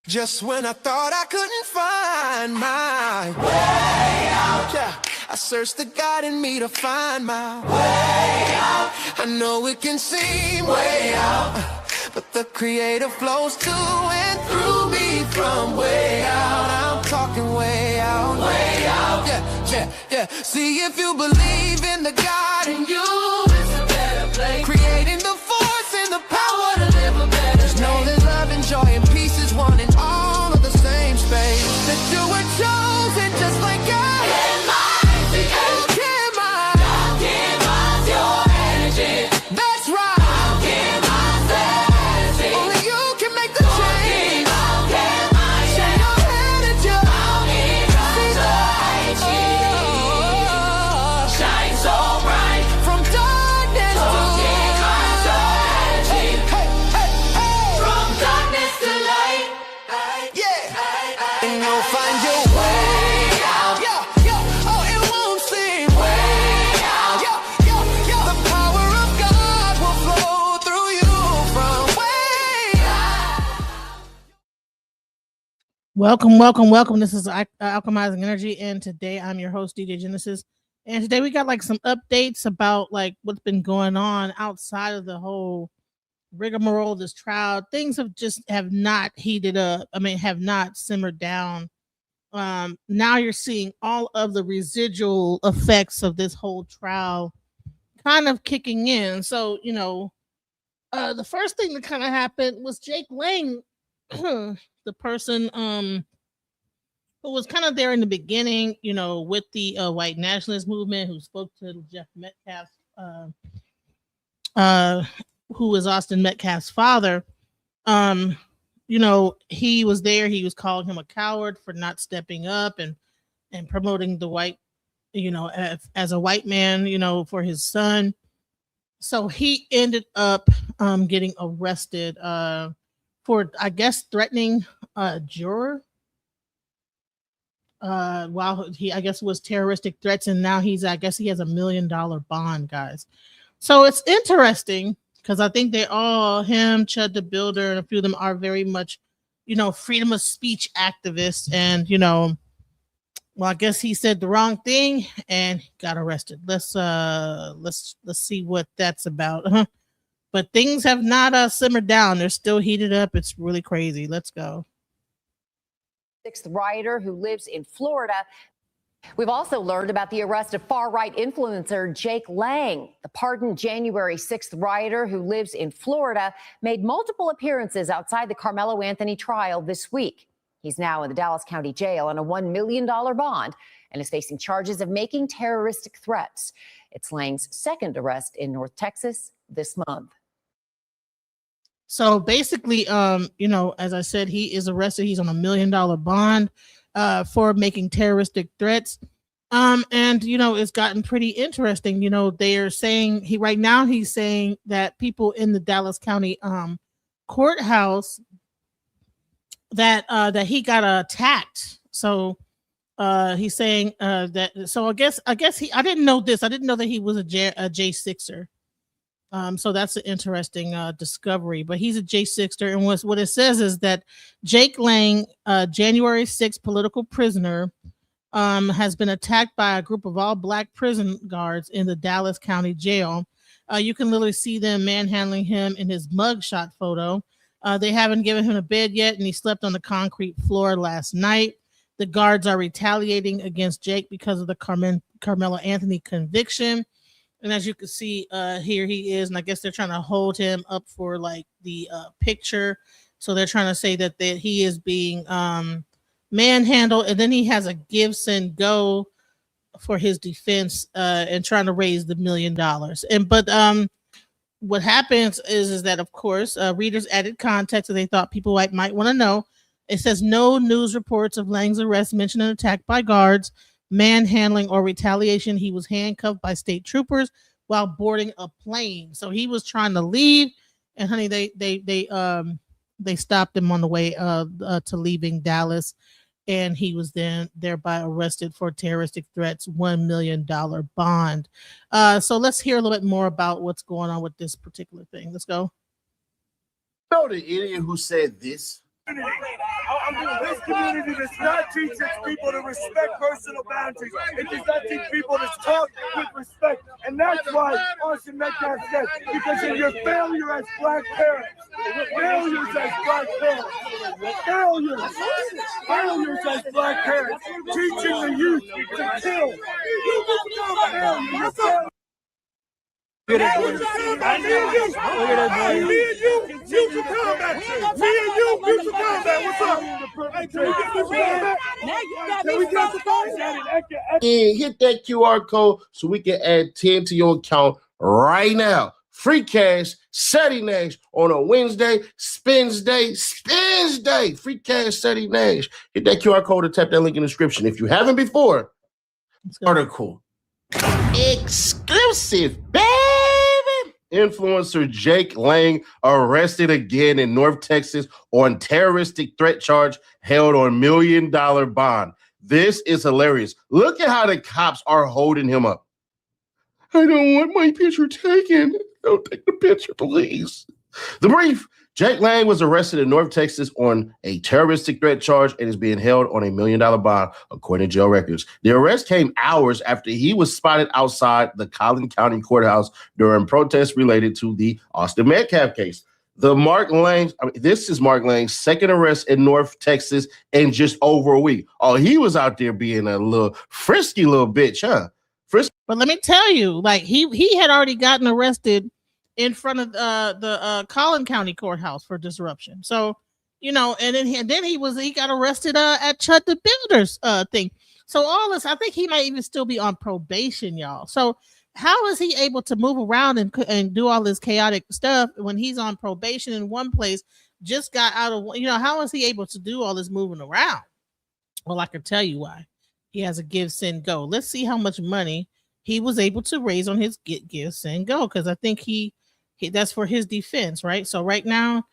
Just when I thought I couldn't find my way out, yeah, I searched the God in me to find my way out. I know it can seem way out, but the Creator flows to and through me from way out. I'm talking way out, yeah, yeah, yeah. See, if you believe in the God in you, it's a better place. Creating the force and the power to live a better day. Just know that love and joy and peace is one in all of the same space. That you were chosen just like God. Can mine, can mine. God can mine your energy. That's right. How can mine say? Only you can make the change. How can mine shine your energy? How can mine shine so bright from darkness to light. Hey, hey, hey, hey. From darkness to light. Yeah. And you'll find your way out. Yeah, yeah. Oh, it won't seem way out. Yeah, yeah, yeah. The power of God will flow through you from way out. Welcome. This is Alchemizing Energy, and today I'm your host, DJ Genesis. And today we got like some updates about like what's been going on outside of the whole rigmarole of this trial. Things have not heated up. I mean, have not simmered down. Now you're seeing all of the residual effects of this whole trial kind of kicking in. So, the first thing that kind of happened was Jake Lang, the person who was kind of there in the beginning, with the white nationalist movement, who spoke to Jeff Metcalf, who is Austin Metcalf's father. He was there. He was calling him a coward for not stepping up and promoting the white, as a white man, for his son. So he ended up getting arrested for, I guess, threatening a juror. While he, I guess, was terroristic threats, and now he has $1 million bond, guys. So it's interesting because I think they all, him, Chud the Builder, and a few of them are very much, freedom of speech activists. And, well, I guess he said the wrong thing and got arrested. Let's see what that's about. But things have not simmered down. They're still heated up. It's really crazy. Let's go. Sixth rioter who lives in Florida. We've also learned about the arrest of far-right influencer Jake Lang. The pardoned January 6th rioter who lives in Florida made multiple appearances outside the Karmelo Anthony trial this week. He's now in the Dallas County Jail on a $1 million bond and is facing charges of making terroristic threats. It's Lang's second arrest in North Texas this month. So basically, as I said, he is arrested. He's on a $1 million bond for making terroristic threats. And it's gotten pretty interesting. They are saying he's saying that people in the Dallas County courthouse that he got attacked. So he's saying that. So I guess I didn't know this. I didn't know that he was a J6er. So that's an interesting discovery. But he's a J6er, and what it says is that Jake Lang, January 6th political prisoner, has been attacked by a group of all black prison guards in the Dallas County Jail. You can literally see them manhandling him in his mugshot photo. They haven't given him a bed yet, and he slept on the concrete floor last night. The guards are retaliating against Jake because of the Karmelo Anthony conviction. And as you can see, here he is, and I guess they're trying to hold him up for like the picture. So they're trying to say that he is being manhandled, and then he has a give, send, go for his defense and trying to raise the $1 million. But what happens is that, of course, readers added context that they thought people might want to know. It says no news reports of Lang's arrest mention an attack by guards, manhandling, or retaliation. He was handcuffed by state troopers while boarding a plane. So he was trying to leave, and honey, they stopped him on the way to leaving Dallas, and he was then thereby arrested for terroristic threats, $1 million bond. So let's hear a little bit more about what's going on with this particular thing. Let's go. The idiot who said this. This community does not teach its people to respect personal boundaries. It does not teach people to talk with respect. And that's why Austin Metcalf said, because of your failure as black parents. Failures as black parents. Failures as black parents. Teaching the youth to kill. Look at this boy. Me and you, mutual combat. Me and you, mutual combat. What's up? Hey, can we get mutual combat? Can we get some and hit that QR code so we can add 10 to your account right now. Free cash, Sadie Nash on a Wednesday, spins day. Free cash, Sadie Nash. Hit that QR code and tap that link in the description. If you haven't before, article exclusive, baby. Influencer Jake Lang arrested again in North Texas on terroristic threat charge, held on $1 million bond. This is hilarious. Look at how the cops are holding him up. I don't want my picture taken. Don't take the picture, please. The brief. Jake Lang was arrested in North Texas on a terroristic threat charge and is being held on $1 million bond, according to jail records. The arrest came hours after he was spotted outside the Collin County Courthouse during protests related to the Austin Metcalf case. This is Mark Lang's second arrest in North Texas in just over a week. Oh, he was out there being a little frisky little bitch, huh? But let me tell you, like he had already gotten arrested in front of the Collin County Courthouse for disruption. So, and then he got arrested at Chud the Builder's thing. So all this, I think he might even still be on probation, y'all. So how is he able to move around and do all this chaotic stuff when he's on probation in one place, just got out of, how is he able to do all this moving around? Well, I can tell you why. He has a give, send, go. Let's see how much money he was able to raise on his give, send, go. Because I think he that's for his defense, right? So right now,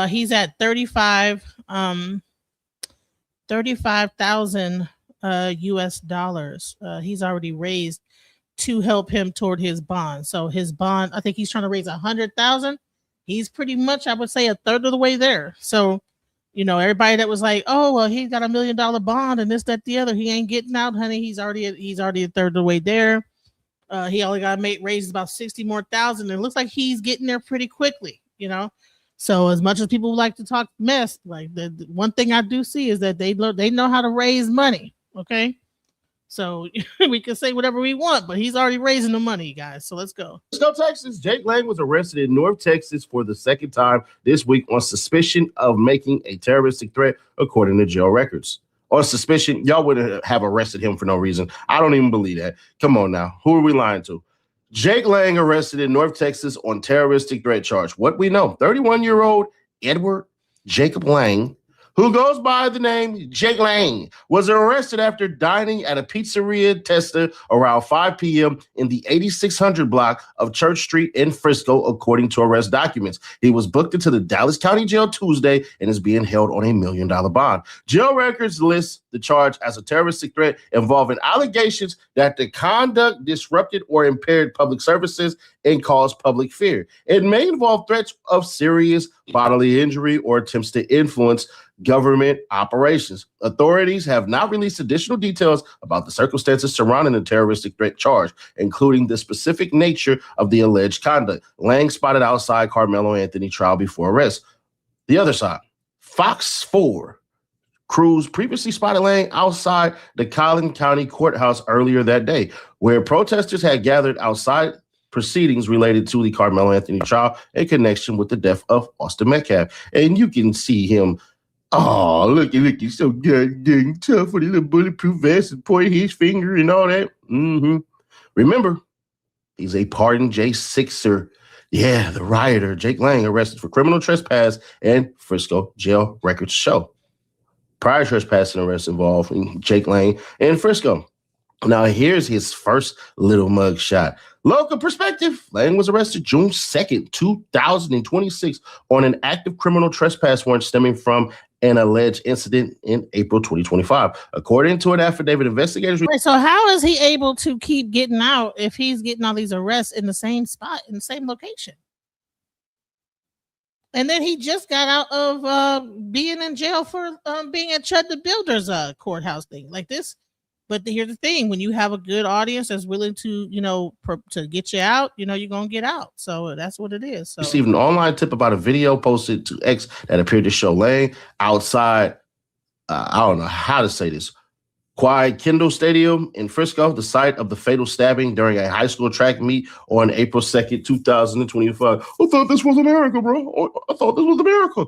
he's at 35,000 US dollars. He's already raised to help him toward his bond. So his bond, I think he's trying to raise 100,000. He's pretty much, I would say, a third of the way there. So, everybody that was like, oh, well, he's got $1 million bond and this, that, the other, he ain't getting out, honey. He's already a third of the way there. He only got raised about 60 more thousand. And it looks like he's getting there pretty quickly, So as much as people like to talk mess, like the one thing I do see is that they know how to raise money. Okay. So we can say whatever we want, but he's already raising the money, guys. So let's go. Let's go, Texas. Jake Lang was arrested in North Texas for the second time this week on suspicion of making a terroristic threat, according to jail records. On suspicion, y'all wouldn't have arrested him for no reason. I don't even believe that. Come on now. Who are we lying to? Jake Lang arrested in North Texas on terroristic threat charge. What we know, 31-year-old Edward Jacob Lang, who goes by the name Jake Lang, was arrested after dining at a pizzeria Testa around 5 p.m. in the 8600 block of Church Street in Frisco, according to arrest documents. He was booked into the Dallas County Jail Tuesday and is being held on $1 million bond. Jail records list the charge as a terroristic threat involving allegations that the conduct disrupted or impaired public services and caused public fear. It may involve threats of serious bodily injury or attempts to influence government operations. Authorities have not released additional details about the circumstances surrounding the terroristic threat charge, including the specific nature of the alleged conduct. Lang spotted outside Karmelo Anthony trial before arrest. The other side, Fox 4 crews previously spotted Lang outside the Collin County Courthouse earlier that day, where protesters had gathered outside proceedings related to the Karmelo Anthony trial in connection with the death of Austin Metcalf. And you can see him. Oh, look, he's so goddamn tough with a little bulletproof vest and pointing his finger and all that. Remember, he's a pardoned J6er. Yeah, the rioter, Jake Lang, arrested for criminal trespass and Frisco jail records show. Prior trespassing arrests involving Jake Lang in Frisco. Now, here's his first little mug shot. Local perspective. Lang was arrested June 2nd, 2026 on an active criminal trespass warrant stemming from an alleged incident in April 2025. According to an affidavit, investigators... Wait, so how is he able to keep getting out if he's getting all these arrests in the same spot, in the same location? And then he just got out of being in jail for being at Chud the Builder's courthouse thing like this. But here's the thing: when you have a good audience that's willing to, to get you out, you're gonna get out. So that's what it is. So Received an online tip about a video posted to X that appeared to show Lang outside. I don't know how to say this. Quiet Kendall Stadium in Frisco, the site of the fatal stabbing during a high school track meet on April 2nd, 2025. I thought this was America, bro. I thought this was America.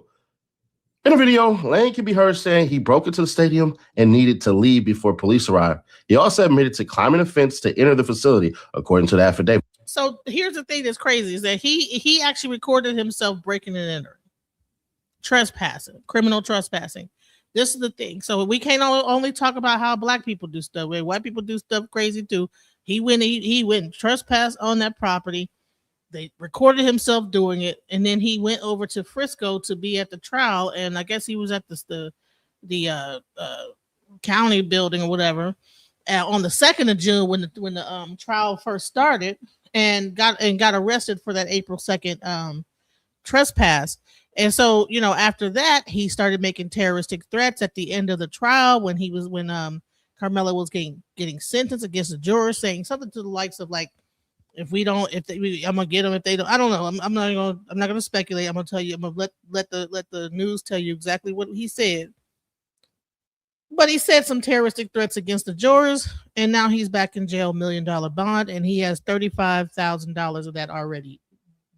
In a video, Lane can be heard saying he broke into the stadium and needed to leave before police arrived. He also admitted to climbing a fence to enter the facility, according to the affidavit. So here's the thing that's crazy is that he actually recorded himself breaking and entering. Trespassing, criminal trespassing. This is the thing. So we can't only talk about how black people do stuff. White people do stuff crazy too. He went and trespassed on that property. They recorded himself doing it, and then he went over to Frisco to be at the trial. And I guess he was at the county building or whatever on the 2nd of June when the trial first started, and got arrested for that April 2nd trespass. And so, after that, he started making terroristic threats at the end of the trial when Karmelo was getting sentenced against the jurors, saying something to the likes of like, I'm gonna get them if they don't. I don't know. I'm not gonna speculate. I'm gonna tell you. I'm gonna let the news tell you exactly what he said. But he said some terroristic threats against the jurors, and now he's back in jail, $1 million bond, and he has $35,000 of that already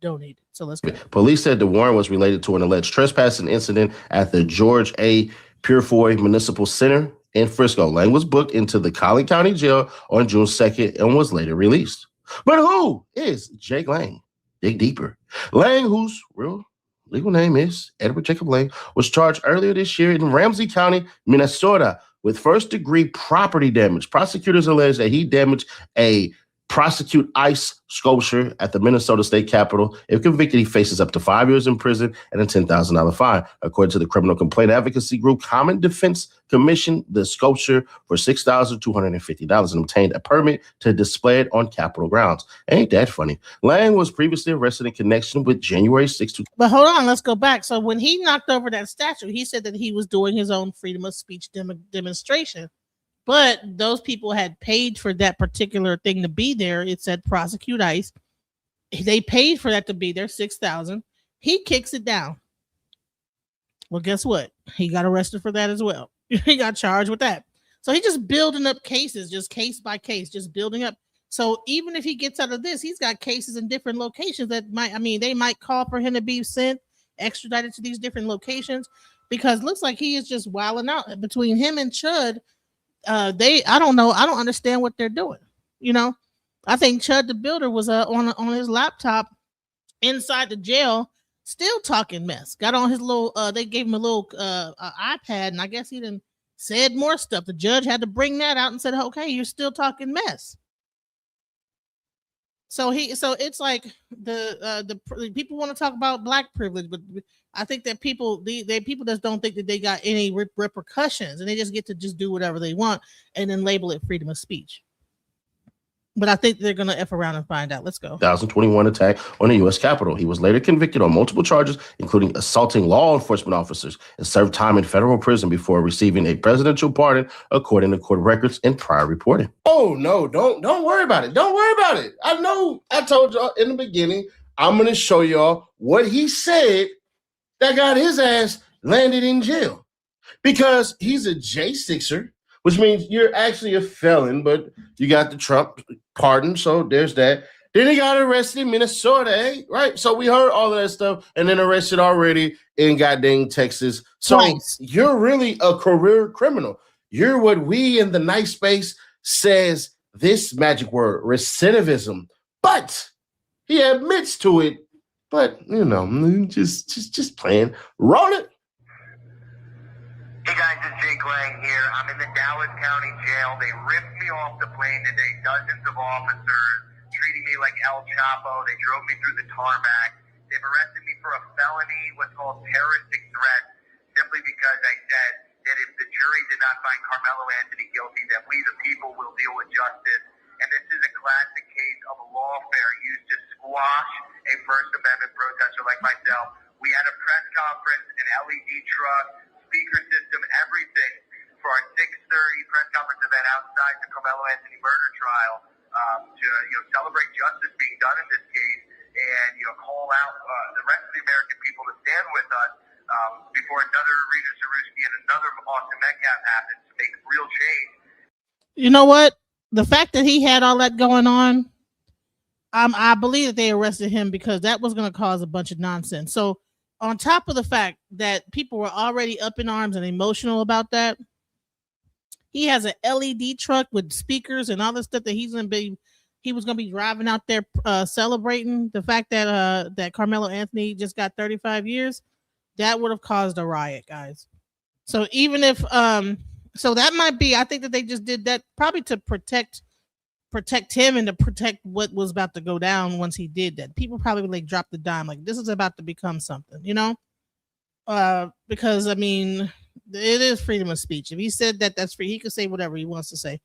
donated. So let's go. Police said the warrant was related to an alleged trespassing incident at the George A. Purefoy Municipal Center in Frisco. Lang was booked into the Collin County Jail on June 2nd and was later released. But who is Jake Lang? Dig deeper. Lang, whose real legal name is Edward Jacob Lang, was charged earlier this year in Ramsey County, Minnesota, with first-degree property damage. Prosecutors allege that he damaged a prosecute ICE sculpture at the Minnesota State Capitol. If convicted, he faces up to 5 years in prison and a $10,000 fine. According to the criminal complaint advocacy group Common Defense, commissioned the sculpture for $6,250 and obtained a permit to display it on Capitol grounds. Ain't that funny? Lang was previously arrested in connection with January 6th. But hold on, let's go back. So when he knocked over that statue, he said that he was doing his own freedom of speech demonstration. But those people had paid for that particular thing to be there. It said prosecute ICE. They paid for that to be there, $6,000. He kicks it down. Well, guess what? He got arrested for that as well. He got charged with that. So he's just building up cases, just case by case, just building up. So even if he gets out of this, he's got cases in different locations that they might call for him to be extradited to these different locations, because it looks like he is just wilding out between him and Chud. I don't know. I don't understand what they're doing. I think Chud the Builder was on his laptop inside the jail, still talking mess. Got on his little. They gave him a little iPad, and I guess he done said more stuff. The judge had to bring that out and said, "Okay, you're still talking mess." So it's like the people want to talk about black privilege, but I think that people just don't think that they got any repercussions, and they just get to just do whatever they want and then label it freedom of speech. But I think they're going to F around and find out. Let's go. 2021 attack on the U.S. Capitol. He was later convicted on multiple charges, including assaulting law enforcement officers, and served time in federal prison before receiving a presidential pardon, according to court records and prior reporting. Oh, no, don't worry about it. Don't worry about it. I know I told y'all in the beginning, I'm going to show y'all what he said that got his ass landed in jail. Because he's a J6er, which means you're actually a felon, but you got the Trump pardon, so there's that. Then he got arrested in Minnesota, right? So we heard all of that stuff, and then arrested already in goddamn Texas. So Twice. You're really a career criminal. You're what we in the nice space says this magic word, recidivism. But he admits to it. But just playing. Roll it. Hey guys, it's Jake Lang here. I'm in the Dallas County Jail. They ripped me off the plane today. Dozens of officers treating me like El Chapo. They drove me through the tarmac. They've arrested me for a felony, what's called terroristic threat, simply because I said that if the jury did not find Karmelo Anthony guilty, that we the people will deal with justice. And this is a classic case of lawfare used to squash a First Amendment protester like myself. We had a press conference, an LED truck, speaker system, everything for our 6:30 press conference event outside the Karmelo Anthony murder trial to celebrate justice being done in this case and call out the rest of the American people to stand with us before another Rita Zarewski and another Austin Metcalf happens to make real change. You know what? The fact that he had all that going on, I believe that they arrested him because that was going to cause a bunch of nonsense. So on top of the fact that people were already up in arms and emotional about that, he has an LED truck with speakers and all the stuff that he was going to be driving out there celebrating the fact that that Karmelo Anthony just got 35 years. That would have caused a riot, guys. So even if so that might be, I think that they just did that probably to protect him and to protect what was about to go down once he did that. People probably like dropped the dime, like this is about to become something, because I mean, it is freedom of speech. If he said that, that's free. He could say whatever he wants to say.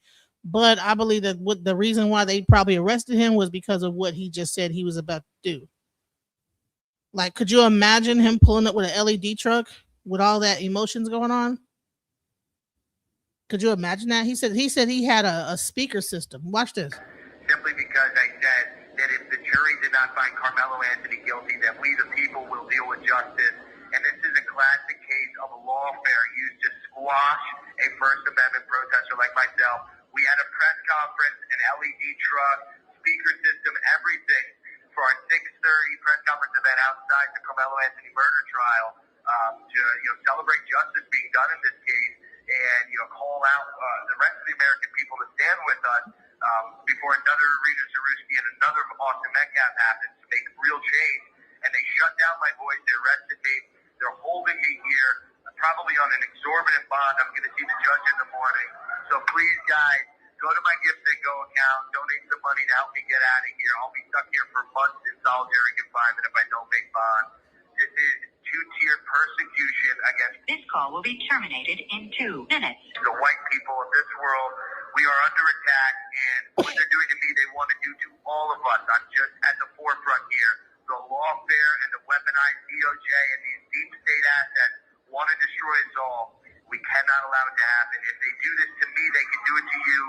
But I believe that what the reason why they probably arrested him was because of what he just said he was about to do. Like, could you imagine him pulling up with an LED truck with all that emotions going on? Could you imagine that? He said he had a speaker system. Watch this. Simply because I said that if the jury did not find Karmelo Anthony guilty, that we the people will deal with justice. And this is a classic case of lawfare used to squash a First Amendment protester like myself. We had a press conference, an LED truck, speaker system, everything for our 6:30 press conference event outside the Karmelo Anthony murder trial to celebrate justice being done in this case and call out the rest of the American people to stand with us before another Rita Zarewski and another Austin Metcalf happens to make real change. And they shut down my voice. They arrested me. They're holding me here, probably on an exorbitant bond. I'm going to see the judge in the morning. So please, guys, go to my Gift and Go account, donate some money to help me get out of here. I'll be stuck here for months in solitary confinement if I don't make bond. This is two-tiered persecution against... This call will be terminated in 2 minutes. The white people of this world. We are under attack, and what they're doing to me, they want to do to all of us. I'm just at the forefront here. The lawfare and the weaponized DOJ and these deep state assets want to destroy us all. We cannot allow it to happen. If they do this to me, they can do it to you.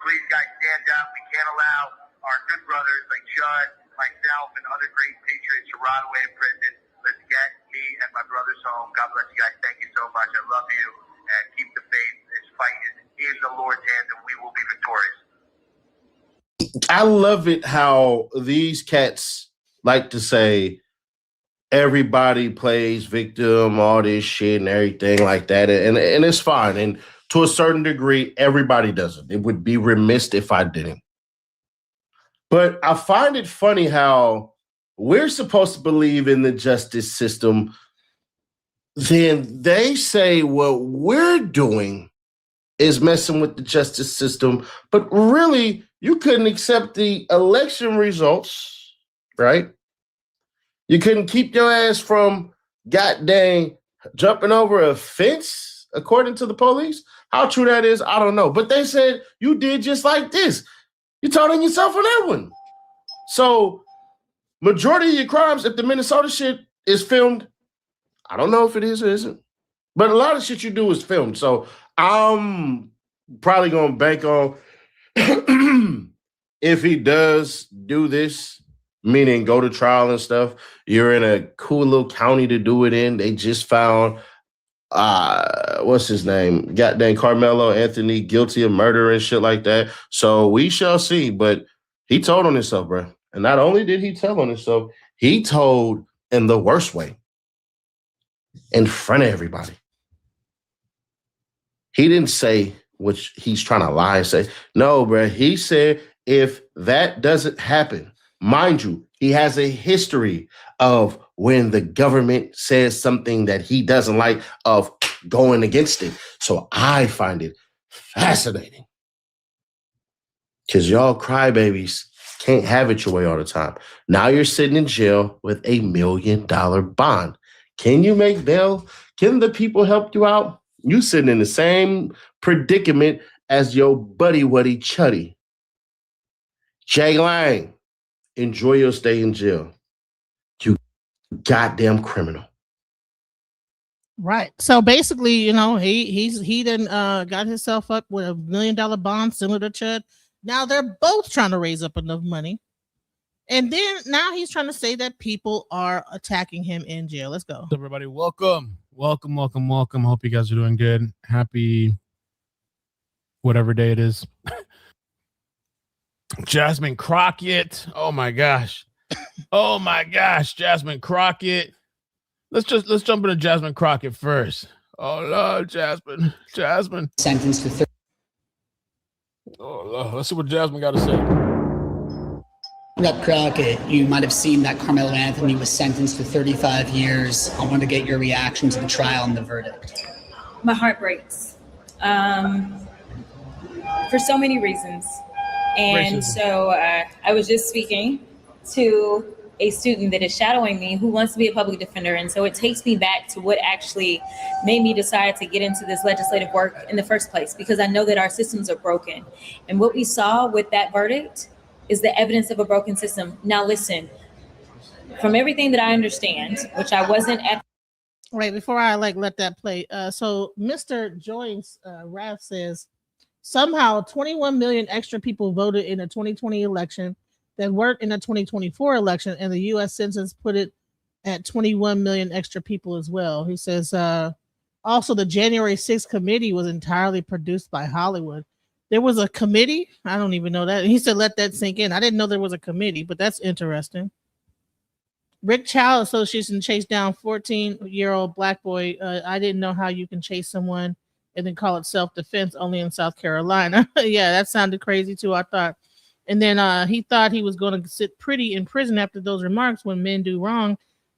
Please, guys, stand up. We can't allow our good brothers like Judd, myself, and other great patriots to rot away in prison. Let's get me and my brothers home. God bless you guys. Thank you so much. I love you. And keep the faith. This fight is in the Lord's hands, and we will be victorious. I love it how these cats like to say everybody plays victim, all this shit and everything like that. And it's fine. And to a certain degree, everybody does it. It would be remiss if I didn't. But I find it funny how we're supposed to believe in the justice system. Then they say what we're doing is messing with the justice system. But really, you couldn't accept the election results, right? You couldn't keep your ass from goddamn jumping over a fence, according to the police. How true that is, I don't know. But they said you did just like this. You told on yourself on that one. So majority of your crimes, if the Minnesota shit is filmed, I don't know if it is or isn't. But a lot of shit you do is filmed. So I'm probably going to bank on if he does do this, meaning go to trial and stuff, you're in a cool little county to do it in. They just found, what's his name? Goddamn Karmelo Anthony guilty of murder and shit like that. So we shall see. But he told on himself, bro. And not only did he tell on himself, he told in the worst way, in front of everybody. He didn't say, which he's trying to lie and say. No, bro. He said, if that doesn't happen, mind you, he has a history of when the government says something that he doesn't like, of going against it. So I find it fascinating. Because y'all crybabies can't have it your way all the time. Now you're sitting in jail with $1 million bond. Can you make bail? Can the people help you out? You sitting in the same predicament as your buddy Waddy Chuddy. Jay Lang, enjoy your stay in jail. You goddamn criminal. Right. So basically, he then got himself up with $1 million bond similar to Chud. Now they're both trying to raise up enough money. And then now he's trying to say that people are attacking him in jail. Let's go. Everybody, welcome. Hope you guys are doing good. Happy whatever day it is. Jasmine Crockett. Oh my gosh. Jasmine Crockett. Let's jump into Jasmine Crockett first. Oh Lord, Jasmine. Sentenced to 30. Oh Lord. Let's see what Jasmine got to say. Rep Crockett, you might have seen that Karmelo Anthony was sentenced to 35 years. I want to get your reaction to the trial and the verdict. My heart breaks for so many reasons. And so I was just speaking to a student that is shadowing me who wants to be a public defender. And so it takes me back to what actually made me decide to get into this legislative work in the first place, because I know that our systems are broken. And what we saw with that verdict is the evidence of a broken system. Now, listen, from everything that I understand, which I wasn't at. Right, before I let that play. So Mr. Joyce Raff says, somehow 21 million extra people voted in the 2020 election that weren't in the 2024 election, and the U.S. Census put it at 21 million extra people as well. He says, also the January 6th committee was entirely produced by Hollywood. There was a committee? I don't even know that. He said, let that sink in. I didn't know there was a committee, but that's interesting. Rick Child Association chased down 14-year-old black boy. I didn't know how you can chase someone and then call it self-defense only in South Carolina. Yeah, that sounded crazy too, I thought. And then he thought he was going to sit pretty in prison after those remarks when men do wrong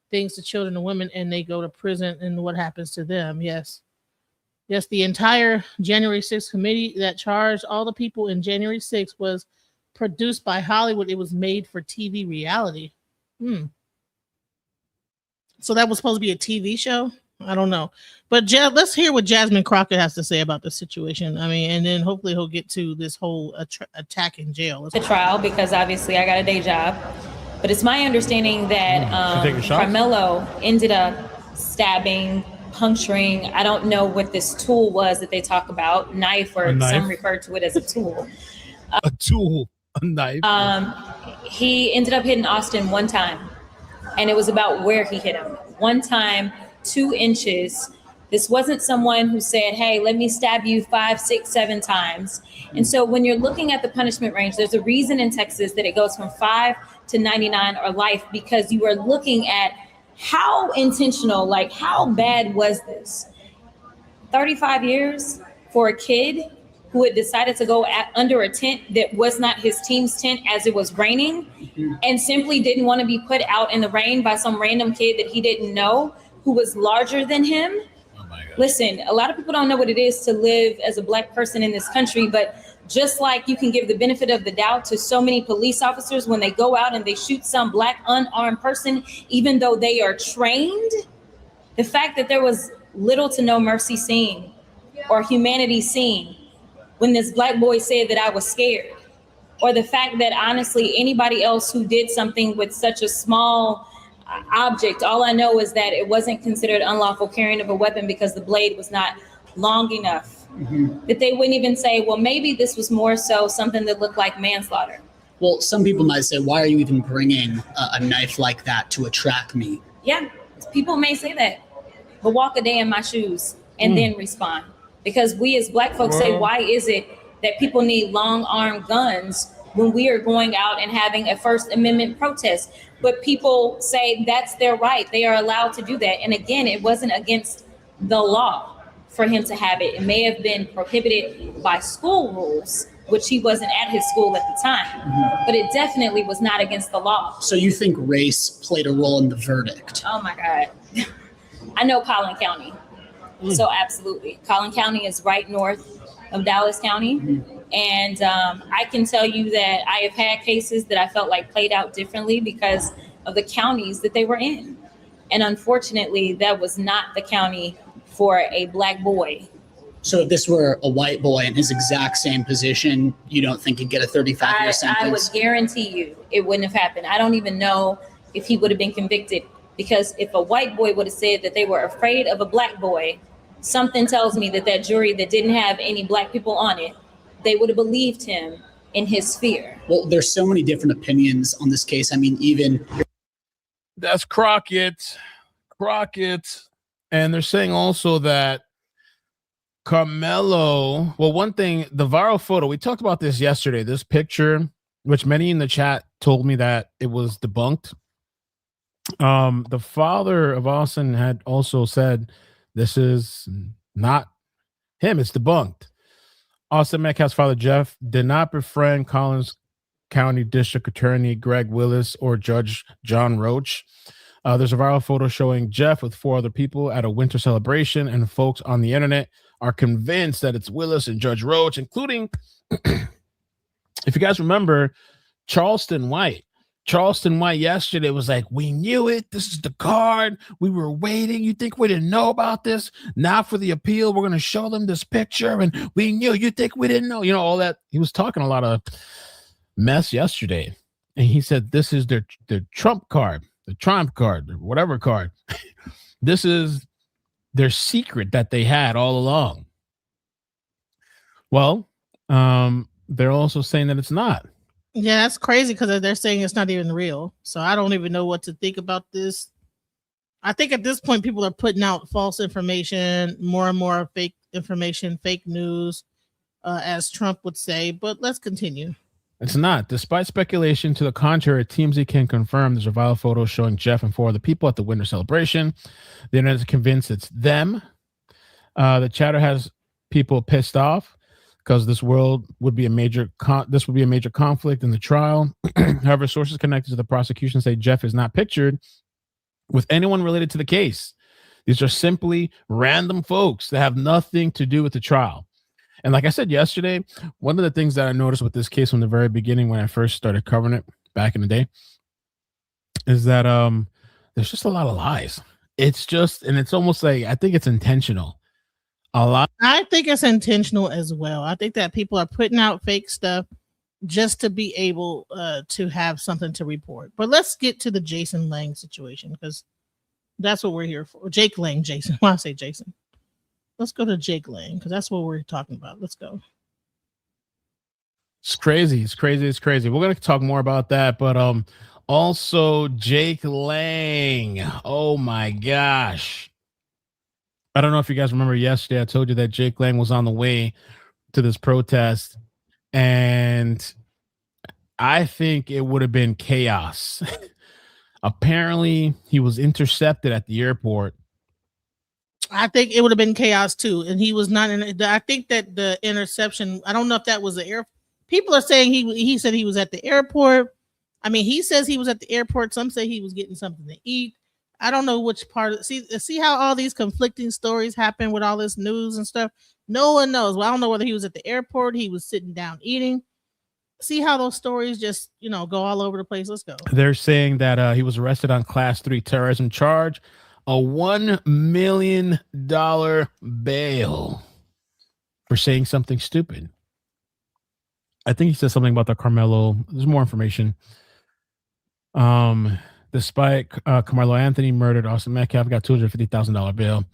things to children and women and they go to prison and what happens to them. Yes, the entire January 6th committee that charged all the people in January 6th was produced by Hollywood. It was made for TV reality. So that was supposed to be a TV show? I don't know. But let's hear what Jasmine Crockett has to say about the situation. I mean, and then hopefully he'll get to this whole attack in jail. The trial, because obviously I got a day job. But it's my understanding that Karmelo ended up stabbing, puncturing. I don't know what this tool was that they talk about, knife, or some refer to it as a tool. A knife. He ended up hitting Austin one time, and it was about where he hit him. One time, 2 inches. This wasn't someone who said, hey, let me stab you 5, 6, 7 times. And so when you're looking at the punishment range, there's a reason in Texas that it goes from 5 to 99 or life, because you are looking at how intentional, like how bad was this? 35 years for a kid who had decided to go under a tent that was not his team's tent as it was raining, and simply didn't want to be put out in the rain by some random kid that he didn't know who was larger than him. Oh my God. Listen, a lot of people don't know what it is to live as a black person in this country, but just like you can give the benefit of the doubt to so many police officers when they go out and they shoot some black unarmed person, even though they are trained, the fact that there was little to no mercy seen or humanity seen when this black boy said that I was scared, or the fact that honestly anybody else who did something with such a small object, all I know is that it wasn't considered unlawful carrying of a weapon because the blade was not long enough. That they wouldn't even say, well, maybe this was more so something that looked like manslaughter. Well, some people might say, why are you even bringing a knife like that to a track meet? Yeah, people may say that, but walk a day in my shoes and then respond. Because we as black folks say, why is it that people need long armed guns when we are going out and having a First Amendment protest? But people say that's their right. They are allowed to do that. And again, it wasn't against the law for him to have it. It may have been prohibited by school rules, which he wasn't at his school at the time, but it definitely was not against the law. So you think race played a role in the verdict? Oh my God. I know Collin County. So absolutely. Collin County is right north of Dallas County. And I can tell you that I have had cases that I felt like played out differently because of the counties that they were in. And unfortunately, that was not the county for a black boy. So if this were a white boy in his exact same position, you don't think he'd get a 35-year sentence? I would guarantee you it wouldn't have happened. I don't even know if he would have been convicted Because if a white boy would have said that they were afraid of a black boy, something tells me that that jury that didn't have any black people on it, they would have believed him in his fear. Well, there's so many different opinions on this case. I mean, even That's Crockett. And they're saying also that Karmelo, well, one thing, the viral photo, we talked about this yesterday, this picture, which many in the chat told me that it was debunked. The father of Austin had also said this is not him, it's debunked. Austin Metcalf's father, Jeff, did not befriend Collins County District Attorney Greg Willis or Judge John Roach. There's a viral photo showing Jeff with 4 other people at a winter celebration, and folks on the internet are convinced that it's Willis and Judge Roach, including, if you guys remember, Charleston White. Charleston White yesterday was like, we knew it. This is the card. We were waiting. You think we didn't know about this? Now for the appeal, we're going to show them this picture, and we knew. You think we didn't know? You know, all that. He was talking a lot of mess yesterday, and he said this is their Trump card, the Trump card, whatever card. This is their secret that they had all along. Well, they're also saying that it's not. Yeah, that's crazy because they're saying it's not even real. So I don't even know what to think about this. I think at this point, people are putting out false information, more and more fake information, fake news, as Trump would say. But let's continue. It's not. Despite speculation to the contrary, TMZ can confirm there's a viral photo showing Jeff and 4 other people at the winter celebration. The internet is convinced it's them. The chatter has people pissed off because this would be a major conflict in the trial. However, sources connected to the prosecution say Jeff is not pictured with anyone related to the case. These are simply random folks that have nothing to do with the trial. And like I said yesterday, one of the things that I noticed with this case from the very beginning when I first started covering it back in the day is that there's just a lot of lies. It's almost like, I think it's intentional. A lot. I think it's intentional as well. I think that people are putting out fake stuff just to be able to have something to report. But let's get to the Jason Lang situation because that's what we're here for. Jake Lang, Jason. Why I say Jason? Let's go to Jake Lang because that's what we're talking about. Let's go. It's crazy. We're going to talk more about that, but also Jake Lang. Oh my gosh. I don't know if you guys remember yesterday, I told you that Jake Lang was on the way to this protest, and I think it would have been chaos. Apparently, he was intercepted at the airport. I think it would have been chaos too, and he was not in. I think that the interception. I don't know if that was the air. People are saying he said he was at the airport. I mean, he says he was at the airport. Some say he was getting something to eat. I don't know which part. See how all these conflicting stories happen with all this news and stuff. No one knows. Well, I don't know whether he was at the airport, he was sitting down eating. See how those stories just go all over the place. Let's go. They're saying that he was arrested on Class 3 terrorism charge, a $1 million bail for saying something stupid. I think he said something about the Karmelo. There's more information. Despite Karmelo Anthony murdered Austin Metcalf, got $250,000 bail.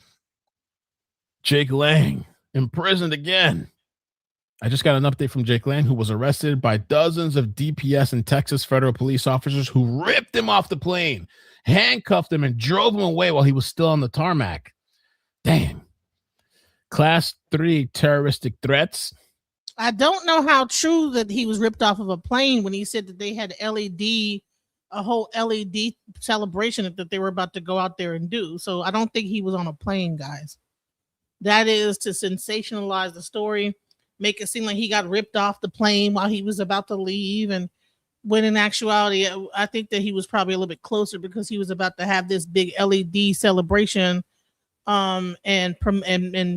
Jake Lang imprisoned again. I just got an update from Jake Lang, who was arrested by dozens of DPS and Texas federal police officers who ripped him off the plane, handcuffed him, and drove him away while he was still on the tarmac. Damn. Class 3 terroristic threats. I don't know how true that he was ripped off of a plane when he said that they had a whole LED celebration that they were about to go out there and do. So I don't think he was on a plane, guys. That is to sensationalize the story, make it seem like he got ripped off the plane while he was about to leave. And when in actuality, I think that he was probably a little bit closer because he was about to have this big LED celebration and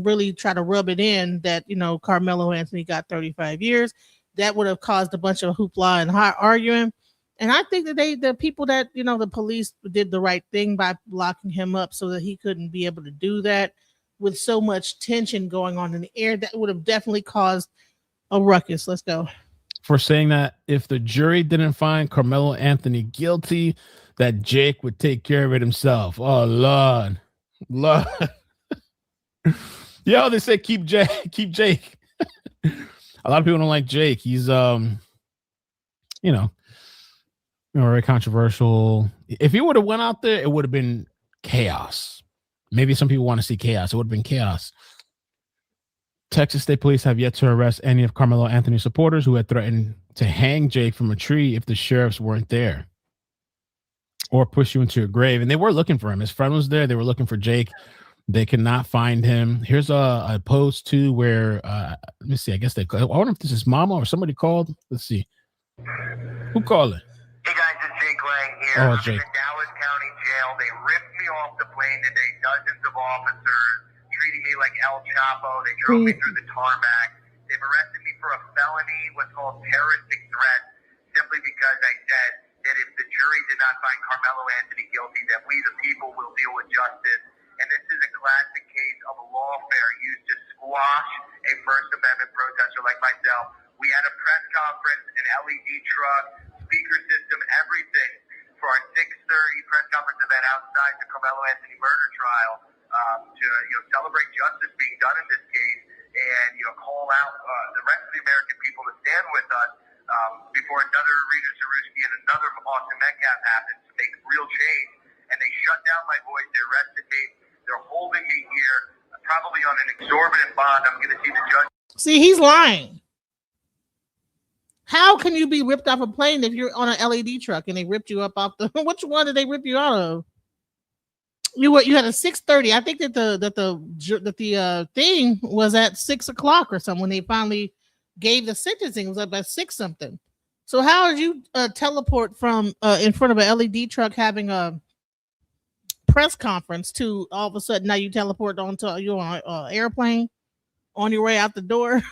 really try to rub it in that, Karmelo Anthony got 35 years. That would have caused a bunch of hoopla and arguing. And I think that the people that, the police did the right thing by locking him up so that he couldn't be able to do that with so much tension going on in the air. That would have definitely caused a ruckus. Let's go. For saying that if the jury didn't find Karmelo Anthony guilty, that Jake would take care of it himself. Oh, Lord. Yo, they say keep Jake. A lot of people don't like Jake. He's very controversial. If he would have went out there, it would have been chaos. Maybe some people want to see chaos. It would have been chaos. Texas State Police have yet to arrest any of Carmelo Anthony's supporters who had threatened to hang Jake from a tree if the sheriffs weren't there or push you into your grave. And they were looking for him. His friend was there. They were looking for Jake. They could not find him. Here's a post too where let me see. I guess I wonder if this is Mama or somebody called. Let's see. Who called it? Hey guys, it's Jake Lang here. Oh, I'm Jake. in the Dallas County Jail. They ripped me off the plane today. Dozens of officers treating me like El Chapo. They drove me through the tarmac. They've arrested me for a felony, what's called terroristic threat, simply because I said that if the jury did not find Karmelo Anthony guilty, that we the people will deal with justice. And this is a classic case of lawfare used to squash a First Amendment protester like myself. We had a press conference, an LED truck, speaker system, everything for our 6:30 press conference event outside the Karmelo Anthony murder trial to celebrate justice being done in this case and call out the rest of the American people to stand with us before another Rita Zarewski and another Austin Metcalf happens to make real change. And they shut down my voice. They arrested me. They're holding me here, probably on an exorbitant bond. I'm going to see the judge. See, he's lying. How can you be ripped off a plane if you're on an LED truck and they ripped you up off the? Which one did they rip you out of? You had a 6:30. I think that the thing was at 6 o'clock or something when they finally gave the sentencing. It was up at 6 something. So how did you teleport from in front of an LED truck having a press conference to all of a sudden now you teleport onto you're on an airplane on your way out the door?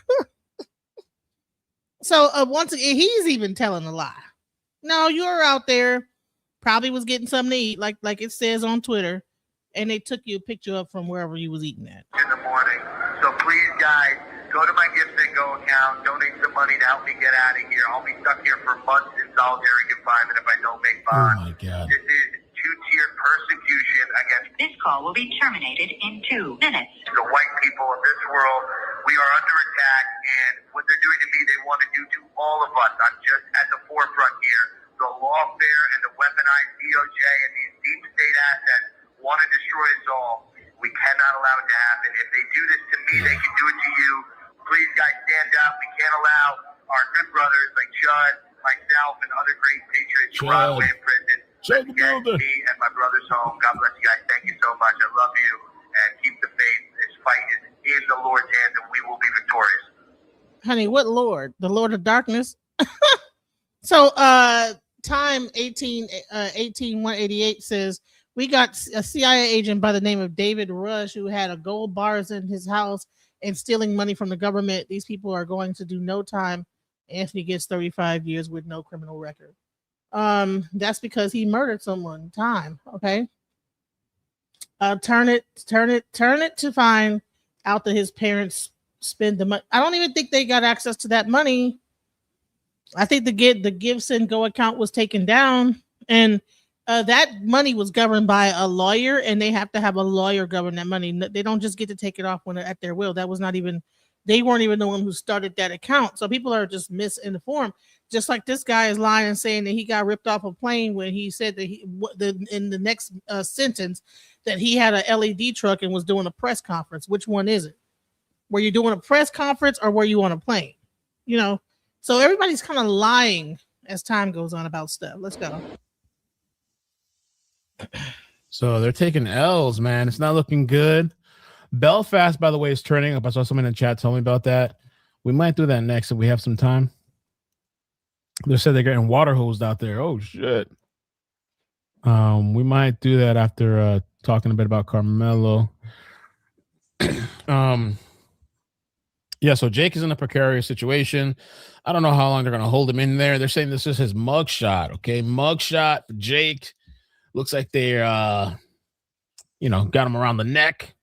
So once again, he's even telling a lie. No, you're out there, probably was getting something to eat, like it says on Twitter, and they took you a picture up from wherever you was eating at. In the morning. So please, guys, go to my Gift and Go account, donate some money to help me get out of here. I'll be stuck here for months in solitary confinement if I don't make bond. Oh my God. This is two-tiered persecution against This call will be terminated in 2 minutes. the white people of this world. We are under attack, and what they're doing to me, they want to do to all of us. I'm just at the forefront here. The lawfare and the weaponized DOJ and these deep state assets want to destroy us all. We cannot allow it to happen. If they do this to me, they can do it to you. Please, guys, stand up. We can't allow our good brothers like Chud, myself, and other great patriots to rot away in prison. Let's get me and my brothers home. God bless you guys. Thank you so much. I love you. And keep the faith. This fight is in the Lord's hands, and we will be victorious. Honey, what Lord? The Lord of Darkness? So time 188 says we got a CIA agent by the name of David Rush who had a gold bars in his house and stealing money from the government. These people are going to do no time. Anthony gets 35 years with no criminal record. That's because he murdered someone. Time, okay. Turn it to find out that his parents spend the money. I don't even think they got access to that money. I think the Give Send Go account was taken down, and that money was governed by a lawyer, and they have to have a lawyer govern that money. They don't just get to take it off when at their will. That was not even. They weren't even the one who started that account. So people are just misinformed. Just like this guy is lying and saying that he got ripped off a plane when he said that in the next sentence that he had a LED truck and was doing a press conference. Which one is it? Were you doing a press conference or were you on a plane? So everybody's kind of lying as time goes on about stuff. Let's go. So they're taking L's, man. It's not looking good. Belfast, by the way, is turning up. I saw someone in the chat tell me about that. We might do that next if we have some time. They said they're getting water hosed out there. Oh, shit. We might do that after talking a bit about Karmelo. Yeah, so Jake is in a precarious situation. I don't know how long they're going to hold him in there. They're saying this is his mugshot, okay? Mugshot for Jake. Looks like they're, got him around the neck.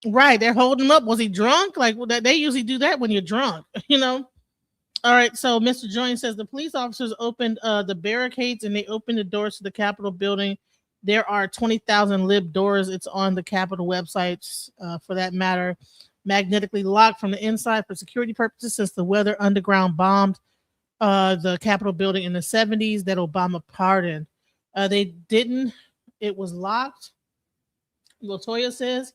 Right, they're holding him up. Was he drunk? Like, they usually do that when you're drunk, All right, so Mr. Joynes says the police officers opened the barricades and they opened the doors to the Capitol building. There are 20,000 lib doors. It's on the Capitol websites, for that matter. Magnetically locked from the inside for security purposes since the weather underground bombed the Capitol building in the 70s that Obama pardoned. They didn't. It was locked. Latoya says.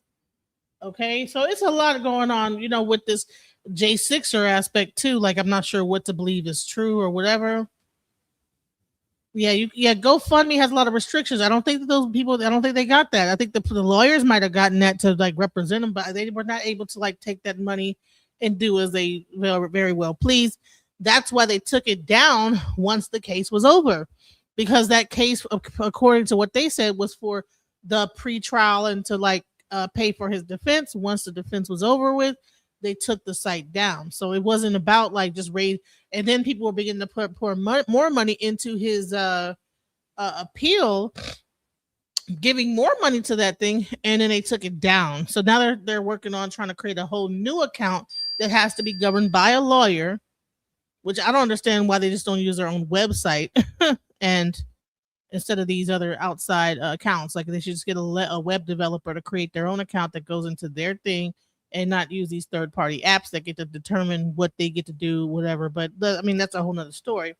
Okay, so it's a lot going on, with this J6er aspect too. Like, I'm not sure what to believe is true or whatever. Yeah, GoFundMe has a lot of restrictions. I don't think that those people, I don't think they got that. I think the lawyers might have gotten that to like represent them, but they were not able to like take that money and do as they very well please. That's why they took it down once the case was over, because that case, according to what they said, was for the pre-trial and to like pay for his defense. Once the defense was over with, they took the site down. So it wasn't about like just raise, and then people were beginning to pour more money into his appeal, giving more money to that thing, and then they took it down. So now they're working on trying to create a whole new account that has to be governed by a lawyer, which I don't understand why they just don't use their own website and instead of these other outside accounts. Like, they should just get a web developer to create their own account that goes into their thing and not use these third-party apps that get to determine what they get to do, whatever. But I mean, that's a whole nother story. It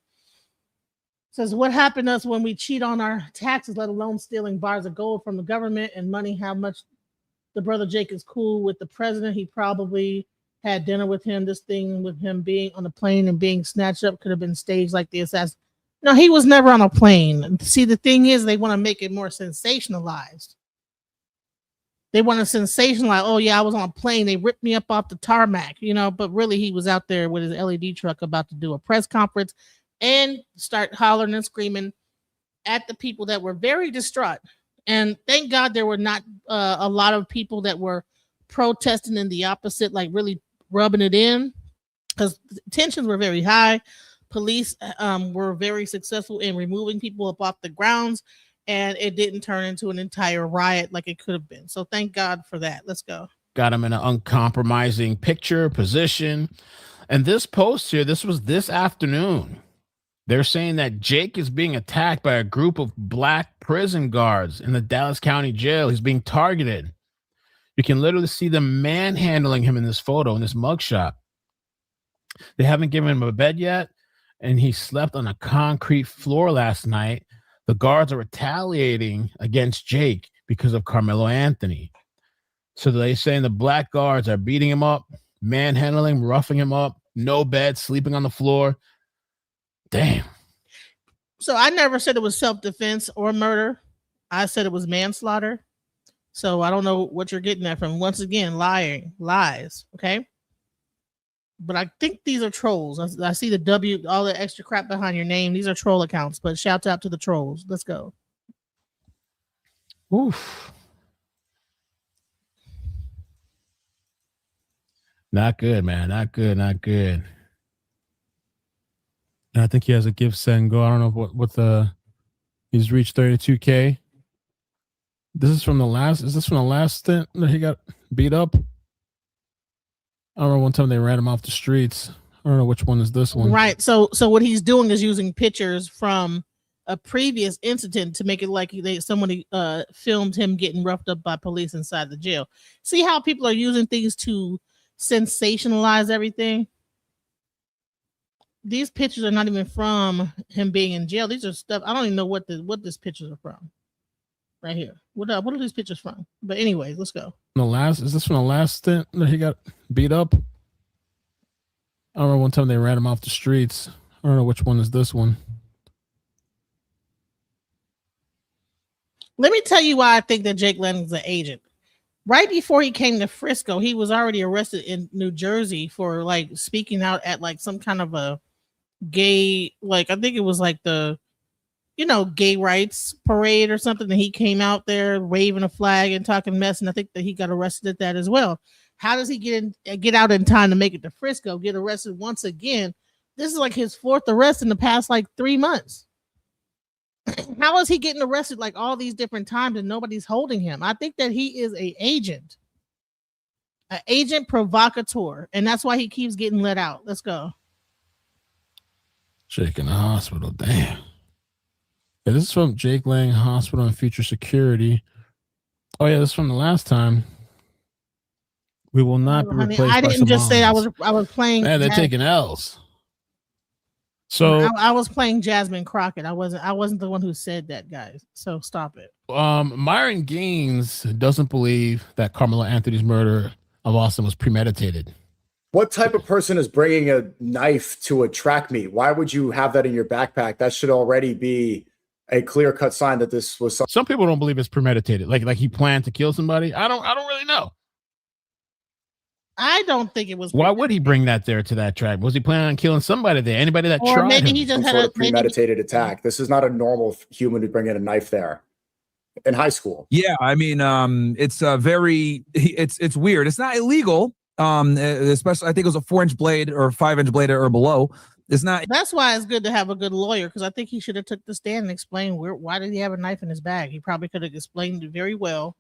says, what happened to us when we cheat on our taxes, let alone stealing bars of gold from the government and money? How much the brother Jake is cool with the president. He probably had dinner with him. This thing with him being on the plane and being snatched up could have been staged like the assassin. No, he was never on a plane. See, the thing is, they want to make it more sensationalized. They want to sensationalize, oh yeah, I was on a plane. They ripped me up off the tarmac, but really he was out there with his LED truck about to do a press conference and start hollering and screaming at the people that were very distraught. And thank God there were not a lot of people that were protesting in the opposite, like really rubbing it in, because tensions were very high. Police were very successful in removing people up off the grounds, and it didn't turn into an entire riot like it could have been. So thank God for that. Let's go. Got him in an uncompromising picture, position. And this post here, this was this afternoon. They're saying that Jake is being attacked by a group of black prison guards in the Dallas County Jail. He's being targeted. You can literally see them manhandling him in this photo, in this mugshot. They haven't given him a bed yet, and he slept on a concrete floor last night. The guards are retaliating against Jake because of Karmelo Anthony. So they're saying the black guards are beating him up, manhandling, roughing him up, no bed, sleeping on the floor. Damn. So I never said it was self-defense or murder. I said it was manslaughter. So I don't know what you're getting at from. Once again, lies. Okay. But I think these are trolls. I see the W, all the extra crap behind your name. These are troll accounts, but shout out to the trolls. Let's go. Oof. Not good, man. Not good. And I think he has a give, send, go. I don't know what the he's reached 32K. Is this from the last stint that he got beat up? I remember one time they ran him off the streets. I don't know which one is this one. Right. So what he's doing is using pictures from a previous incident to make it like somebody filmed him getting roughed up by police inside the jail. See how people are using things to sensationalize everything? These pictures are not even from him being in jail. These are stuff. I don't even know what these pictures are from. Right here. What are these pictures from? But anyways, let's go. Is this from the last stint that he got beat up? I remember one time they ran him off the streets. I don't know which one is this one. Let me tell you why I think that Jake Lanning's an agent. Right before he came to Frisco, he was already arrested in New Jersey for like speaking out at like some kind of a gay, like I think it was like the gay rights parade or something. And he came out there waving a flag and talking mess. And I think that he got arrested at that as well. How does he get out in time to make it to Frisco, get arrested once again? This is like his fourth arrest in the past like 3 months. How is he getting arrested like all these different times and nobody's holding him? I think that he is an agent provocateur. And that's why he keeps getting let out. Let's go. Jake in the hospital. Damn. Yeah, this is from Jake Lang Hospital and Future Security. Oh yeah, this is from the last time. We will not be Honey, replaced I by didn't just say I Somalians. was playing. Man, they're taking L's. So I was playing Jasmine Crockett. I wasn't the one who said that, guys. So stop it. Myron Gaines doesn't believe that Carmelo Anthony's murder of Austin was premeditated. What type of person is bringing a knife to a track meet? Why would you have that in your backpack? That should already be a clear-cut sign that this was Some people don't believe it's premeditated. Like he planned to kill somebody. I don't really know. I don't think it was. Why would he bring that there to that track? Was he planning on killing somebody there? Anybody that Or tried maybe him? he just some had sort a of premeditated attack. This is not a normal human to bring in a knife there in high school. Yeah, I mean, it's it's weird. It's not illegal. Especially I think it was a 4-inch blade or 5-inch blade or below. It's not. That's why it's good to have a good lawyer, because I think he should have took the stand and explained why did he have a knife in his bag. He probably could have explained it very well,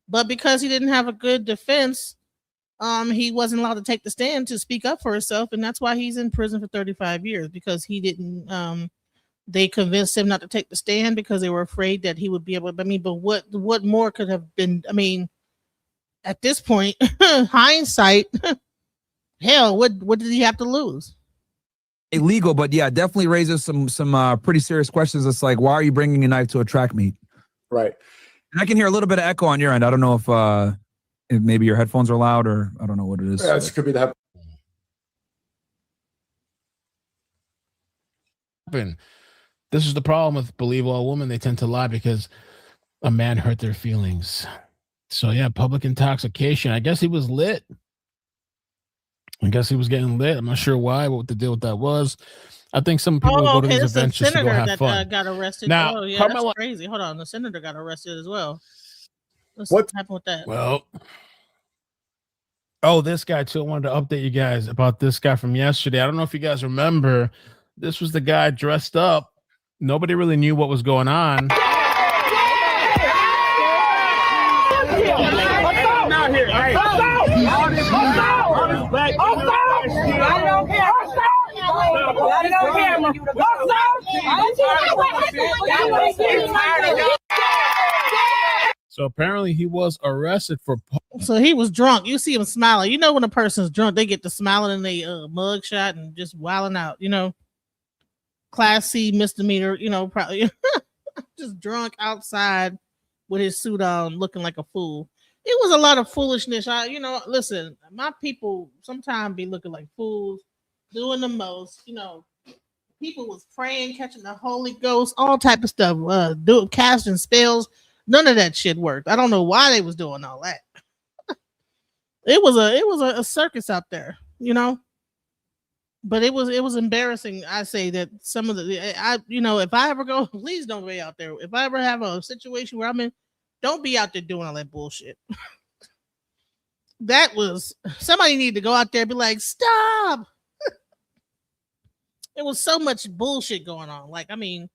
but because he didn't have a good defense, he wasn't allowed to take the stand to speak up for himself, and that's why he's in prison for 35 years, because he didn't. They convinced him not to take the stand because they were afraid that he would be able. I mean, but what more could have been? I mean, at this point, hindsight, hell, what did he have to lose? Illegal, but yeah, definitely raises some pretty serious questions. It's like, why are you bringing a knife to a track meet? Right. And I can hear a little bit of echo on your end. I don't know if maybe your headphones are loud or I don't know what it is. Yeah, this could be the. This is the problem with Believe All Women. They tend to lie because a man hurt their feelings. So yeah, public intoxication. I guess he was lit. I guess he was getting lit. I'm not sure why, what the deal with that was. I think some people go to these events just to go have fun. Got arrested. Now, oh yeah, Carmelo, that's crazy. Hold on, the senator got arrested as well. What happened with that? Well, this guy too. I wanted to update you guys about this guy from yesterday. I don't know if you guys remember. This was the guy dressed up. Nobody really knew what was going on. So apparently he was arrested for. So he was drunk. You see him smiling. You know when a person's drunk, they get to smiling in their mug shot and just wilding out. You know, Class C misdemeanor. You know, probably just drunk outside with his suit on, looking like a fool. It was a lot of foolishness. Listen, my people sometimes be looking like fools, doing the most. You know, people was praying, catching the Holy Ghost, all type of stuff, casting spells. None of that shit worked. I don't know why they was doing all that. It was a circus out there, you know. But it was embarrassing. I say that some of if I ever go, please don't be out there. If I ever have a situation where I'm in, don't be out there doing all that bullshit. That was somebody needed to go out there and be like, stop. It was so much bullshit going on. Like, I mean,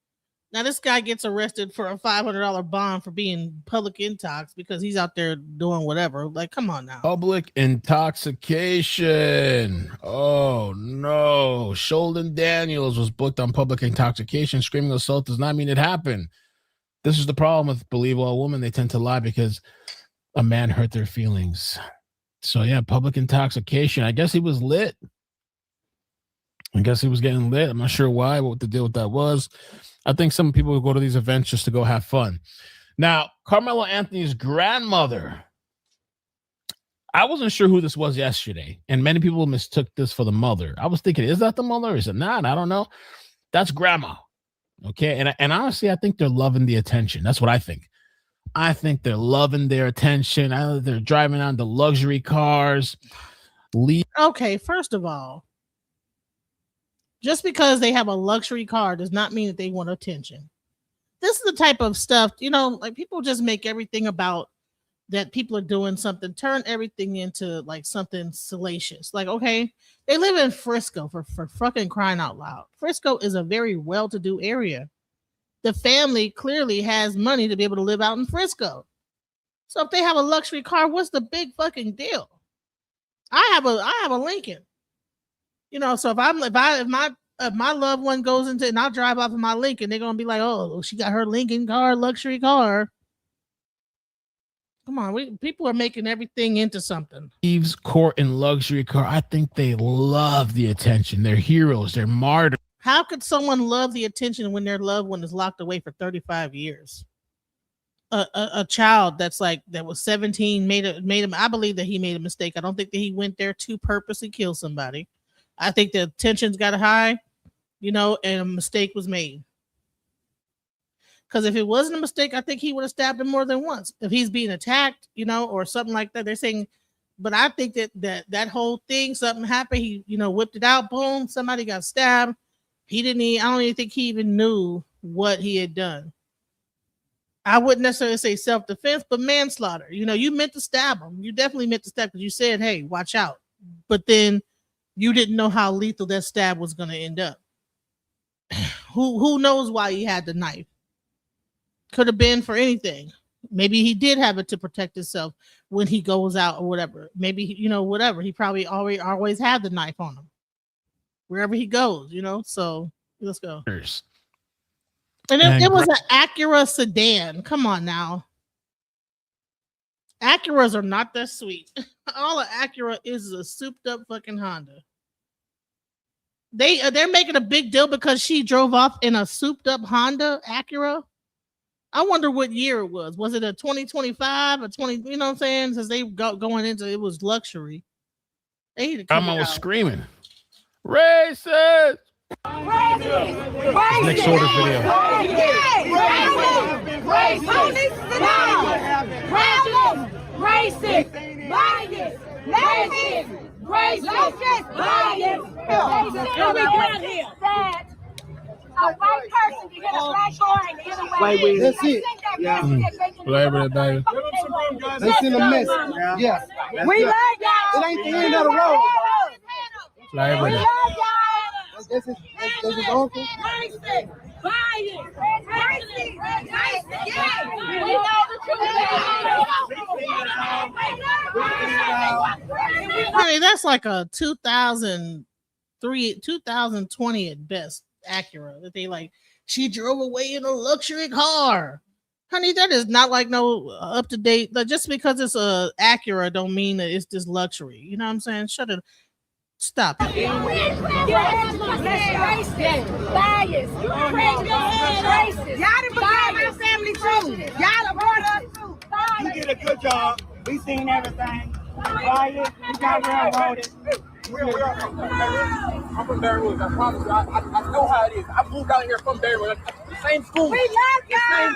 now this guy gets arrested for a $500 bond for being public intox because he's out there doing whatever. Like, come on now. Public intoxication. Oh no. Sheldon Daniels was booked on public intoxication. Screaming assault does not mean it happened. This is the problem with Believe All Women. They tend to lie because a man hurt their feelings. So yeah, public intoxication. I guess he was lit. I guess he was getting lit. I'm not sure why, what the deal with that was. I think some people go to these events just to go have fun. Now, Carmelo Anthony's grandmother. I wasn't sure who this was yesterday, and many people mistook this for the mother. I was thinking, is that the mother? Is it not? I don't know. That's grandma. Okay, and honestly, I think they're loving the attention. That's what I think. I think they're loving their attention. They're driving on the luxury cars. Okay, first of all, just because they have a luxury car does not mean that they want attention. This is the type of stuff, like people just make everything about that people are doing something, turn everything into like something salacious. Like, okay, they live in Frisco for fucking crying out loud. Frisco is a very well-to-do area. The family clearly has money to be able to live out in Frisco. So if they have a luxury car, what's the big fucking deal? I have a Lincoln. So if my my loved one goes into, and I'll drive off of my Lincoln, they're gonna be like, "Oh, she got her Lincoln car, luxury car." Come on, people are making everything into something. Thieves, court, and luxury car. I think they love the attention. They're heroes. They're martyrs. How could someone love the attention when their loved one is locked away for 35 years? A child that was 17 made him. I believe that he made a mistake. I don't think that he went there to purposely kill somebody. I think the tensions got high, and a mistake was made. Because if it wasn't a mistake, I think he would have stabbed him more than once. If he's being attacked, or something like that, they're saying. But I think that whole thing, something happened. He, whipped it out. Boom! Somebody got stabbed. I don't even think he even knew what he had done. I wouldn't necessarily say self-defense, but manslaughter. You meant to stab him. You definitely meant to stab because you said, "Hey, watch out." But then you didn't know how lethal that stab was going to end up. Who knows why he had the knife? Could have been for anything. Maybe he did have it to protect himself when he goes out or whatever. Maybe, whatever. He probably always had the knife on him wherever he goes, So let's go. And it was an Acura sedan. Come on now. Acuras are not that sweet. All an Acura is a souped up fucking Honda. They're making a big deal because she drove off in a souped up Honda Acura. I wonder what year it was. Was it a 2025 or 20? You know what I'm saying? Since they going into it was luxury. I'm almost screaming. Racist! Next order video. A white person to hit a black boy and hit a white boy. That's it. Yeah. That's in a mess. Yeah. We love y'all. It ain't the end of the road. We love y'all. This is uncle. I mean, that's like a 2020 at best Acura that they like. She drove away in a luxury car. Honey, that is not like no up to date. Like, just because it's a Acura don't mean that it's just luxury. You know what I'm saying? Shut it. Stop. Y'all done became my family too. Y'all are brought us too. You did a good job. We seen everything. Riot, we got railroaded. I'm from Baton Rouge. I promise you. I know how it is. I moved out here from Baton Rouge. The same school. We love y'all. We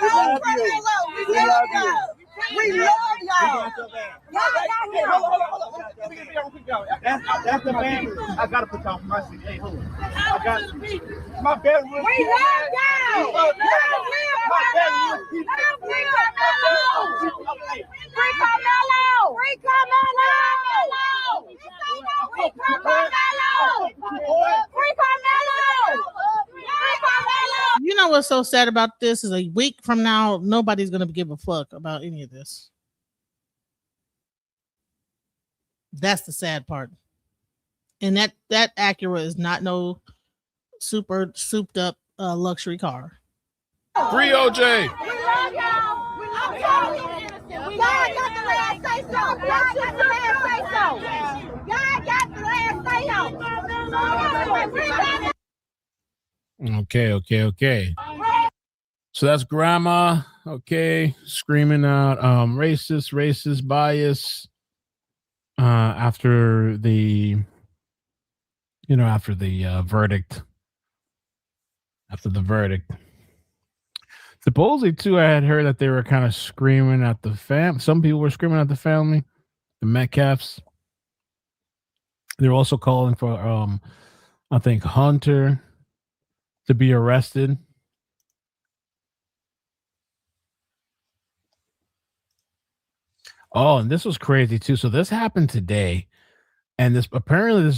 love y'all. We love y'all. That's the family. I gotta put y'all my shit. Hey, hold on. I got my Baton Rouge. We love y'all. My Baton Rouge people. Free Karmelo. Free Karmelo. Free Karmelo. You know what's so sad about this is a week from now, nobody's going to give a fuck about any of this. That's the sad part. And that Acura is not no super souped up luxury car. Free OJ. We love y'all. We love y'all. Y'all got the last say so. Y'all got the last say so. Y'all got the last say so. Okay. So that's grandma. Okay, screaming out racist bias after the verdict. After the verdict. Supposedly too, I had heard that they were kind of screaming at the some people were screaming at the family, the Metcalfs. They're also calling for I think Hunter to be arrested. Oh, and this was crazy too. So this happened today, and this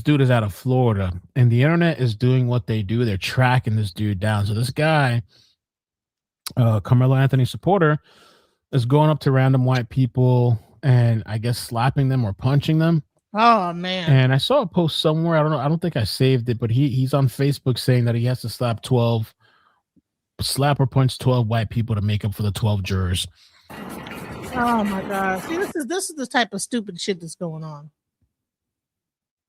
dude is out of Florida, and the internet is doing what they do. They're tracking this dude down. So this guy, Karmelo Anthony supporter, is going up to random white people and I guess slapping them or punching them. Oh man. And I saw a post somewhere. I don't know. I don't think I saved it, but he's on Facebook saying that he has to slap or punch 12 white people to make up for the 12 jurors. Oh my God. See, this is the type of stupid shit that's going on.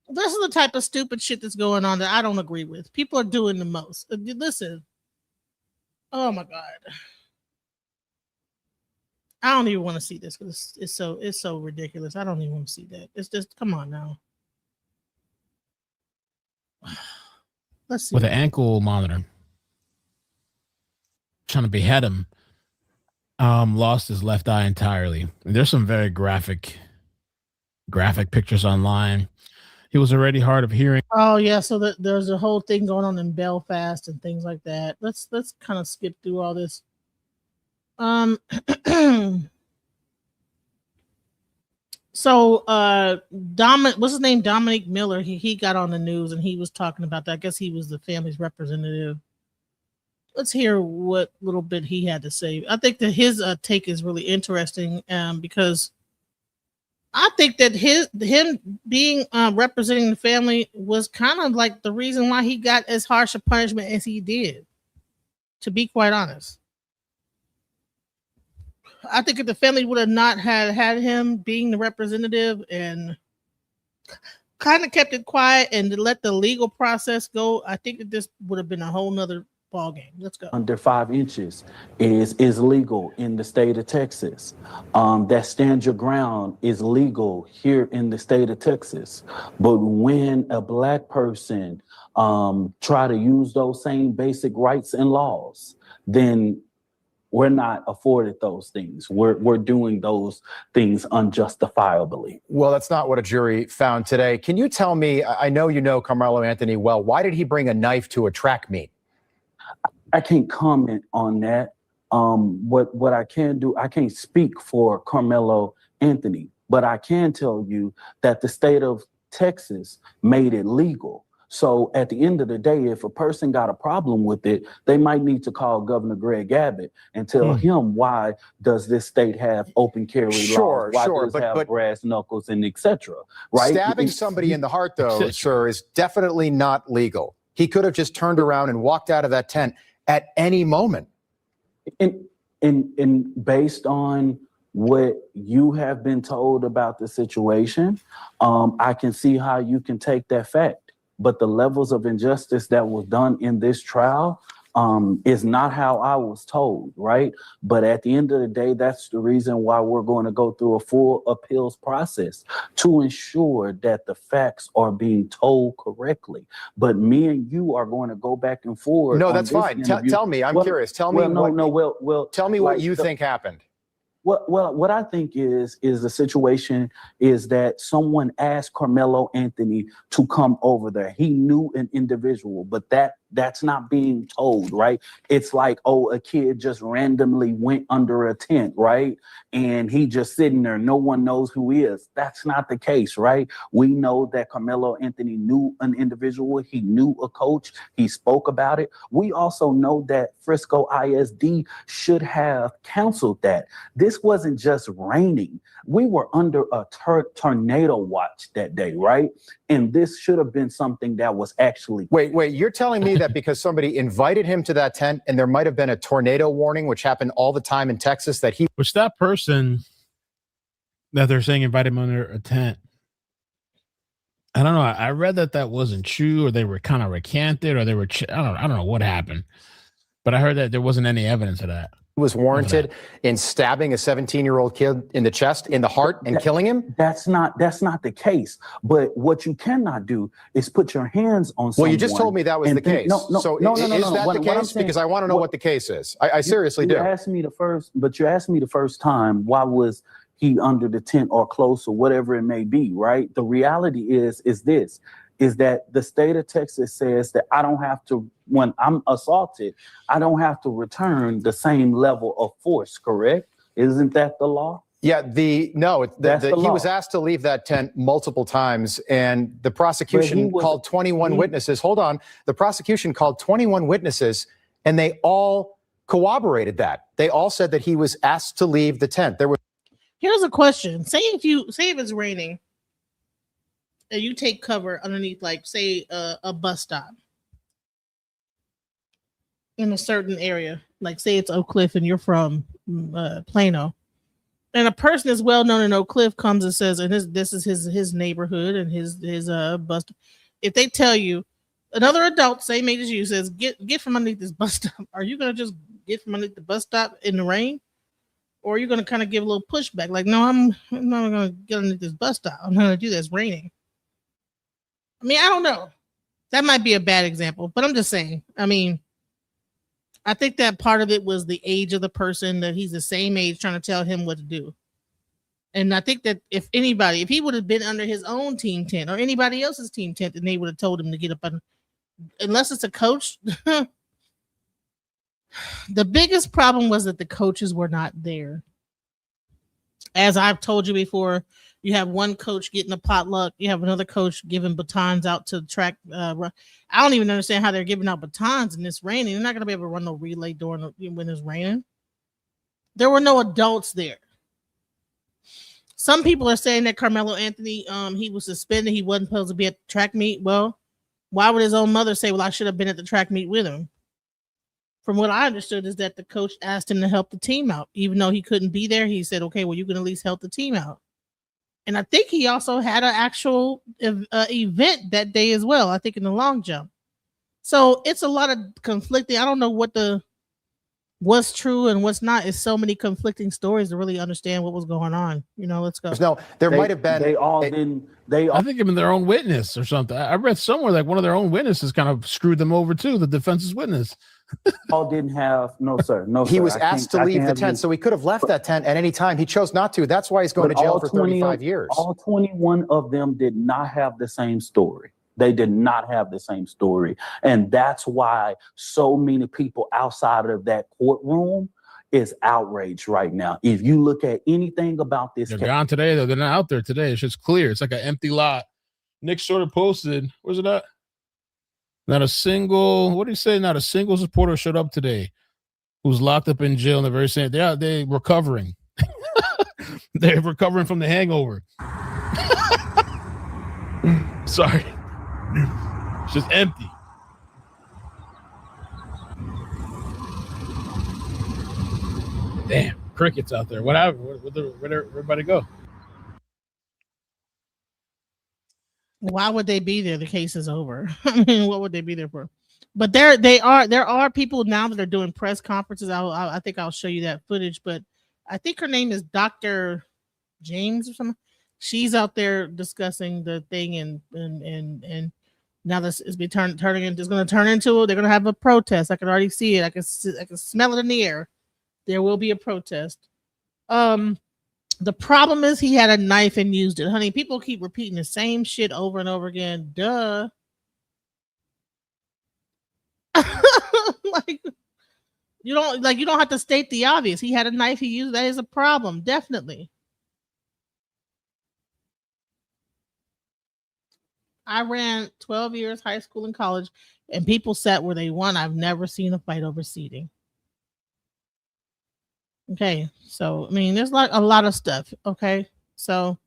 This is the type of stupid shit that's going on that I don't agree with. People are doing the most. Listen. Oh my God. I don't even want to see this because it's so ridiculous. I don't even want to see that. It's just, come on now. Let's see. With an ankle monitor. Trying to behead him. Lost his left eye entirely. There's some very graphic pictures online. He was already hard of hearing. Oh yeah, so there's a whole thing going on in Belfast and things like that. Let's kind of skip through all this. So what's his name? Dominic Miller. He got on the news and he was talking about that. I guess he was the family's representative. Let's hear what little bit he had to say. I think that his take is really interesting because I think that him being representing the family was kind of like the reason why he got as harsh a punishment as he did. To be quite honest, I think if the family would have not had him being the representative and kind of kept it quiet and let the legal process go, I think that this would have been a whole nother ball game. Let's go. Under 5 inches is legal in the state of Texas. That stand your ground is legal here in the state of Texas. But when a black person try to use those same basic rights and laws, then we're not afforded those things. We're doing those things unjustifiably. Well, that's not what a jury found today. Can you tell me, I know you know Karmelo Anthony well, why did he bring a knife to a track meet? I can't comment on that. What I can do, I can't speak for Karmelo Anthony, but I can tell you that the state of Texas made it legal. So at the end of the day, if a person got a problem with it, they might need to call Governor Greg Abbott and tell him, why does this state have open carry laws? Why does it have brass knuckles and etc. Right? Stabbing somebody in the heart, though, sir, is definitely not legal. He could have just turned around and walked out of that tent at any moment. And based on what you have been told about the situation, I can see how you can take that fact. But the levels of injustice that was done in this trial is not how I was told, right? But at the end of the day, that's the reason why we're going to go through a full appeals process to ensure that the facts are being told correctly. But me and you are going to go back and forth. No, that's fine. Tell me, I'm curious. Tell me tell me what you think happened. What I think is the situation is that someone asked Karmelo Anthony to come over there. He knew an individual, but that's not being told, right? It's like, oh, a kid just randomly went under a tent, right? And he just sitting there. No one knows who he is. That's not the case, right? We know that Karmelo Anthony knew an individual. He knew a coach. He spoke about it. We also know that Frisco ISD should have counseled that. This wasn't just raining. We were under a tornado watch that day, right? And this should have been something that was actually... Wait, you're telling me that because somebody invited him to that tent and there might have been a tornado warning, which happened all the time in Texas, that he... Which that person that they're saying invited him under a tent, I don't know. I read that wasn't true, or they were kind of recanted, or they were... I don't know what happened. But I heard that there wasn't any evidence of that. Was warranted in stabbing a 17-year-old kid in the chest, in the heart, and killing him? That's not the case. But what you cannot do is put your hands on someone. Well, you just told me that was the case. No. Is that the case? Because I want to know what the case is. I seriously do. You asked me the first time, why was he under the tent or close or whatever it may be, right? The reality is that the state of Texas says that I don't have to, when I'm assaulted, I don't have to return the same level of force, correct? Isn't that the law? Yeah, he was asked to leave that tent multiple times, and the prosecution called 21 witnesses. Hold on. The prosecution called 21 witnesses, and they all corroborated that. They all said that he was asked to leave the tent. Here's a question. Say if it's raining and you take cover underneath, like, say, a bus stop in a certain area, like say it's Oak Cliff and you're from Plano, and a person is well known in Oak Cliff comes and says, and this is his neighborhood and his bus. If they tell you, another adult same age as you says, get from underneath this bus stop, are you gonna just get from underneath the bus stop in the rain, or are you gonna kind of give a little pushback, like, no, I'm not gonna get underneath this bus stop. I'm not gonna do that. It's raining. I mean, I don't know. That might be a bad example, but I'm just saying. I mean, I think that part of it was the age of the person, that he's the same age trying to tell him what to do. And I think that if he would have been under his own team tent or anybody else's team tent, then they would have told him to get up on, unless it's a coach. The biggest problem was that the coaches were not there. As I've told you before, you have one coach getting a potluck. You have another coach giving batons out to track. I don't even understand how they're giving out batons in this raining. They're not going to be able to run no relay when it's raining. There were no adults there. Some people are saying that Karmelo Anthony, he was suspended. He wasn't supposed to be at the track meet. Well, why would his own mother say, well, I should have been at the track meet with him? From what I understood is that the coach asked him to help the team out. Even though he couldn't be there, he said, okay, well, you can at least help the team out. And I think he also had an actual event that day as well, I think in the long jump. So it's a lot of conflicting. I don't know what's true and what's not. It's so many conflicting stories to really understand what was going on. Let's go. No, there might have been. I think even their own witness or something. I read somewhere like one of their own witnesses kind of screwed them over too, the defense's witness. All didn't have no sir. He was asked to leave the tent, so he could have left that tent at any time. He chose not to. That's why he's going to jail for 35 years. All 21 of them did not have the same story. They did not have the same story, and that's why so many people outside of that courtroom is outraged right now. If you look at anything about this, they're gone today though. They're not out there today. It's just clear. It's like an empty lot. Nick sort of posted. Where's it at? Not a single, what did he say? Not a single supporter showed up today who's locked up in jail. And they're very saying they're recovering. They're recovering from the hangover. Sorry. It's just empty. Damn, crickets out there. What happened? Where'd everybody go? Why would they be there? The case is over. I mean, what would they be there for? But there are people now that are doing press conferences. I think I'll show you that footage. But I think her name is Dr. James or something. She's out there discussing the thing, and now this is turning into. It's going to turn into. They're going to have a protest. I can already see it. I can smell it in the air. There will be a protest. The problem is he had a knife and used it. Honey, people keep repeating the same shit over and over again. Duh. You don't have to state the obvious. He had a knife, he used. That is a problem, definitely. I ran 12 years, high school and college, and people sat where they won. I've never seen a fight over seating. Okay, so I mean, there's like a lot of stuff. Okay, so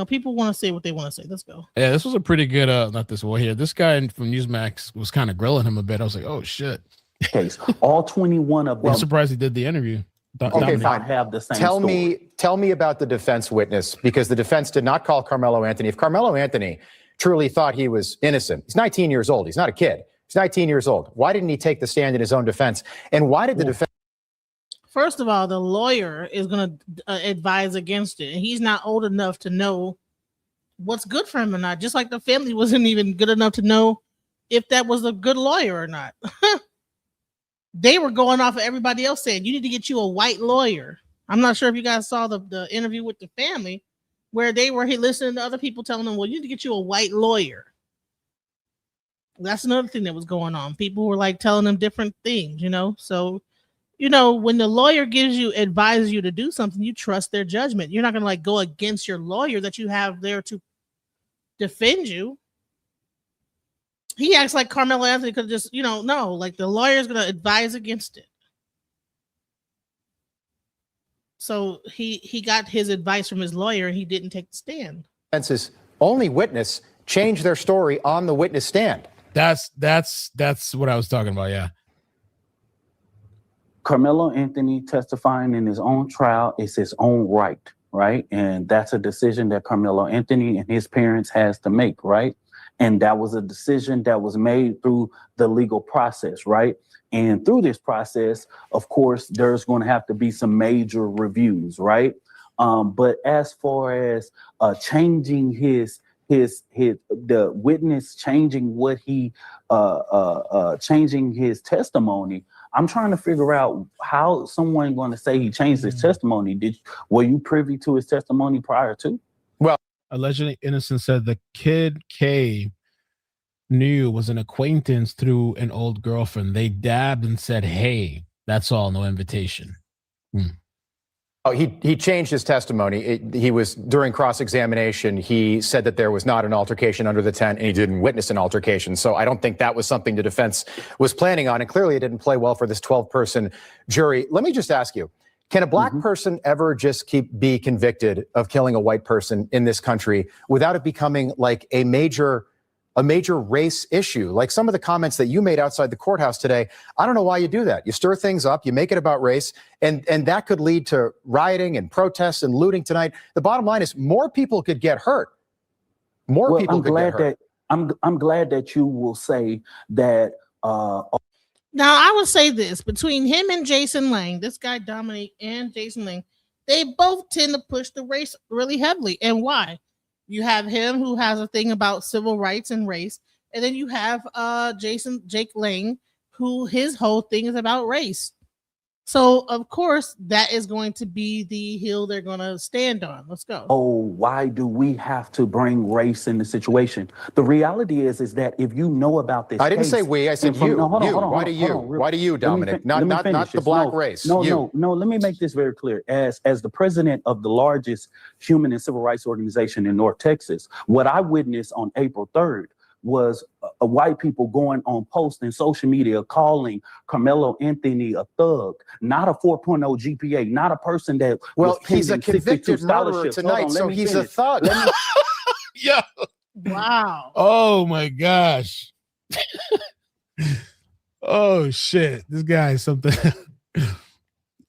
people want to say what they want to say. Let's go. Yeah, this was a pretty good. Not this one here. This guy from Newsmax was kind of grilling him a bit. I was like, oh shit. Case. All 21 of them. I'm surprised he did the interview. Okay, fine. Have the same Tell me about the defense witness, because the defense did not call Karmelo Anthony. If Karmelo Anthony truly thought he was innocent, he's 19 years old. He's not a kid. He's 19 years old. Why didn't he take the stand in his own defense? And why did the defense? First of all, the lawyer is going to advise against it, and he's not old enough to know what's good for him or not. Just like the family wasn't even good enough to know if that was a good lawyer or not. They were going off of everybody else saying, you need to get you a white lawyer. I'm not sure if you guys saw the interview with the family where they were listening to other people telling them, well, you need to get you a white lawyer. That's another thing that was going on. People were like telling them different things, So, when the lawyer advises you to do something, you trust their judgment. You're not going to go against your lawyer that you have there to defend you. He acts like Karmelo Anthony could just, no, the lawyer's going to advise against it. So he got his advice from his lawyer and he didn't take the stand. Defense is only witness, change their story on the witness stand. That's what I was talking about. Yeah. Karmelo Anthony testifying in his own trial is his own right? And that's a decision that Karmelo Anthony and his parents has to make, right? And that was a decision that was made through the legal process, right? And through this process, of course, there's going to have to be some major reviews, right? But as far as changing the witness changing what he changing his testimony, I'm trying to figure out how someone going to say he changed his testimony. Were you privy to his testimony prior to? Well, allegedly innocent said the kid K knew was an acquaintance through an old girlfriend. They dabbed and said, "Hey, that's all, no invitation." Oh, he changed his testimony. He was during cross-examination. He said that there was not an altercation under the tent, and he didn't witness an altercation. So I don't think that was something the defense was planning on, and clearly it didn't play well for this 12-person jury. Let me just ask you: can a black person ever just be convicted of killing a white person in this country without it becoming like a major race issue? Like some of the comments that you made outside the courthouse today, I don't know why you do that. You stir things up, you make it about race, and that could lead to rioting and protests and looting tonight. The bottom line is more people could get hurt. More people could get hurt. I'm glad that you will say that. Now, I would say this, between him and Jason Lang, this guy Dominique and Jason Lang, they both tend to push the race really heavily. And why? You have him who has a thing about civil rights and race, and then you have Jake Lang, who his whole thing is about race. So of course that is going to be the hill they're going to stand on. Let's go. Oh, why do we have to bring race in the situation? The reality is that if you know about this, I didn't say we. I said you. Why do you? Why do you, Dominic? Not the black race. No. Let me make this very clear. As the president of the largest human and civil rights organization in North Texas, what I witnessed on April 3rd was white people going on posts in social media calling Karmelo Anthony a thug, not a 4.0 GPA, not a person that he's a convicted murderer tonight, so he's a thug. Yeah. Wow. Oh my gosh. Oh shit. This guy is something.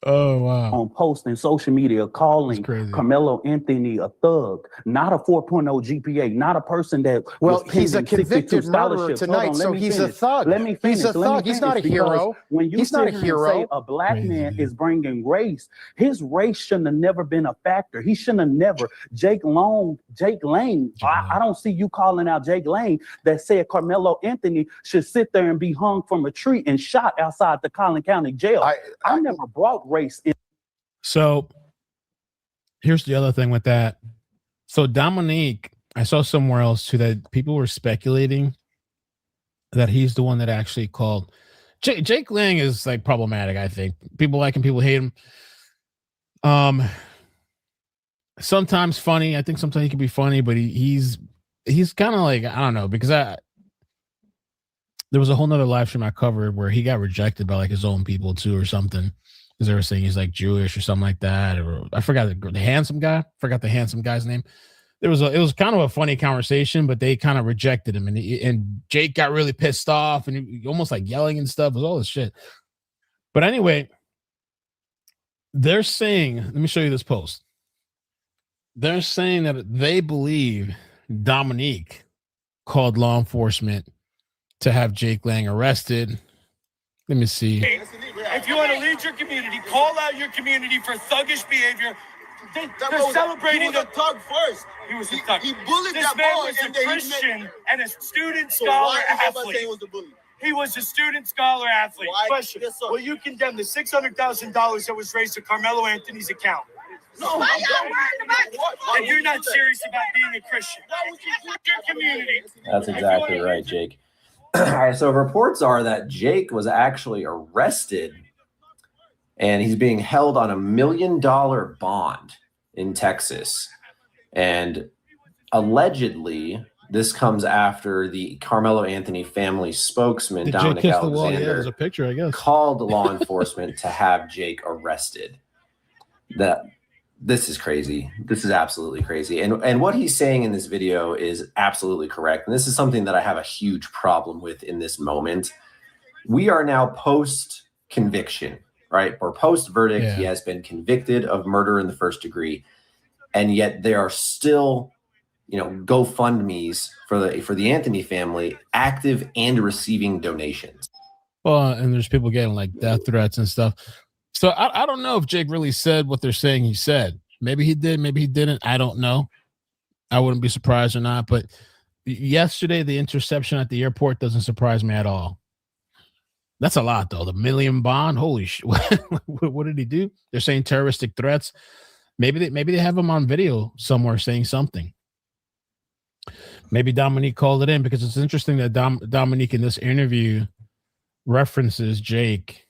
Oh wow. On posts in social media calling Karmelo Anthony a thug, not a 4.0 GPA, not a person that he's a convicted murderer tonight, so he's a thug. Let me finish. He's a thug. He's not a hero. When you say a black man is bringing race, his race shouldn't have never been a factor. He shouldn't have never. Jake Lang. I don't see you calling out Jake Lang that said Karmelo Anthony should sit there and be hung from a tree and shot outside the Collin County Jail. I never brought race in. So here's the other thing with that. So Dominique, I saw somewhere else too that people were speculating that he's the one that actually called. Jake Lang is like problematic. I think people like him, people hate him. Sometimes funny. I think sometimes he can be funny, but he's kind of like, I don't know, because there was a whole nother live stream I covered where he got rejected by like his own people too or something. Because they were saying he's like Jewish or something like that. Or I forgot the handsome guy. Forgot the handsome guy's name. It was kind of a funny conversation, but they kind of rejected him. And Jake got really pissed off and he almost like yelling and stuff. It was all this shit. But anyway, they're saying, let me show you this post. They're saying that they believe Dominique called law enforcement to have Jake Lang arrested. Let me see. If you want to lead your community, call out your community for thuggish behavior. They're celebrating the thug first. He was a thug. He bullied this man was a Christian and a student scholar athlete. He was a student scholar athlete. Question: will you condemn the $600,000 that was raised to Karmelo Anthony's account? No, and you're not serious about being a Christian. Your community. That's exactly right, Jake. All right, so reports are that Jake was actually arrested and he's being held on $1 million bond in Texas. And allegedly, this comes after the Karmelo Anthony family spokesman, Dominic Alexander, there's a picture, I guess, called law enforcement to have Jake arrested. this is crazy. This is absolutely crazy. And what he's saying in this video is absolutely correct. And this is something that I have a huge problem with in this moment. We are now post-conviction, right? Or post-verdict. Yeah. He has been convicted of murder in the first degree. And yet there are still, GoFundMes for the Anthony family active and receiving donations. Well, and there's people getting like death threats and stuff. So I don't know if Jake really said what they're saying he said. Maybe he did, maybe he didn't. I don't know. I wouldn't be surprised or not. But yesterday, the interception at the airport doesn't surprise me at all. That's a lot, though. The $1 million bond. Holy shit! What did he do? They're saying terroristic threats. Maybe they have him on video somewhere saying something. Maybe Dominique called it in, because it's interesting that Dominique in this interview references Jake.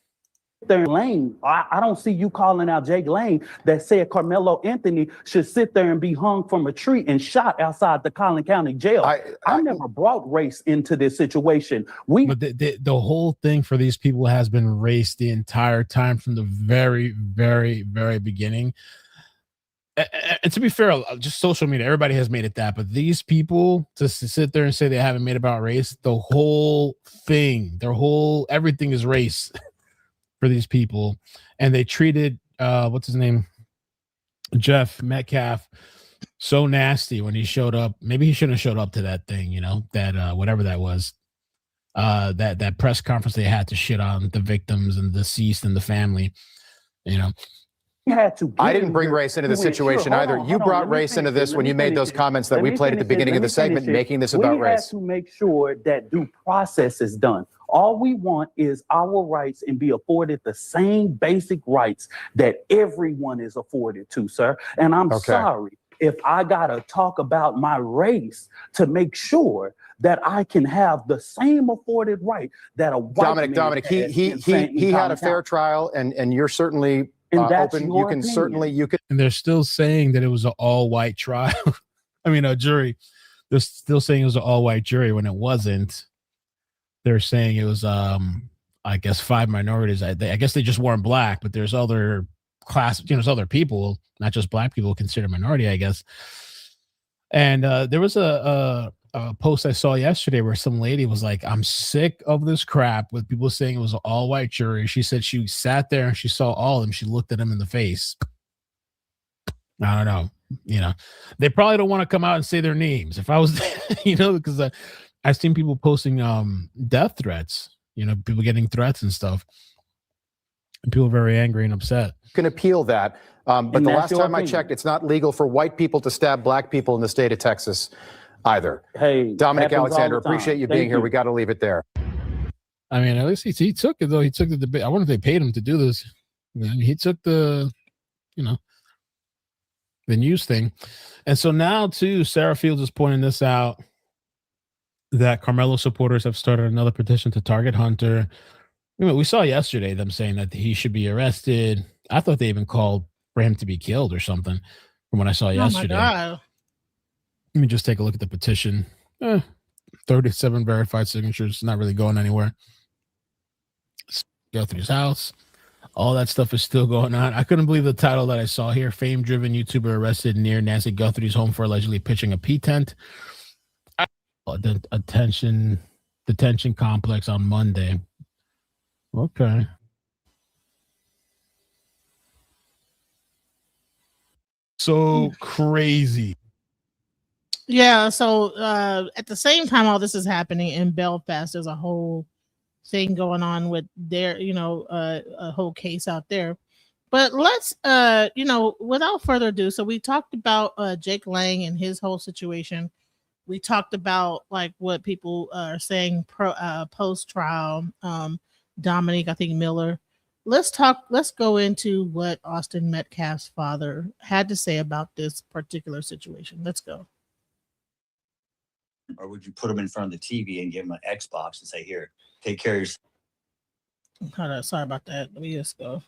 Lane, I don't see you calling out Jake Lane that said Karmelo Anthony should sit there and be hung from a tree and shot outside the Collin County Jail. I never brought race into this situation. But the whole thing for these people has been race the entire time from the very, very, very beginning. And to be fair, just social media, everybody has made it that. But these people, to sit there and say they haven't made it about race, the whole thing, everything is race for these people. And they treated, what's his name? Jeff Metcalf so nasty when he showed up. Maybe he shouldn't have showed up to that thing, that whatever that was. That press conference they had to shit on the victims and the deceased and the family, I didn't bring race into the situation either. You brought race into this when you made those comments that we played at the beginning of the segment, making this about race. We have to make sure that due process is done. All we want is our rights and be afforded the same basic rights that everyone is afforded to, sir. And I'm sorry if I gotta talk about my race to make sure that I can have the same afforded right that a white Dominic, he had a fair trial, and you're certainly open. You can certainly And they're still saying that it was an all-white trial. I mean, a jury. They're still saying it was an all-white jury when it wasn't. They're saying it was, I guess, 5 minorities. I guess they just weren't black, but there's other there's other people, not just black people, considered minority, I guess. And there was a post I saw yesterday where some lady was like, I'm sick of this crap with people saying it was an all-white jury. She said she sat there and she saw all of them. She looked at them in the face. I don't know. They probably don't want to come out and say their names. If I was, because I've seen people posting death threats, people getting threats and stuff. And people are very angry and upset. You can appeal that. But the last time I checked, it's not legal for white people to stab black people in the state of Texas either. Hey, Dominic Alexander, appreciate you being here. We got to leave it there. I mean, at least he took it, though. He took the debate. I wonder if they paid him to do this. He took the news thing. And so now, too, Sarah Fields is pointing this out, that Karmelo supporters have started another petition to target Hunter. We saw yesterday them saying that he should be arrested. I thought they even called for him to be killed or something from what I saw yesterday. Oh, my God. Let me just take a look at the petition. 37 verified signatures. Not really going anywhere. Go through his house. All that stuff is still going on. I couldn't believe the title that I saw here. Fame-driven YouTuber arrested near Nancy Guthrie's home for allegedly pitching a pea tent. Detention complex on Monday. Okay. So crazy. Yeah, so at the same time all this is happening in Belfast, there's a whole thing going on with their, a whole case out there. But let's, without further ado, so we talked about Jake Lang and his whole situation. We talked about like what people are saying post-trial. Dominique, I think Miller. Let's go into what Austin Metcalf's father had to say about this particular situation. Let's go. Or would you put him in front of the TV and give him an Xbox and say, here, take care of yourself? Hold on, sorry about that. Let me just go.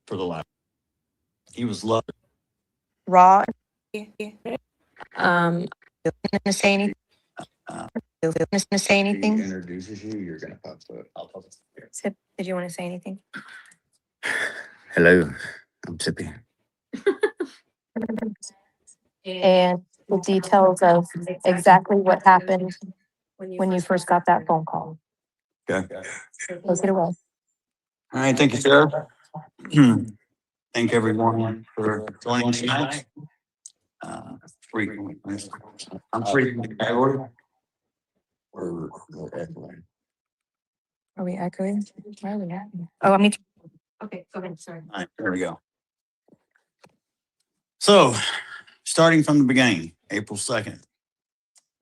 For the life. He was loved. Raw. Gonna say anything? Gonna say anything? He introduces you, you're gonna pop foot. I'll pop it. Sip, did you want to say anything? Hello, I'm Sippy. And the details of exactly what happened when you first got that phone call. Okay. Take it away. All right. Thank you, Sarah. Thank everyone for joining tonight. I'm frequently order. Are we echoing? Where are we at? Oh, I mean. Okay, go ahead. Sorry. All right, there we go. So, starting from the beginning, April 2nd,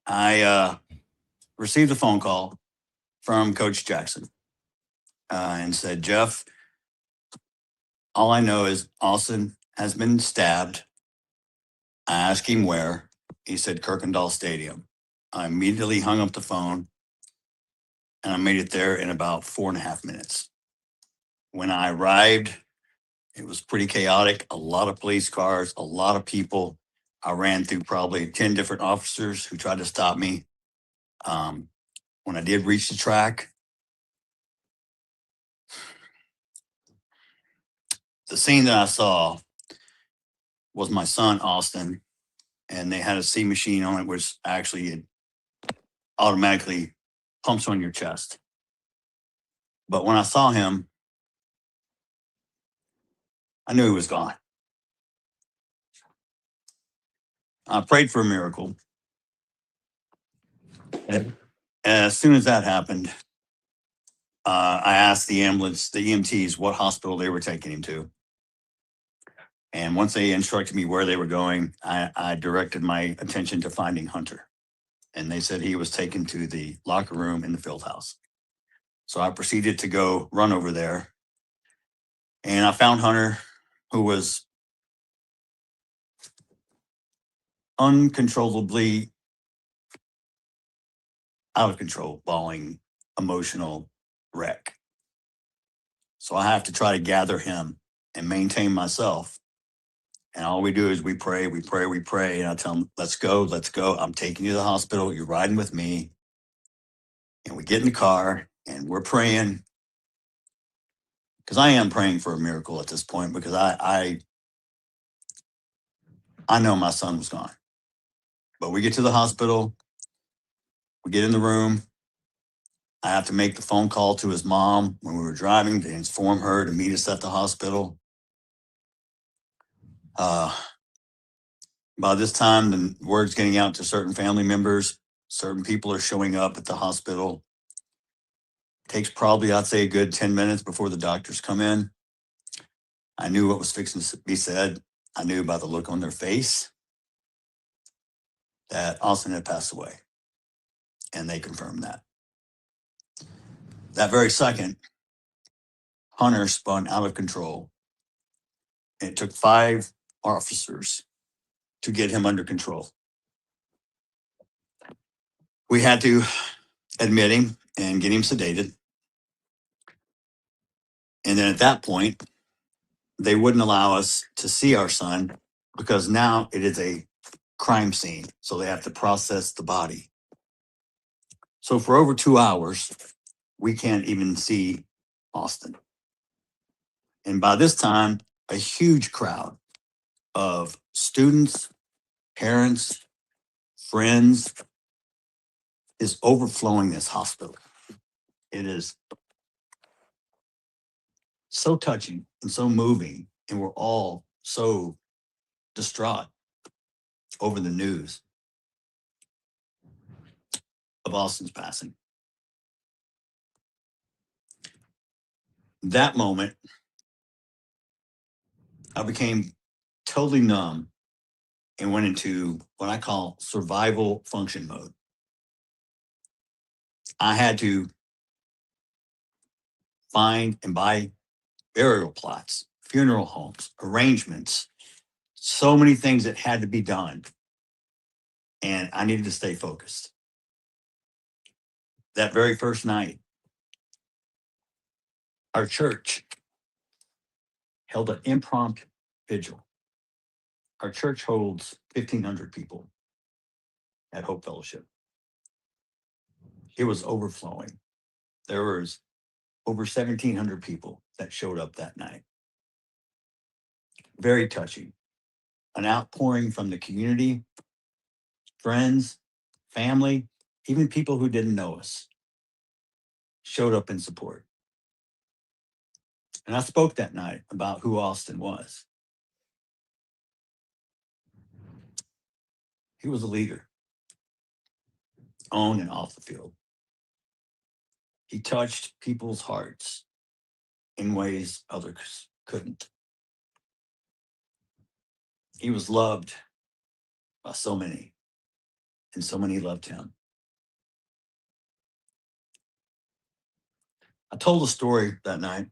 I received a phone call from Coach Jackson and said, Jeff, all I know is Austin has been stabbed. I asked him where. He said Kirkendall Stadium. I immediately hung up the phone and I made it there in about 4.5 minutes. When I arrived, it was pretty chaotic. A lot of police cars, a lot of people. I ran through probably 10 different officers who tried to stop me. When I did reach the track, the scene that I saw was my son, Austin, and they had a C machine on it, which actually it automatically pumps on your chest. But when I saw him, I knew he was gone. I prayed for a miracle. And as soon as that happened, I asked the ambulance, the EMTs, what hospital they were taking him to. And once they instructed me where they were going, I directed my attention to finding Hunter. And they said he was taken to the locker room in the field house. So I proceeded to go run over there. And I found Hunter, who was uncontrollably out of control, bawling, emotional wreck. So I have to try to gather him and maintain myself. And all we do is we pray. And I tell him, let's go. I'm taking you to the hospital. You're riding with me. And we get in the car and we're praying. Because I am praying for a miracle at this point, because I know my son was gone. But we get to the hospital. We get in the room. I have to make the phone call to his mom when we were driving to inform her to meet us at the hospital. By this time, the word's getting out to certain family members. Certain people are showing up at the hospital. Takes probably, I'd say, a good 10 minutes before the doctors come in. I knew what was fixing to be said. I knew by the look on their face that Austin had passed away. And they confirmed that. That very second, Hunter spun out of control. It took 5 officers to get him under control. We had to admit him and get him sedated. And then at that point, they wouldn't allow us to see our son because now it is a crime scene. So they have to process the body. So for over 2 hours, we can't even see Austin. And by this time, a huge crowd of students, parents, friends is overflowing this hospital. It is so touching and so moving, and we're all so distraught over the news of Austin's passing. That moment, I became totally numb and went into what I call survival function mode. I had to find and buy burial plots, funeral homes, arrangements, so many things that had to be done. And I needed to stay focused. That very first night, our church held an impromptu vigil. Our church holds 1,500 people at Hope Fellowship. It was overflowing. There was over 1,700 people that showed up that night. Very touching. an outpouring from the community, friends, family, even people who didn't know us showed up in support. And I spoke that night about who Austin was. He was a leader, on and off the field. He touched people's hearts in ways others couldn't. He was loved by so many, and so many loved him. I told a story that night,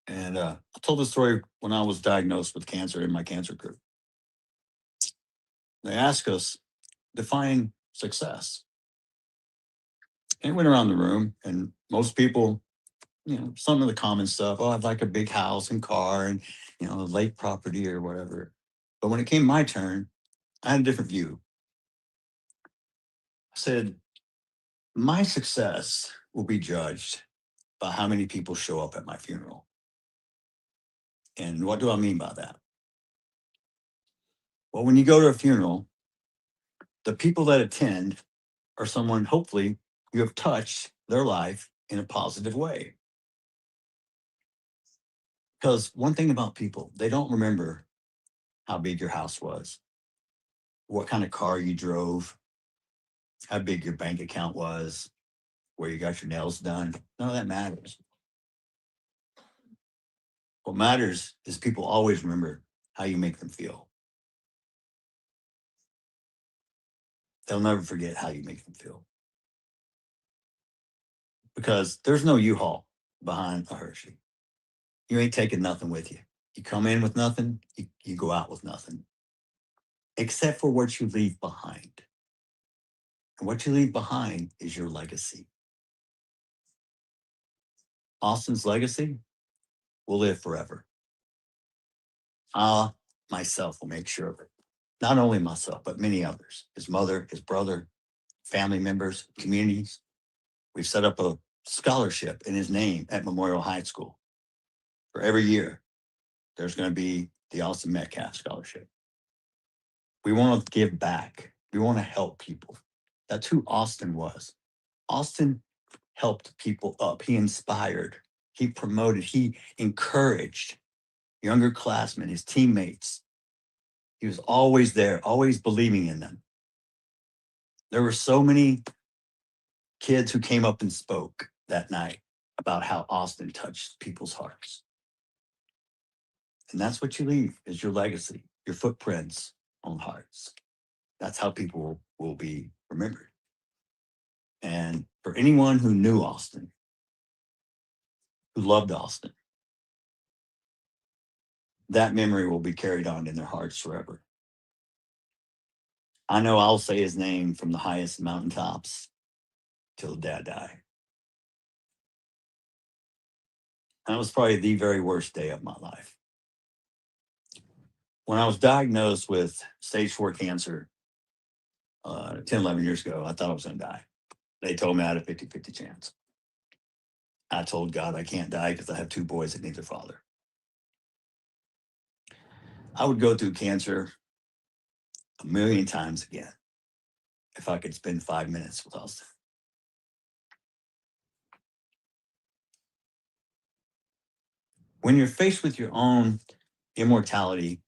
and I told the story when I was diagnosed with cancer in my cancer group. They asked us, define success. And it went around the room, and most people, some of the common stuff, oh, I'd like a big house and car and, a lake property or whatever. But when it came my turn, I had a different view. I said, my success will be judged by how many people show up at my funeral. And what do I mean by that? Well, when you go to a funeral, the people that attend are someone, hopefully, you have touched their life in a positive way. Because one thing about people, they don't remember how big your house was, what kind of car you drove, how big your bank account was, where you got your nails done. None of that matters. What matters is people always remember how you make them feel. They'll never forget how you make them feel. Because there's no U-Haul behind a Hershey. You ain't taking nothing with you. You come in with nothing, you go out with nothing. Except for what you leave behind. And what you leave behind is your legacy. Austin's legacy will live forever. I, myself, will make sure of it. Not only myself, but many others. His mother, his brother, family members, communities. We've set up a scholarship in his name at Memorial High School. For every year, there's going to be the Austin Metcalf Scholarship. We want to give back. We want to help people. That's who Austin was. Austin helped people up. He inspired. He promoted. He encouraged younger classmen, his teammates. He was always there, always believing in them. There were so many kids who came up and spoke that night about how Austin touched people's hearts. And that's what you leave is your legacy, your footprints on hearts. That's how people will be remembered. And for anyone who knew Austin, who loved Austin, that memory will be carried on in their hearts forever. I know I'll say his name from the highest mountaintops till the day I die. That was probably the very worst day of my life. When I was diagnosed with stage 4 cancer 10, 11 years ago, I thought I was going to die. They told me I had a 50-50 chance. I told God I can't die because I have 2 boys that need their father. I would go through cancer a million times again if I could spend 5 minutes with Austin. When you're faced with your own immortality,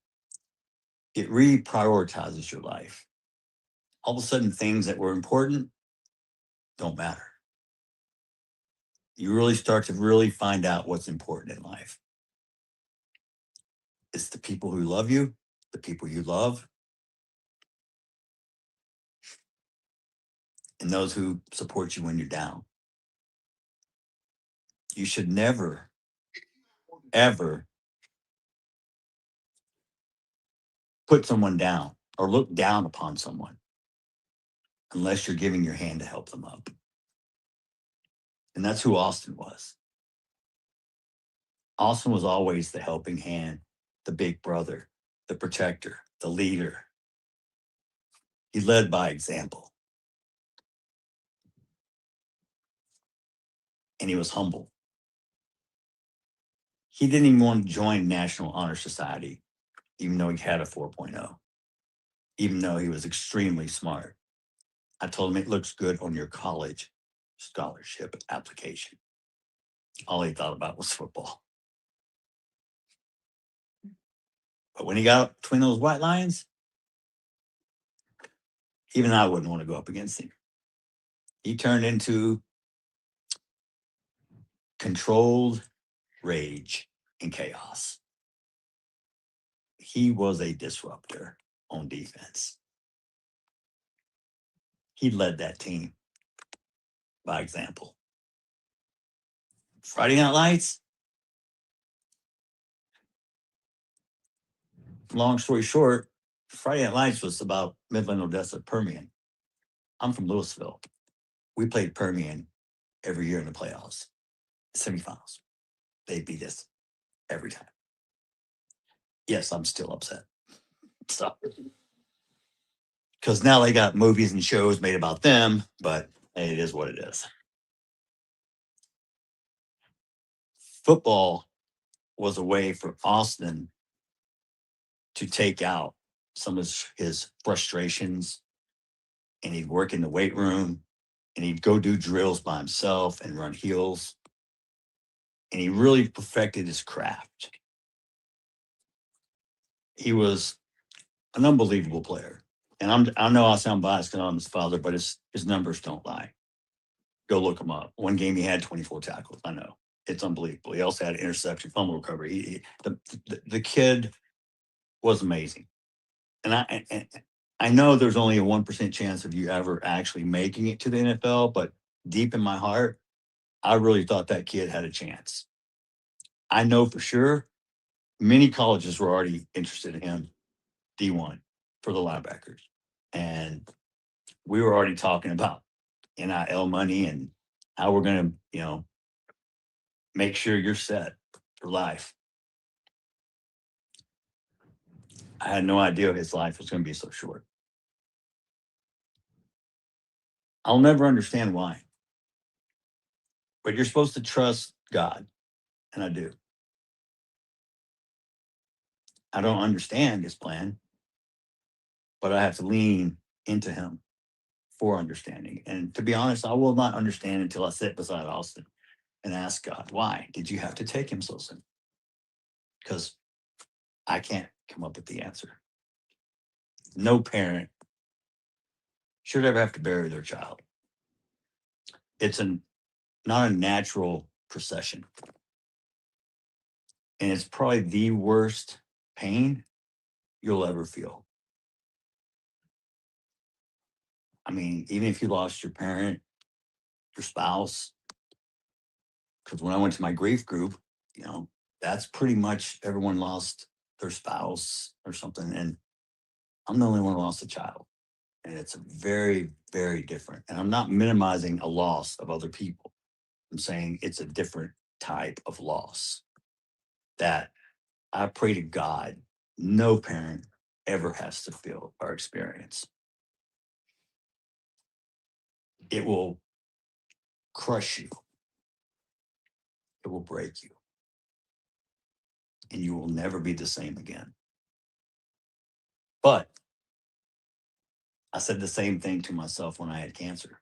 it reprioritizes your life. All of a sudden, things that were important don't matter. You really start to really find out what's important in life. It's the people who love you, the people you love, and those who support you when you're down. You should never, ever put someone down or look down upon someone unless you're giving your hand to help them up. And that's who Austin was. Austin was always the helping hand, the big brother, the protector, the leader. He led by example. And he was humble. He didn't even want to join National Honor Society even though he had a 4.0, even though he was extremely smart. I told him it looks good on your college scholarship application. All he thought about was football. But when he got up between those white lines, even I wouldn't want to go up against him. He turned into controlled rage and chaos. He was a disruptor on defense. He led that team by example. Friday Night Lights, long story short, Friday Night Lights was about Midland, Odessa, Permian. I'm from Louisville. We played Permian every year in the playoffs, semifinals. They beat us every time. Yes, I'm still upset. So, because now they got movies and shows made about them, but it is what it is. Football was a way for Austin to take out some of his frustrations, and he'd work in the weight room, and he'd go do drills by himself and run heels, and he really perfected his craft. He was an unbelievable player. And I know I sound biased because I'm his father, but his numbers don't lie. Go look him up. One game he had 24 tackles. I know. It's unbelievable. He also had interception, fumble recovery. The kid was amazing. And I know there's only a 1% chance of you ever actually making it to the NFL, but deep in my heart, I really thought that kid had a chance. I know for sure many colleges were already interested in him, D1, for the linebackers. And we were already talking about NIL money and how we're going to, make sure you're set for life. I had no idea his life was going to be so short. I'll never understand why. But you're supposed to trust God, and I do. I don't understand his plan, but I have to lean into him for understanding. And to be honest, I will not understand until I sit beside Austin and ask God, why did you have to take him so soon? Because I can't come up with the answer. No parent should ever have to bury their child. It's not a natural procession. And it's probably the worst pain you'll ever feel. I mean, even if you lost your parent, your spouse, because when I went to my grief group, that's pretty much everyone lost their spouse or something. And I'm the only one who lost a child. And it's very, very different. And I'm not minimizing a loss of other people. I'm saying it's a different type of loss that I pray to God no parent ever has to feel or experience. It will crush you. It will break you. And you will never be the same again. But I said the same thing to myself when I had cancer.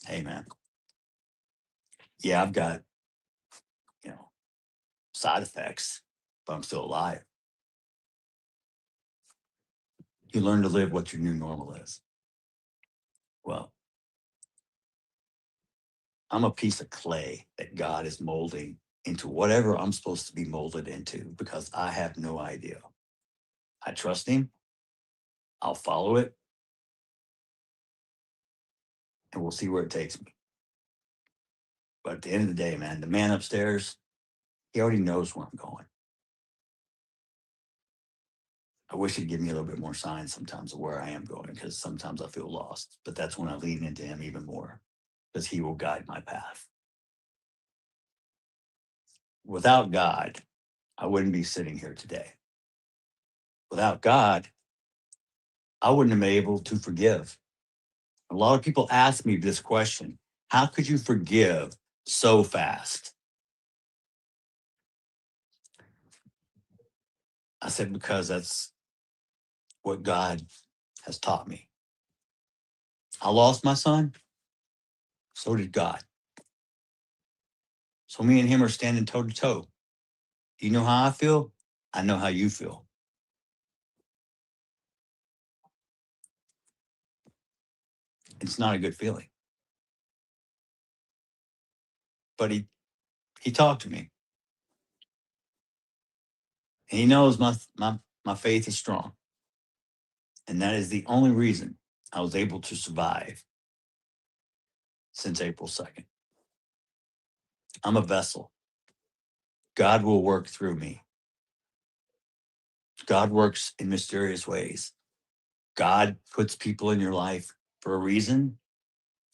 Hey, man. Yeah, I've got, side effects, but I'm still alive. You learn to live what your new normal is. Well, I'm a piece of clay that God is molding into whatever I'm supposed to be molded into because I have no idea. I trust him. I'll follow it. And we'll see where it takes me. But at the end of the day, man, the man upstairs, he already knows where I'm going. I wish he'd give me a little bit more signs sometimes of where I am going because sometimes I feel lost. But that's when I lean into him even more because he will guide my path. Without God, I wouldn't be sitting here today. Without God, I wouldn't have been able to forgive. A lot of people ask me this question: how could you forgive so fast? I said, because that's what God has taught me. I lost my son. So did God. So me and him are standing toe to toe. You know how I feel? I know how you feel. It's not a good feeling. But he talked to me. And he knows my faith is strong. And that is the only reason I was able to survive since April 2nd. I'm a vessel. God will work through me. God works in mysterious ways. God puts people in your life for a reason,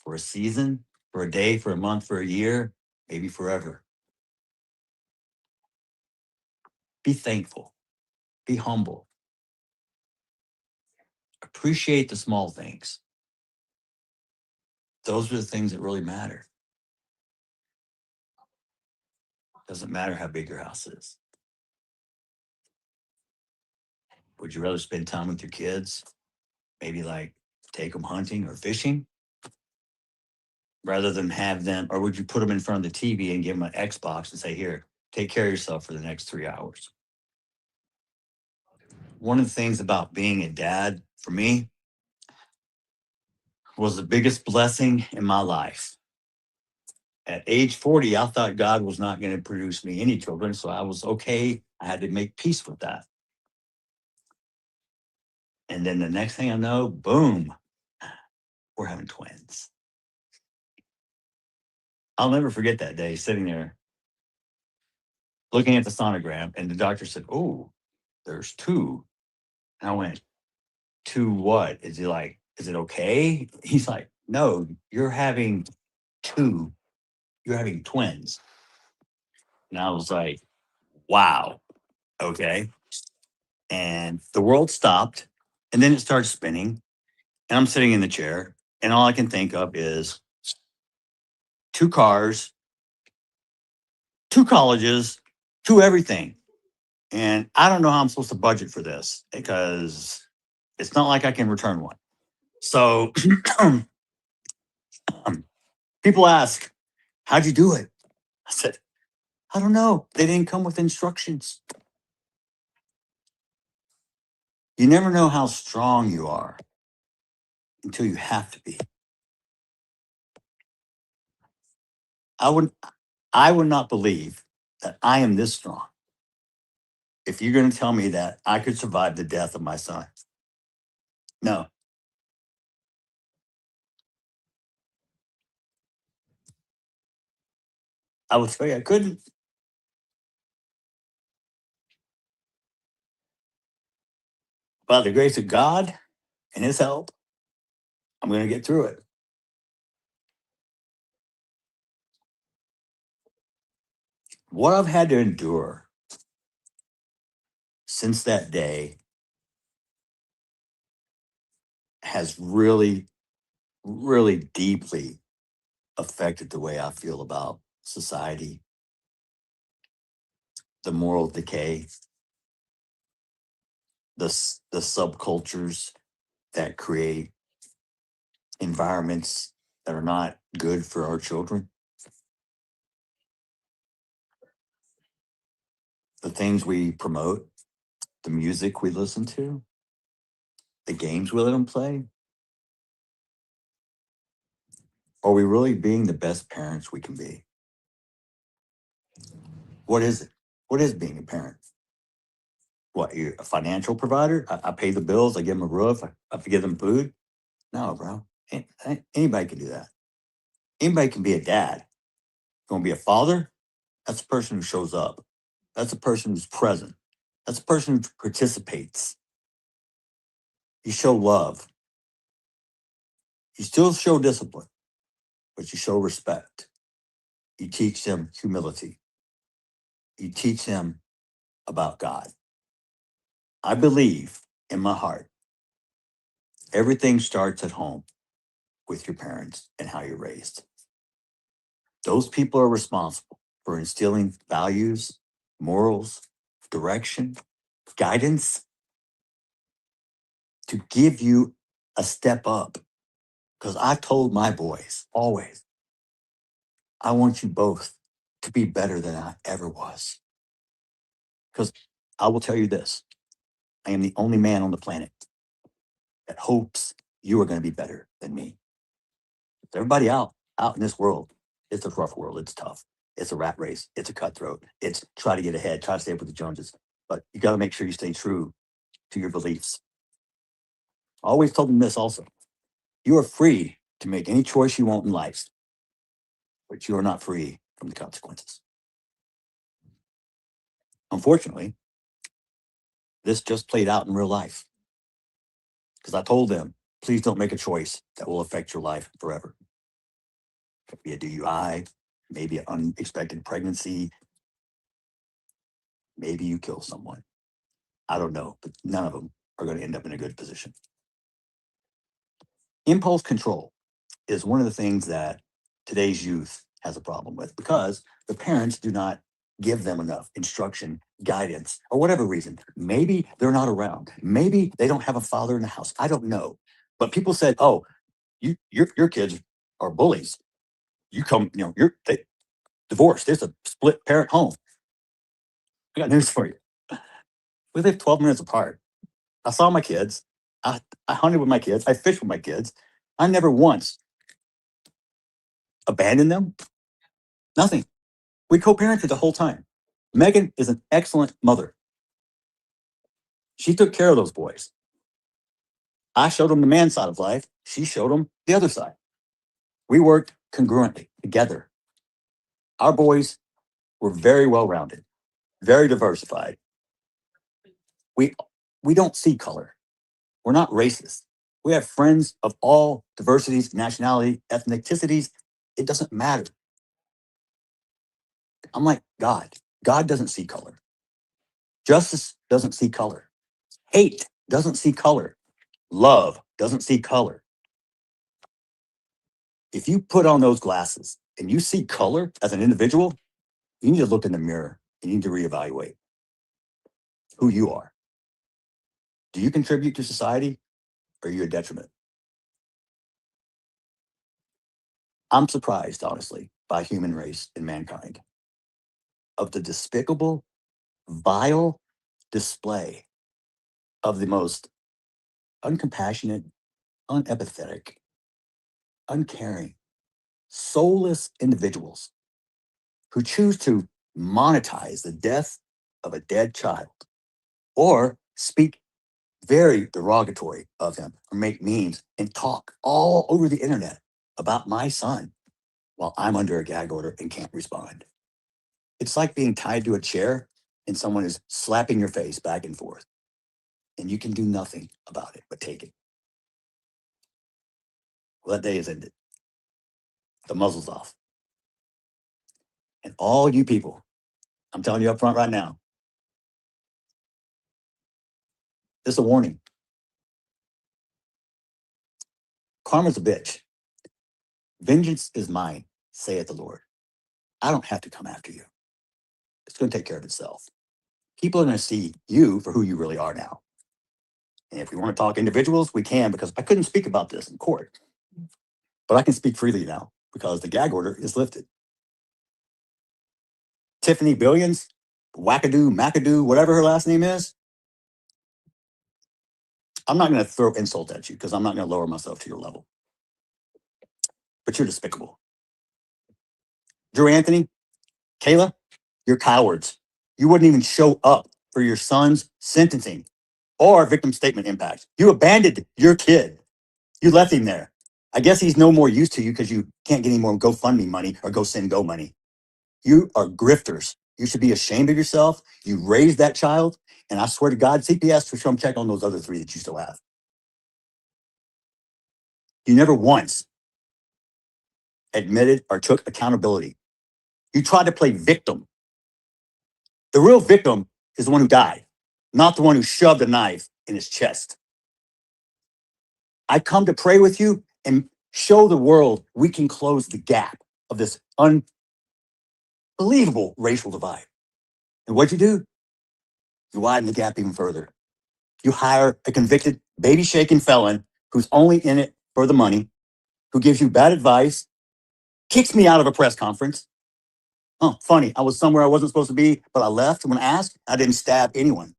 for a season, for a day, for a month, for a year, maybe forever. Be thankful. Be humble. Appreciate the small things. Those are the things that really matter. Doesn't matter how big your house is. Would you rather spend time with your kids? Maybe like take them hunting or fishing? Rather than have them, or would you put them in front of the TV and give them an Xbox and say, here, take care of yourself for the next 3 hours? One of the things about being a dad for me was the biggest blessing in my life. At age 40, I thought God was not going to produce me any children, so I was okay. I had to make peace with that. And then the next thing I know, boom, we're having twins. I'll never forget that day sitting there looking at the sonogram, and the doctor said, oh, there's two. And I went, two what? Is it okay? He's like, no, you're having two. You're having twins. And I was like, wow, okay. And the world stopped, and then it started spinning, and I'm sitting in the chair, and all I can think of is 2 cars, 2 colleges, 2 everything. And I don't know how I'm supposed to budget for this because it's not like I can return one. So people ask, how'd you do it? I said, I don't know. They didn't come with instructions. You never know how strong you are until you have to be. I would not believe that I am this strong if you're going to tell me that I could survive the death of my son. No. I would tell you I couldn't. By the grace of God and his help, I'm going to get through it. What I've had to endure since that day has really, really deeply affected the way I feel about society, the moral decay, the subcultures that create environments that are not good for our children. The things we promote, the music we listen to, the games we let them play. Are we really being the best parents we can be? What is it? What is being a parent? What, you're a financial provider? I pay the bills, I give them a roof, I give them food? No, bro. Anybody can do that. Anybody can be a dad. You want to be a father? That's a person who shows up. That's a person who's present. That's a person who participates. You show love. You still show discipline, but you show respect. You teach them humility. You teach them about God. I believe in my heart, everything starts at home with your parents and how you're raised. Those people are responsible for instilling values, morals, direction, guidance to give you a step up. Because I told my boys always, I want you both to be better than I ever was. Because I will tell you this, I am the only man on the planet that hopes you are going to be better than me. Everybody out in this world, it's a rough world. It's tough. It's a rat race. It's a cutthroat. It's try to get ahead, try to stay up with the Joneses. But you got to make sure you stay true to your beliefs. I always told them this also. You are free to make any choice you want in life, but you are not free from the consequences. Unfortunately, this just played out in real life. Because I told them, please don't make a choice that will affect your life forever. It could be a DUI, maybe an unexpected pregnancy, maybe you kill someone. I don't know, but none of them are going to end up in a good position. Impulse control is one of the things that today's youth has a problem with because the parents do not give them enough instruction, guidance, or whatever reason. Maybe they're not around. Maybe they don't have a father in the house. I don't know. But people said, oh, your kids are bullies. They divorced. There's a split parent home. I got news for you. We live 12 minutes apart. I saw my kids. I hunted with my kids. I fished with my kids. I never once abandoned them. Nothing. We co-parented the whole time. Megan is an excellent mother. She took care of those boys. I showed them the man side of life. She showed them the other side. We worked congruently together. Our boys were very well-rounded, very diversified. We don't see color. We're not racist. We have friends of all diversities, nationality, ethnicities. It doesn't matter. I'm like God. God doesn't see color. Justice doesn't see color. Hate doesn't see color. Love doesn't see color. If you put on those glasses and you see color as an individual, you need to look in the mirror. You need to reevaluate who you are. Do you contribute to society or are you a detriment? I'm surprised, honestly, by human race and mankind of the despicable, vile display of the most uncompassionate, unempathetic, uncaring, soulless individuals who choose to monetize the death of a dead child or speak very derogatory of him or make memes and talk all over the internet about my son while I'm under a gag order and can't respond. It's like being tied to a chair and someone is slapping your face back and forth and you can do nothing about it but take it. Well, that day is ended. The muzzle's off. And all you people, I'm telling you up front right now, this is a warning. Karma's a bitch. Vengeance is mine, saith the Lord. I don't have to come after you. It's going to take care of itself. People are going to see you for who you really are now. And if we want to talk individuals, we can, because I couldn't speak about this in court. But I can speak freely now because the gag order is lifted. Tiffany Billions, Wackadoo, McAdoo, whatever her last name is, I'm not going to throw insult at you because I'm not going to lower myself to your level. But you're despicable. Drew Anthony, Kayla, you're cowards. You wouldn't even show up for your son's sentencing or victim statement impact. You abandoned your kid. You left him there. I guess he's no more use to you because you can't get any more GoFundMe money or GoSendGo money. You are grifters. You should be ashamed of yourself. You raised that child. And I swear to God, CPS for some check on those other 3 that you still have. You never once admitted or took accountability. You tried to play victim. The real victim is the one who died, not the one who shoved a knife in his chest. I come to pray with you and show the world we can close the gap of this unbelievable racial divide. And what'd you do? You widen the gap even further. You hire a convicted baby-shaking felon who's only in it for the money, who gives you bad advice, kicks me out of a press conference. Oh, funny. I was somewhere I wasn't supposed to be, but I left when asked. I didn't stab anyone.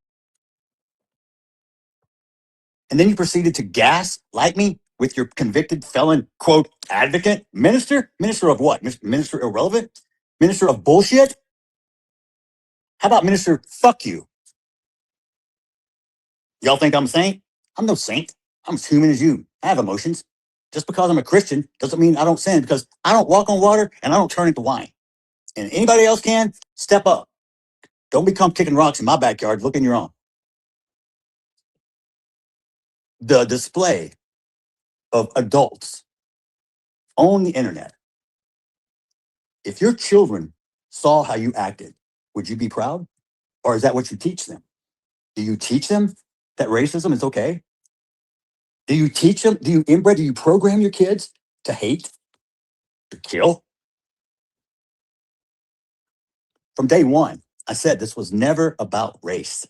And then you proceeded to gaslight me with your convicted felon, quote, advocate, minister? Minister of what? Minister irrelevant? Minister of bullshit? How about minister fuck you? Y'all think I'm a saint? I'm no saint. I'm as human as you. I have emotions. Just because I'm a Christian doesn't mean I don't sin, because I don't walk on water and I don't turn into wine. And anybody else can, step up. Don't become kicking rocks in my backyard. Look in your own. The display of adults on the internet. If your children saw how you acted, would you be proud? Or is that what you teach them? Do you teach them that racism is okay? Do you teach them? Do you program your kids to hate, to kill? From day one, I said this was never about race.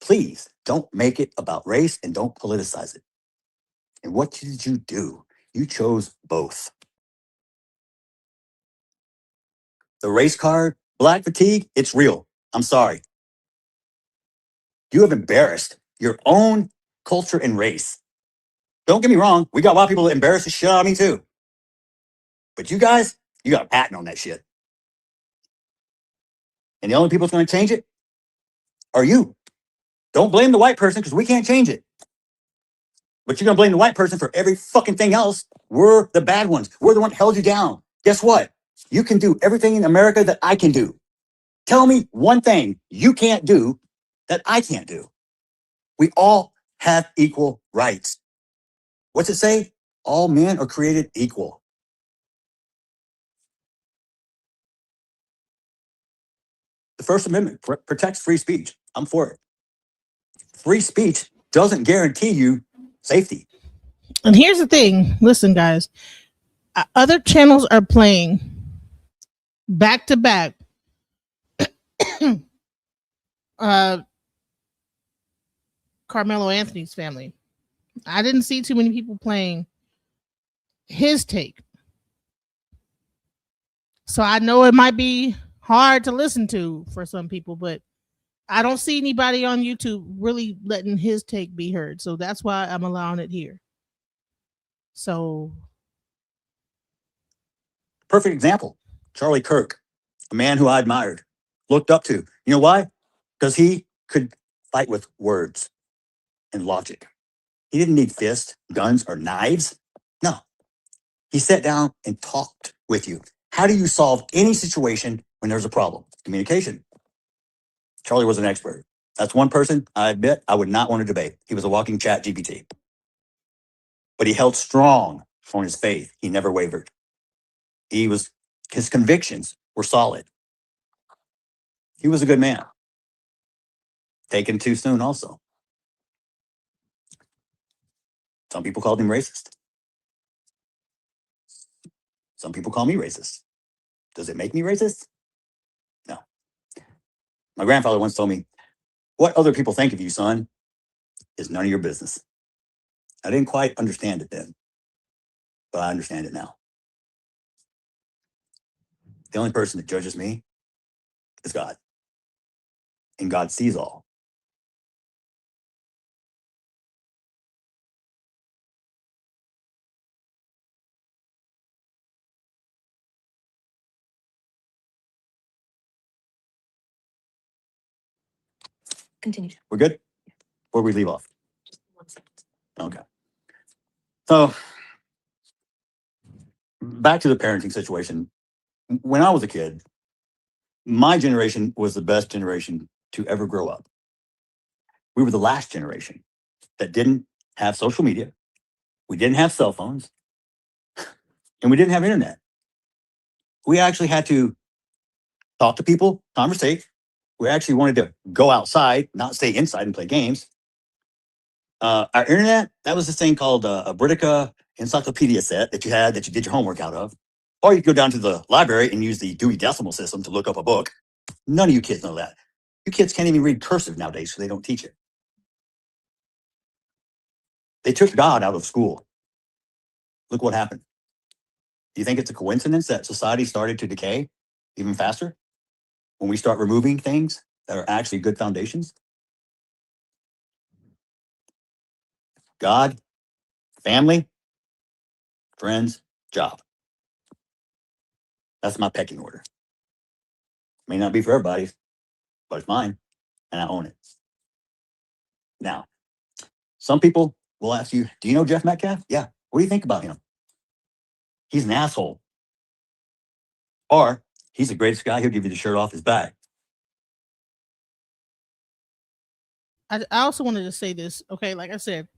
Please don't make it about race and don't politicize it. And what did you do? You chose both. The race card, black fatigue, it's real. I'm sorry. You have embarrassed your own culture and race. Don't get me wrong, we got a lot of people that embarrass the shit out of me too. But you guys, you got a patent on that shit. And the only people that's going to change it are you. Don't blame the white person because we can't change it. But you're going to blame the white person for every fucking thing else. We're the bad ones. We're the one that held you down. Guess what? You can do everything in America that I can do. Tell me one thing you can't do that I can't do. We all have equal rights. What's it say? All men are created equal. The First Amendment protects free speech. I'm for it. Free speech doesn't guarantee you safety. And here's the thing. Listen, guys. Other channels are playing back to back Karmelo Anthony's family. I didn't see too many people playing his take. So I know it might be hard to listen to for some people, but I don't see anybody on YouTube really letting his take be heard. So that's why I'm allowing it here. So. Perfect example. Charlie Kirk, a man who I admired, looked up to. You know why? Because he could fight with words and logic. He didn't need fists, guns, or knives. No. He sat down and talked with you. How do you solve any situation when there's a problem? Communication. Charlie was an expert. That's one person I admit I would not want to debate. He was a walking chat GPT. But he held strong on his faith. He never wavered. His convictions were solid. He was a good man. Taken too soon also. Some people called him racist. Some people call me racist. Does it make me racist? No. My grandfather once told me, what other people think of you, son, is none of your business. I didn't quite understand it then, but I understand it now. The only person that judges me is God. And God sees all. Continue. We're good? Where we leave off? Okay. So back to the parenting situation. When I was a kid, my generation was the best generation to ever grow up. We were the last generation that didn't have social media. We didn't have cell phones. And we didn't have internet. We actually had to talk to people, conversate. We actually wanted to go outside, not stay inside and play games. Our internet, that was this thing called a Britannica encyclopedia set that you did your homework out of. Or you could go down to the library and use the Dewey Decimal System to look up a book. None of you kids know that. You kids can't even read cursive nowadays, so they don't teach it. They took God out of school. Look what happened. Do you think it's a coincidence that society started to decay even faster when we start removing things that are actually good foundations? God, family, friends, job. That's my pecking order. May not be for everybody, but it's mine, and I own it. Now, some people will ask you, do you know Jeff Metcalf? Yeah. What do you think about him? He's an asshole. Or he's the greatest guy. He'll give you the shirt off his back. I also wanted to say this. Okay, like I said,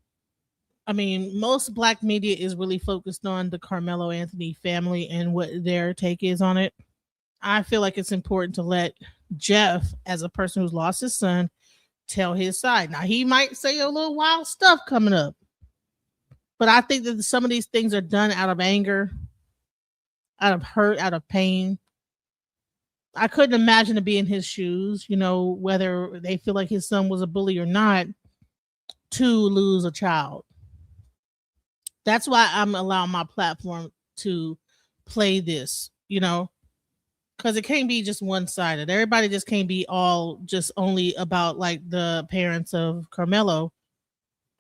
I mean, most black media is really focused on the Karmelo Anthony family and what their take is on it. I feel like it's important to let Jeff, as a person who's lost his son, tell his side. Now, he might say a little wild stuff coming up, but I think that some of these things are done out of anger, out of hurt, out of pain. I couldn't imagine to be in his shoes, you know, whether they feel like his son was a bully or not, to lose a child. That's why I'm allowing my platform to play this, you know, because it can't be just one-sided. Everybody just can't be all just only about like the parents of Karmelo.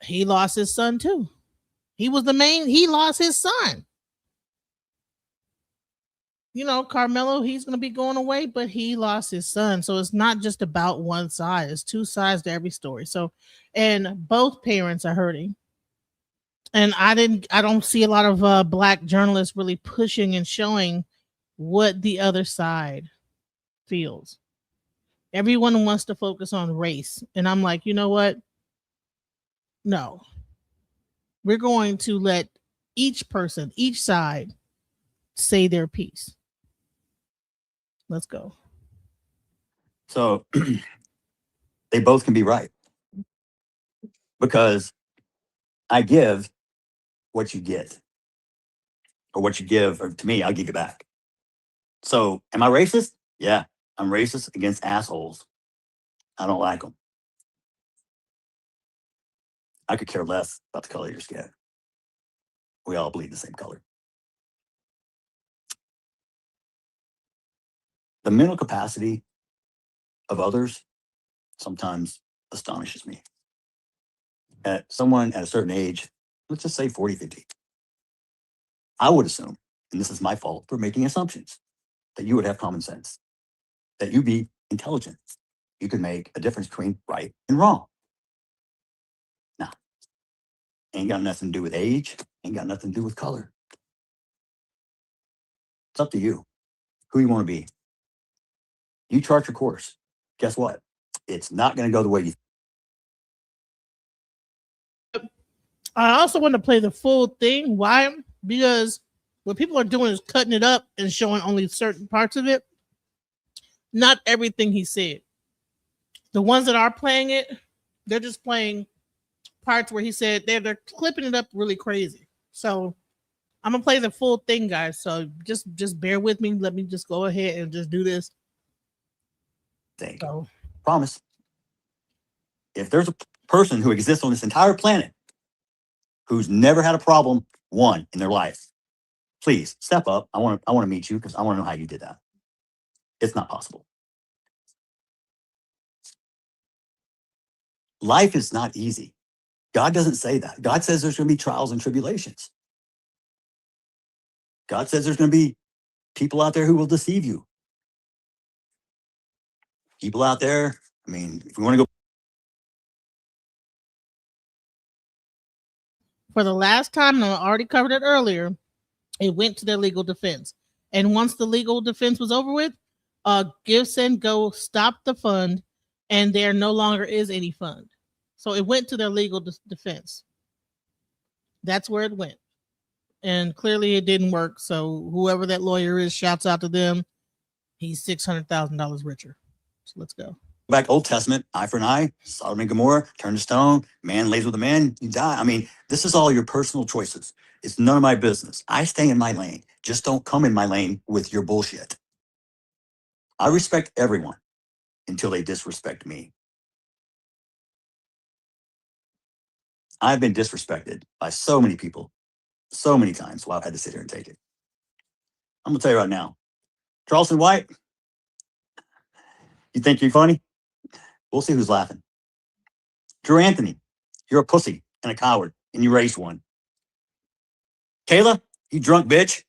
He lost his son too. He lost his son. You know, Karmelo, he's going to be going away, but he lost his son. So it's not just about one side. It's two sides to every story. So, and both parents are hurting. And I don't see a lot of black journalists really pushing and showing what the other side feels. Everyone wants to focus on race. And I'm like, you know what? No. We're going to let each person, each side, say their piece. Let's go. So they both can be right. Because I give what you get. Or what you give, or to me, I'll give you back. So am I racist? Yeah, I'm racist against assholes. I don't like them. I could care less about the color of your skin. We all bleed the same color. The mental capacity of others sometimes astonishes me. At someone at a certain age, let's just say 40, 50, I would assume, and this is my fault for making assumptions, that you would have common sense, that you'd be intelligent. You could make a difference between right and wrong. Nah, ain't got nothing to do with age, ain't got nothing to do with color. It's up to you, who you want to be. You chart your course. Guess what? It's not going to go the way you I also want to play the full thing. Why? Because what people are doing is cutting it up and showing only certain parts of it. Not everything he said. The ones that are playing it, they're just playing parts where he said they're clipping it up really crazy. So I'm gonna play the full thing, guys. So just bear with me. Let me just go ahead and just do this. think. So. Promise. If there's a person who exists on this entire planet who's never had a problem, one, in their life, please step up. I want to meet you because I want to know how you did that. It's not possible. Life is not easy. God doesn't say that. God says there's going to be trials and tribulations. God says there's going to be people out there who will deceive you. People out there, I mean, if we want to go. For the last time, and I already covered it earlier, it went to their legal defense. And once the legal defense was over with, Give, Send, Go stopped the fund, and there no longer is any fund. So it went to their legal defense. That's where it went. And clearly it didn't work. So whoever that lawyer is, shouts out to them. He's $600,000 richer. So let's go. Back Old Testament, eye for an eye, Sodom and Gomorrah, turn to stone, man lays with a man, you die. I mean, this is all your personal choices. It's none of my business. I stay in my lane. Just don't come in my lane with your bullshit. I respect everyone. until they disrespect me. I've been disrespected by so many people, so many times while I've had to sit here and take it. I'm going to tell you right now, Charleston White, you think you're funny? We'll see who's laughing. Drew Anthony, you're a pussy and a coward, and you raised one. Kayla, you drunk bitch.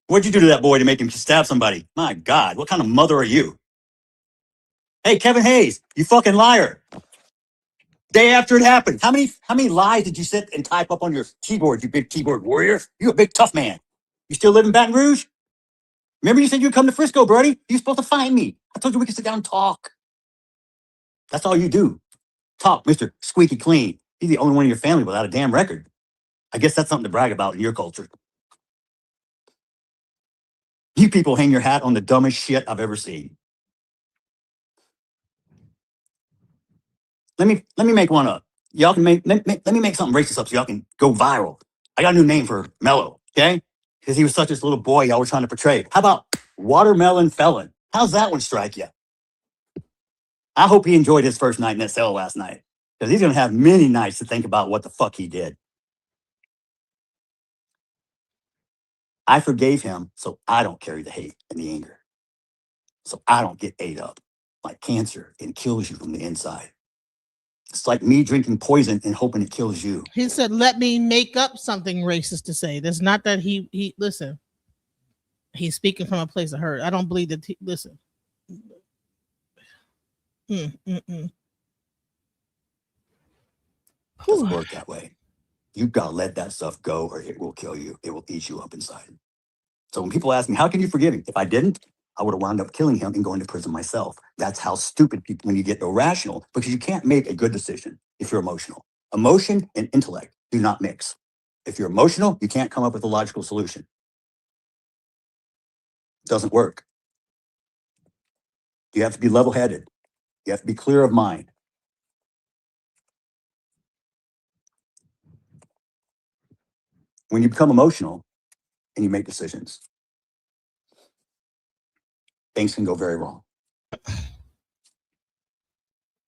What'd you do to that boy to make him stab somebody? My God, what kind of mother are you? Hey, Kevin Hayes, you fucking liar. Day after it happened, how many lies did you sit and type up on your keyboard, you big keyboard warrior? You a big tough man. You still live in Baton Rouge? Remember you said you'd come to Frisco, Brody? You're supposed to find me. I told you we could sit down and talk. That's all you do. Talk, Mr. Squeaky Clean. You're the only one in your family without a damn record. I guess that's something to brag about in your culture. You people hang your hat on the dumbest shit I've ever seen. Let me make one up. Y'all can let me make something racist up so y'all can go viral. I got a new name for Mello, okay? Because he was such this little boy y'all were trying to portray. How about Watermelon Felon? How's that one strike you? I hope he enjoyed his first night in that cell last night, because he's going to have many nights to think about what the fuck he did. I forgave him so I don't carry the hate and the anger. So I don't get ate up like cancer and kills you from the inside. It's like me drinking poison and hoping it kills you. He said, let me make up something racist to say. That's not that he listen. He's speaking from a place of hurt. I don't believe that listen. It doesn't work that way. You've got to let that stuff go or it will kill you. It will eat you up inside. So when people ask me, how can you forgive him? If I didn't, I would have wound up killing him and going to prison myself. That's how stupid people, when you get irrational, because you can't make a good decision if you're emotional. Emotion and intellect do not mix. If you're emotional, you can't come up with a logical solution. It doesn't work. You have to be level-headed. You have to be clear of mind. When you become emotional and you make decisions, things can go very wrong.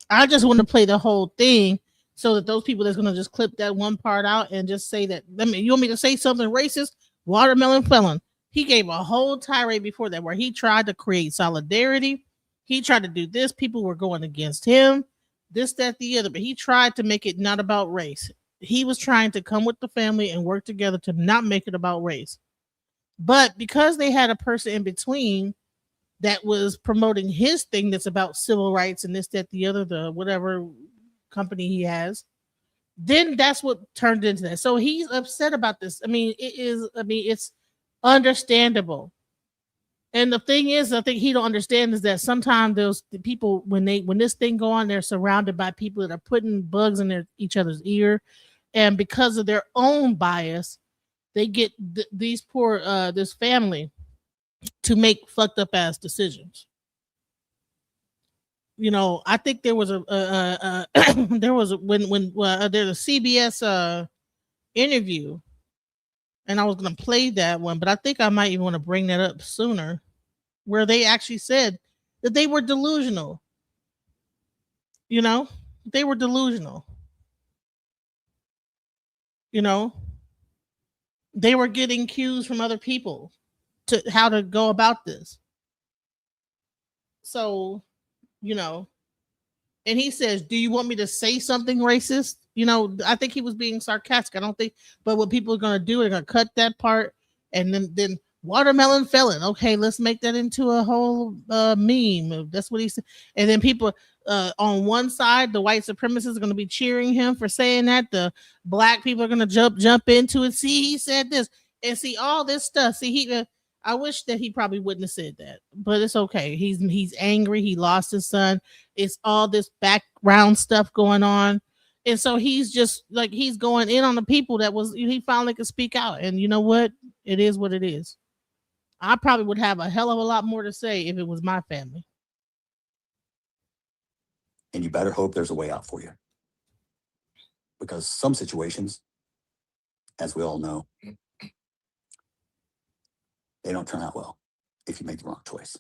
I just want to play the whole thing so that those people that's going to just clip that one part out and just say that, you want me to say something racist? Watermelon Felon. He gave a whole tirade before that where he tried to create solidarity. He tried to do this. People were going against him, this, that, the other, but he tried to make it not about race. He was trying to come with the family and work together to not make it about race. But because they had a person in between that was promoting his thing that's about civil rights and this, that, the other, the whatever company he has, then that's what turned into that. So he's upset about this. It's understandable. And the thing is, I think he don't understand is that sometimes the people, when this thing go on, they're surrounded by people that are putting bugs in each other's ear. And because of their own bias, they get these poor, this family to make fucked up ass decisions. I think there was there was there's a CBS interview, and I was going to play that one, but I think I might even want to bring that up sooner, where they actually said that they were delusional. They were delusional. They were getting cues from other people to how to go about this. So, and he says, do you want me to say something racist? I think he was being sarcastic. I don't think, but what people are going to do, they're going to cut that part and then Watermelon Felon. Okay, let's make that into a whole meme. That's what he said. And then people on one side, the white supremacists are going to be cheering him for saying that. The black people are going to jump into it. See, he said this and see all this stuff. See, I wish that he probably wouldn't have said that, but it's okay. He's angry. He lost his son. It's all this background stuff going on. And so he's just like, he's going in on the people that he finally could speak out. And you know what? It is what it is. I probably would have a hell of a lot more to say if it was my family. And you better hope there's a way out for you. Because some situations, as we all know, they don't turn out well if you make the wrong choice.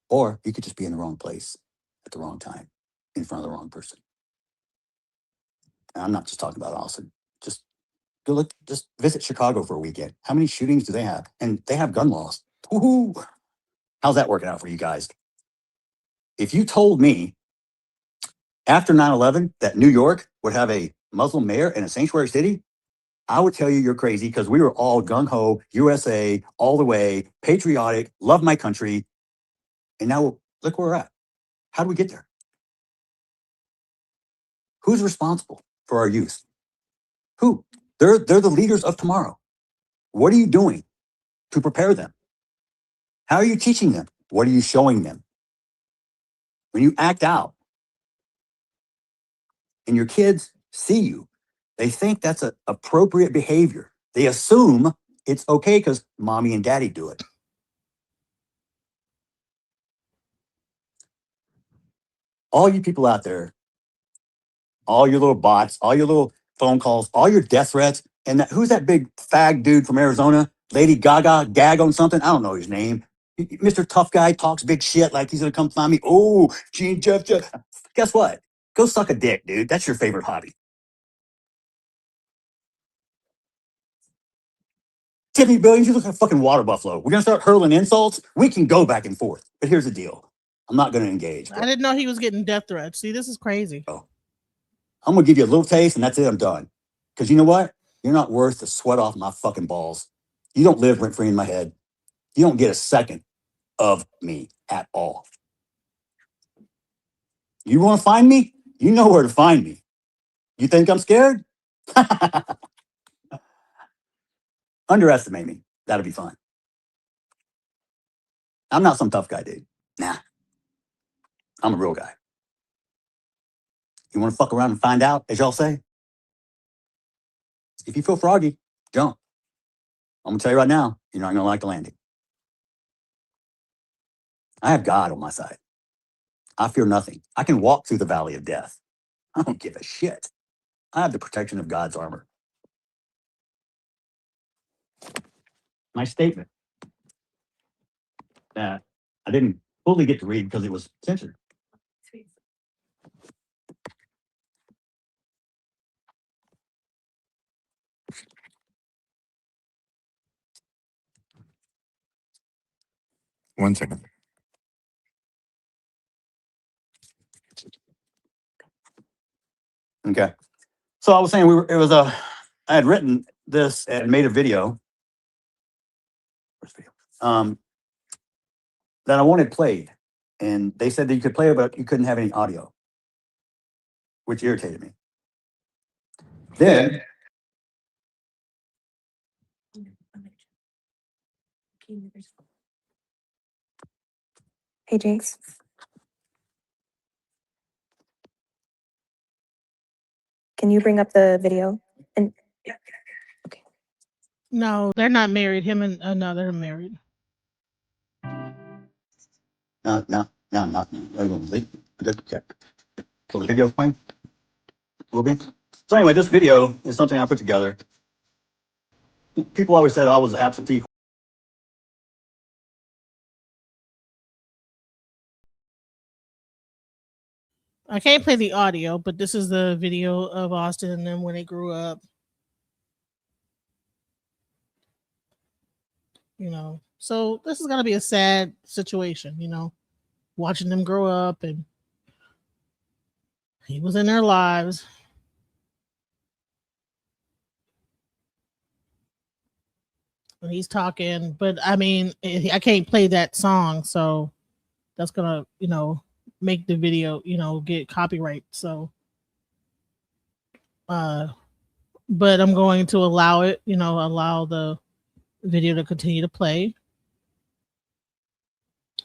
Or you could just be in the wrong place at the wrong time, in front of the wrong person. And I'm not just talking about Austin. Just go look, just visit Chicago for a weekend. How many shootings do they have? And they have gun laws. Woo-hoo. How's that working out for you guys? If you told me after 9/11 that New York would have a Muslim mayor in a sanctuary city, I would tell you you're crazy, because we were all gung-ho, USA, all the way, patriotic, love my country. And now look where we're at. How do we get there? Who's responsible for our youth? Who? They're the leaders of tomorrow. What are you doing to prepare them? How are you teaching them? What are you showing them? When you act out and your kids see you, they think that's an appropriate behavior. They assume it's okay because mommy and daddy do it. All you people out there, all your little bots, all your little phone calls, all your death threats, and who's that big fag dude from Arizona? Lady Gaga, gag on something? I don't know his name. Mr. Tough Guy talks big shit like he's gonna come find me. Oh, Gene Jeff. Guess what? Go suck a dick, dude. That's your favorite hobby. Tiffany Billions, you look like a fucking water buffalo. We're gonna start hurling insults. We can go back and forth. But here's the deal. I'm not gonna engage. I didn't know he was getting death threats. See, this is crazy. Oh. I'm gonna give you a little taste and that's it. I'm done. Because you know what? You're not worth the sweat off my fucking balls. You don't live rent free in my head. You don't get a second of me at all. You want to find me? You know where to find me. You think I'm scared? Underestimate me. That'll be fun. I'm not some tough guy, dude. Nah. I'm a real guy. You want to fuck around and find out, as y'all say? If you feel froggy, jump. I'm going to tell you right now, you're not going to like the landing. I have God on my side. I fear nothing. I can walk through the valley of death. I don't give a shit. I have the protection of God's armor. My statement that I didn't fully get to read because it was censored. One second. Okay. So I was saying I had written this and made a video. Where's video? That I wanted played. And they said that you could play it, but you couldn't have any audio, which irritated me. Then Hey, Jinx. Can you bring up the video? And No, they're not married. Him and another married. No, I'm not. I'm going to leave. Okay. So the video fine? Will be. So anyway, this video is something I put together. People always said I was absentee. I can't play the audio, but this is the video of Austin and them when they grew up. You know, so this is gonna be a sad situation, you know, watching them grow up, and he was in their lives. And he's talking, but I mean, I can't play that song, so that's gonna, you know, make the video, you know, get copyright. So, but I'm going to allow it, you know, allow the video to continue to play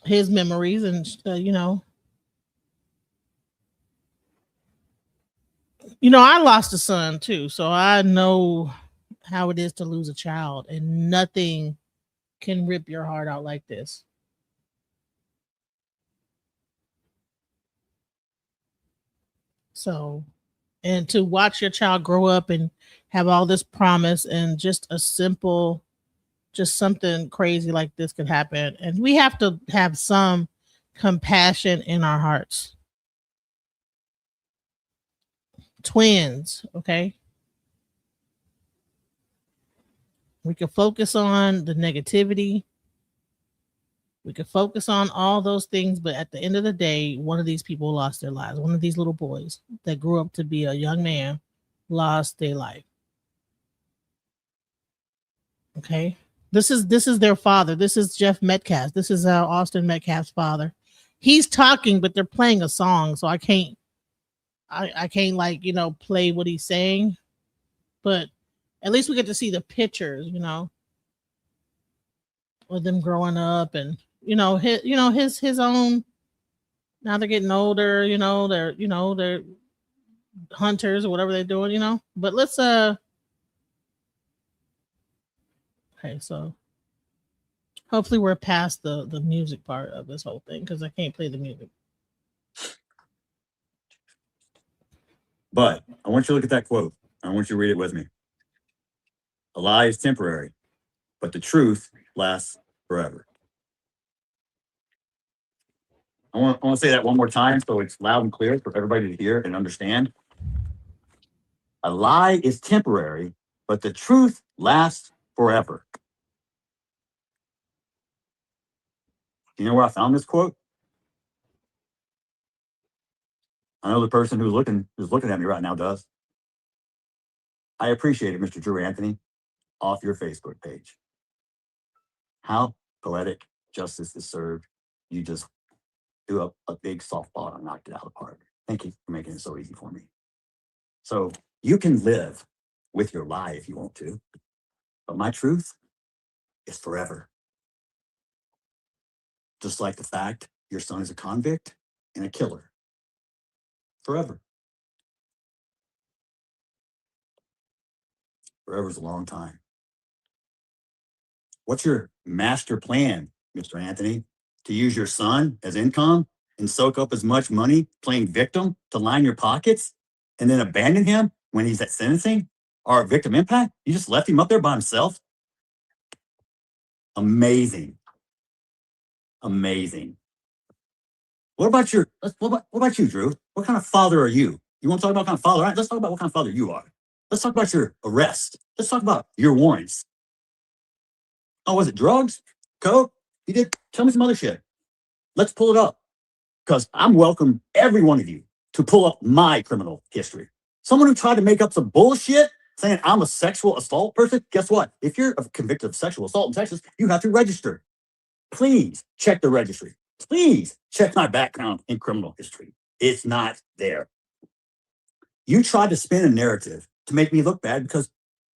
his memories, and you know, I lost a son too, so I know how it is to lose a child, and nothing can rip your heart out like this. So, and to watch your child grow up and have all this promise, and just something crazy like this could happen. And we have to have some compassion in our hearts. Twins, okay? We can focus on the negativity. We can focus on all those things, but at the end of the day, one of these people lost their lives. One of these little boys that grew up to be a young man lost their life. Okay? This is their father. This is Jeff Metcalf. This is Austin Metcalf's father. He's talking, but they're playing a song, so I can't like, play what he's saying. But at least we get to see the pictures, of them growing up, and his own. Now they're getting older, they're hunters or whatever they're doing, But let's okay, so hopefully we're past the music part of this whole thing, because I can't play the music. But I want you to look at that quote. I want you to read it with me. A lie is temporary, but the truth lasts forever. I want to say that one more time so it's loud and clear for everybody to hear and understand. A lie is temporary, but the truth lasts forever. You know where I found this quote? I know the person who's looking at me right now does. I appreciate it, Mr. Drew Anthony, off your Facebook page. How poetic justice is served. You just do a big softball and knocked it out of the park. Thank you for making it so easy for me. So you can live with your lie if you want to, but my truth is forever. Just like the fact your son is a convict and a killer. Forever. Forever is a long time. What's your master plan, Mr. Anthony? To use your son as income and soak up as much money playing victim to line your pockets and then abandon him when he's at sentencing or victim impact? You just left him up there by himself? Amazing. Amazing. What about you, Drew? What kind of father are you? You want to talk about what kind of father? All right, let's talk about what kind of father you are. Let's talk about your arrest. Let's talk about your warrants. Oh, was it drugs? Coke? You did? Tell me some other shit. Let's pull it up. Because I'm welcome every one of you to pull up my criminal history. Someone who tried to make up some bullshit saying I'm a sexual assault person, guess what? If you're convicted of sexual assault in Texas, you have to register. Please check the registry. Please check my background in criminal history. It's not there. You tried to spin a narrative to make me look bad because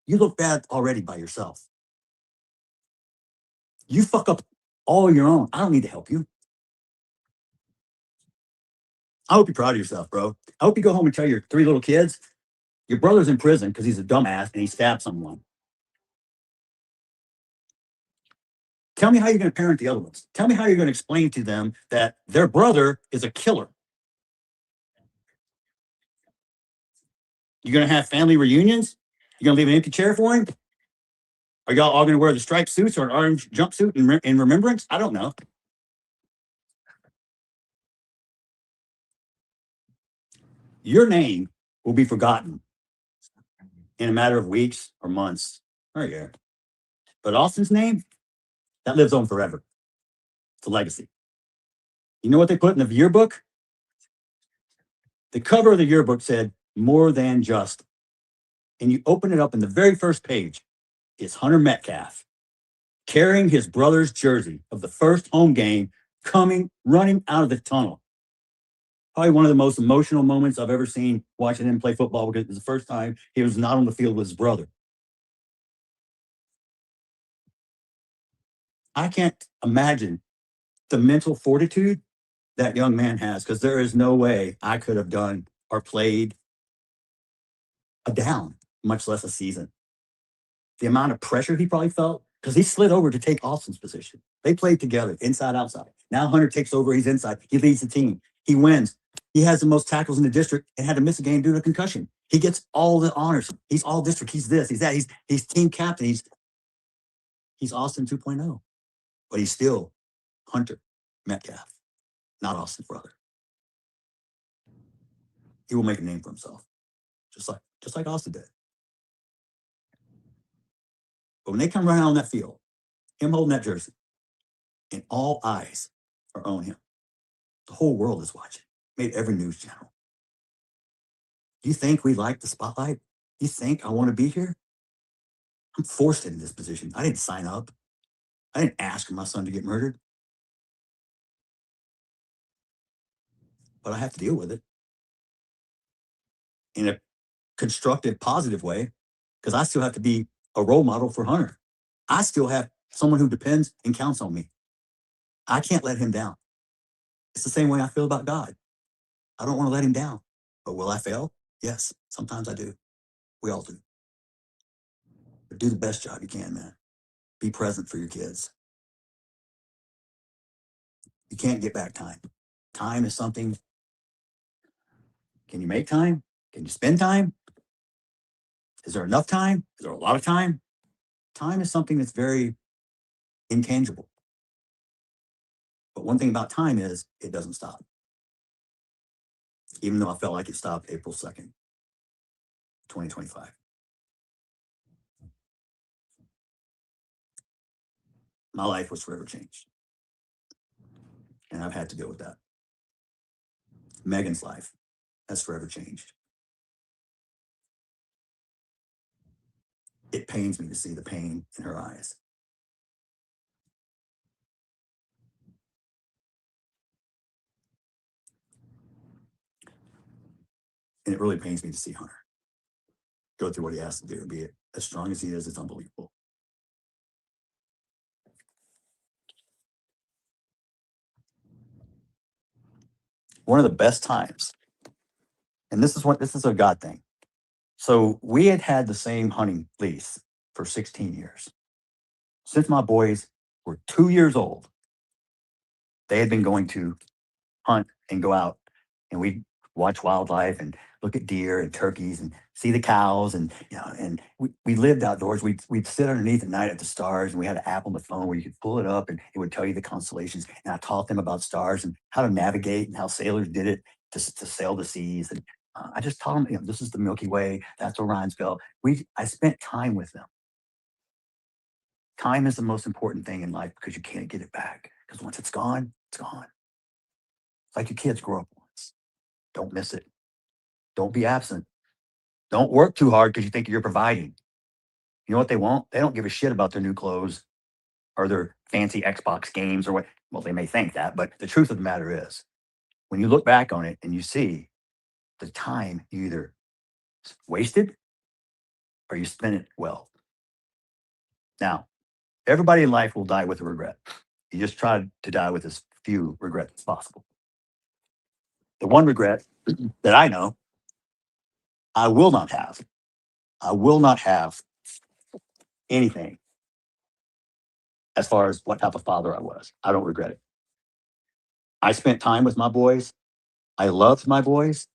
you look bad already by yourself. You fuck up all your own. I don't need to help you. I hope you're proud of yourself, bro. I hope you go home and tell your 3 little kids, your brother's in prison because he's a dumbass and he stabbed someone. Tell me how you're going to parent the other ones. Tell me how you're going to explain to them that their brother is a killer. You're going to have family reunions? You're going to leave an empty chair for him? Are y'all all going to wear the striped suits or an orange jumpsuit in remembrance? I don't know. Your name will be forgotten in a matter of weeks or months or a year. But Austin's name, that lives on forever. It's a legacy. You know what they put in the yearbook? The cover of the yearbook said, "More than just." And you open it up, and the very first page is Hunter Metcalf carrying his brother's jersey of the first home game, running out of the tunnel. Probably one of the most emotional moments I've ever seen watching him play football, because it was the first time he was not on the field with his brother. I can't imagine the mental fortitude that young man has, because there is no way I could have done or played a down, much less a season. The amount of pressure he probably felt, because he slid over to take Austin's position. They played together, inside, outside. Now Hunter takes over, he's inside. He leads the team. He wins. He has the most tackles in the district and had to miss a game due to concussion. He gets all the honors. He's all district. He's this, he's that. He's team captain. He's Austin 2.0. But he's still Hunter Metcalf. not Austin's brother. He will make a name for himself, just like Austin did. But when they come running out on that field, him holding that jersey, and all eyes are on him, the whole world is watching. Made every news channel. Do you think we like the spotlight? You think I want to be here? I'm forced into this position. I didn't sign up. I didn't ask for my son to get murdered. But I have to deal with it in a constructive, positive way, because I still have to be a role model for Hunter. I still have someone who depends and counts on me. I can't let him down. It's the same way I feel about God. I don't want to let him down. But will I fail? Yes, sometimes I do. We all do. But do the best job you can, man. Be present for your kids. You can't get back time. Time is something. Can you make time? Can you spend time? Is there enough time? Is there a lot of time? Time is something that's very intangible. But one thing about time is it doesn't stop. Even though I felt like it stopped April 2nd, 2025. My life was forever changed. And I've had to deal with that. Megan's life has forever changed. It pains me to see the pain in her eyes. And it really pains me to see Hunter go through what he has to do and be as strong as he is. It's unbelievable. One of the best times, and this is a God thing. So we had the same hunting lease for 16 years. Since my boys were 2 years old, they had been going to hunt and go out, and we'd watch wildlife and look at deer and turkeys and see the cows, and and we lived outdoors. We'd sit underneath at night at the stars, and we had an app on the phone where you could pull it up and it would tell you the constellations. And I taught them about stars and how to navigate and how sailors did it to sail the seas. And I just taught them, this is the Milky Way, that's Orion's belt. I spent time with them. Time is the most important thing in life because you can't get it back. Because once it's gone, it's gone. It's like your kids grow up once. Don't miss it. Don't be absent. Don't work too hard because you think you're providing. You know what they want? They don't give a shit about their new clothes or their fancy Xbox games or what. Well, they may think that, but the truth of the matter is, when you look back on it and you see the time you either wasted or you spent it well. Now, everybody in life will die with a regret. You just try to die with as few regrets as possible. The one regret that I know I will not have anything as far as what type of father I was. I don't regret it. I spent time with my boys. I loved my boys.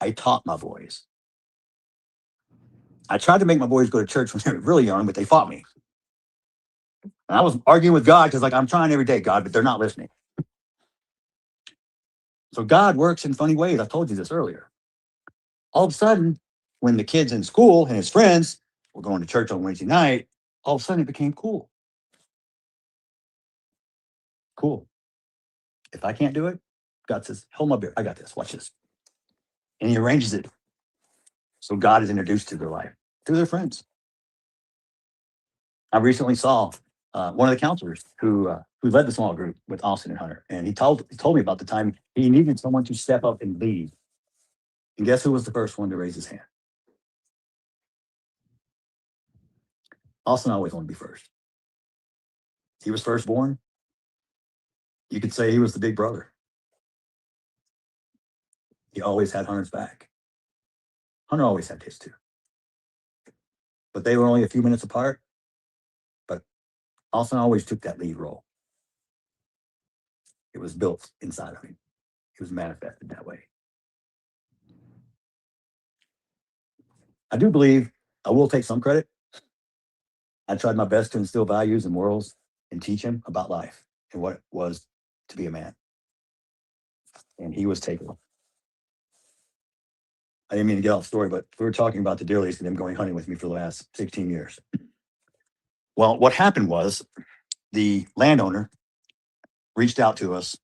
I taught my boys. I tried to make my boys go to church when they were really young, but they fought me. And I was arguing with God because, I'm trying every day, God, but they're not listening. So God works in funny ways. I told you this earlier. All of a sudden, when the kids in school and his friends were going to church on Wednesday night, all of a sudden it became cool. Cool. If I can't do it, God says, hold my beer. I got this. Watch this. And he arranges it. So God is introduced to their life through their friends. I recently saw one of the counselors who led the small group with Austin and Hunter. And he told me about the time he needed someone to step up and lead. And guess who was the first one to raise his hand? Austin always wanted to be first. He was firstborn. You could say he was the big brother. He always had Hunter's back. Hunter always had his too. But they were only a few minutes apart. But Austin always took that lead role. It was built inside of him. It was manifested that way. I do believe I will take some credit. I tried my best to instill values and morals and teach him about life and what it was to be a man. and he was taken. I didn't mean to get off the story, but we were talking about the deer lease and them going hunting with me for the last 16 years. Well, what happened was the landowner reached out to us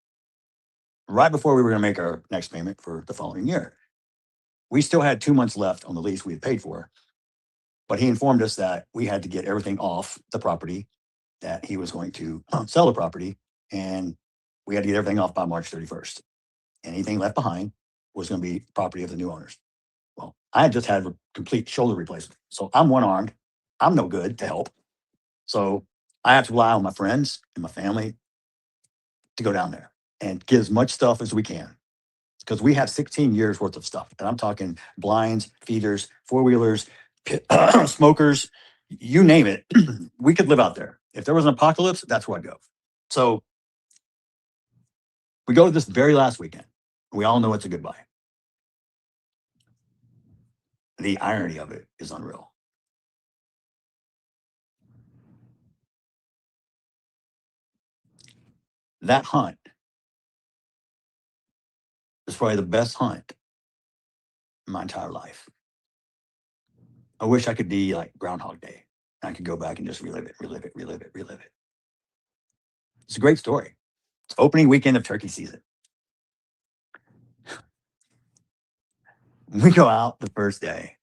right before we were going to make our next payment for the following year. We still had 2 months left on the lease we had paid for, but he informed us that we had to get everything off the property, that he was going to sell the property, and we had to get everything off by March 31st. Anything left behind was going to be property of the new owners. Well, I had just had a complete shoulder replacement. So I'm one-armed. I'm no good to help. So I have to rely on my friends and my family to go down there and get as much stuff as we can. Because we have 16 years worth of stuff. And I'm talking blinds, feeders, four-wheelers, smokers, you name it. We could live out there. If there was an apocalypse, that's where I'd go. So we go to this very last weekend. We all know it's a goodbye. The irony of it is unreal. That hunt is probably the best hunt in my entire life. I wish I could be like Groundhog Day. I could go back and just relive it, relive it, relive it, relive it. It's a great story. It's opening weekend of turkey season. We go out the first day.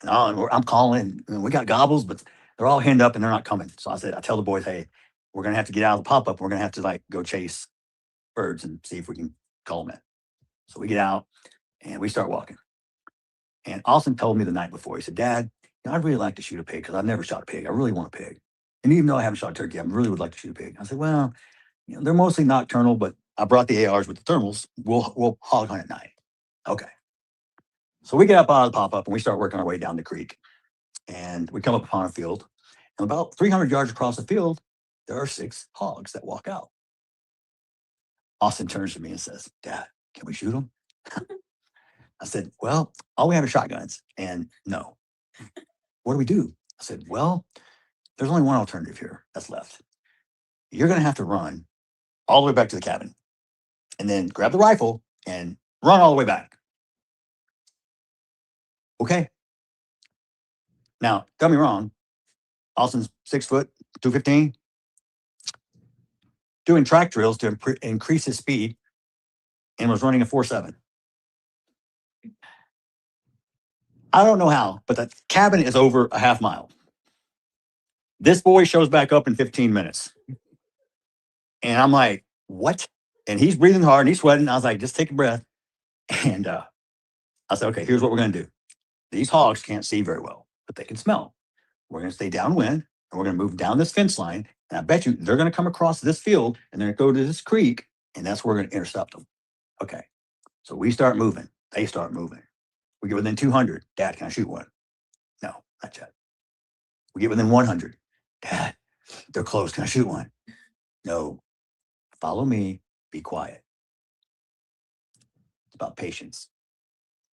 And I'm calling. We got gobbles, but they're all henned up and they're not coming. So I tell the boys, hey, we're going to have to get out of the pop-up. We're going to have to like go chase birds and see if we can call them in. So we get out and we start walking. And Austin told me the night before, he said, Dad, I'd really like to shoot a pig because I've never shot a pig. I really want a pig. And even though I haven't shot a turkey, I really would like to shoot a pig. I said, well, they're mostly nocturnal, but I brought the ARs with the thermals. We'll hog hunt at night. Okay. So we get up out of the pop-up and we start working our way down the creek. And we come up upon a field. And about 300 yards across the field, there are 6 hogs that walk out. Austin turns to me and says, Dad, can we shoot them? I said, well, all we have are shotguns. And no. What do we do? I said, well, there's only one alternative here that's left. You're going to have to run all the way back to the cabin and then grab the rifle and run all the way back. Okay. Now, don't get me wrong. Austin's 6 foot, 215, doing track drills to increase his speed and was running a 4.7. I don't know how, but the cabin is over a half mile. This boy shows back up in 15 minutes. And I'm like, what? And he's breathing hard and he's sweating. I was like, just take a breath. And I said, okay, here's what we're going to do. These hogs can't see very well, but they can smell. We're going to stay downwind and we're going to move down this fence line. And I bet you they're going to come across this field and they're going to go to this creek. And that's where we're going to intercept them. Okay. So we start moving. They start moving. We get within 200. Dad, can I shoot one? No, not yet. We get within 100. Dad, they're close. Can I shoot one? No. Follow me. Be quiet. It's about patience.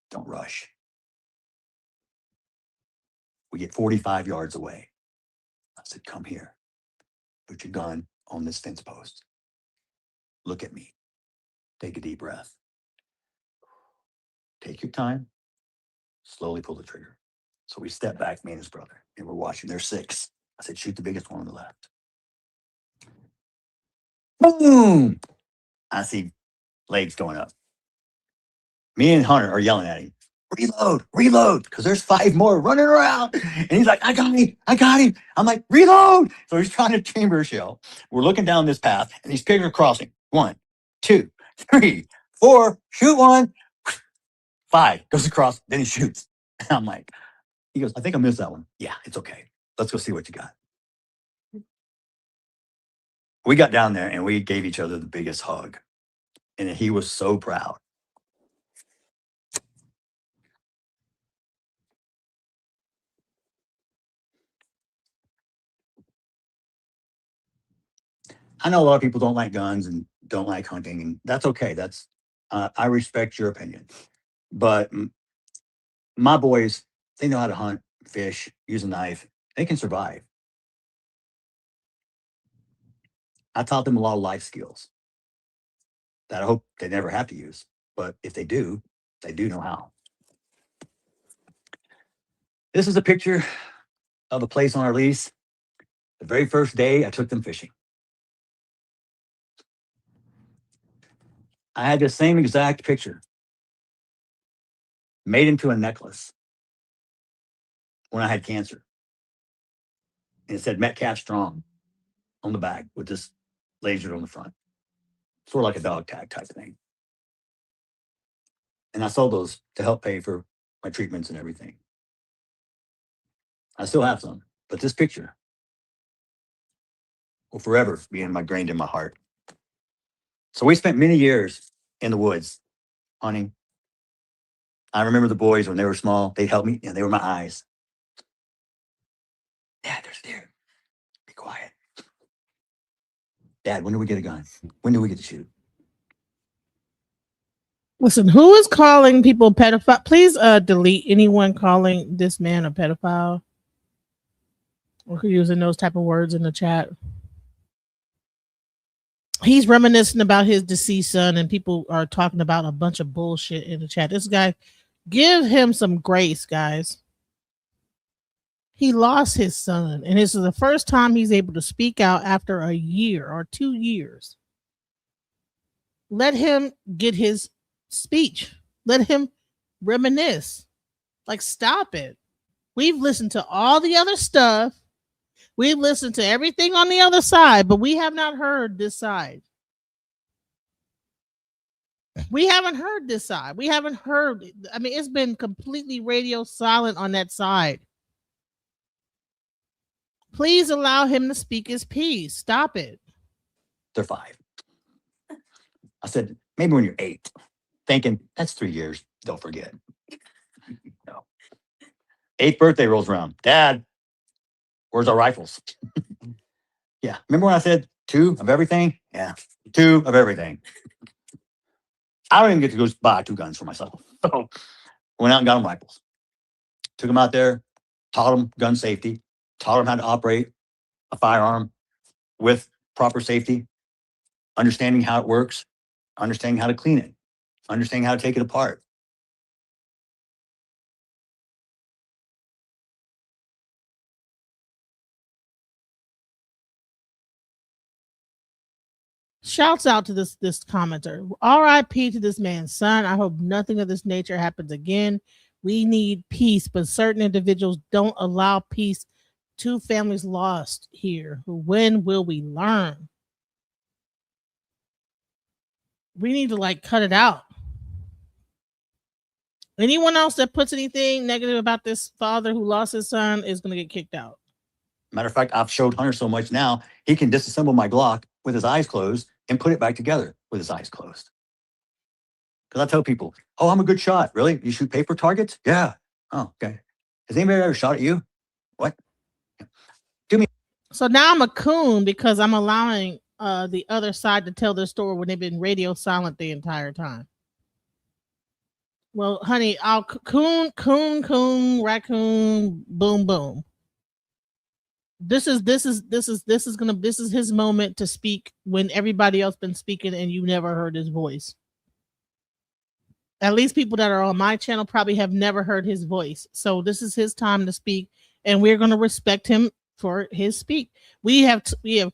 Don't rush. We get 45 yards away. I said, come here. Put your gun on this fence post. Look at me. Take a deep breath. Take your time. Slowly pull the trigger. So we step back, me and his brother, and we're watching. There's 6. I said, shoot the biggest one on the left. Boom! I see legs going up. Me and Hunter are yelling at him, reload, reload, because there's 5 more running around. And he's like, I got him, I got him. I'm like, reload. So he's trying to chamber a shell. We're looking down this path, and these pigs are crossing. 1, 2, 3, 4, shoot 1. 5 goes across, then he shoots. And I'm like, he goes, I think I missed that one. Yeah, it's okay. Let's go see what you got. We got down there and we gave each other the biggest hug. And he was so proud. I know a lot of people don't like guns and don't like hunting, and that's okay. That's I respect your opinion. But my boys, they know how to hunt, fish, use a knife. They can survive. I taught them a lot of life skills. that I hope they never have to use. But if they do know how. This is a picture of the place on our lease. The very first day I took them fishing. I had the same exact picture made into a necklace when I had cancer. And it said Metcalf Strong on the back with this laser on the front. Sort of like a dog tag type thing. And I sold those to help pay for my treatments and everything. I still have some, but this picture will forever be ingrained in my heart. So we spent many years in the woods hunting. I remember the boys when they were small, they'd help me, and they were my eyes. Dad, there's a deer. Be quiet. Dad, when do we get a gun? When do we get to shoot? Listen, who is calling people pedophile? Please delete anyone calling this man a pedophile or using those type of words in the chat. He's reminiscing about his deceased son, and people are talking about a bunch of bullshit in the chat. This guy, give him some grace, guys. He lost his son, and this is the first time he's able to speak out after a year or 2 years. Let him get his speech. Let him reminisce. Like, stop it. We've listened to all the other stuff. We've listened to everything on the other side, but we have not heard this side. We haven't heard this side. We haven't heard. I mean, it's been completely radio silent on that side. Please allow him to speak his piece. Stop it. They're 5. I said, maybe when you're 8, thinking that's 3 years. Don't forget. No. 8th birthday rolls around. Dad, where's our rifles? Yeah. Remember when I said 2 of everything? Yeah. 2 of everything. I don't even get to go buy 2 guns for myself. So went out and got them rifles. Took them out there, taught them gun safety, taught them how to operate a firearm with proper safety, understanding how it works, understanding how to clean it, understanding how to take it apart. Shouts out to this commenter. R.I.P. to this man's son. I hope nothing of this nature happens again. We need peace, but certain individuals don't allow peace. 2 families lost here. When will we learn? We need to cut it out. Anyone else that puts anything negative about this father who lost his son is going to get kicked out. Matter of fact, I've showed Hunter so much now, he can disassemble my Glock with his eyes closed and put it back together with his eyes closed. Because I tell people, oh, I'm a good shot. Really? You shoot paper targets? Yeah. Oh, okay. Has anybody ever shot at you? What? Do me. So now I'm a coon because I'm allowing the other side to tell their story when they've been radio silent the entire time. Well, honey, I'll coon, raccoon, boom, boom. This is his moment to speak when everybody else been speaking and you never heard his voice. At least people that are on my channel probably have never heard his voice. So this is his time to speak, and we're going to respect him for his speak. We have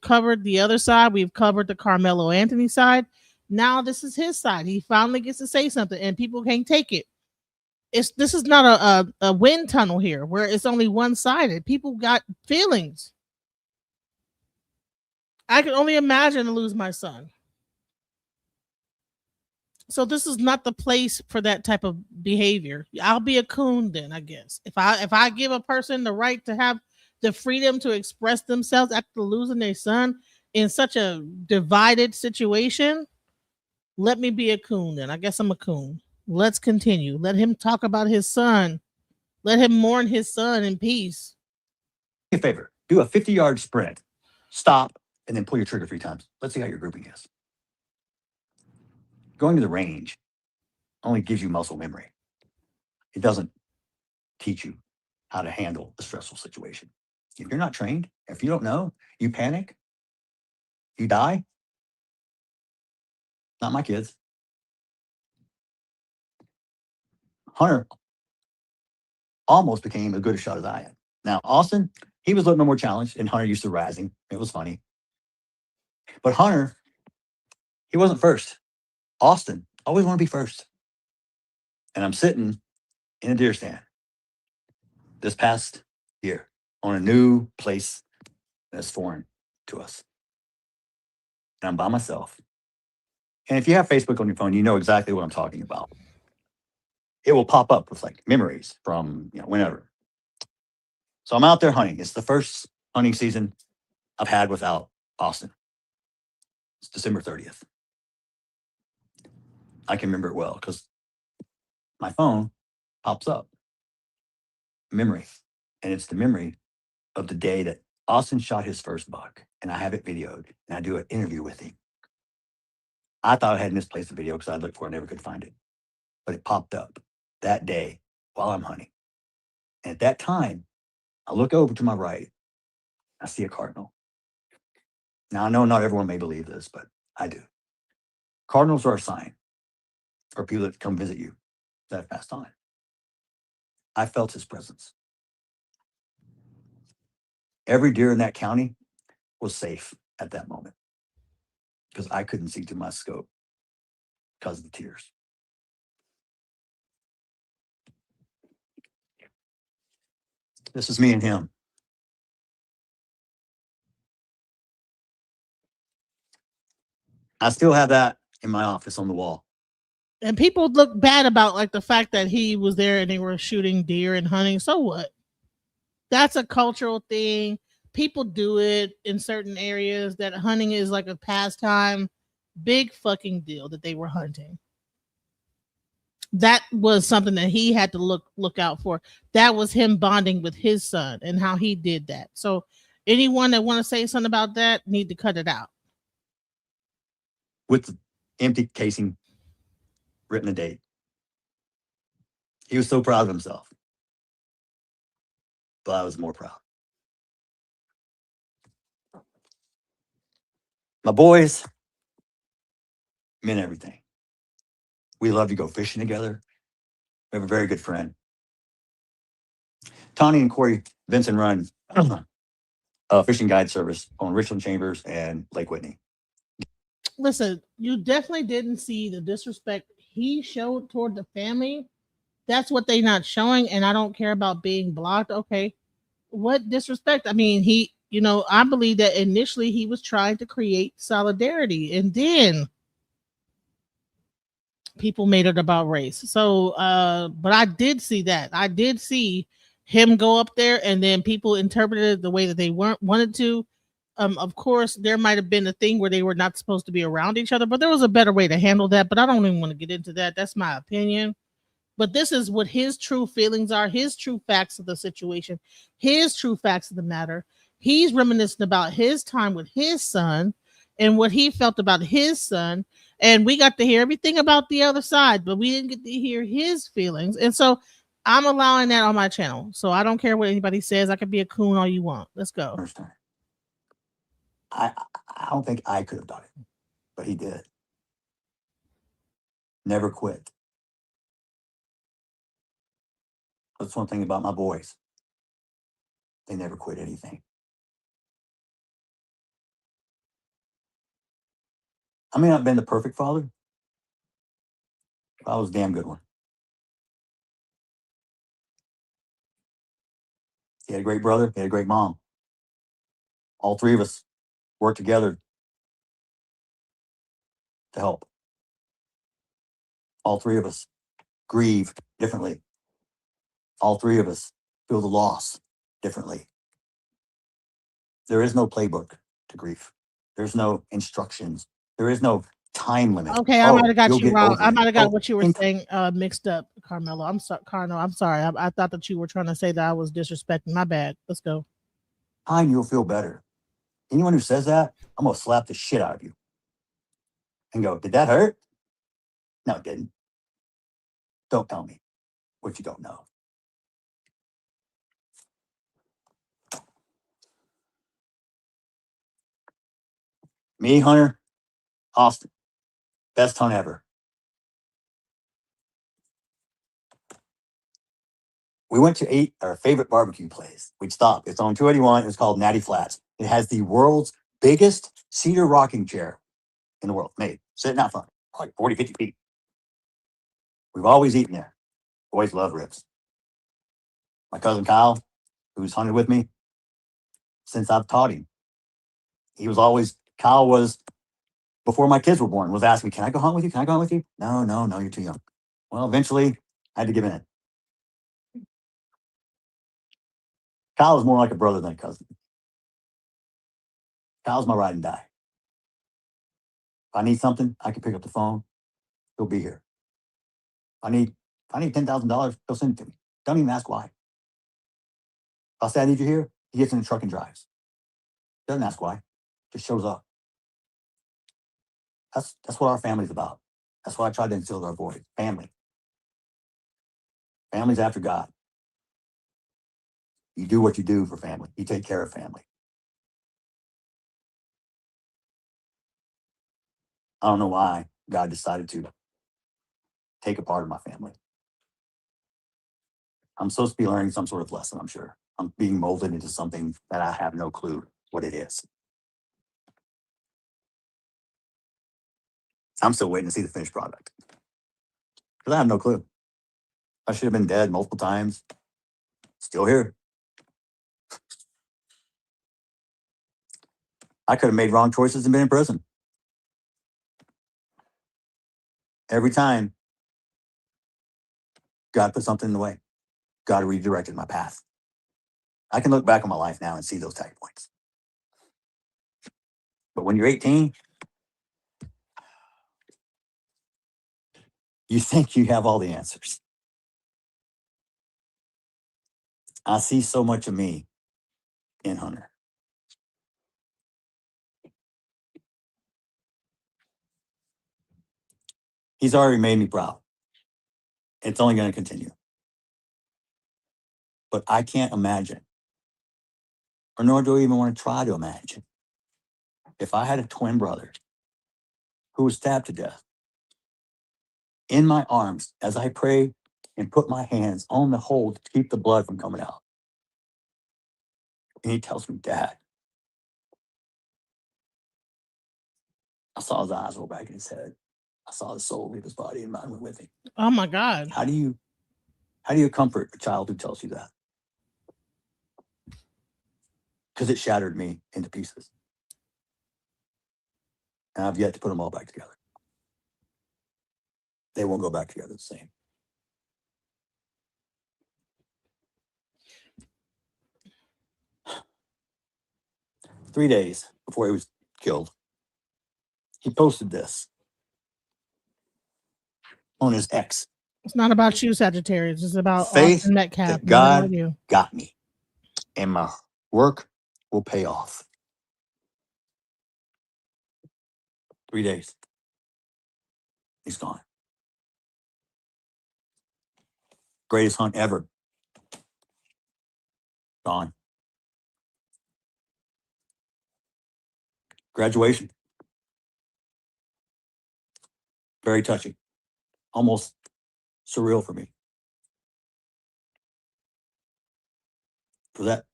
covered the other side. We've covered the Karmelo Anthony side. Now this is his side. He finally gets to say something, and people can't take it. This is not a wind tunnel here where it's only one-sided. People got feelings. I can only imagine to lose my son. So this is not the place for that type of behavior. I'll be a coon then, I guess. If I give a person the right to have the freedom to express themselves after losing their son in such a divided situation, let me be a coon then. I guess I'm a coon. Let's continue. Let him talk about his son. Let him mourn his son in peace. Do me a favor. Do a 50-yard sprint. Stop, and then pull your trigger 3 times. Let's see how your grouping is. Going to the range only gives you muscle memory. It doesn't teach you how to handle a stressful situation. If you're not trained, if you don't know, you panic, you die. Not my kids. Hunter almost became as good a shot as I am. Now, Austin, he was a little more challenged, and Hunter used to razz him. It was funny. But Hunter, he wasn't first. Austin always want to be first. And I'm sitting in a deer stand this past year on a new place that's foreign to us. And I'm by myself. And if you have Facebook on your phone, you know exactly what I'm talking about. It will pop up with like memories from whenever. So I'm out there hunting. It's the first hunting season I've had without Austin. It's December 30th. I can remember it well because my phone pops up. Memory. And it's the memory of the day that Austin shot his first buck. And I have it videoed. And I do an interview with him. I thought I had misplaced the video because I looked for it and never could find it. But it popped up that day while I'm hunting. And at that time, I look over to my right. I see a cardinal. Now, I know not everyone may believe this, but I do. Cardinals are a sign for people that come visit you that have passed on. I felt his presence. Every deer in that county was safe at that moment because I couldn't see through my scope because of the tears. This is me and him. I still have that in my office on the wall. And people look bad about like the fact that he was there and they were shooting deer and hunting. So what? That's a cultural thing. People do it in certain areas that hunting is like a pastime. Big fucking deal that they were hunting. That was something that he had to look out for. That was him bonding with his son and how he did that. So anyone that want to say something about that need to cut it out. With the empty casing, written a date. He was so proud of himself. But I was more proud. My boys meant everything. We love to go fishing together. We have a very good friend. Tony and Corey Vincent run a fishing guide service on Richland Chambers and Lake Whitney. Listen, you definitely didn't see the disrespect he showed toward the family. That's what they not showing, and I don't care about being blocked. Okay, what disrespect? I mean, I believe that initially he was trying to create solidarity, and then people made it about race. So, but I did see that. I did see him go up there, and then people interpreted it the way that they weren't wanted to. Of course, there might have been a thing where they were not supposed to be around each other, but there was a better way to handle that. But I don't even want to get into that. That's my opinion. But this is what his true feelings are, his true facts of the situation, his true facts of the matter. He's reminiscing about his time with his son and what he felt about his son. And we got to hear everything about the other side, but we didn't get to hear his feelings. And so I'm allowing that on my channel. So I don't care what anybody says. I could be a coon all you want. Let's go. I don't think I could have done it, but he did. Never quit. That's one thing about my boys. They never quit anything. I may not have been the perfect father, but I was a damn good one. He had a great brother. He had a great mom. All three of us worked together to help. All three of us grieve differently. All three of us feel the loss differently. There is no playbook to grief. There's no instructions. There is no time limit. Okay, I might have got you wrong. I it. might have got what you were saying mixed up, Karmelo. I'm sorry, Carno. I'm sorry. I thought that you were trying to say that I was disrespecting. My bad. Let's go. Time, you'll feel better. Anyone who says that, I'm gonna slap the shit out of you and go, did that hurt? No, it didn't. Don't tell me what you don't know. Me, Hunter, Austin, Best hunt ever. We went to eat our favorite barbecue place. We'd stop. It's on 281. It's called Natty Flats. It has the world's biggest cedar rocking chair in the world made, sitting out front, like 40, 50 feet. We've always eaten there. Always loved ribs. My cousin Kyle, who's hunted with me since I've taught him, Kyle was, before my kids were born, was asking me, can I go hunt with you? Can I go hunt with you? No, you're too young. Well, eventually I had to give in. Kyle is more like a brother than a cousin. Kyle's my ride and die. If I need something, I can pick up the phone. He'll be here. If I need $10,000, he'll send it to me. Don't even ask why. If I say I need you here, he gets in the truck and drives. Doesn't ask why. Just shows up. That's what our family's about. That's what I tried to instill to our boys. Family. Family's after God. You do what you do for family. You take care of family. I don't know why God decided to take a part of my family. I'm supposed to be learning some sort of lesson, I'm sure. I'm being molded into something that I have no clue what it is. I'm still waiting to see the finished product. Because I have no clue. I should have been dead multiple times. Still here. I could have made wrong choices and been in prison. Every time, God put something in the way. God redirected my path. I can look back on my life now and see those tag points. But when you're 18, you think you have all the answers. I see so much of me in Hunter. He's already made me proud. It's only going to continue. But I can't imagine, or nor do I even want to try to imagine, if I had a twin brother who was stabbed to death in my arms as I pray and put my hands on the hole to keep the blood from coming out. And he tells me, Dad, I saw his eyes roll back in his head. I saw the soul leave his body and mine went with him. Oh my God. How do you comfort a child who tells you that? Because it shattered me into pieces. And I've yet to put them all back together. They won't go back together the same. Three days before he was killed, he posted this on his X. It's not about you, Sagittarius. It's about Faith Austin Metcalf. that God Not you. got me, and my work will pay off. 3 days. He's gone. Greatest hunt ever. Gone. Graduation. Very touching. Almost surreal for me. For that,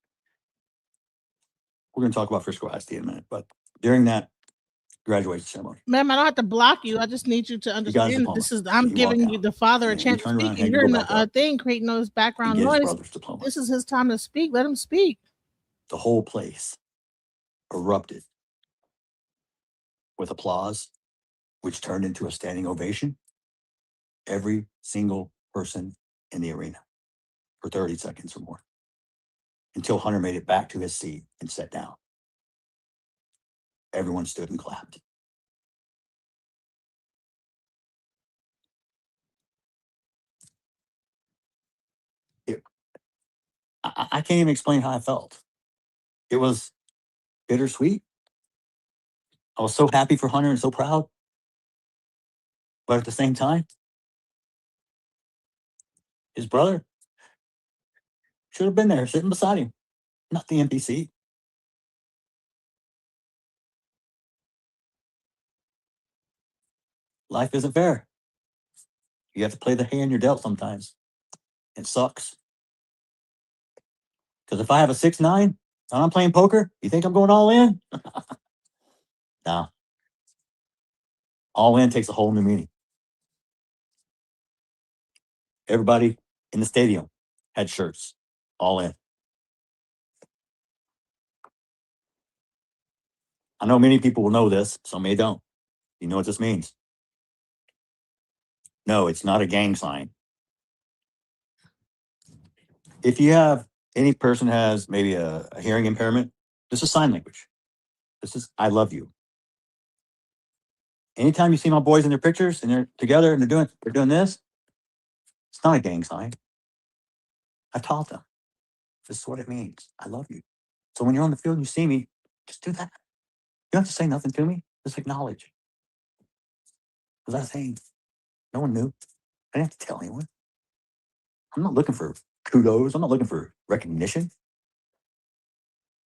we're going to talk about Frisco ISD in a minute, but during that graduation ceremony, Ma'am, I don't have to block you. I just need you to understand that this is, I'm giving you the father a chance to speak, and you're in the thing creating all this background noise. This is his time to speak. Let him speak. The whole place erupted with applause, which turned into a standing ovation. Every single person in the arena for 30 seconds or more until Hunter made it back to his seat and sat down. Everyone stood and clapped. I can't even explain how I felt. It was bittersweet. I was so happy for Hunter and so proud. But at the same time, his brother should have been there sitting beside him, not the NPC. life isn't fair. You have to play the hand you're dealt sometimes. It sucks. Because if I have a 6'9" and I'm playing poker, you think I'm going all in? No. All in takes a whole new meaning. Everybody in the stadium had shirts. All in. I know many people will know this, some may don't. You know what this means? No, it's not a gang sign. If you have any person has maybe a hearing impairment, this is sign language. This is I love you. Anytime you see my boys in their pictures and they're together and they're doing this, it's not a gang sign. I taught them. This is what it means. I love you. So when you're on the field and you see me, just do that. You don't have to say nothing to me. Just acknowledge. Because I was saying, no one knew. I didn't have to tell anyone. I'm not looking for kudos. I'm not looking for recognition.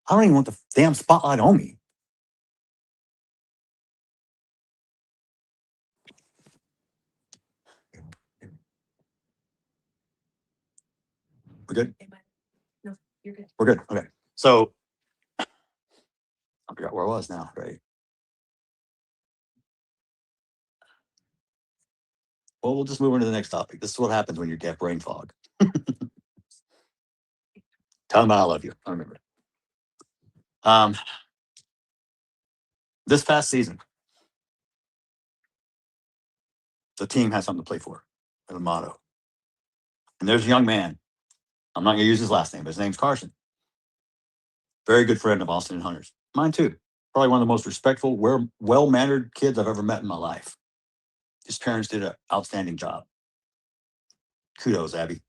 I don't even want the damn spotlight on me. We're good? No, you're good. We're good. Okay. So I forgot where I was now, right? Well, we'll just move on to the next topic. This is what happens when you get brain fog. Tell them I love you. I remember. This past season, the team has something to play for, a motto. And there's a young man. I'm not going to use his last name, but his name's Carson. Very good friend of Austin and Hunter's. Mine too. Probably one of the most respectful, well-mannered kids I've ever met in my life. His parents did an outstanding job. Kudos, Abby.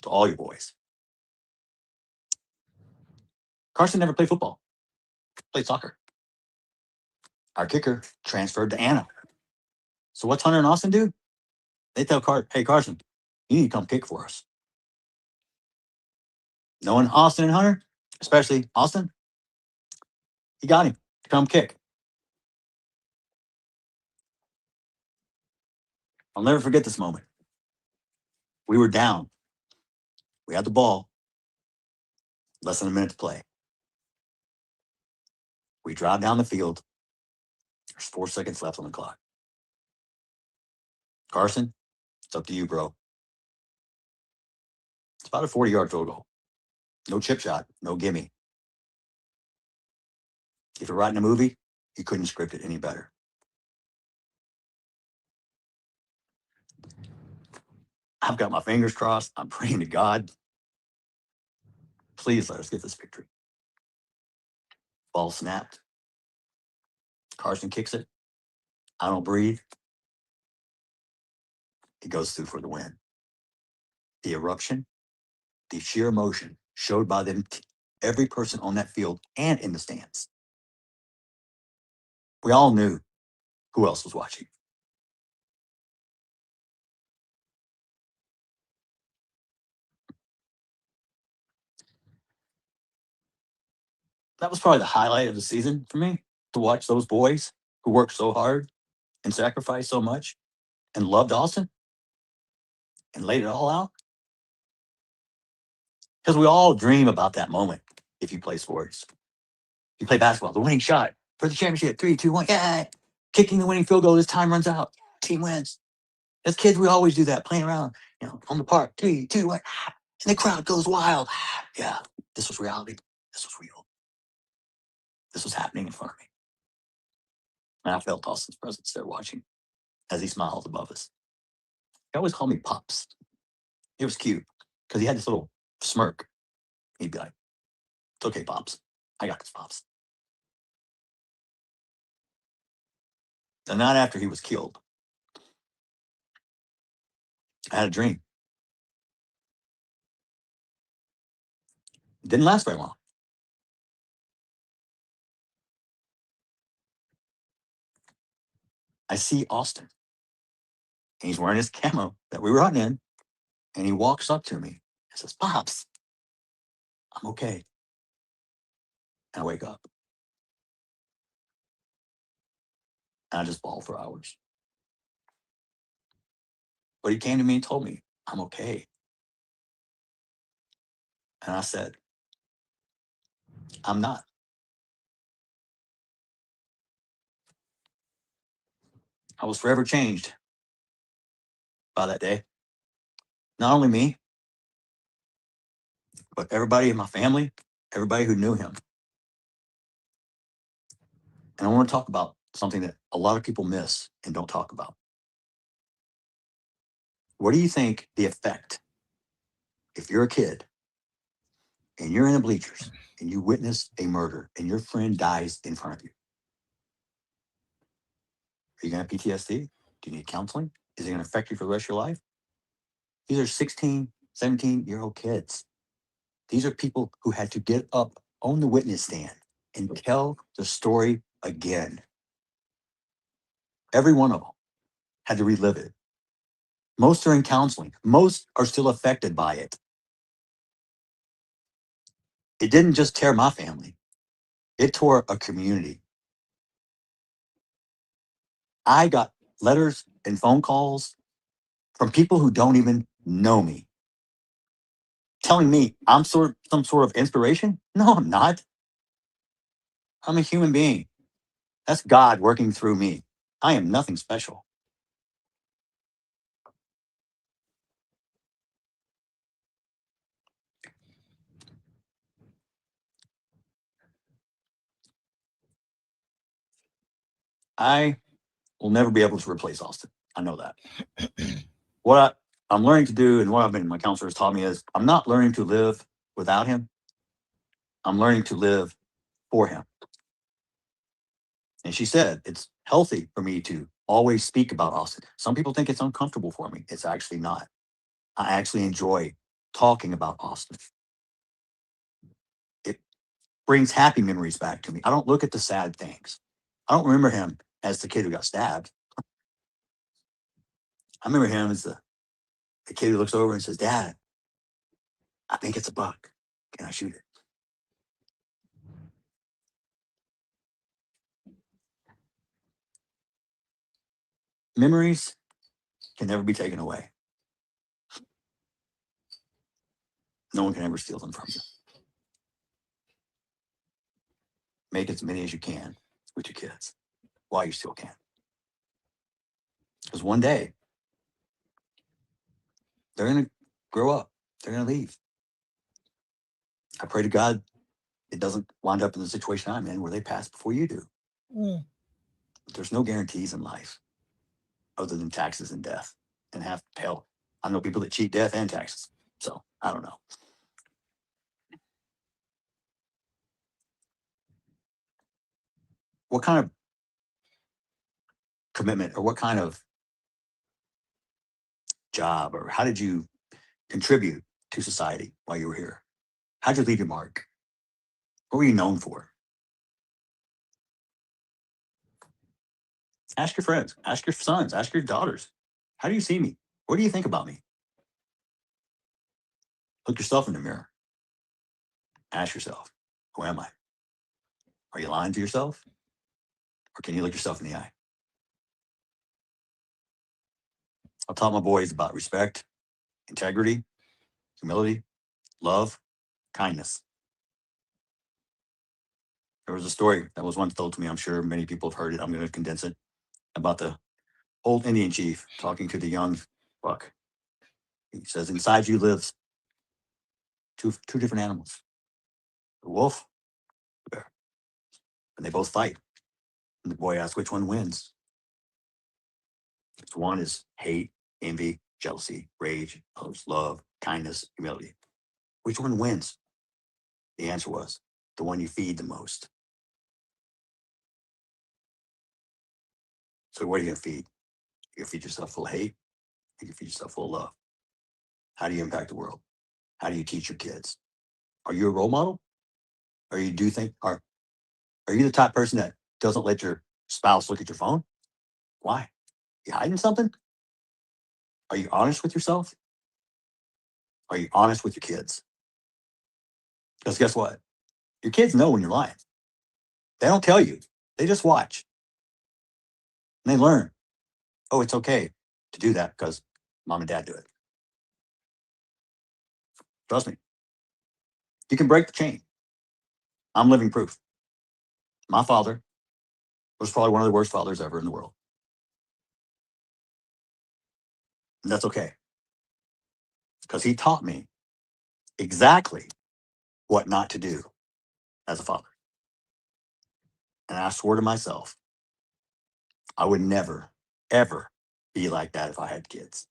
To all your boys. Carson never played football. Played soccer. Our kicker transferred to Anna. So what's Hunter and Austin do? They tell hey, Carson, you need to come kick for us. Knowing Austin and Hunter, especially Austin, he got him to come kick. I'll never forget this moment. We were down. We had the ball. Less than a minute to play. We drive down the field. There's 4 seconds left on the clock. Carson, it's up to you, bro. It's about a 40-yard field goal. No chip shot, no gimme. If you're writing a movie, you couldn't script it any better. I've got my fingers crossed. I'm praying to God. Please let us get this victory. Ball snapped. Carson kicks it. I don't breathe. He goes through for the win. The eruption, the sheer emotion showed by them, every person on that field and in the stands. We all knew who else was watching. That was probably the highlight of the season for me, to watch those boys who worked so hard and sacrificed so much and loved Austin and laid it all out. Because we all dream about that moment if you play sports. You play basketball, the winning shot for the championship, 3, 2, 1, yeah. Kicking the winning field goal, this time runs out. Team wins. As kids, we always do that, playing around, on the park, 3, 2, 1, and the crowd goes wild. Yeah, this was reality. This was real. This was happening in front of me. And I felt Austin's presence there watching as he smiled above us. He always called me Pops. It was cute because he had this little smirk. He'd be like, it's okay, Pops. I got this, Pops. The night after he was killed, I had a dream. It didn't last very long. I see Austin. And he's wearing his camo that we were hunting in. And he walks up to me and says, Pops, I'm okay. And I wake up. And I just bawled for hours. But he came to me and told me, I'm okay. And I said, I'm not. I was forever changed by that day. Not only me, but everybody in my family, everybody who knew him. And I want to talk about something that a lot of people miss and don't talk about. What do you think the effect, if you're a kid and you're in the bleachers and you witness a murder and your friend dies in front of you? Are you going to have PTSD? Do you need counseling? Is it going to affect you for the rest of your life? These are 16, 17-year-old kids. These are people who had to get up on the witness stand and tell the story again. Every one of them had to relive it. Most are in counseling. Most are still affected by it. It didn't just tear my family. It tore a community. I got letters and phone calls from people who don't even know me, telling me I'm some sort of inspiration. No, I'm not. I'm a human being. That's God working through me. I am nothing special. I will never be able to replace Austin. I know that. What I'm learning to do and what my counselor has taught me is I'm not learning to live without him. I'm learning to live for him. And she said, it's healthy for me to always speak about Austin. Some people think it's uncomfortable for me. It's actually not. I actually enjoy talking about Austin. It brings happy memories back to me. I don't look at the sad things. I don't remember him as the kid who got stabbed. I remember him as the kid who looks over and says, Dad, I think it's a buck. Can I shoot it? Memories can never be taken away. No one can ever steal them from you. Make as many as you can with your kids while you still can. Because one day, they're going to grow up. They're going to leave. I pray to God it doesn't wind up in the situation I'm in where they pass before you do. Mm. There's no guarantees in life other than taxes and death. And hell, I know people that cheat death and taxes. So I don't know. What kind of commitment or what kind of job or how did you contribute to society while you were here? How'd you leave your mark? What were you known for? Ask your friends, ask your sons, ask your daughters. How do you see me? What do you think about me? Look yourself in the mirror. Ask yourself, who am I? Are you lying to yourself? Or can you look yourself in the eye? I've taught my boys about respect, integrity, humility, love, kindness. There was a story that was once told to me. I'm sure many people have heard it. I'm going to condense it about the old Indian chief talking to the young buck. He says, inside you lives two different animals, the wolf, the bear, and they both fight. And the boy asks, which one wins? One is hate, envy, jealousy, rage, others, love, kindness, humility. Which one wins? The answer was the one you feed the most. So what are you going to feed? You feed yourself full of hate. You can feed yourself full of love. How do you impact the world? How do you teach your kids? Are you a role model? Are you are you the type of person that doesn't let your spouse look at your phone? Why? You hiding something? Are you honest with yourself? Are you honest with your kids? Because guess what? Your kids know when you're lying. They don't tell you. They just watch. And they learn, oh, it's okay to do that because mom and dad do it. Trust me. You can break the chain. I'm living proof. My father was probably one of the worst fathers ever in the world. And that's okay. Because he taught me exactly what not to do as a father. And I swore to myself, I would never, ever be like that if I had kids.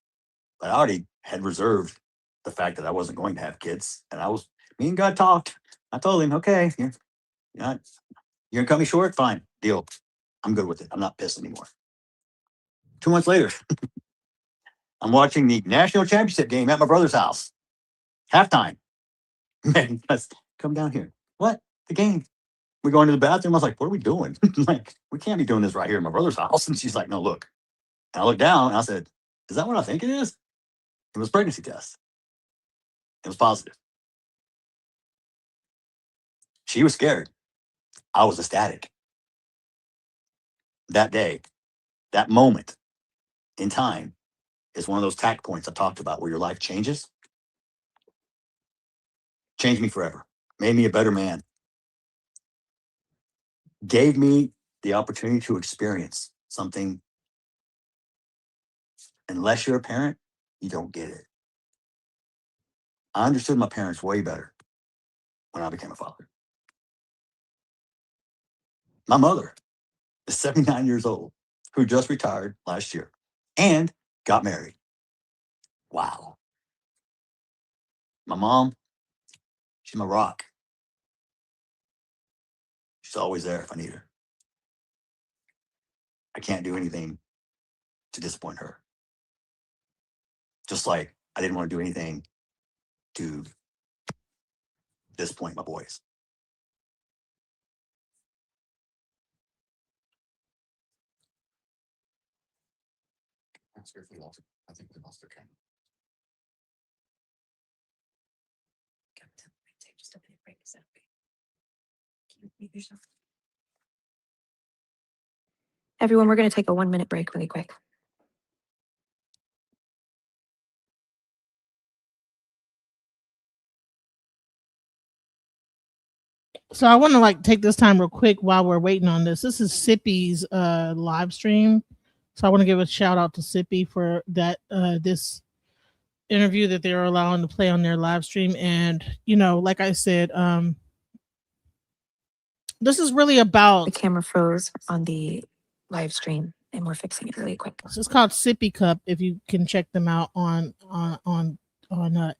But I already had reserved the fact that I wasn't going to have kids. And me and God talked. I told him, okay, you're going to cut me short? Fine, deal. I'm good with it. I'm not pissed anymore. 2 months later, I'm watching the national championship game at my brother's house. Halftime. Man, let's come down here. What? The game. We're going to the bathroom. I was like, what are we doing? Like, we can't be doing this right here in my brother's house. And she's like, no, look. And I looked down and I said, is that what I think it is? It was a pregnancy test. It was positive. She was scared. I was ecstatic. That day, that moment in time is one of those tack points I talked about where your life changes. Changed me forever. Made me a better man. Gave me the opportunity to experience something. Unless you're a parent, you don't get it. I understood my parents way better when I became a father. My mother is 79 years old, who just retired last year and got married. Wow. My mom, she's my rock. She's always there if I need her. I can't do anything to disappoint her. Just like I didn't want to do anything to disappoint my boys. I think they lost their camera. Everyone, we're going to take a 1-minute break really quick. So I want to take this time real quick while we're waiting on this. This is Sippy's live stream. So I want to give a shout out to Sippy for that this interview that they're allowing to play on their live stream. And like I said, this is really about the camera froze on the live stream, and we're fixing it really quick. It's called Sippy Cup. If you can check them out on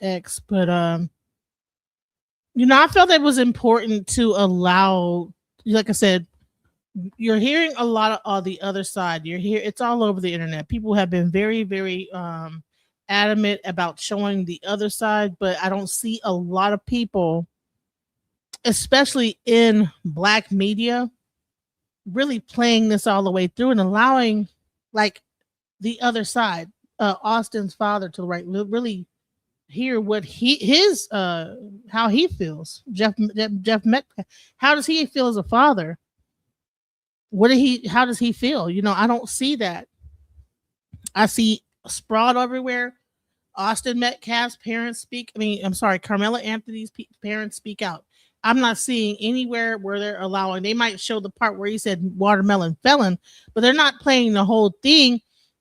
X, but I felt it was important to allow, like I said, you're hearing a lot of the other side. It's all over the internet. People have been very, very adamant about showing the other side, but I don't see a lot of people, especially in Black media, really playing this all the way through and allowing the other side, Austin's father, to really hear what how he feels. Jeff Metcalf, how does he feel as a father? How does he feel? I don't see that. I see sprawled everywhere. Austin Metcalf's parents speak. Karmelo Anthony's parents speak out. I'm not seeing anywhere where they're allowing. They might show the part where he said watermelon felon, but they're not playing the whole thing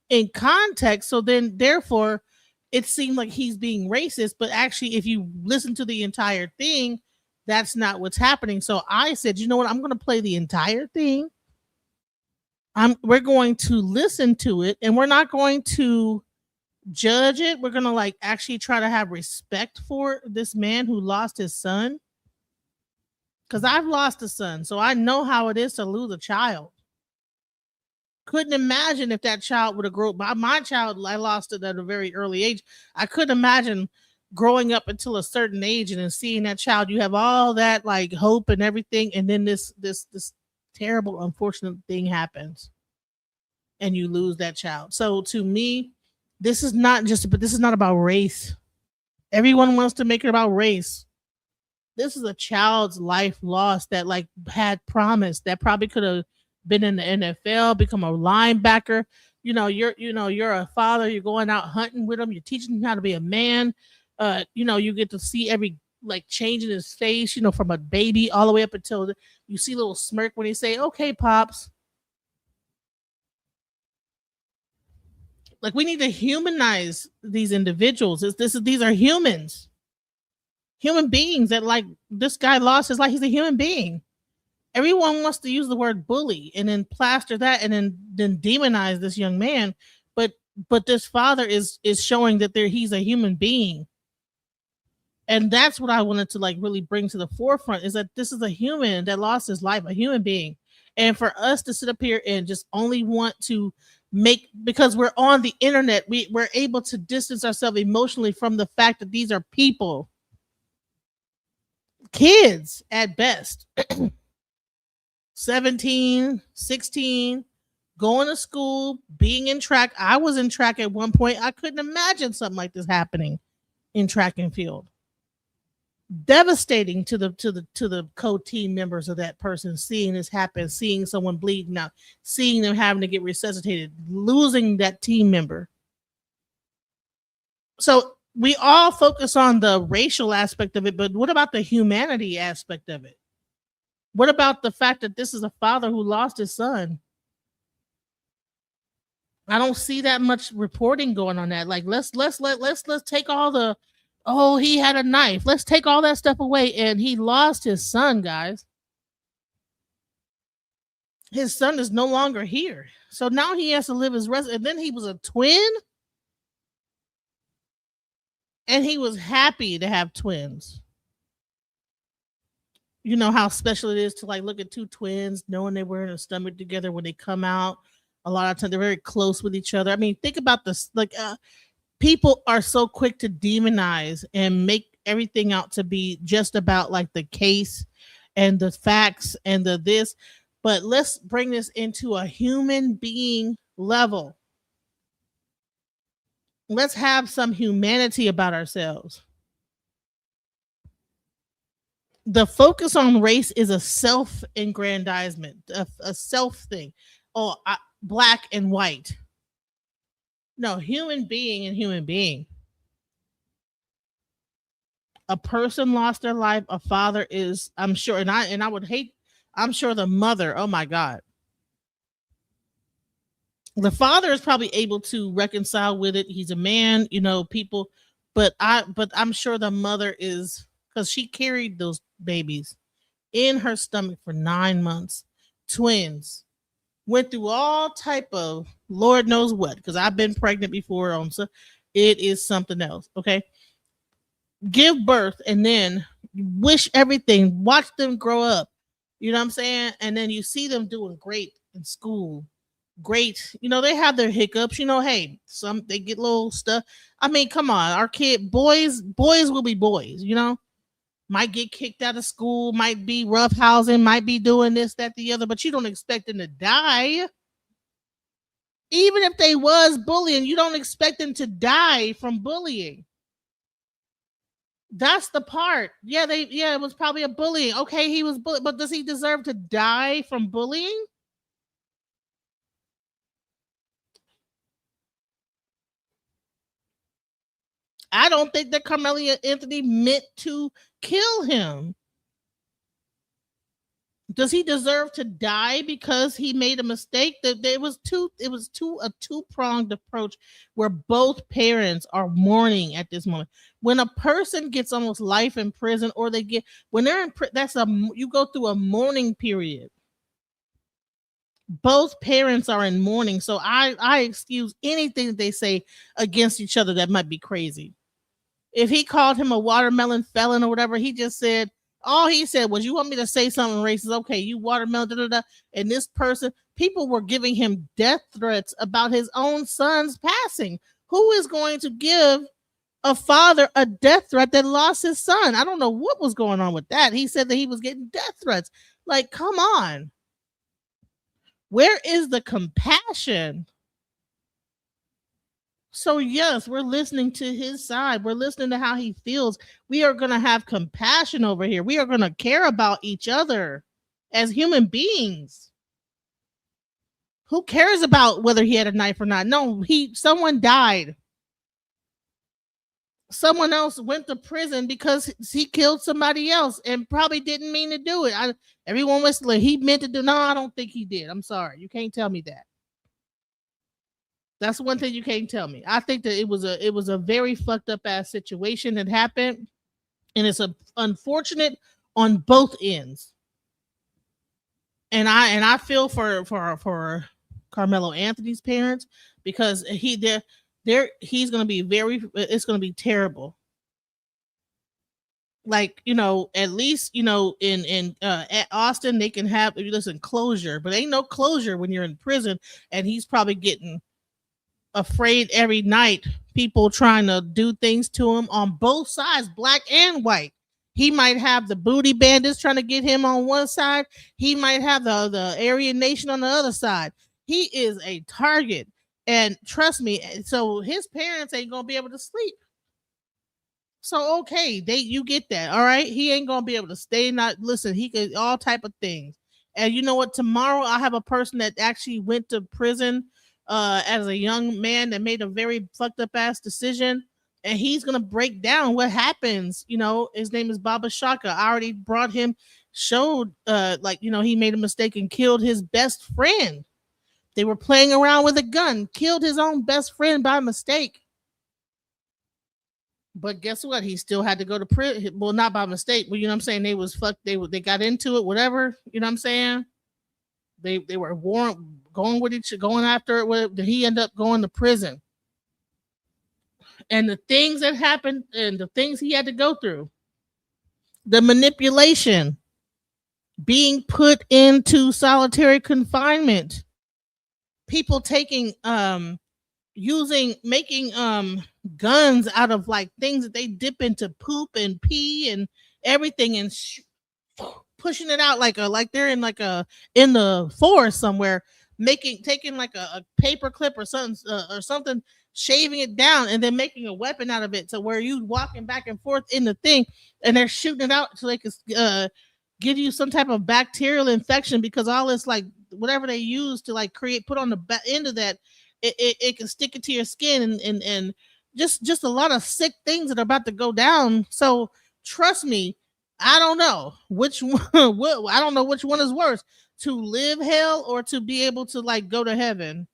in context. So then, therefore, it seemed like he's being racist. But actually, if you listen to the entire thing, that's not what's happening. So I said, you know what? I'm going to play the entire thing. We're going to listen to it, and we're not going to judge it. We're going to actually try to have respect for this man who lost his son. Because I've lost a son, so I know how it is to lose a child. Couldn't imagine if that child would have grown. My child, I lost it at a very early age. I couldn't imagine growing up until a certain age and then seeing that child. You have all that hope and everything, and then this terrible, unfortunate thing happens, and you lose that child. So to me, this is not about race. Everyone wants to make it about race. This is a child's life lost that had promise that probably could have been in the NFL, become a linebacker. You're a father. You're going out hunting with him. You're teaching him how to be a man. You get to see every like change in his face. From a baby all the way up until you see a little smirk when he say, "Okay, pops." Like we need to humanize these individuals. These are humans, human beings that like this guy lost his life. He's a human being. Everyone wants to use the word bully and then plaster that and then demonize this young man. But this father is showing that he's a human being. And that's what I wanted to like really bring to the forefront is that this is a human that lost his life, a human being. And for us to sit up here and just only want to because we're on the internet, we're able to distance ourselves emotionally from the fact that these are people, kids at best. 17, 16, going to school, being in track. I was in track at one point. I couldn't imagine something like this happening in track and field. Devastating to the co-team members of that person, seeing this happen, seeing someone bleeding out, seeing them having to get resuscitated, losing that team member. So we all focus on the racial aspect of it, but what about the humanity aspect of it? What about the fact that this is a father who lost his son? I don't see that much reporting going on that. Like let's take all the he had a knife. Let's take all that stuff away, and he lost his son, guys. His son is no longer here. So now he has to live his rest. And then he was a twin. And he was happy to have twins. You know how special it is to like look at two twins, knowing they were in a stomach together when they come out. A lot of times they're very close with each other. I mean, think about this. Like people are so quick to demonize and make everything out to be just about like the case and the facts and the this. But let's bring this into a human being level. Let's have some humanity about ourselves. The focus on race is a self-aggrandizement, a self thing. Black and white. No, human being and human being. A person lost their life. A father is, I'm sure, and I would hate. I'm sure the mother. Oh my God. The father is probably able to reconcile with it. He's a man, people. But I'm sure the mother is, because she carried those babies in her stomach for 9 months, twins, went through all type of Lord knows what, because I've been pregnant before. So it is something else. Okay. Give birth and then wish everything, watch them grow up. You know what I'm saying? And then you see them doing great in school. Great. They have their hiccups, hey, they get little stuff. I mean, come on, our boys will be boys, might get kicked out of school, might be roughhousing, might be doing this, that, the other, but you don't expect them to die. Even if they was bullying, you don't expect them to die from bullying. That's the part. It was probably a bullying. Okay, he was bullied, but does he deserve to die from bullying? I don't think that Karmelo Anthony meant to kill him. Does he deserve to die because he made a mistake? That it was a two-pronged approach where both parents are mourning at this moment. When a person gets almost life in prison, or when they're in prison, you go through a mourning period. Both parents are in mourning, so I excuse anything that they say against each other that might be crazy. If he called him a watermelon felon or whatever, he just said, all he said was, you want me to say something racist? Okay, you watermelon, da, da, da. And this person, people were giving him death threats about his own son's passing. Who is going to give a father a death threat that lost his son? I don't know what was going on with that. He said that he was getting death threats. Like, come on. Where is the compassion? So yes, we're listening to his side. We're listening to how he feels. We are going to have compassion over here. We are going to care about each other as human beings. Who cares about whether he had a knife or not? No, someone died. Someone else went to prison because he killed somebody else and probably didn't mean to do it. Everyone was like, he meant to do. No, I don't think he did. I'm sorry. You can't tell me that. That's one thing you can't tell me. I think that it was a very fucked up ass situation that happened, and it's unfortunate on both ends. And I feel for Carmelo Anthony's parents, because he's going to be it's going to be terrible. Like, at least, in at Austin, they can have, closure, but ain't no closure when you're in prison, and he's probably getting afraid every night, people trying to do things to him on both sides, black and white. He might have the booty bandits trying to get him on one side. He might have the Aryan Nation on the other side. He is a target. And trust me, so his parents ain't going to be able to sleep. So, okay, you get that. All right. He ain't going to be able to stay. He could, all type of things. And you know what? Tomorrow I have a person that actually went to prison as a young man that made a very fucked up ass decision. And he's going to break down what happens. His name is Baba Shaka. I already brought him, showed, he made a mistake and killed his best friend. They were playing around with a gun, killed his own best friend by mistake. But guess what? He still had to go to prison. Well, not by mistake, but you know what I'm saying? They was fucked. They got into it, whatever. You know what I'm saying? They were going after it. Whatever. He ended up going to prison. And the things that happened and the things he had to go through, the manipulation, being put into solitary confinement, people taking, making guns out of like things that they dip into poop and pee and everything, and pushing it out like they're in in the forest somewhere, taking like a paper clip or something, shaving it down and then making a weapon out of it, so where you walking back and forth in the thing and they're shooting it out so they can give you some type of bacterial infection, because all this like whatever they use to like put on the back end of that, it can stick it to your skin and just a lot of sick things that are about to go down. So trust me, I don't know which one. I don't know which one is worse, to live hell or to be able to like go to heaven,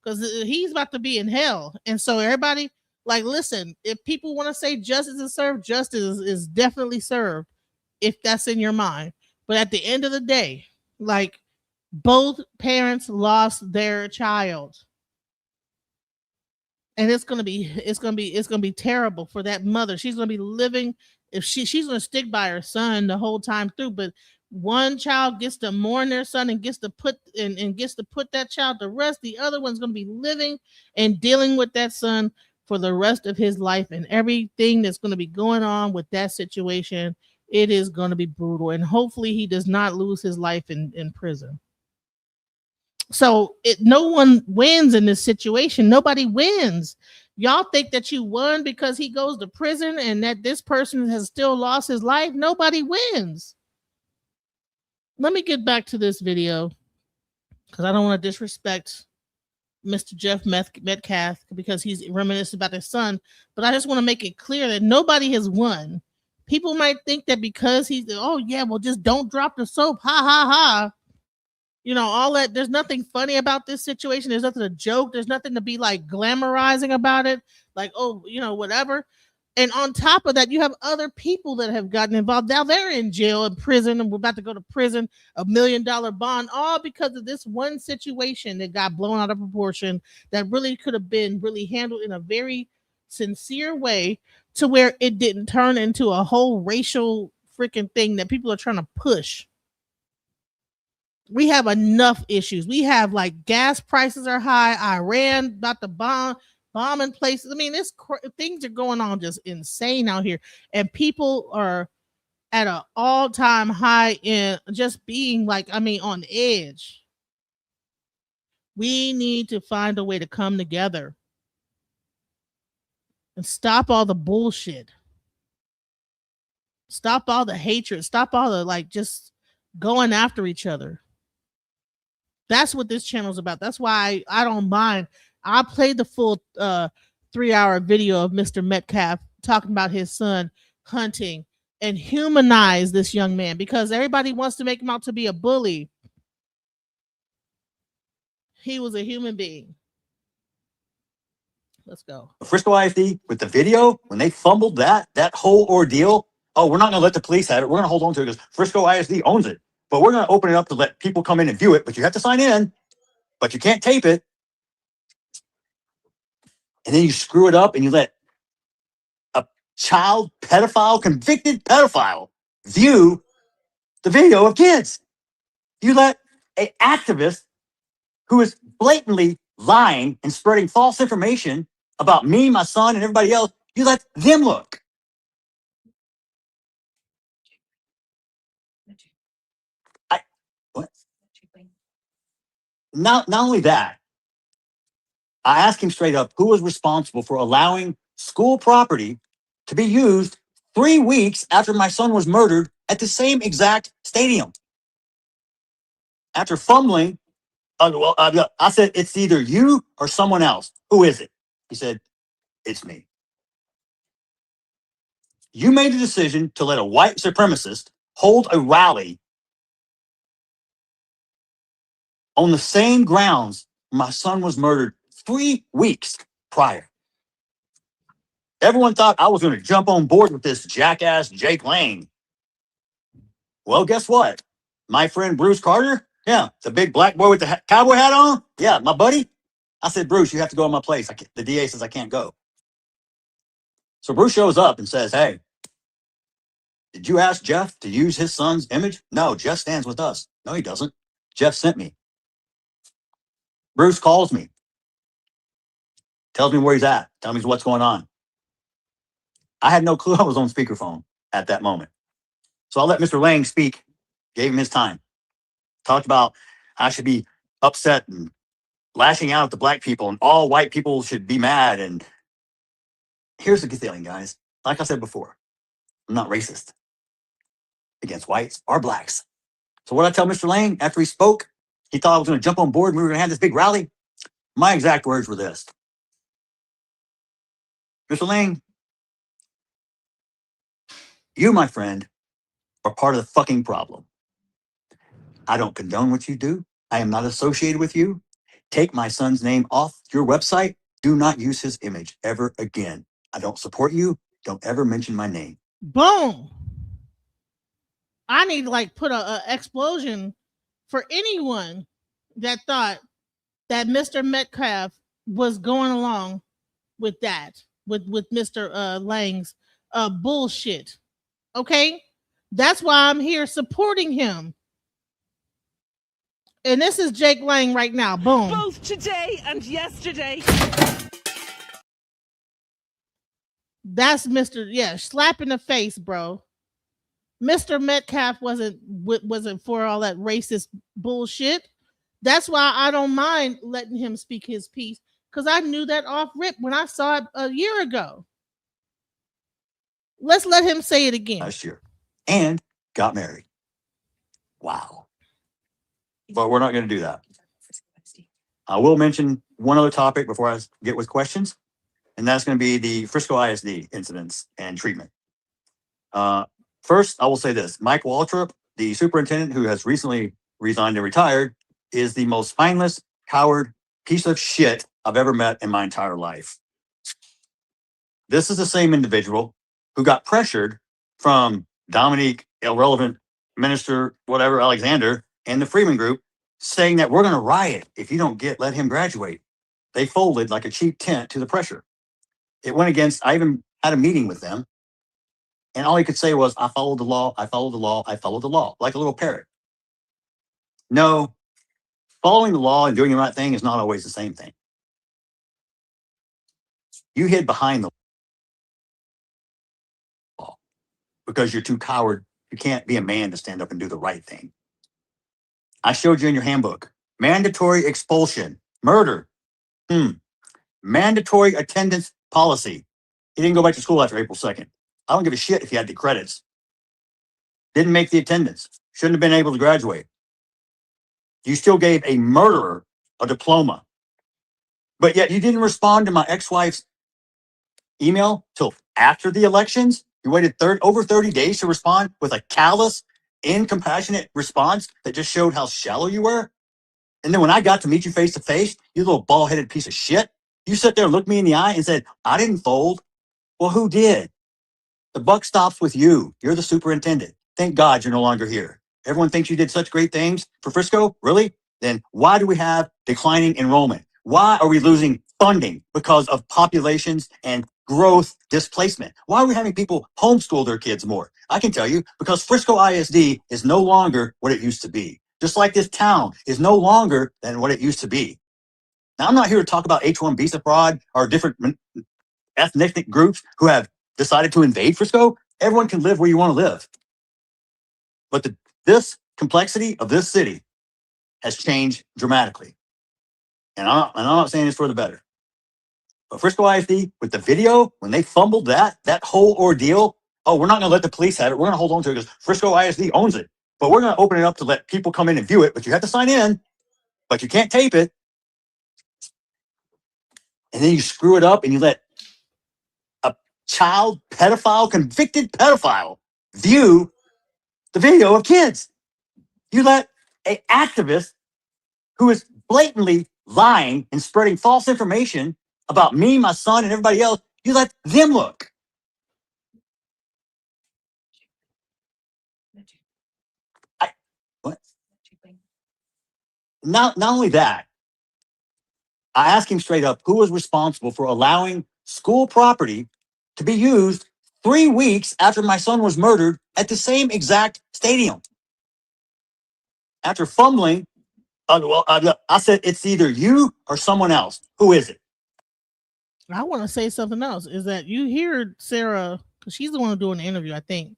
because he's about to be in hell. And so everybody, like, listen, if people want to say justice is served, justice is definitely served if that's in your mind. But at the end of the day, like, both parents lost their child. And it's gonna be terrible for that mother. She's gonna be living, if she's gonna stick by her son the whole time through. But one child gets to mourn their son and gets to put that child to rest. The other one's gonna be living and dealing with that son for the rest of his life, and everything that's gonna be going on with that situation. It is gonna be brutal, and hopefully he does not lose his life in prison. So no one wins in this situation. Nobody wins. Y'all think that you won because he goes to prison and that this person has still lost his life. Nobody wins. Let me get back to this video because I don't want to disrespect Mr. Jeff Metcalf because he's reminiscing about his son. But I just want to make it clear that nobody has won. People might think that because he's, oh yeah, well, just don't drop the soap. Ha ha ha. All that. There's nothing funny about this situation. There's nothing to joke. There's nothing to be like glamorizing about it. Like, oh, whatever. And on top of that, you have other people that have gotten involved. Now they're in jail and prison, and we're about to go to prison, $1 million bond, all because of this one situation that got blown out of proportion that really could have been really handled in a very sincere way to where it didn't turn into a whole racial freaking thing that people are trying to push. We have enough issues. We have like gas prices are high. Iran about to bombing places. I mean, things are going on just insane out here, and people are at an all-time high in just being like, on edge. We need to find a way to come together and stop all the bullshit. Stop all the hatred. Stop all the just going after each other. That's what this channel's about. That's why I don't mind. I played the full 3-hour video of Mr. Metcalf talking about his son hunting and humanize this young man because everybody wants to make him out to be a bully. He was a human being. Let's go. Frisco ISD with the video, when they fumbled that whole ordeal, oh, we're not going to let the police have it. We're going to hold on to it because Frisco ISD owns it. But we're going to open it up to let people come in and view it. But you have to sign in, but you can't tape it. And then you screw it up and you let a child pedophile, convicted pedophile, view the video of kids. You let an activist who is blatantly lying and spreading false information about me, my son, and everybody else, you let them look. What? Not only that, I asked him straight up who was responsible for allowing school property to be used 3 weeks after my son was murdered at the same exact stadium. After fumbling, I said, it's either you or someone else. Who is it? He said, it's me. You made the decision to let a white supremacist hold a rally on the same grounds my son was murdered 3 weeks prior. Everyone thought I was going to jump on board with this jackass Jake Lang. Well, guess what? My friend Bruce Carter, yeah, the big black boy with the cowboy hat on, yeah, my buddy. I said, Bruce, you have to go to my place. The DA says I can't go. So Bruce shows up and says, hey, did you ask Jeff to use his son's image? No, Jeff stands with us. No, he doesn't. Jeff sent me. Bruce calls me, tells me where he's at, tells me what's going on. I had no clue I was on speakerphone at that moment. So I let Mr. Lang speak, gave him his time, talked about I should be upset and lashing out at the black people and all white people should be mad. And here's the good feeling, guys. Like I said before, I'm not racist against whites or blacks. So what I tell Mr. Lang after he spoke, he thought I was going to jump on board and we were going to have this big rally. My exact words were this. Mr. Lang, you, my friend, are part of the fucking problem. I don't condone what you do. I am not associated with you. Take my son's name off your website. Do not use his image ever again. I don't support you. Don't ever mention my name. Boom. I need to like put a explosion for anyone that thought that Mr. Metcalf was going along with that, with Mr. Lang's bullshit. Okay? That's why I'm here supporting him. And this is Jake Lang right now. Boom. Both today and yesterday. That's Mr. Slap in the face, bro. Mr. Metcalf wasn't for all that racist bullshit. That's why I don't mind letting him speak his piece, because I knew that off rip when I saw it a year ago. Let's let him say it again. Last year. And got married. Wow. But we're not going to do that. I will mention one other topic before I get with questions, and that's going to be the Frisco ISD incidents and treatment. First, I will say this. Mike Waltrip, the superintendent who has recently resigned and retired, is the most spineless, coward piece of shit I've ever met in my entire life. This is the same individual who got pressured from Dominique, irrelevant minister, whatever, Alexander, and the Freeman Group, saying that we're going to riot if you don't let him graduate. They folded like a cheap tent to the pressure. It went against, I even had a meeting with them, and all he could say was, I followed the law, I followed the law, I followed the law, like a little parrot. No, following the law and doing the right thing is not always the same thing. You hid behind the law because you're too coward. You can't be a man to stand up and do the right thing. I showed you in your handbook, mandatory expulsion, murder, mandatory attendance policy. He didn't go back to school after April 2nd. I don't give a shit if he had the credits. Didn't make the attendance. Shouldn't have been able to graduate. You still gave a murderer a diploma. But yet you didn't respond to my ex-wife's email till after the elections. You waited over 30 days to respond with a callous, incompassionate response that just showed how shallow you were. And then when I got to meet you face to face, you little bald-headed piece of shit, you sat there and looked me in the eye and said, I didn't fold. Well, who did? The buck stops with you. You're the superintendent. Thank God you're no longer here. Everyone thinks you did such great things for Frisco. Really? Then why do we have declining enrollment? Why are we losing funding because of populations and growth displacement? Why are we having people homeschool their kids more? I can tell you, because Frisco ISD is no longer what it used to be. Just like this town is no longer than what it used to be. Now, I'm not here to talk about H-1 visa fraud or different ethnic groups who have decided to invade Frisco. Everyone can live where you want to live. But this complexity of this city has changed dramatically. And I'm not saying it's for the better. But Frisco ISD, with the video, when they fumbled that whole ordeal, oh, we're not going to let the police have it. We're going to hold on to it because Frisco ISD owns it. But we're going to open it up to let people come in and view it. But you have to sign in, but you can't tape it. And then you screw it up and you let a child pedophile, convicted pedophile, view the video of kids. You let an activist who is blatantly lying and spreading false information about me, my son, and everybody else, you let them look. What? Not only that, I asked him straight up, who was responsible for allowing school property to be used 3 weeks after my son was murdered at the same exact stadium? After fumbling, I said, it's either you or someone else. Who is it? I want to say something else. Is that you hear Sarah, because she's the one doing the interview, I think.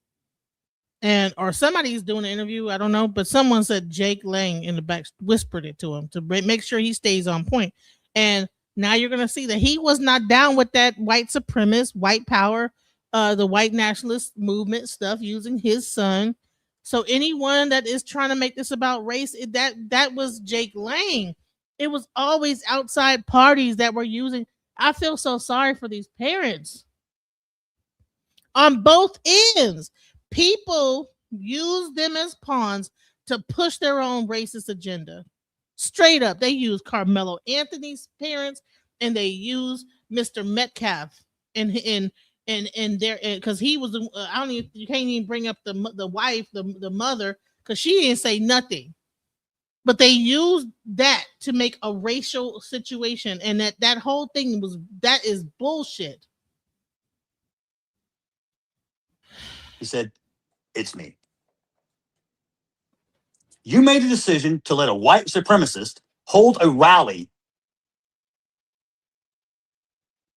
Or somebody's doing the interview, I don't know, but someone said Jake Lang in the back whispered it to him to make sure he stays on point. And now you're going to see that he was not down with that white supremacist, white power, the white nationalist movement stuff using his son. So anyone that is trying to make this about race, that was Jake Lang. It was always outside parties that were using. I feel so sorry for these parents on both ends. People use them as pawns to push their own racist agenda. Straight up, they use Karmelo Anthony's parents, and they use Mr. Metcalf in their, because he was I don't even, you can't even bring up the wife, the mother, because she didn't say nothing. But they used that to make a racial situation, and that whole thing that is bullshit. He said, it's me. You made a decision to let a white supremacist hold a rally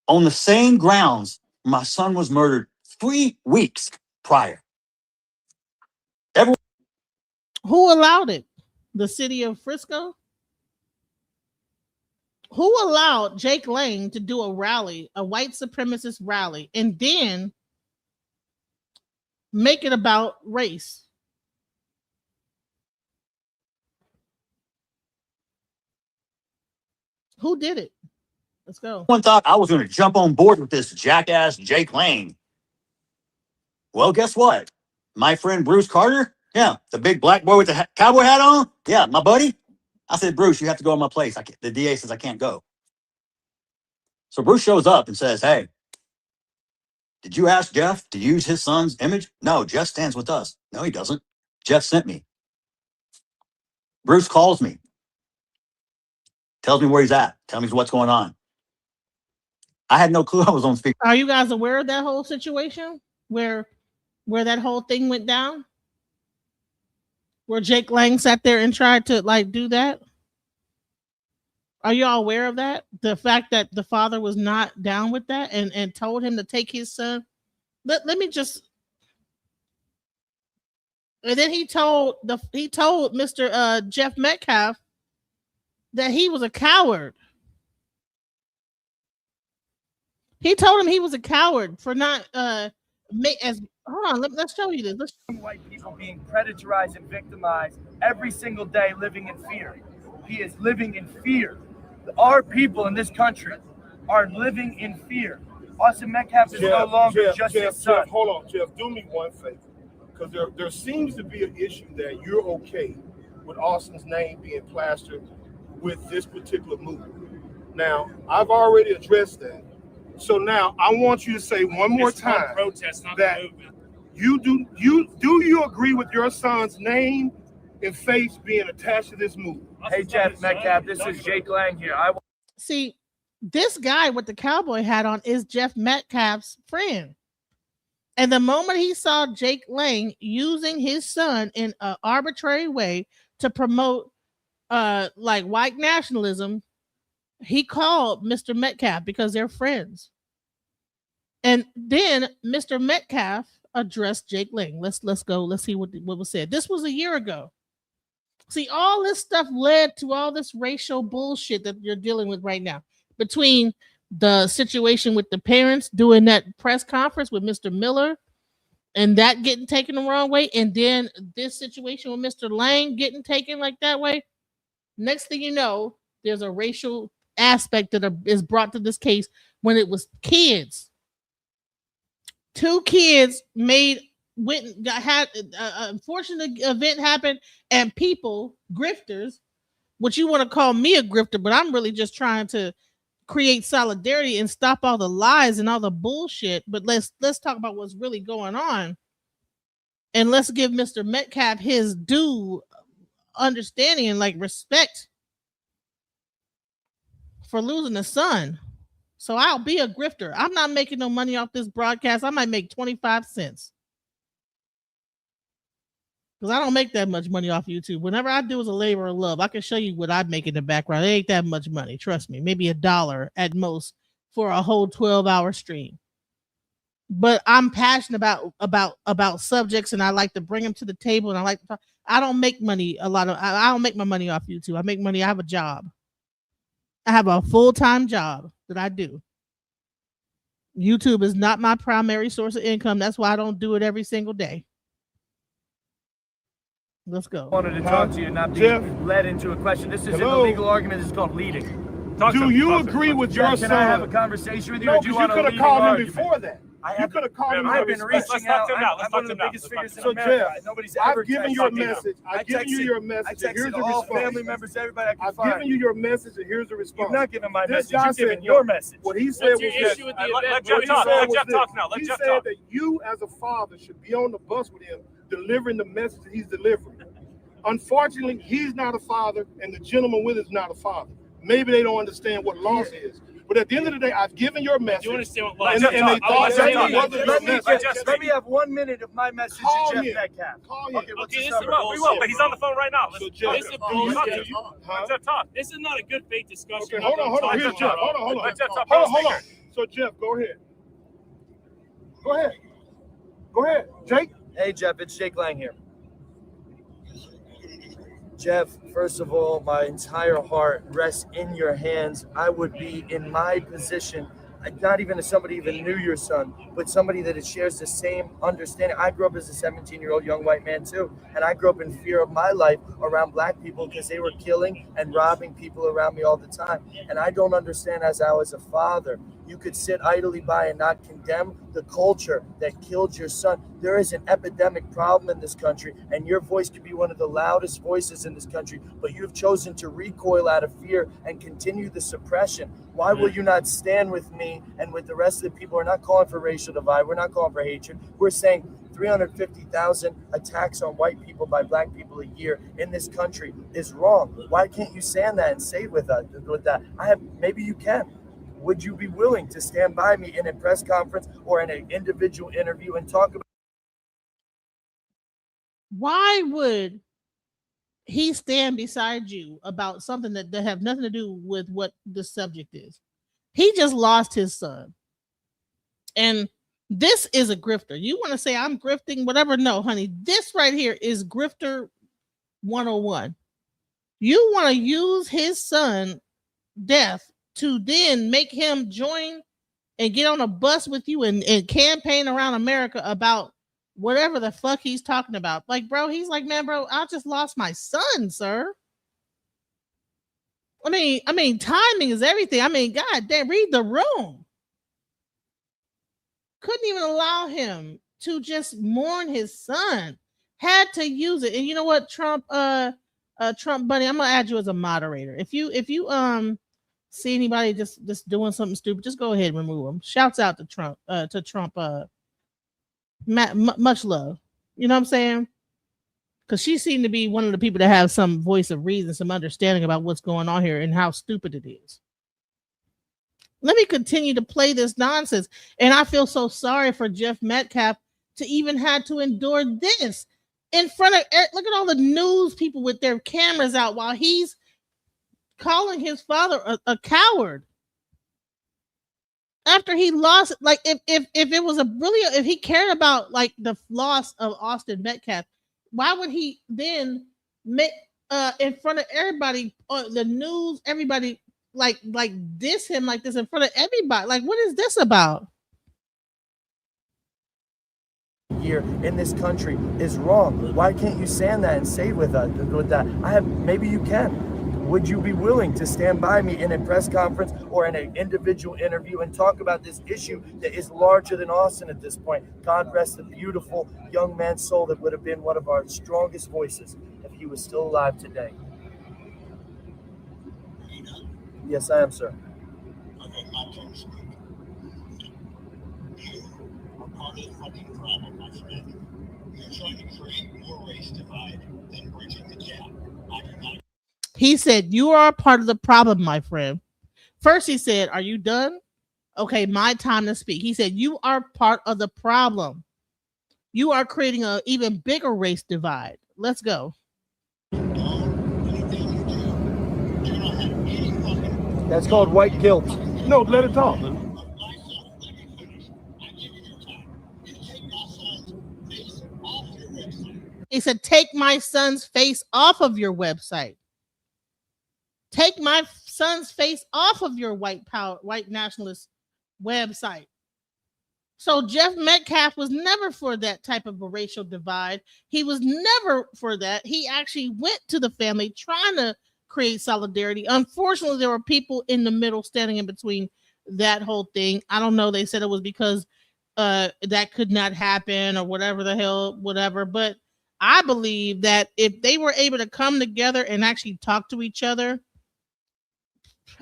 on the same grounds my son was murdered 3 weeks prior. Who allowed it? The city of Frisco? Who allowed Jake Lang to do a rally, a white supremacist rally, and then make it about race? Who did it? Let's go. One thought I was going to jump on board with this jackass Jake Lang. Well, guess what? My friend Bruce Carter, yeah, the big black boy with the cowboy hat on, yeah, my buddy. I said, Bruce, you have to go to my place. The DA says I can't go. So Bruce shows up and says, hey, did you ask Jeff to use his son's image? No, Jeff stands with us. No, he doesn't. Jeff sent me. Bruce calls me, tells me where he's at, tells me what's going on. I had no clue I was on speaker. Are you guys aware of that whole situation where that whole thing went down? Where Jake Lang sat there and tried to do that? Are y'all aware of that? The fact that the father was not down with that and told him to take his son. Let me just. And then he told Mr. Jeff Metcalf that he was a coward. He told him he was a coward for not Hold on, let's show you this. White people being predatorized and victimized every single day, living in fear. He is living in fear. Our people in this country are living in fear. Austin Metcalf is no longer just his son. Jeff, hold on, Jeff. Do me one favor, because there seems to be an issue that you're okay with Austin's name being plastered with this particular movement. Now, I've already addressed that. So now I want you to say one more time that you agree with your son's name and face being attached to this movement? Hey, Jeff Metcalf, this is Jake Lang here. See, this guy with the cowboy hat on is Jeff Metcalf's friend. And the moment he saw Jake Lang using his son in an arbitrary way to promote like white nationalism, he called Mr. Metcalf because they're friends. And then Mr. Metcalf addressed Jake Lang. Let's go. Let's see what was said. This was a year ago. See, all this stuff led to all this racial bullshit that you're dealing with right now. Between the situation with the parents doing that press conference with Mr. Miller and that getting taken the wrong way, and then this situation with Mr. Lang getting taken like that way. Next thing you know, there's a racial aspect that is brought to this case when it was kids. 2 kids had an unfortunate event happen, and people, grifters, which you want to call me a grifter, but I'm really just trying to create solidarity and stop all the lies and all the bullshit. But let's talk about what's really going on, and let's give Mr. Metcalf his due understanding and like respect for losing a son. So I'll be a grifter. I'm not making no money off this broadcast. I might make 25 cents. Because I don't make that much money off YouTube. Whenever I do is a labor of love. I can show you what I make in the background. It ain't that much money. Trust me. Maybe $1 at most for a whole 12-hour stream. But I'm passionate about subjects, and I like to bring them to the table, and I like to talk. I don't make money I don't make my money off YouTube. I make money. I have a job. I have a full-time job that I do. YouTube is not my primary source of income. That's why I don't do it every single day. Let's go. I wanted to talk to you, not be led into a question. This is an illegal argument. This is called leading. Do you agree with your son? Can I have a conversation with you? No, or do you because you want could have called him before that. You could have called him. I've been reaching out. I'm one of the biggest figures in America. Nobody's ever I've given you a message. I've given you your message. I texted all family members, everybody I can find. I've given you your message, and here's the response. You've not given my message. You've given your message. What he said was this. Let Jeff talk. Let Jeff talk now. He said that you, as a father, should be on the bus with him, delivering the message that he's delivering. Unfortunately, he's not a father, and the gentleman with him is not a father. Maybe they don't understand what loss is. But at the end of the day, I've given your message. You understand what loss is? And they thought that let me have 1 minute of my message to Jeff Metcalf. Call him. Okay, we will, but he's on the phone right now. So Jeff, Let Jeff talk. This is not a good faith discussion. Okay, hold on. Here's Jeff. Hold on. So Jeff, go ahead. Go ahead, Jake. Hey, Jeff, it's Jake Lang here. Jeff, first of all, my entire heart rests in your hands. I would be in my position, not even as somebody even knew your son, but somebody that shares the same understanding. I grew up as a 17-year-old young white man too, and I grew up in fear of my life around black people because they were killing and robbing people around me all the time. And I don't understand, as I was a father, you could sit idly by and not condemn the culture that killed your son. There is an epidemic problem in this country, and your voice could be one of the loudest voices in this country, but you've chosen to recoil out of fear and continue the suppression. Why will you not stand with me and with the rest of the people? We're not calling for racial divide. We're not calling for hatred. We're saying 350,000 attacks on white people by black people a year in this country is wrong. Why can't you stand that and say it with us? With that, maybe you can. Would you be willing to stand by me in a press conference or in an individual interview and talk about? Why would he stand beside you about something that have nothing to do with what the subject is? He just lost his son. And this is a grifter. You want to say I'm grifting, whatever. No, honey, this right here is grifter 101. You want to use his son death to then make him join and get on a bus with you and campaign around America about whatever the fuck he's talking about. Like, bro, he's like, man, bro, I just lost my son, sir. I mean, timing is everything. I mean, God damn, read the room. Couldn't even allow him to just mourn his son. Had to use it. And you know what, Trump Bunny, I'm gonna add you as a moderator. If you see anybody just doing something stupid, just go ahead and remove them. Shouts out to Trump, much love. You know what I'm saying? Because she seemed to be one of the people that have some voice of reason, some understanding about what's going on here and how stupid it is. Let me continue to play this nonsense. And I feel so sorry for Jeff Metcalf to even have to endure this in front of, look at all the news people with their cameras out while he's calling his father a coward. After he lost, like if it was if he cared about like the loss of Austin Metcalf, why would he then make in front of everybody, the news, everybody like diss him like this in front of everybody? Like, what is this about? Here in this country is wrong. Why can't you stand that and say with that? Maybe you can. Would you be willing to stand by me in a press conference or in an individual interview and talk about this issue that is larger than Austin at this point? God rest the beautiful young man's soul that would have been one of our strongest voices if he was still alive today. Yes, I am, sir. Okay, my turn to speak. You are part of the fucking problem, my friend. You're trying to create more race divide than bridging the gap. I do not. He said, you are a part of the problem, my friend. First, he said, are you done? Okay, my time to speak. He said, you are part of the problem. You are creating an even bigger race divide. Let's go. That's called white guilt. No, let it talk. He said, take my son's face off of your website. Take my son's face off of your white nationalist website. So Jeff Metcalf was never for that type of a racial divide. He was never for that. He actually went to the family trying to create solidarity. Unfortunately, there were people in the middle standing in between that whole thing. I don't know. They said it was because that could not happen or whatever the hell, whatever. But I believe that if they were able to come together and actually talk to each other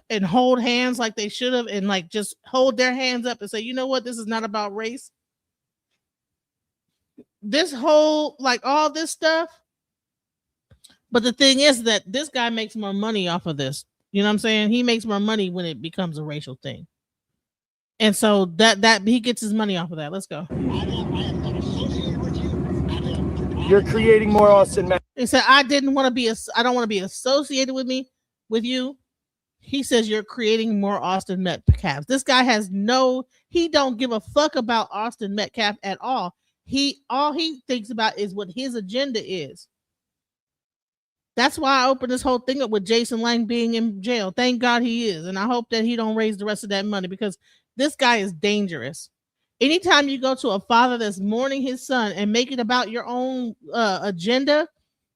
and hold hands like they should have, and like just hold their hands up and say, you know what, this is not about race. This whole, like all this stuff. But the thing is that this guy makes more money off of this. You know what I'm saying? He makes more money when it becomes a racial thing. And so that he gets his money off of that. Let's go. You're creating more Austin. He said, I don't want to be associated with you. He says you're creating more Austin Metcalf. This guy he don't give a fuck about Austin Metcalf at all. All he thinks about is what his agenda is. That's why I opened this whole thing up with Jason Lang being in jail. Thank God he is. And I hope that he don't raise the rest of that money, because this guy is dangerous. Anytime you go to a father that's mourning his son and make it about your own agenda,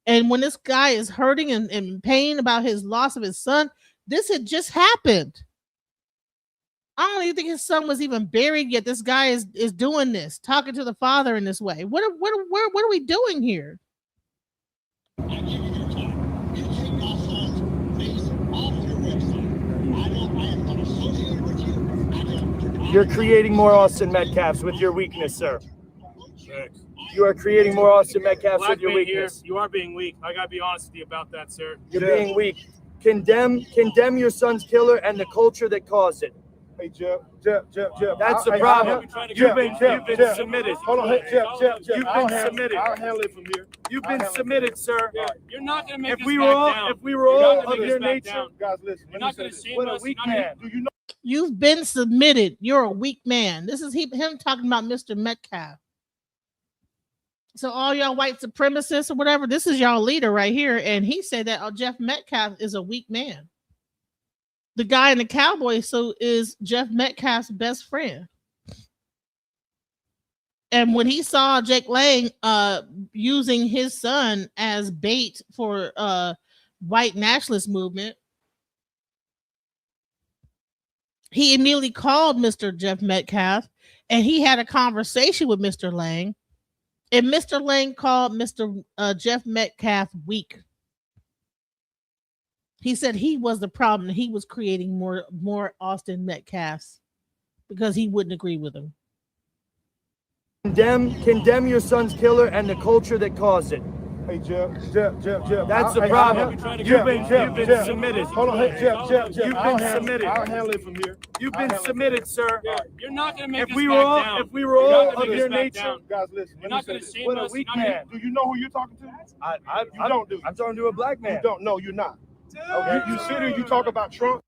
and when this guy is hurting and in pain about his loss of his son, this had just happened. I don't even think his son was even buried yet. This guy is doing this, talking to the father in this way. What are we doing here? You're creating more Austin Metcalfs with your weakness, sir. You are creating more Austin Metcalfs with your weakness. You are being weak. I gotta be honest with you about that, sir. You're being weak. Condemn your son's killer and the culture that caused it. Hey, Jeff. That's the problem. You've been submitted. Hold on, Jeff. You've been submitted. I'll handle it from here. You've been submitted, sir. You're not gonna make If us we back were all down. of your nature, guys, listen. You're not gonna shame what a us. weak You're not man. gonna- Do you know? You've been submitted. You're a weak man. This is him talking about Mr. Metcalf. So all y'all white supremacists or whatever, this is y'all leader right here. And he said that Jeff Metcalf is a weak man. The guy in the cowboy suit is Jeff Metcalf's best friend. And when he saw Jake Lang using his son as bait for white nationalist movement, he immediately called Mr. Jeff Metcalf, and he had a conversation with Mr. Lang. And Mr. Lang called Mr. Jeff Metcalf weak. He said he was the problem. He was creating more Austin Metcalfs because he wouldn't agree with him. Condemn your son's killer and the culture that caused it. Hey, Jeff. That's the problem. You've been submitted. Hold on, hey, Jeff. You've been submitted. I'll handle it from here. You've been submitted, sir. You're not going to make If us we back were all, down. if we were all You're not of gonna your make us back nature, down. Guys, listen. You're let me not say going to this. shame what a us. weak You're not man. Do you know who you're talking to? You don't, do you? I'm talking to a black man. You don't. No, you're not. You sit here, you talk about Trump.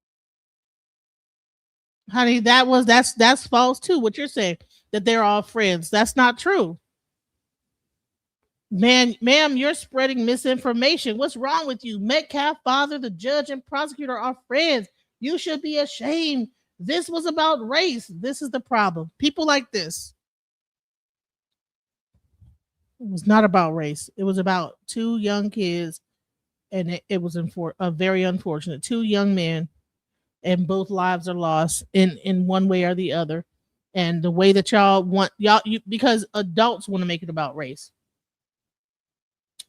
Honey, that's false too. What you're saying, that they're all friends. That's not true. Ma'am, you're spreading misinformation. What's wrong with you? Metcalf, father, the judge, and prosecutor are friends. You should be ashamed. This was about race. This is the problem. People like this. It was not about race. It was about two young kids, and it was very unfortunate. Two young men, and both lives are lost in one way or the other. And the way that because adults want to make it about race.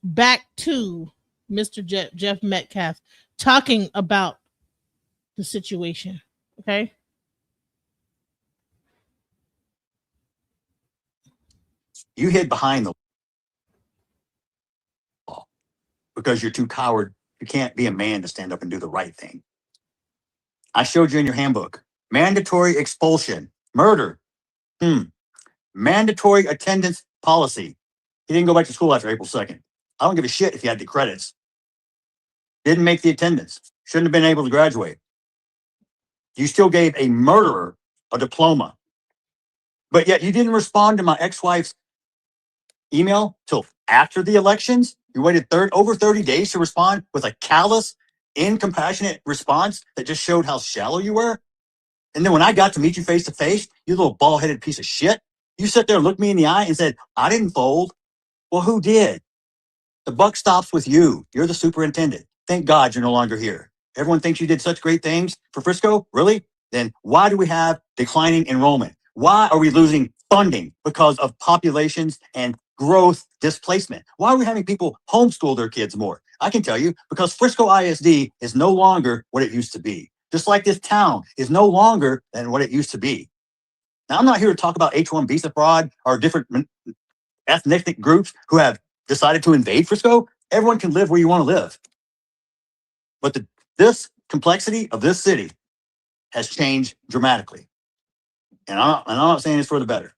Back to Mr. Jeff Metcalf talking about the situation. Okay. You hid behind the wall because you're too coward. You can't be a man to stand up and do the right thing. I showed you in your handbook. Mandatory expulsion. Murder. Mandatory attendance policy. He didn't go back to school after April 2nd. I don't give a shit if he had the credits. Didn't make the attendance. Shouldn't have been able to graduate. You still gave a murderer a diploma. But yet you didn't respond to my ex-wife's email till after the elections. You waited over 30 days to respond with a callous, incompassionate response that just showed how shallow you were. And then when I got to meet you face to face, you little bald-headed piece of shit, you sat there and looked me in the eye and said, I didn't fold. Well, who did? The buck stops with you. You're the superintendent. Thank God you're no longer here. Everyone thinks you did such great things for Frisco. Really? Then why do we have declining enrollment? Why are we losing funding because of populations and growth displacement? Why are we having people homeschool their kids more? I can tell you, because Frisco ISD is no longer what it used to be. Just like this town is no longer than what it used to be. Now, I'm not here to talk about H-1 visa fraud or different ethnic groups who have decided to invade Frisco. Everyone can live where you want to live. But this complexity of this city has changed dramatically. And I'm not saying it's for the better.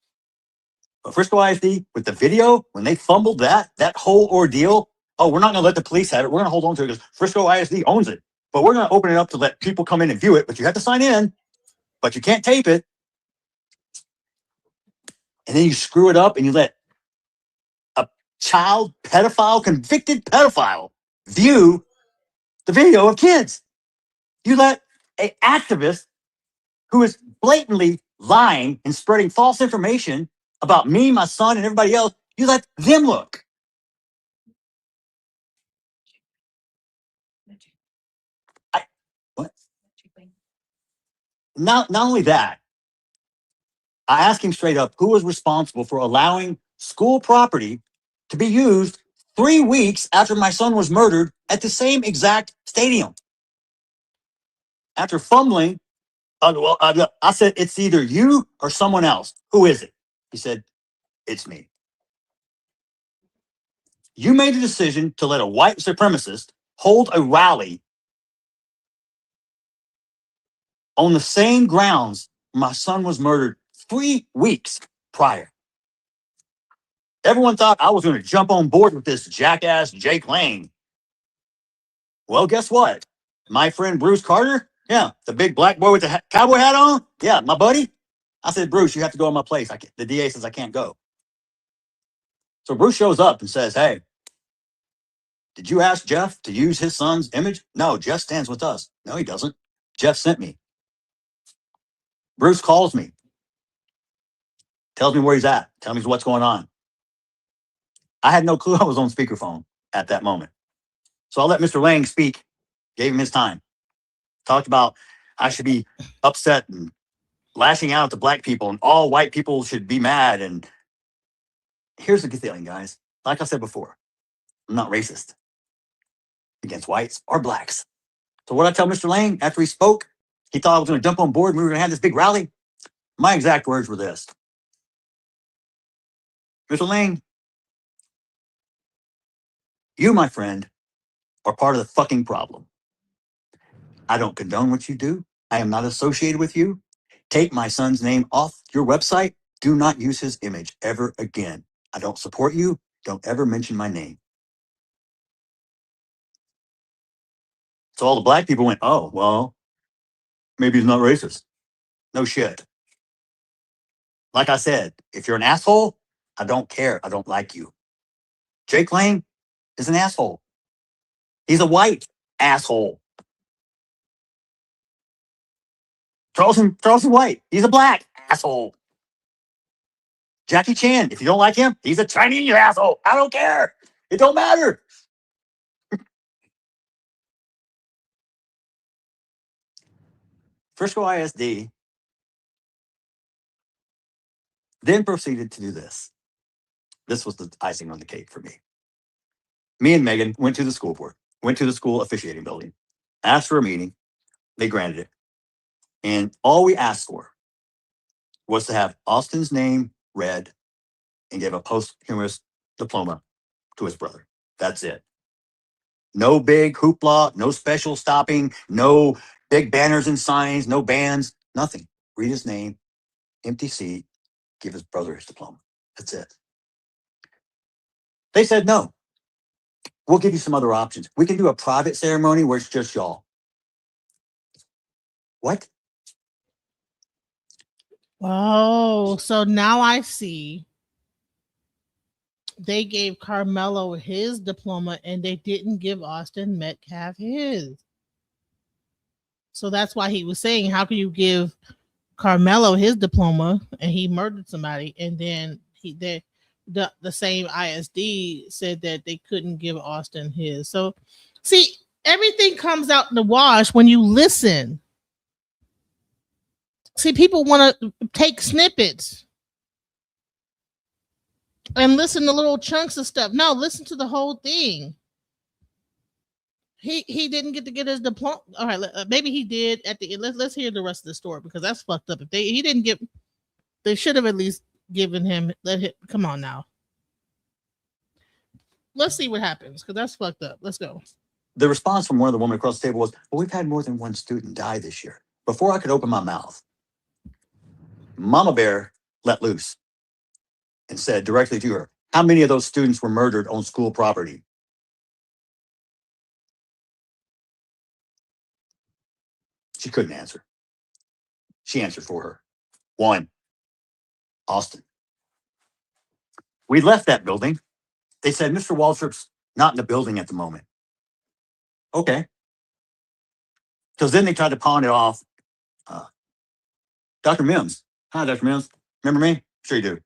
But Frisco ISD, with the video, when they fumbled that whole ordeal, we're not going to let the police have it. We're going to hold on to it because Frisco ISD owns it. But we're going to open it up to let people come in and view it. But you have to sign in, but you can't tape it. And then you screw it up and you let a child pedophile, convicted pedophile, view the video of kids. You let an activist who is blatantly lying and spreading false information about me, my son, and everybody else, you let them look. What? Not only that, I asked him straight up, who was responsible for allowing school property to be used 3 weeks after my son was murdered at the same exact stadium? After fumbling, I said, it's either you or someone else. Who is it? He said, it's me. You made a decision to let a white supremacist hold a rally on the same grounds my son was murdered 3 weeks prior. Everyone thought I was going to jump on board with this jackass Jake Lang. Well, guess what? My friend Bruce Carter, yeah, the big black boy with the cowboy hat on, yeah, my buddy. I said, Bruce, you have to go in my place. The DA says I can't go. So Bruce shows up and says, hey, did you ask Jeff to use his son's image? No, Jeff stands with us. No, he doesn't. Jeff sent me. Bruce calls me, tells me where he's at, tells me what's going on. I had no clue I was on speakerphone at that moment. So I let Mr. Lang speak, gave him his time, talked about I should be upset and lashing out to black people and all white people should be mad. And here's the good thing, guys. Like I said before, I'm not racist against whites or blacks. So what I tell Mr. Lang after he spoke, he thought I was going to jump on board and we were going to have this big rally. My exact words were this. Mr. Lang, you, my friend, are part of the fucking problem. I don't condone what you do. I am not associated with you. Take my son's name off your website. Do not use his image ever again. I don't support you. Don't ever mention my name. So all the black people went, oh, well, maybe he's not racist. No shit. Like I said, if you're an asshole, I don't care. I don't like you. Jake Lang is an asshole. He's a white asshole. Charleston White, he's a black asshole. Jackie Chan, if you don't like him, he's a Chinese asshole. I don't care. It don't matter. Frisco ISD then proceeded to do this. This was the icing on the cake for me. Me and Megan went to the school board, went to the school officiating building, asked for a meeting. They granted it. And all we asked for was to have Austin's name read and give a posthumous diploma to his brother. That's it. No big hoopla, no special stopping, no big banners and signs, no bands, nothing. Read his name, empty seat, give his brother his diploma. That's it. They said, no, we'll give you some other options. We can do a private ceremony where it's just y'all. What? Oh, so now I see. They gave Karmelo his diploma and they didn't give Austin Metcalf his. So that's why he was saying, how can you give Karmelo his diploma and he murdered somebody, and then the same ISD said that they couldn't give Austin his. So see, everything comes out in the wash when you listen. See, people want to take snippets and listen to little chunks of stuff. No, listen to the whole thing. He didn't get to get his diploma. All right, maybe he did at the end. Let's hear the rest of the story, because that's fucked up. If he didn't get, they should have at least given him. Come on now. Let's see what happens, because that's fucked up. Let's go. The response from one of the women across the table was, well, we've had more than one student die this year. Before I could open my mouth, Mama Bear let loose and said directly to her, how many of those students were murdered on school property? She couldn't answer. She answered for her. One, Austin. We left that building. They said, Mr. Waltrip's not in the building at the moment. Okay. Because then they tried to pawn it off. Dr. Mims. Hi, Dr. Mims. Remember me? Sure you do.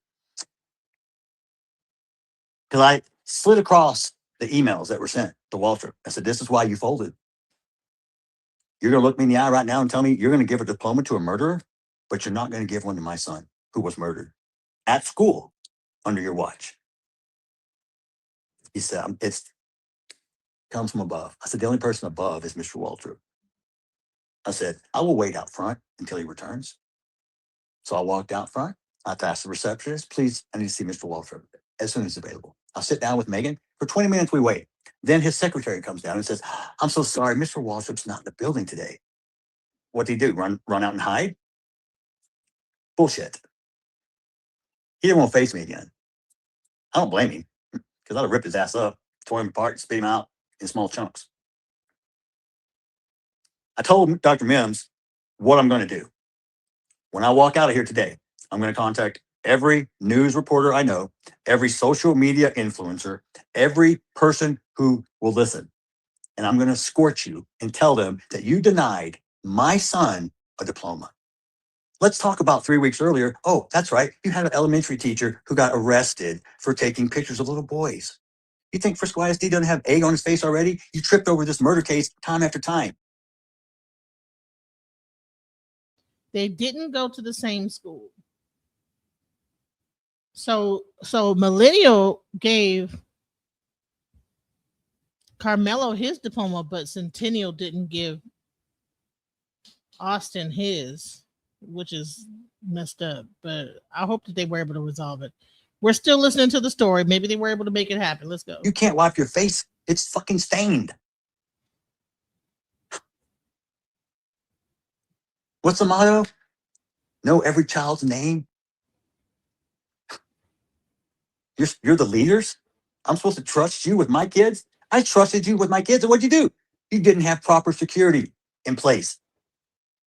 Because I slid across the emails that were sent to Waltrip. I said, this is why you folded. You're going to look me in the eye right now and tell me you're going to give a diploma to a murderer, but you're not going to give one to my son who was murdered at school under your watch. He said, it comes from above. I said, the only person above is Mr. Waltrip. I said, I will wait out front until he returns. So I walked out front. I asked the receptionist, please, I need to see Mr. Waltrip as soon as available. I'll sit down with Megan. For 20 minutes, we wait. Then his secretary comes down and says, I'm so sorry, Mr. Waltrip's not in the building today. What did he do? Run out and hide? Bullshit. He didn't want to face me again. I don't blame him, because I'd have ripped his ass up, tore him apart, spit him out in small chunks. I told Dr. Mims what I'm going to do. When I walk out of here today, I'm going to contact every news reporter I know, every social media influencer, every person who will listen. And I'm going to scorch you and tell them that you denied my son a diploma. Let's talk about 3 weeks earlier. Oh, that's right. You had an elementary teacher who got arrested for taking pictures of little boys. You think Frisco ISD doesn't have egg on his face already? You tripped over this murder case time after time. They didn't go to the same school. So Millennial gave Karmelo his diploma, but Centennial didn't give Austin his, which is messed up. But I hope that they were able to resolve it. We're still listening to the story. Maybe they were able to make it happen. Let's go. You can't wipe your face. It's fucking stained. What's the motto? Know every child's name. You're the leaders. I'm supposed to trust you with my kids. I trusted you with my kids, and what'd you do? You didn't have proper security in place.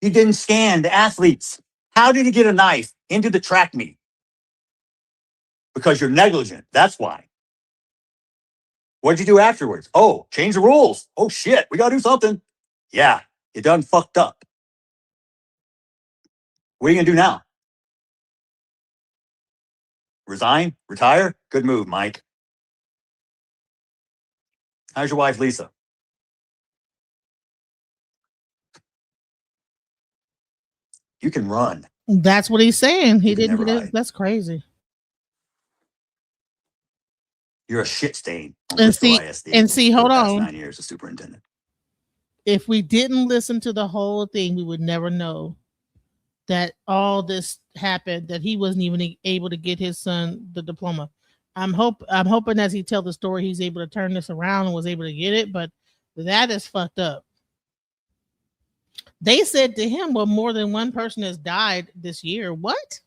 You didn't scan the athletes. How did he get a knife into the track meet? Because you're negligent. That's why. What'd you do afterwards? Oh, change the rules. Oh shit, we gotta do something. Yeah, you done fucked up. What are you gonna do now? Resign? Retire? Good move, Mike. How's your wife, Lisa? You can run. That's what he's saying. He You can didn't never get it. hide. That's crazy. You're a shit stain on And Frisco see, ISD for hold the past on. 9 years as superintendent. If we didn't listen to the whole thing, we would never know that all this happened, that he wasn't even able to get his son the diploma. I'm hoping as he tells the story, he's able to turn this around and was able to get it, but that is fucked up. They said to him, well, more than one person has died this year. What?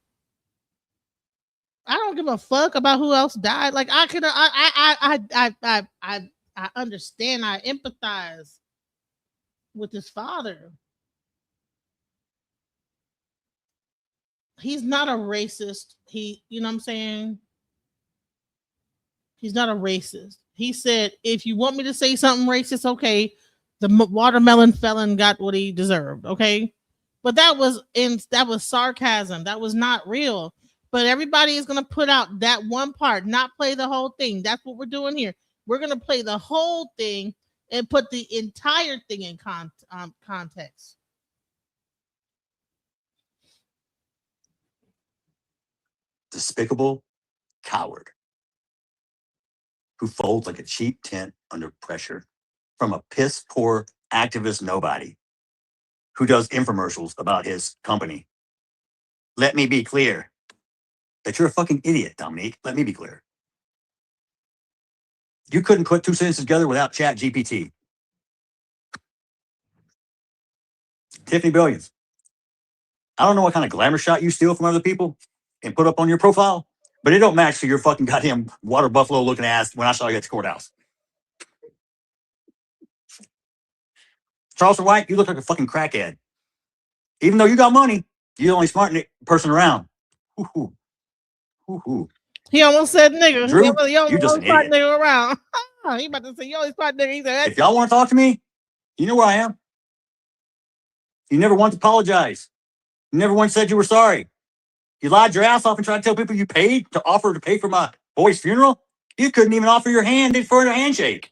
I don't give a fuck about who else died. Like I understand, I empathize with his father. He's not a racist. You know what I'm saying? He's not a racist. He said, if you want me to say something racist, okay, the watermelon felon got what he deserved, okay? But that was sarcasm. That was not real. But everybody is going to put out that one part, not play the whole thing. That's what we're doing here. We're going to play the whole thing and put the entire thing in context. Despicable coward who folds like a cheap tent under pressure from a piss poor activist nobody who does infomercials about his company. Let me be clear that you're a fucking idiot, Dominique. Let me be clear. You couldn't put two sentences together without Chat GPT. Tiffany Billions. I don't know what kind of glamour shot you steal from other people and put up on your profile, but it don't match to your fucking goddamn water buffalo looking ass when I saw you at the courthouse. Charleston White, you look like a fucking crackhead. Even though you got money, you're the only smart person around. Ooh, ooh, ooh. He almost said nigga. Drew, He almost you just an smart idiot. nigga around. He about to say, you only smart nigga. He said, If y'all want to talk to me, you know where I am. You never once apologized. You never once said you were sorry. You lied your ass off and tried to tell people you paid to offer to pay for my boy's funeral. You couldn't even offer your hand for a handshake.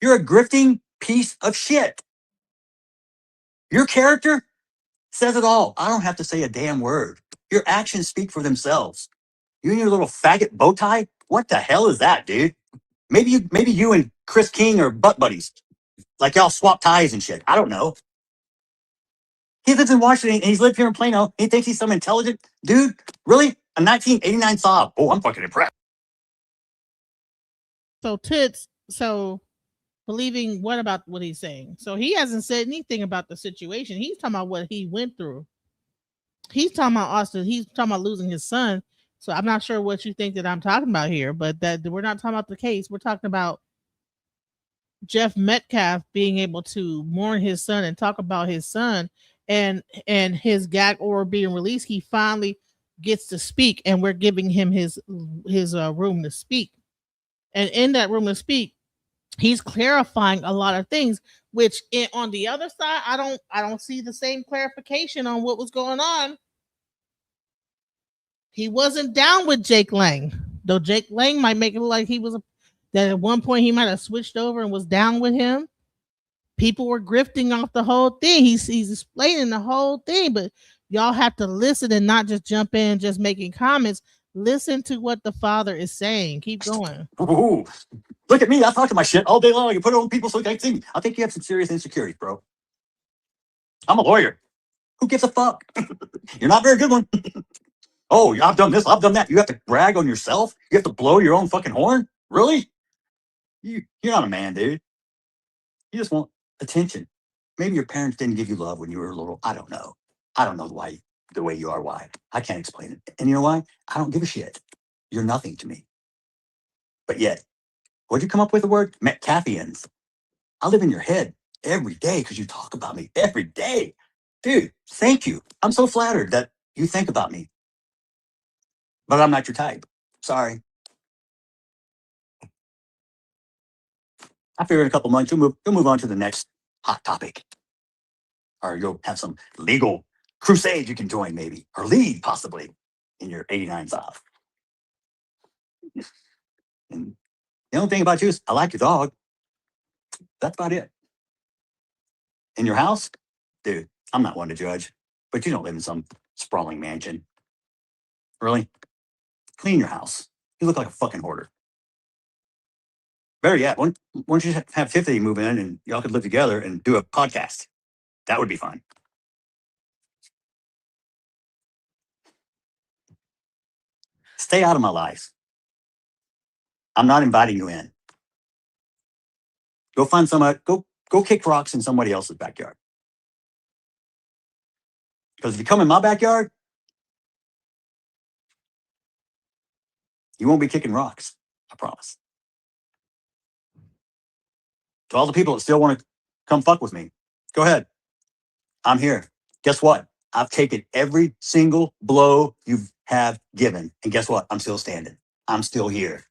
You're a grifting piece of shit. Your character says it all. I don't have to say a damn word. Your actions speak for themselves. You and your little faggot bow tie? What the hell is that, dude? Maybe you and Chris King are butt buddies. Like y'all swap ties and shit. I don't know. He lives in Washington and he's lived here in Plano. He thinks he's some intelligent dude. Really? A 1989 Saab. Oh, I'm fucking impressed. So believing what about what he's saying? So he hasn't said anything about the situation. He's talking about what he went through. He's talking about Austin. He's talking about losing his son. So I'm not sure what you think that I'm talking about here, but that we're not talking about the case. We're talking about Jeff Metcalf being able to mourn his son and talk about his son and his gag order being released. He finally gets to speak, and we're giving him his room to speak. And in that room to speak, he's clarifying a lot of things, which on the other side, I don't see the same clarification on what was going on He wasn't down with Jake Lang, though Jake Lang might make it look like he was that at one point he might have switched over and was down with him. People were grifting off the whole thing. He's explaining the whole thing, but y'all have to listen and not just jump in just making comments. Listen to what the father is saying. Keep going. Ooh, look at me. I talk to my shit all day long. You put it on people so they see me. I think you have some serious insecurities, bro. I'm a lawyer. Who gives a fuck? You're not a very good one. Oh, I've done this. I've done that. You have to brag on yourself. You have to blow your own fucking horn. Really? You're not a man, dude. You just want attention. Maybe your parents didn't give you love when you were little. I don't know. I don't know why the way you are. Why? I can't explain it. And you know why? I don't give a shit. You're nothing to me. But yet, what'd you come up with the word? Metcalfians. I live in your head every day because you talk about me every day. Dude, thank you. I'm so flattered that you think about me. But I'm not your type. Sorry. I figure in a couple months you'll move on to the next hot topic. Or you'll have some legal crusade you can join maybe. Or lead possibly in your 89s off. And the only thing about you is I like your dog. That's about it. In your house? Dude, I'm not one to judge. But you don't live in some sprawling mansion. Really? Clean your house. You look like a fucking hoarder. Better yet, why don't you have Tiffany move in and y'all could live together and do a podcast? That would be fun. Stay out of my life. I'm not inviting you in. Go find somebody, go kick rocks in somebody else's backyard. Because if you come in my backyard, you won't be kicking rocks. I promise. To all the people that still want to come fuck with me, go ahead. I'm here. Guess what? I've taken every single blow you have given. And guess what? I'm still standing. I'm still here.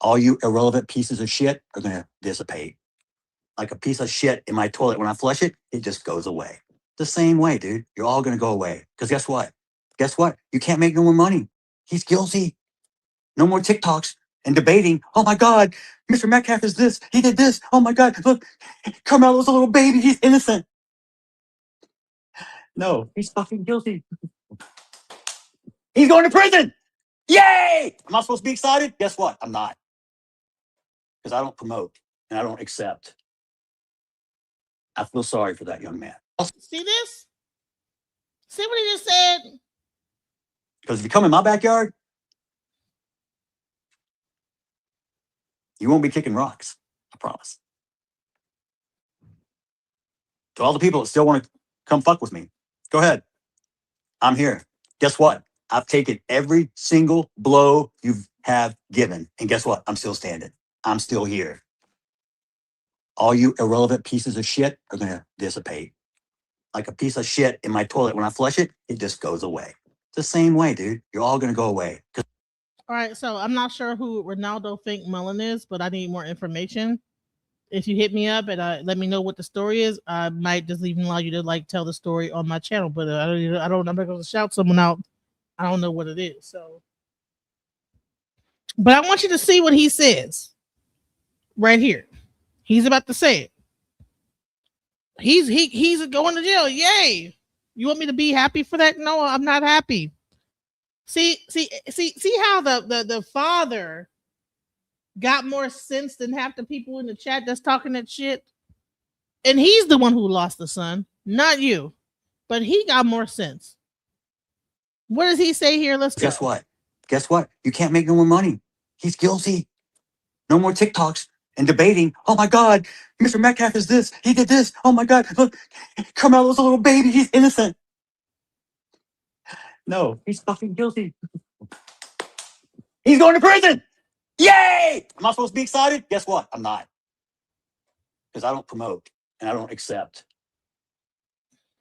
All you irrelevant pieces of shit are going to dissipate. Like a piece of shit in my toilet. When I flush it, it just goes away. The same way, dude. You're all going to go away. Because guess what? Guess what? You can't make no more money. He's guilty. No more TikToks and debating. Oh my God, Mr. Metcalf is this. He did this. Oh my God, look, Karmelo's a little baby. He's innocent. No, he's fucking guilty. He's going to prison. Yay! Am I supposed to be excited? Guess what? I'm not. Because I don't promote and I don't accept. I feel sorry for that young man. See this? See what he just said? Because if you come in my backyard, you won't be kicking rocks. I promise. To all the people that still want to come fuck with me, go ahead. I'm here. Guess what? I've taken every single blow you have given. And guess what? I'm still standing. I'm still here. All you irrelevant pieces of shit are going to dissipate. Like a piece of shit in my toilet. When I flush it, it just goes away. It's the same way, dude. You're all going to go away. All right, so I'm not sure who Ronaldo Fink Mullen is, but I need more information. If you hit me up and let me know what the story is, I might just even allow you to like tell the story on my channel. But I'm not going to shout someone out. I don't know what it is. So, but I want you to see what he says right here. He's about to say it. He's going to jail. Yay! You want me to be happy for that? No, I'm not happy. See how the father got more sense than half the people in the chat that's talking that shit. And he's the one who lost the son, not you. But he got more sense. What does he say here? Let's go. Guess what? Guess what? You can't make no more money. He's guilty. No more TikToks and debating. Oh my God, Mr. Metcalf is this. He did this. Oh my God, look, Karmelo's a little baby. He's innocent. No, he's fucking guilty. He's going to prison. Yay! Am I supposed to be excited? Guess what? I'm not. Because I don't promote and I don't accept.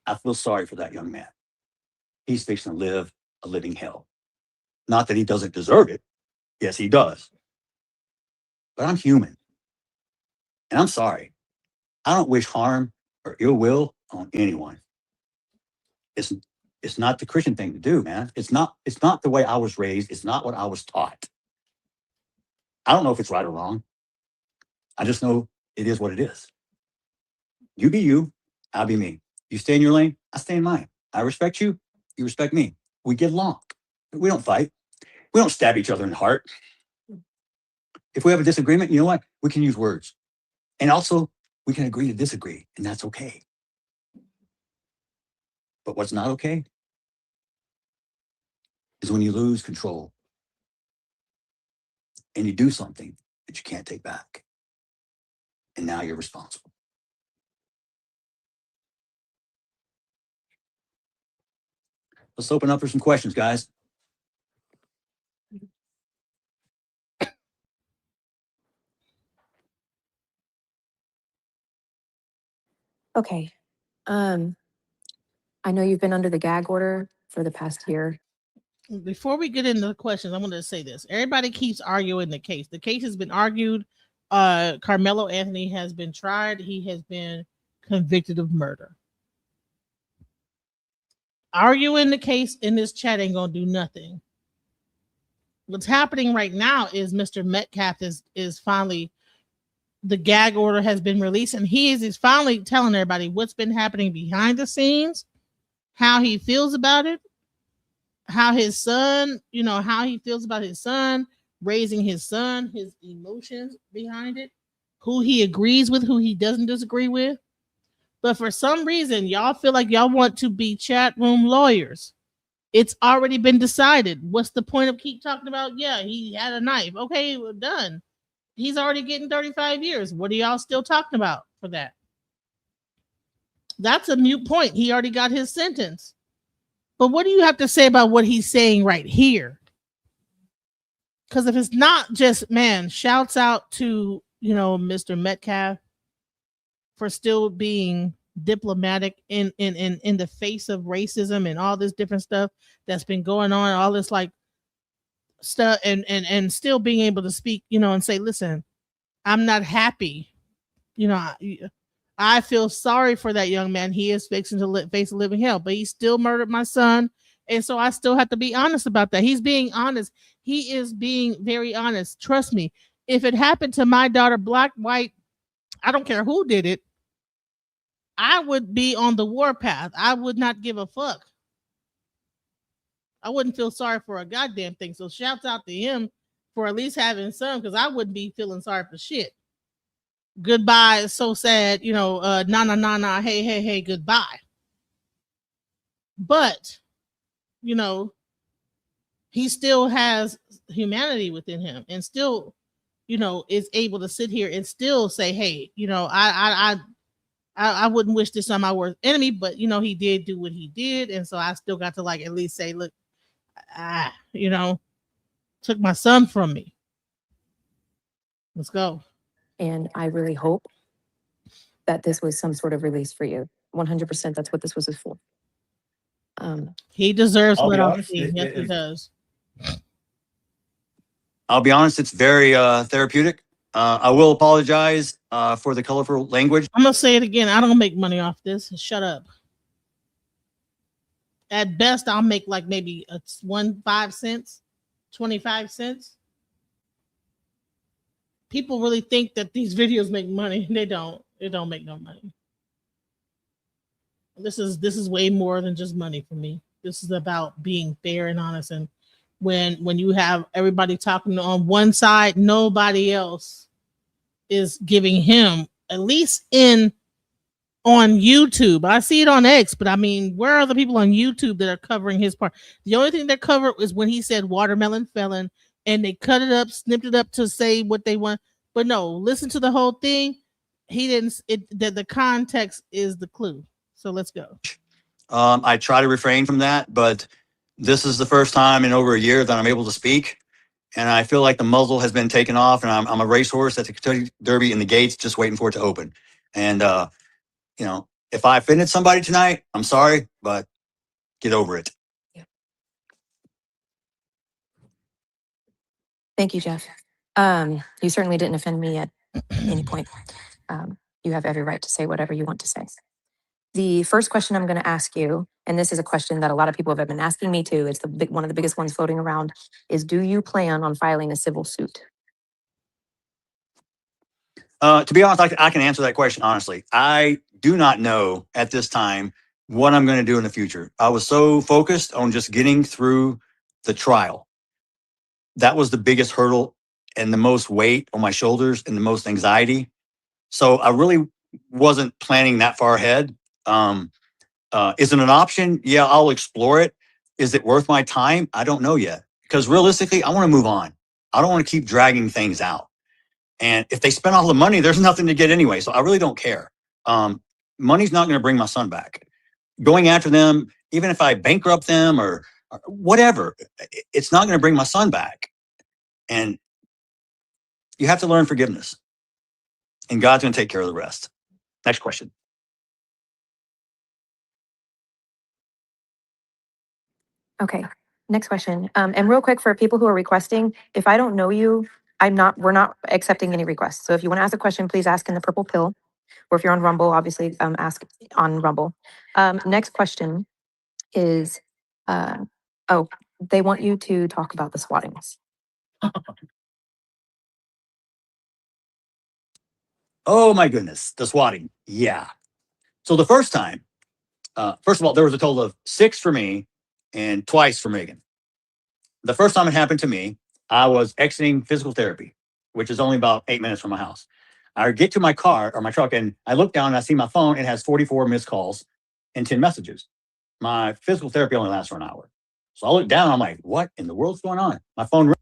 I feel sorry for that young man. He's fixing to live a living hell. Not that he doesn't deserve it. Yes, he does. But I'm human. And I'm sorry. I don't wish harm or ill will on anyone. It's It's not the Christian thing to do, man. It's not the way I was raised. It's not what I was taught. I don't know if it's right or wrong. I just know it is what it is. You be you, I'll be me. You stay in your lane, I stay in mine. I respect you, you respect me. We get along. We don't fight. We don't stab each other in the heart. If we have a disagreement, you know what? We can use words. And also, we can agree to disagree, and that's okay. But what's not okay is when you lose control and you do something that you can't take back. And now you're responsible. Let's open up for some questions, guys. Okay. I know you've been under the gag order for the past year. Before we get into the questions, I'm going to say this. Everybody keeps arguing the case. The case has been argued. Karmelo Anthony has been tried. He has been convicted of murder. Arguing the case in this chat ain't going to do nothing. What's happening right now is Mr. Metcalf is finally, the gag order has been released, and he is finally telling everybody what's been happening behind the scenes, how he feels about it, how his son, how he feels about his son, raising his son, his emotions behind it, who he agrees with, who he doesn't disagree with. But for some reason, y'all feel like y'all want to be chat room lawyers. It's already been decided. What's the point of keep talking about? Yeah, he had a knife. Okay, we're done. He's already getting 35 years. What are y'all still talking about for that? That's a moot point. He already got his sentence. But what do you have to say about what he's saying right here? Because if it's not just, man, shouts out to, Mr. Metcalf for still being diplomatic in the face of racism and all this different stuff that's been going on, all this like stuff, and still being able to speak, and say, listen, I'm not happy. I feel sorry for that young man. He is fixing to face a living hell, but he still murdered my son. And so I still have to be honest about that. He's being honest. He is being very honest. Trust me. If it happened to my daughter, black, white, I don't care who did it, I would be on the warpath. I would not give a fuck. I wouldn't feel sorry for a goddamn thing. So shouts out to him for at least having some, because I wouldn't be feeling sorry for shit. Goodbye, so sad, nah, hey, goodbye. But, he still has humanity within him and still, is able to sit here and still say, hey, I wouldn't wish this on my worst enemy, but, he did do what he did. And so I still got to at least say, look, took my son from me. Let's go. And I really hope that this was some sort of release for you. 100%, that's what this was for. He deserves I'll what be I'm honest, seeing. Yes, he does. I'll be honest, it's very therapeutic. I will apologize for the colorful language. I'm going to say it again. I don't make money off this. Shut up. At best, I'll make maybe 5 cents, 25 cents. People really think that these videos make money. They don't. It don't make no money. This is way more than just money for me. This is about being fair and honest. And when you have everybody talking on one side, nobody else is giving him, at least on YouTube. I see it on X, but I mean, where are the people on YouTube that are covering his part? The only thing they covered was when he said watermelon felon, and they cut it up, snipped it up to say what they want. But no, listen to the whole thing. He didn't. The context is the clue. So let's go. I try to refrain from that, but this is the first time in over a year that I'm able to speak. And I feel like the muzzle has been taken off, and I'm a racehorse at the Kentucky Derby in the gates, just waiting for it to open. And, if I offended somebody tonight, I'm sorry, but get over it. Thank you, Jeff. You certainly didn't offend me at any point. You have every right to say whatever you want to say. The first question I'm going to ask you, and this is a question that a lot of people have been asking me too, it's one of the biggest ones floating around, is do you plan on filing a civil suit? To be honest, I can answer that question honestly. I do not know at this time what I'm going to do in the future. I was so focused on just getting through the trial. That was the biggest hurdle and the most weight on my shoulders and the most anxiety. So I really wasn't planning that far ahead. Is it an option? Yeah, I'll explore it. Is it worth my time? I don't know yet. Because realistically, I want to move on. I don't want to keep dragging things out. And if they spend all the money, there's nothing to get anyway. So I really don't care. Money's not going to bring my son back. Going after them, even if I bankrupt them or whatever, it's not going to bring my son back. And you have to learn forgiveness. And God's going to take care of the rest. Next question. Okay, next question. And real quick for people who are requesting, if I don't know you, we're not accepting any requests. So if you want to ask a question, please ask in the purple pill. Or if you're on Rumble, obviously ask on Rumble. Next question is, they want you to talk about the swattings. Oh my goodness, the swatting. Yeah. So the first time, first of all, there was a total of 6 for me and twice for Megan. The first time it happened to me, I was exiting physical therapy, which is only about 8 minutes from my house. I get to my car or my truck and I look down and I see my phone. It has 44 missed calls and 10 messages. My physical therapy only lasts for an hour. So I look down, I'm like, what in the world's going on? My phone.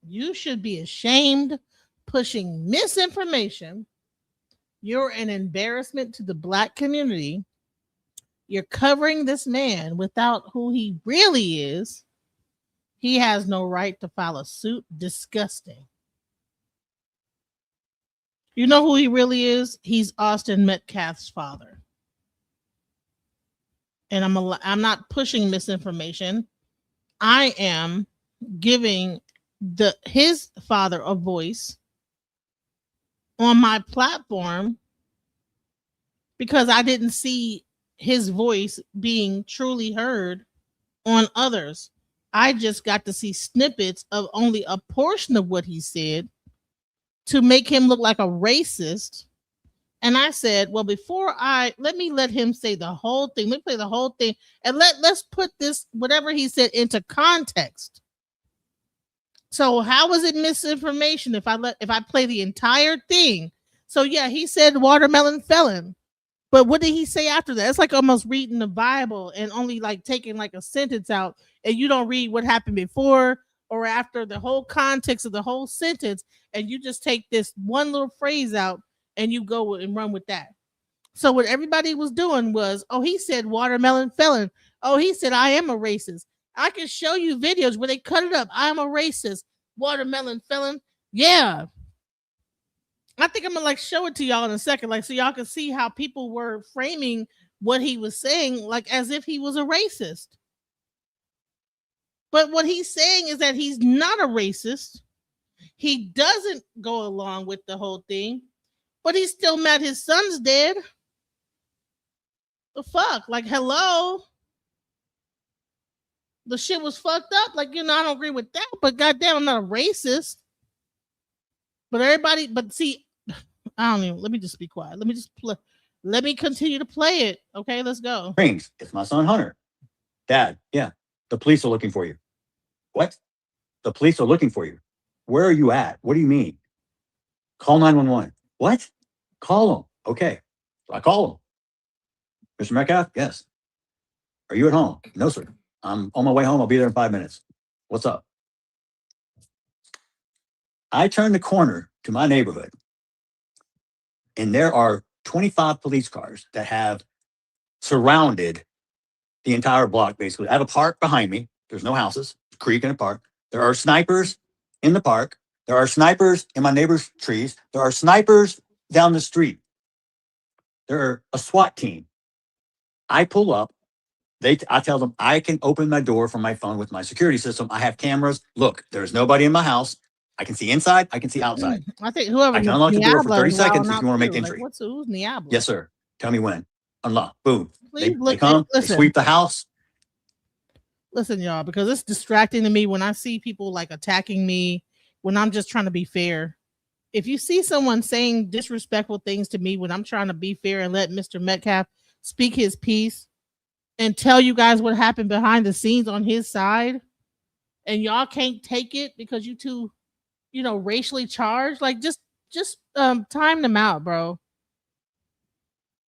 You should be ashamed pushing misinformation. You're an embarrassment to the Black community. You're covering this man without who he really is. He has no right to file a suit. Disgusting. You know who he really is? He's Austin Metcalf's father. And I'm not pushing misinformation. I am giving his father a voice on my platform because I didn't see his voice being truly heard on others. I just got to see snippets of only a portion of what he said to make him look like a racist. And I said, well, let him say the whole thing. Let me play the whole thing. And let's put this, whatever he said, into context. So how is it misinformation if I play the entire thing? So yeah, he said watermelon felon. But what did he say after that? It's like almost reading the Bible and only like taking like a sentence out, and you don't read what happened before or after the whole context of the whole sentence, and you just take this one little phrase out and you go and run with that. So what everybody was doing was, oh, he said watermelon felon. Oh, he said I am a racist. I can show you videos where they cut it up. I'm a racist. Watermelon felon. Yeah. I think I'm gonna like show it to y'all in a second, like so y'all can see how people were framing what he was saying, like as if he was a racist. But what he's saying is that he's not a racist. He doesn't go along with the whole thing, but he's still mad his son's dead. The fuck? Like, hello? The shit was fucked up. Like, I don't agree with that, but goddamn, I'm not a racist. But see, I don't even, let me just be quiet. Let me just play. Let me continue to play it. Okay, let's go. Rings. It's my son, Hunter. Dad, yeah. The police are looking for you. What? The police are looking for you. Where are you at? What do you mean? Call 911. What? Call them. Okay. So I call them. Mr. Metcalf? Yes. Are you at home? No, sir. I'm on my way home. I'll be there in 5 minutes. What's up? I turn the corner to my neighborhood, and there are 25 police cars that have surrounded the entire block, basically. I have a park behind me. There's no houses, a creek and a park. There are snipers in the park. There are snipers in my neighbor's trees. There are snipers down the street. There are a SWAT team. I pull up. I tell them I can open my door from my phone with my security system. I have cameras. Look, there's nobody in my house. I can see inside. I can see outside. I think whoever I can unlock the door for Niabla 30 is seconds wilding if you out want to make too. entry. Like, who's Niabla? Yes, sir. Tell me when. Unlock. Boom. Please They come. They listen. sweep the house. Listen, y'all, because it's distracting to me when I see people like attacking me when I'm just trying to be fair. If you see someone saying disrespectful things to me when I'm trying to be fair and let Mr. Metcalf speak his piece and tell you guys what happened behind the scenes on his side, and y'all can't take it because you two, racially charged, like just time them out, bro.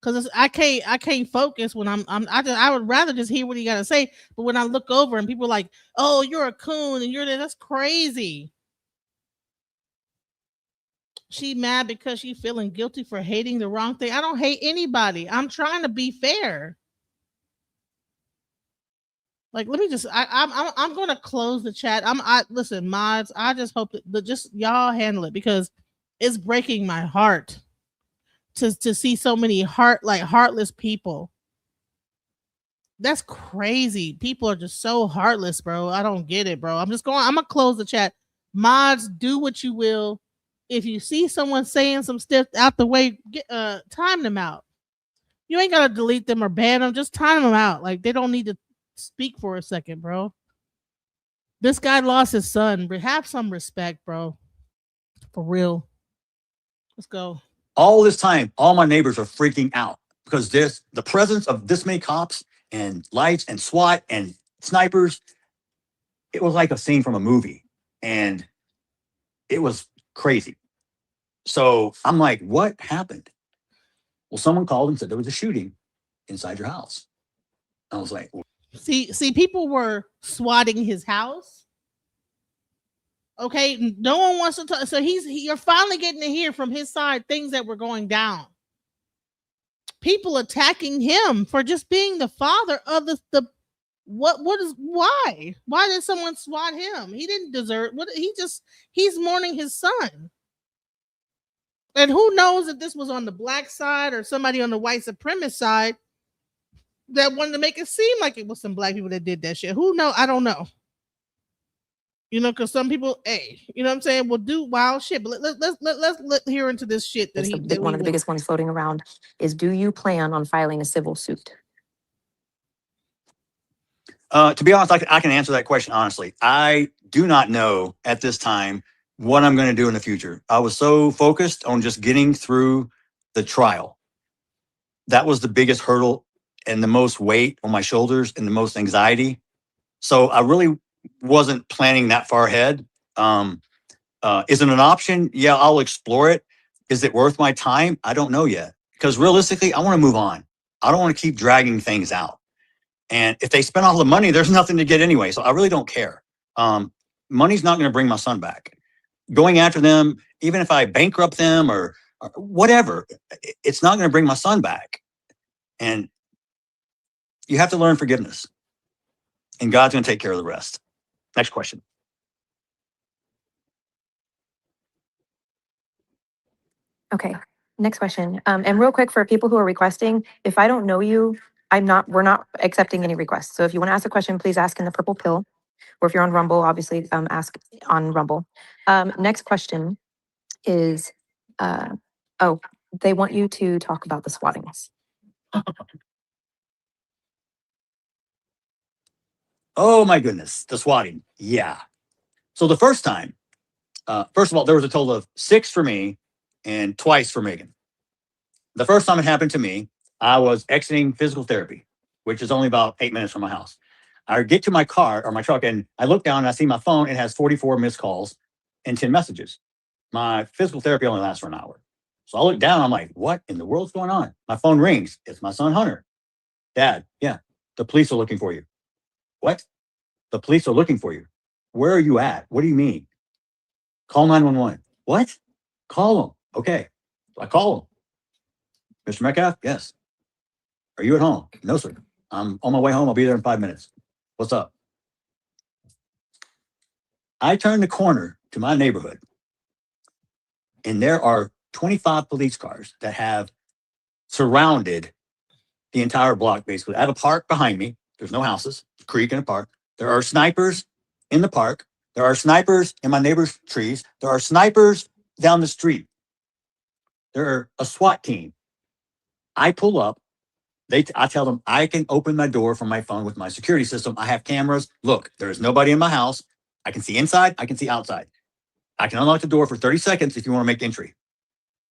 Because I can't focus when I would rather just hear what he got to say. But when I look over and people are like, "Oh, you're a coon," and that's crazy. She mad because she feeling guilty for hating the wrong thing. I don't hate anybody. I'm trying to be fair. Like, let me just. I'm going to close the chat. Listen, mods. I just hope that just y'all handle it because it's breaking my heart to see so many heartless people. That's crazy. People are just so heartless, bro. I don't get it, bro. I'm gonna close the chat. Mods, do what you will. If you see someone saying some stuff out the way, time them out. You ain't gotta delete them or ban them. Just time them out. Like, they don't need to speak for a second, bro. This guy lost his son. Have some respect, bro. For real. Let's go. All this time, all my neighbors are freaking out because there's the presence of this many cops and lights and SWAT and snipers. It was like a scene from a movie, and it was crazy. So I'm like, what happened? Well, someone called and said there was a shooting inside your house. I was like, see, people were swatting his house. Okay, no one wants to talk. So you're finally getting to hear from his side things that were going down. People attacking him for just being the father of the why did someone swat him? He didn't deserve what he's mourning his son. And who knows if this was on the black side or somebody on the white supremacist side that wanted to make it seem like it was some black people that did that shit. Who knows? I don't know. Because some people, you know what I'm saying, will do wild shit. But let's hear into this shit that one of the biggest ones floating around is: do you plan on filing a civil suit? To be honest, I can answer that question honestly. I do not know at this time what I'm going to do in the future. I was so focused on just getting through the trial. That was the biggest hurdle and the most weight on my shoulders and the most anxiety. So I really wasn't planning that far ahead. Is it an option? Yeah, I'll explore it. Is it worth my time? I don't know yet. Because realistically, I want to move on. I don't want to keep dragging things out. And if they spend all the money, there's nothing to get anyway. So I really don't care. Money's not going to bring my son back. Going after them, even if I bankrupt them or whatever, it's not going to bring my son back. And you have to learn forgiveness. And God's going to take care of the rest. Next question. Okay, next question. And real quick for people who are requesting, if I don't know you, we're not accepting any requests. So if you want to ask a question, please ask in the purple pill. Or if you're on Rumble, obviously ask on Rumble. Next question is, they want you to talk about the swattings. Oh my goodness, the swatting. Yeah. So the first time, first of all, there was a total of 6 for me and twice for Megan. The first time it happened to me, I was exiting physical therapy, which is only about 8 minutes from my house. I get to my car or my truck and I look down and I see my phone. It has 44 missed calls and 10 messages. My physical therapy only lasts for an hour. So I look down, I'm like, what in the world's going on? My phone rings. It's my son, Hunter. Dad, yeah, the police are looking for you. What? The police are looking for you. Where are you at? What do you mean? Call 911. What? Call them. Okay. So I call them. Mr. Metcalf? Yes. Are you at home? No, sir. I'm on my way home. I'll be there in 5 minutes. What's up? I turn the corner to my neighborhood, and there are 25 police cars that have surrounded the entire block, basically. I have a park behind me. There's no houses, creek and a park. There are snipers in the park. There are snipers in my neighbor's trees. There are snipers down the street. There are a SWAT team. I pull up. I tell them I can open my door from my phone with my security system. I have cameras. Look, there is nobody in my house. I can see inside. I can see outside. I can unlock the door for 30 seconds if you want to make entry.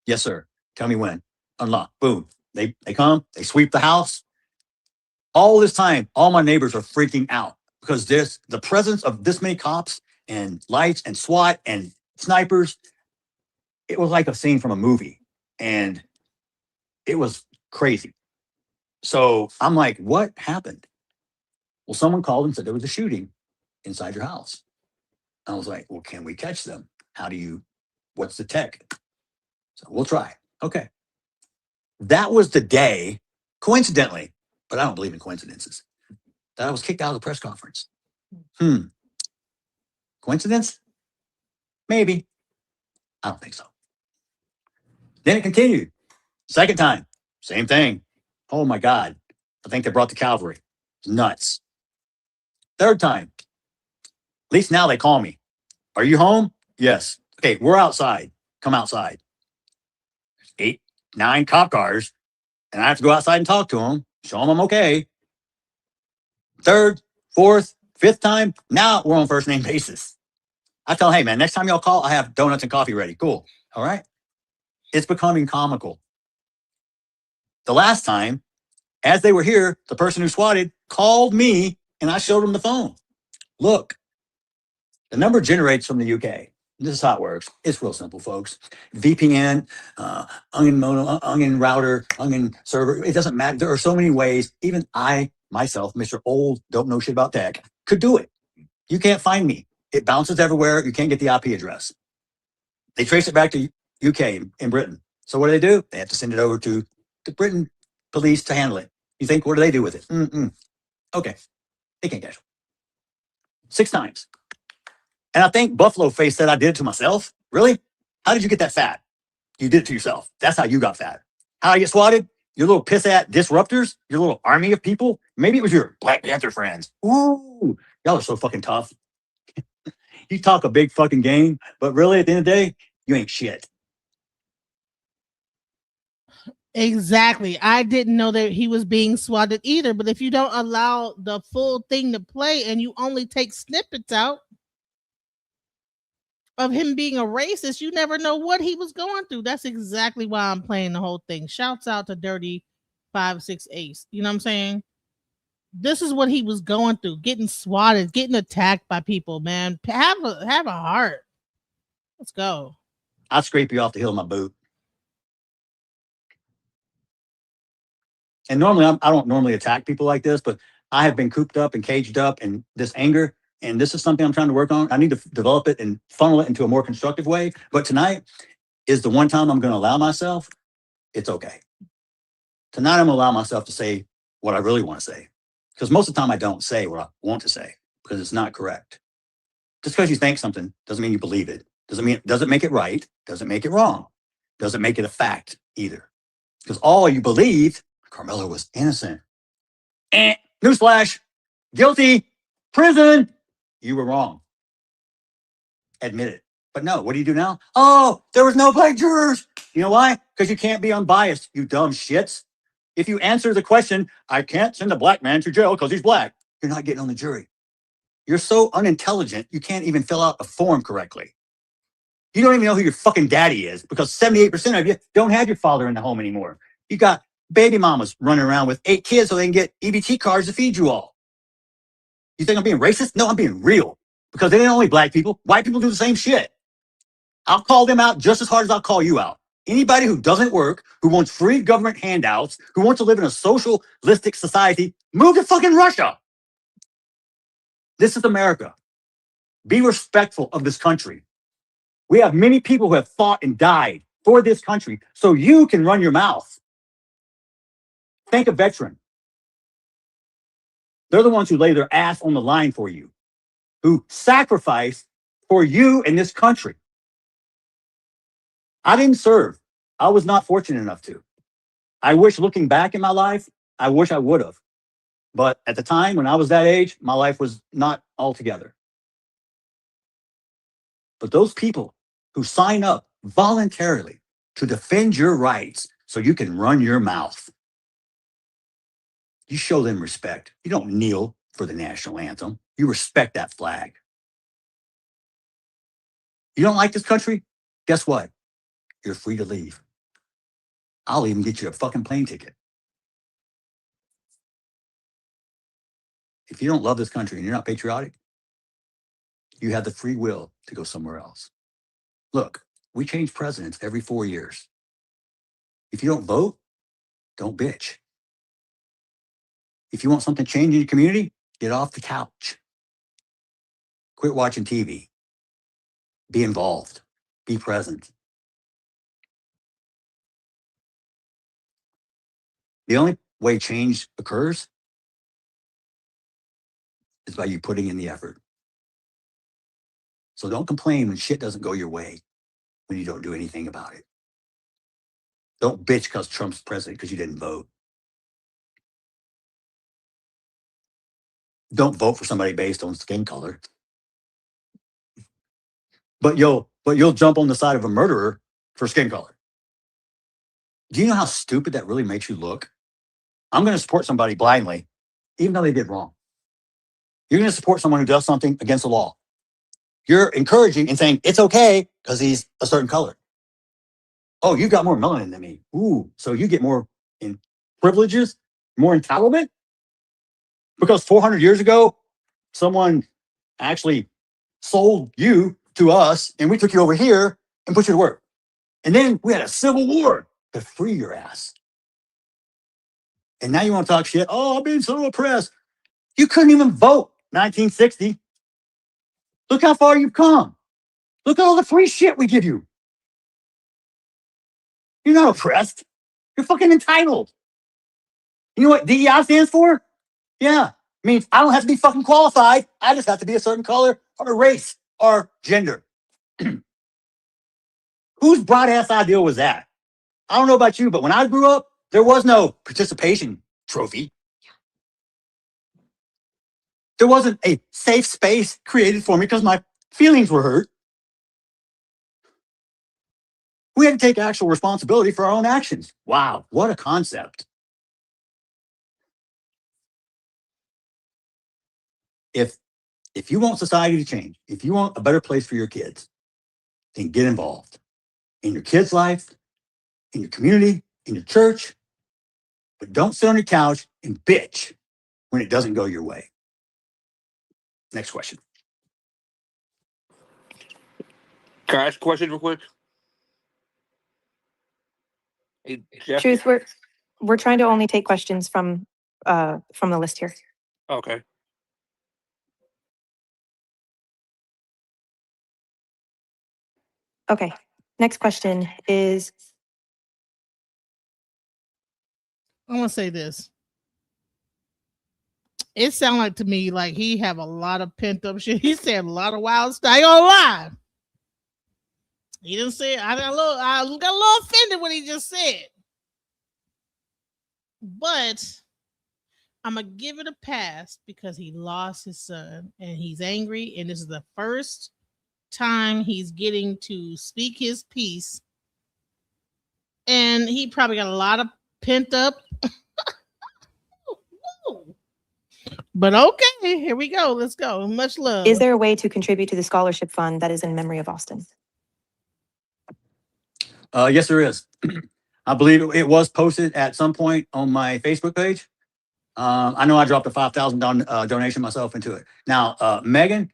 Yes, sir. Tell me when. Unlock. Boom. They come. They sweep the house. All this time, all my neighbors are freaking out because the presence of this many cops and lights and SWAT and snipers. It was like a scene from a movie, and it was crazy. So I'm like, what happened? Well, someone called and said there was a shooting inside your house. I was like, well, can we catch them? What's the tech? So we'll try. Okay. That was the day, coincidentally, but I don't believe in coincidences, that I was kicked out of the press conference. Coincidence? Maybe. I don't think so. Then it continued. Second time, same thing. Oh my God. I think they brought the cavalry. It's nuts. Third time. At least now they call me. Are you home? Yes. Okay, we're outside. Come outside. 8, 9 cop cars, and I have to go outside and talk to them, show them I'm okay. Third, fourth, fifth time, now we're on first name basis. I tell them, hey man, next time y'all call, I have donuts and coffee ready. Cool. All right. It's becoming comical. The last time, as they were here, the person who swatted called me and I showed them the phone. Look, the number generates from the UK. This is how it works. It's real simple, folks. VPN, onion router, onion server. It doesn't matter. There are so many ways. Even I, myself, Mr. Old, don't know shit about tech, could do it. You can't find me. It bounces everywhere. You can't get the IP address. They trace it back to UK in Britain. So what do? They have to send it over to the Britain police to handle it. You think, what do they do with it? Okay. They can't catch it. 6 times. And I think Buffalo Face said I did it to myself. Really? How did you get that fat? You did it to yourself. That's how you got fat. How I get swatted? Your little piss-at disruptors? Your little army of people? Maybe it was your Black Panther friends. Ooh, y'all are so fucking tough. You talk a big fucking game, but really at the end of the day, you ain't shit. Exactly. I didn't know that he was being swatted either, but if you don't allow the full thing to play and you only take snippets out of him being a racist, you never know what he was going through. That's exactly why I'm playing the whole thing. Shouts out to Dirty 5-6 Ace. You know what I'm saying? This is what he was going through, getting swatted, getting attacked by people, man. Have a heart. Let's go. I'll scrape you off the heel of my boot. And normally, I don't normally attack people like this, but I have been cooped up and caged up in this anger. And this is something I'm trying to work on. I need to develop it and funnel it into a more constructive way. But tonight is the one time I'm going to allow myself. It's okay. Tonight, I'm going to allow myself to say what I really want to say. Because most of the time, I don't say what I want to say because it's not correct. Just because you think something doesn't mean you believe it. Doesn't make it right. Doesn't make it wrong. Doesn't make it a fact either. Because all you believed, Karmelo was innocent. Newsflash, guilty, prison. You were wrong. Admit it. But no, what do you do now? Oh, there was no black jurors. You know why? Because you can't be unbiased, you dumb shits. If you answer the question, I can't send a black man to jail because he's black, you're not getting on the jury. You're so unintelligent, you can't even fill out a form correctly. You don't even know who your fucking daddy is because 78% of you don't have your father in the home anymore. You got baby mamas running around with 8 kids so they can get EBT cards to feed you all. You think I'm being racist? No, I'm being real. Because it ain't only black people. White people do the same shit. I'll call them out just as hard as I'll call you out. Anybody who doesn't work, who wants free government handouts, who wants to live in a socialistic society, move to fucking Russia. This is America. Be respectful of this country. We have many people who have fought and died for this country so you can run your mouth. Thank a veteran. They're the ones who lay their ass on the line for you, who sacrifice for you in this country. I didn't serve. I was not fortunate enough to. I wish looking back in my life, I wish I would have. But at the time when I was that age, my life was not all together. But those people who sign up voluntarily to defend your rights so you can run your mouth, you show them respect. You don't kneel for the national anthem. You respect that flag. You don't like this country? Guess what? You're free to leave. I'll even get you a fucking plane ticket. If you don't love this country and you're not patriotic, you have the free will to go somewhere else. Look, we change presidents every 4 years. If you don't vote, don't bitch. If you want something changed in your community, get off the couch. Quit watching TV. Be involved. Be present. The only way change occurs is by you putting in the effort. So don't complain when shit doesn't go your way, when you don't do anything about it. Don't bitch because Trump's president because you didn't vote. Don't vote for somebody based on skin color. But you'll jump on the side of a murderer for skin color. Do you know how stupid that really makes you look? I'm going to support somebody blindly, even though they did wrong. You're going to support someone who does something against the law. You're encouraging and saying it's okay because he's a certain color. Oh, you got more melanin than me. Ooh, so you get more in privileges, more entitlement? Because 400 years ago, someone actually sold you to us and we took you over here and put you to work. And then we had a civil war to free your ass. And now you want to talk shit? Oh, I've been so oppressed. You couldn't even vote 1960. Look how far you've come. Look at all the free shit we give you. You're not oppressed. You're fucking entitled. You know what DEI stands for? Yeah. Means I don't have to be fucking qualified. I just have to be a certain color or race or gender. Whose broad ass idea was that? I don't know about you, but when I grew up, there was no participation trophy. There wasn't a safe space created for me because my feelings were hurt. We had to take actual responsibility for our own actions. Wow, what a concept. If you want society to change, if you want a better place for your kids, then get involved in your kids' life, in your community, in your church, but don't sit on your couch and bitch when it doesn't go your way. Next question. Can I ask a question real quick? Hey, Jeff? Truth, we're trying to only take questions from the list here. Okay. Okay. Next question is. I'm gonna say this. It sounded like to me like he have a lot of pent up shit. He said a lot of wild stuff. I ain't gonna lie. He didn't say. I got a little offended when he just said. But I'm gonna give it a pass because he lost his son and he's angry, and this is the first time he's getting to speak his piece, and he probably got a lot of pent up. But okay, here we go. Let's go. Much love. Is there a way to contribute to the scholarship fund that is in memory of Austin? Yes, there is. I believe it was posted at some point on my Facebook page. I know I dropped a $5,000 donation myself into it. Now, Megan,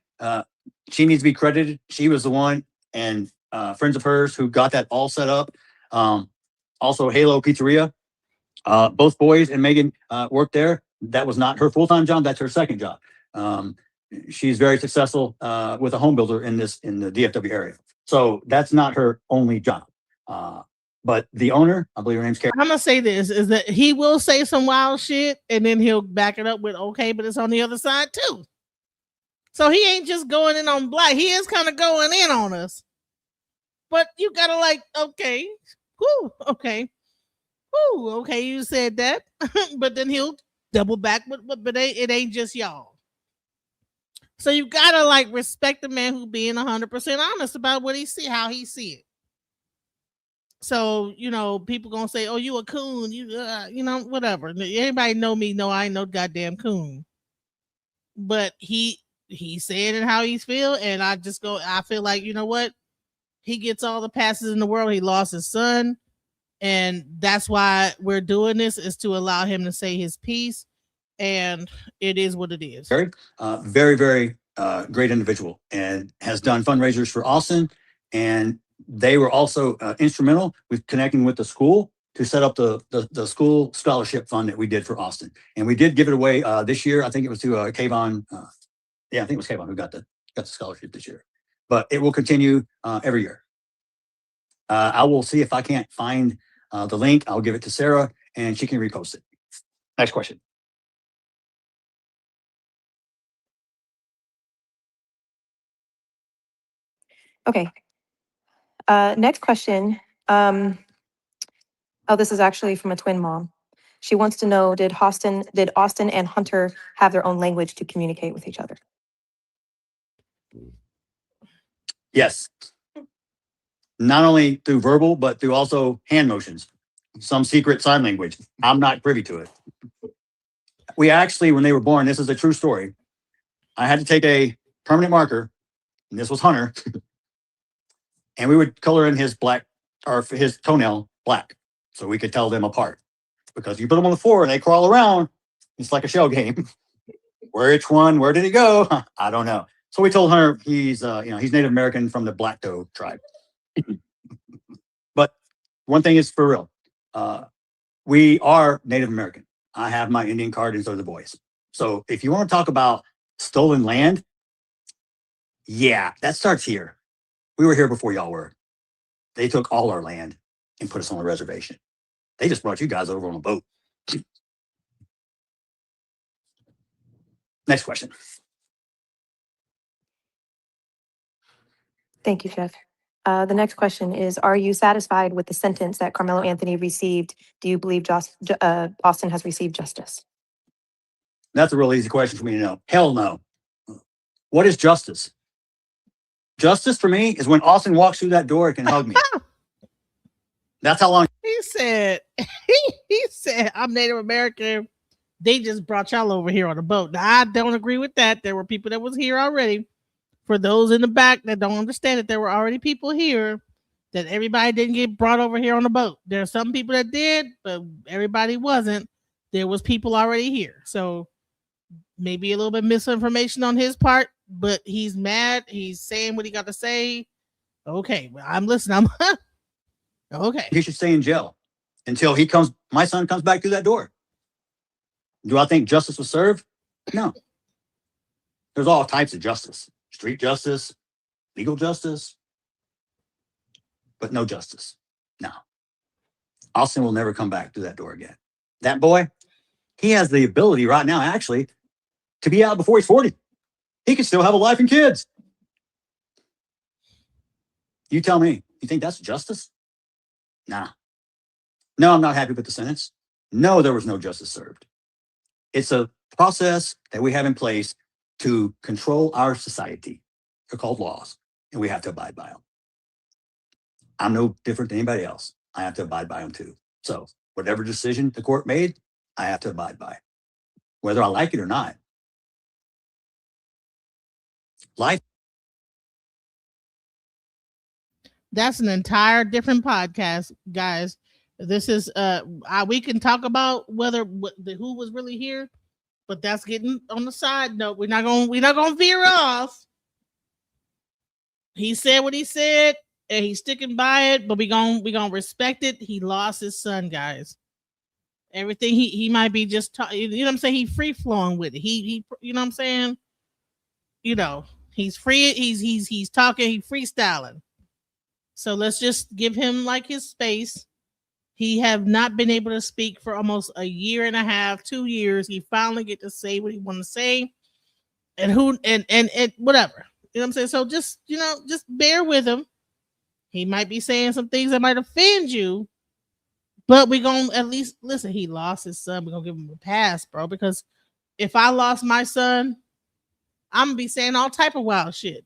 she needs to be credited. She was the one, and friends of hers who got that all set up. Also, Halo Pizzeria. Both boys and Megan worked there. That was not her full-time job. That's her second job. She's very successful with a home builder in the DFW area. So that's not her only job. But the owner, I believe her name's Karen. I'm gonna say this is that he will say some wild shit and then he'll back it up with okay, but it's on the other side too. So he ain't just going in on black. He is kind of going in on us. But you gotta like, okay, whoo, okay, whoo, okay, you said that, but then he'll double back with, but it ain't just y'all. So you gotta like respect the man who being 100% honest about what he see, how he see it. So, you know, people gonna say, "Oh, you a coon," you know, whatever. Anybody know me? No, I ain't no goddamn coon. But he said it how he feel, and I feel like, you know what? He gets all the passes in the world. He lost his son, and that's why we're doing this, is to allow him to say his piece, and it is what it is. Very, very great individual, and has done fundraisers for Austin, and they were also instrumental with connecting with the school to set up the school scholarship fund that we did for Austin. And we did give it away this year. I think it was to Kayvon. I think it was Kayvon who got the scholarship this year. But it will continue every year. I will see if I can't find the link. I'll give it to Sarah, and she can repost it. Next question. Okay. Next question. This is actually from a twin mom. She wants to know, did Austin and Hunter have their own language to communicate with each other? Yes. Not only through verbal, but through also hand motions, some secret sign language. I'm not privy to it. We actually, when they were born, this is a true story. I had to take a permanent marker, and this was Hunter, and we would color in his black, or his toenail black, so we could tell them apart. Because you put them on the floor and they crawl around, it's like a shell game. Where did he go? I don't know. So we told Hunter he's Native American from the Black Toe tribe. But one thing is for real. We are Native American. I have my Indian card, and so do the boys. So if you want to talk about stolen land, yeah, that starts here. We were here before y'all were. They took all our land and put us on a reservation. They just brought you guys over on a boat. Next question. Thank you, Jeff. The next question is, are you satisfied with the sentence that Karmelo Anthony received? Do you believe Austin has received justice? That's a real easy question for me to know. Hell no. What is justice? Justice for me is when Austin walks through that door and can hug me. That's how long. He said, I'm Native American. They just brought y'all over here on a boat. Now, I don't agree with that. There were people that was here already. For those in the back that don't understand it, there were already people here, that everybody didn't get brought over here on a boat. There are some people that did, but everybody wasn't. There was people already here. So maybe a little bit misinformation on his part, but he's mad. He's saying what he got to say. Okay, well, I'm listening. Okay. He should stay in jail until my son comes back through that door. Do I think justice was served? No. There's all types of justice. Street justice, legal justice, but no justice. No. Austin will never come back through that door again. That boy, he has the ability right now, actually, to be out before he's 40. He can still have a life and kids. You tell me, you think that's justice? Nah. No, I'm not happy with the sentence. No, there was no justice served. It's a process that we have in place to control our society. They're called laws, and we have to abide by them. I'm no different than anybody else. I have to abide by them too. So whatever decision the court made, I have to abide by, whether I like it or not. Life. That's an entire different podcast, guys. This is we can talk about who was really here, but that's getting on the side note. We're not gonna veer off. He said what he said, and he's sticking by it, but we gonna respect it. He lost his son, guys. Everything he might be just you know what I'm saying. He free flowing with it. He you know what I'm saying. You know, he's free. He's talking. He freestyling. So let's just give him like his space. He have not been able to speak for almost a year and a half, 2 years. He finally get to say what he want to say, and whatever. You know what I'm saying? So just bear with him. He might be saying some things that might offend you, but we're gonna at least listen. He lost his son. We're gonna give him a pass, bro. Because if I lost my son, I'm gonna be saying all type of wild shit.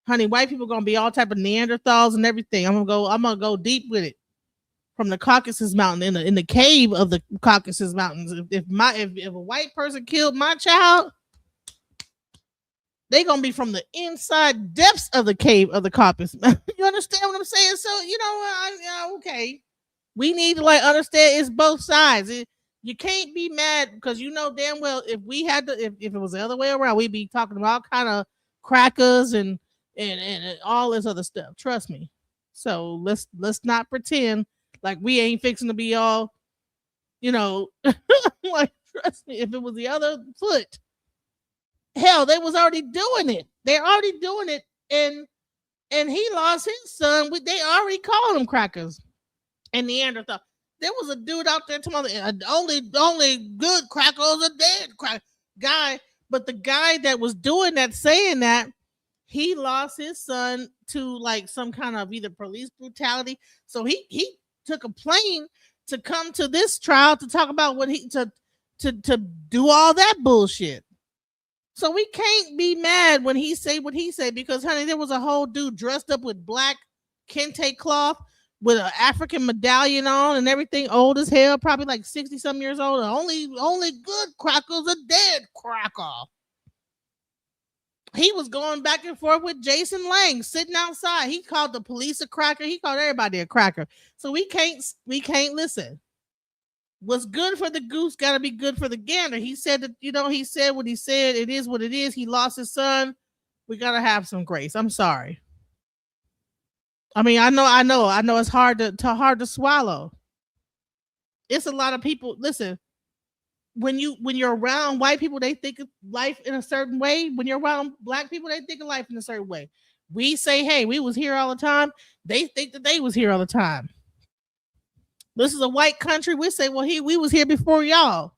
Honey, white people gonna be all type of Neanderthals and everything. I'm gonna go deep with it. From the Caucasus Mountain, in the cave of the Caucasus Mountains. If a white person killed my child, they gonna be from the inside depths of the cave of the Caucasus. You understand what I'm saying? So okay, we need to like understand it's both sides. You can't be mad because you know damn well if we had to, if it was the other way around, we'd be talking about all kind of crackers and all this other stuff. Trust me. So let's not pretend like we ain't fixing to be all, like trust me. If it was the other foot, hell, they was already doing it. They're already doing it, and he lost his son. They already called him crackers and Neanderthal. There was a dude out there talking about only good crackers are dead crack guy, but the guy that was doing that, saying that, he lost his son to like some kind of either police brutality. So he took a plane to come to this trial to talk about what he to do all that bullshit. So we can't be mad when he say what he said because honey, there was a whole dude dressed up with black kente cloth with an African medallion on and everything, old as hell, probably like 60 some years old. Only good crackers are dead cracker. He was going back and forth with Jason Lang sitting outside. He called the police a cracker. He called everybody a cracker. So we can't listen. What's good for the goose got to be good for the gander. He said that, he said what he said. It is what it is. He lost his son. We got to have some grace. I'm sorry. I mean, I know it's hard to swallow. It's a lot of people. Listen, when you're around white people, they think of life in a certain way. When you're around black people, they think of life in a certain way. We say, hey, we was here all the time. They think that they was here all the time. This is a white country. We say, well, we was here before y'all.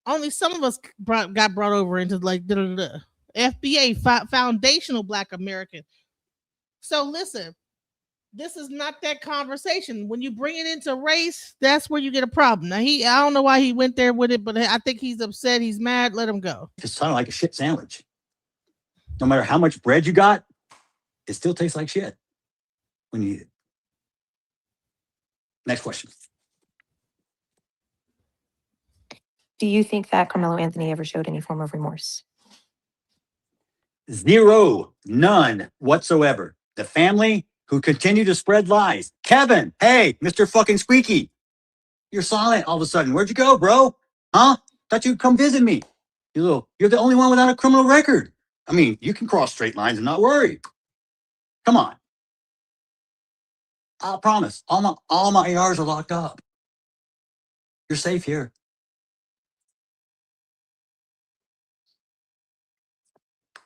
Only some of us got brought over into like FBA, foundational Black American. So listen, this is not that conversation. When you bring it into race, that's where you get a problem. Now I don't know why he went there with it, but I think he's upset. He's mad. Let him go. It's kind of like a shit sandwich. No matter how much bread you got, it still tastes like shit when you eat it. Next question. Do you think that Karmelo Anthony ever showed any form of remorse? Zero. None whatsoever. The family who continue to spread lies. Kevin, hey, Mr. fucking Squeaky. You're silent all of a sudden. Where'd you go, bro? Huh? Thought you'd come visit me. You're the only one without a criminal record. I mean, you can cross straight lines and not worry. Come on. I promise. All my ARs are locked up. You're safe here.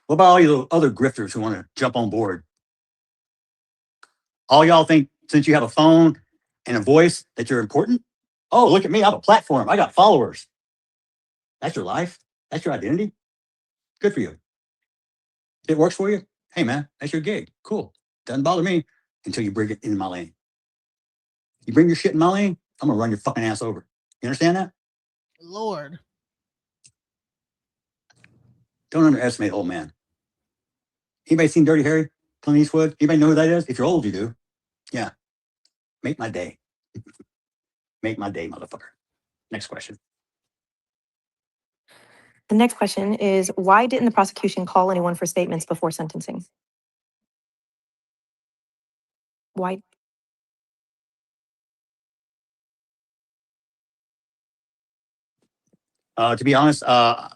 What about all you other grifters who want to jump on board? All y'all think since you have a phone and a voice that you're important? Oh, look at me. I have a platform. I got followers. That's your life. That's your identity. Good for you. If it works for you, hey, man, that's your gig. Cool. Doesn't bother me until you bring it in my lane. You bring your shit in my lane, I'm going to run your fucking ass over. You understand that? Lord. Don't underestimate old man. Anybody seen Dirty Harry? Clint Eastwood? Anybody know who that is? If you're old, you do. Yeah. Make my day. Make my day, motherfucker. Next question. The next question is, why didn't the prosecution call anyone for statements before sentencing? Why? To be honest, I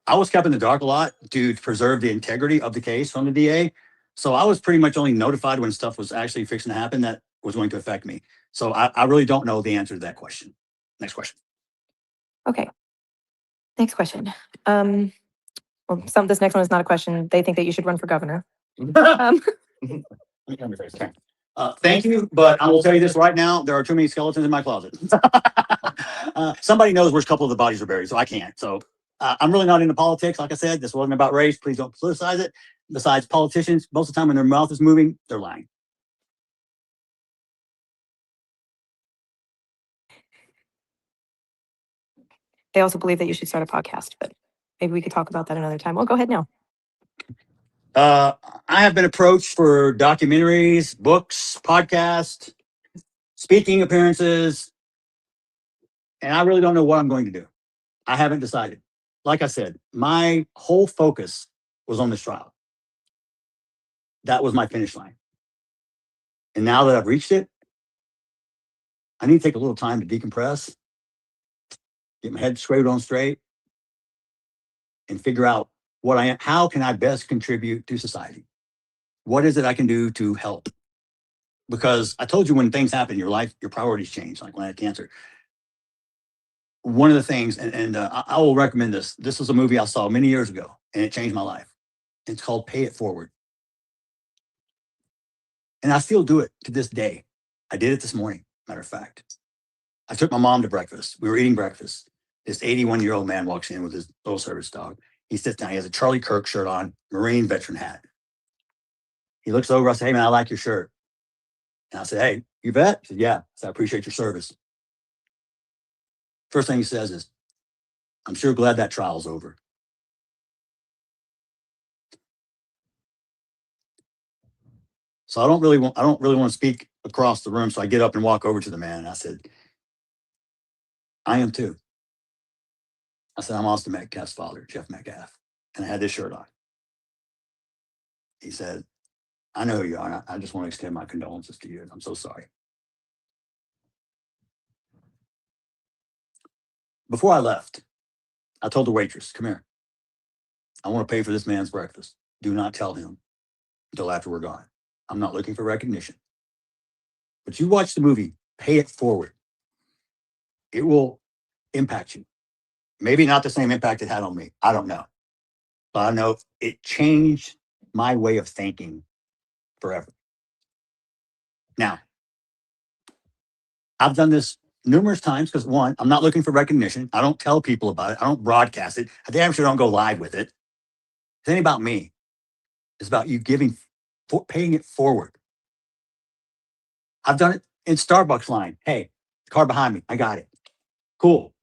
was kept in the dark a lot to preserve the integrity of the case from the DA. So I was pretty much only notified when stuff was actually fixing to happen that was going to affect me. So I really don't know the answer to that question. Next question. Okay. Next question. This next one is not a question. They think that you should run for governor. Thank you, but I will tell you this right now. There are too many skeletons in my closet. Somebody knows where a couple of the bodies are buried, so I can't. So I'm really not into politics. Like I said, this wasn't about race. Please don't politicize it. Besides, politicians, most of the time when their mouth is moving, they're lying. They also believe that you should start a podcast, but maybe we could talk about that another time. Well, go ahead now. I have been approached for documentaries, books, podcasts, speaking appearances, and I really don't know what I'm going to do. I haven't decided. Like I said, my whole focus was on this trial. That was my finish line. And now that I've reached it, I need to take a little time to decompress, get my head screwed on straight, and figure out what I am. How can I best contribute to society? What is it I can do to help? Because I told you, when things happen in your life, your priorities change. Like when I had cancer, one of the things, and I will recommend this. This was a movie I saw many years ago, and it changed my life. It's called Pay It Forward. And I still do it to this day. I did it this morning, matter of fact. I took my mom to breakfast. We were eating breakfast. This 81-year-old man walks in with his little service dog. He sits down. He has a Charlie Kirk shirt on, Marine veteran hat. He looks over. I say, "Hey, man, I like your shirt." And I said, "Hey, you vet?" He said, "Yeah." I said, "I appreciate your service." First thing he says is, "I'm sure glad that trial's over." So I don't really want to speak across the room. So I get up and walk over to the man. And I said, "I am too." I said, "I'm Austin Metcalf's father, Jeff Metcalf." And I had this shirt on. He said, "I know who you are. I just want to extend my condolences to you. I'm so sorry." Before I left, I told the waitress, "Come here. I want to pay for this man's breakfast. Do not tell him until after we're gone. I'm not looking for recognition. But you watch the movie, Pay It Forward. It will impact you. Maybe not the same impact it had on me. I don't know. But I know it changed my way of thinking forever." Now, I've done this numerous times because, one, I'm not looking for recognition. I don't tell people about it. I don't broadcast it. I damn sure don't go live with it. It ain't about me. It's about you paying it forward. I've done it in Starbucks line. "Hey, the car behind me, I got it." Cool.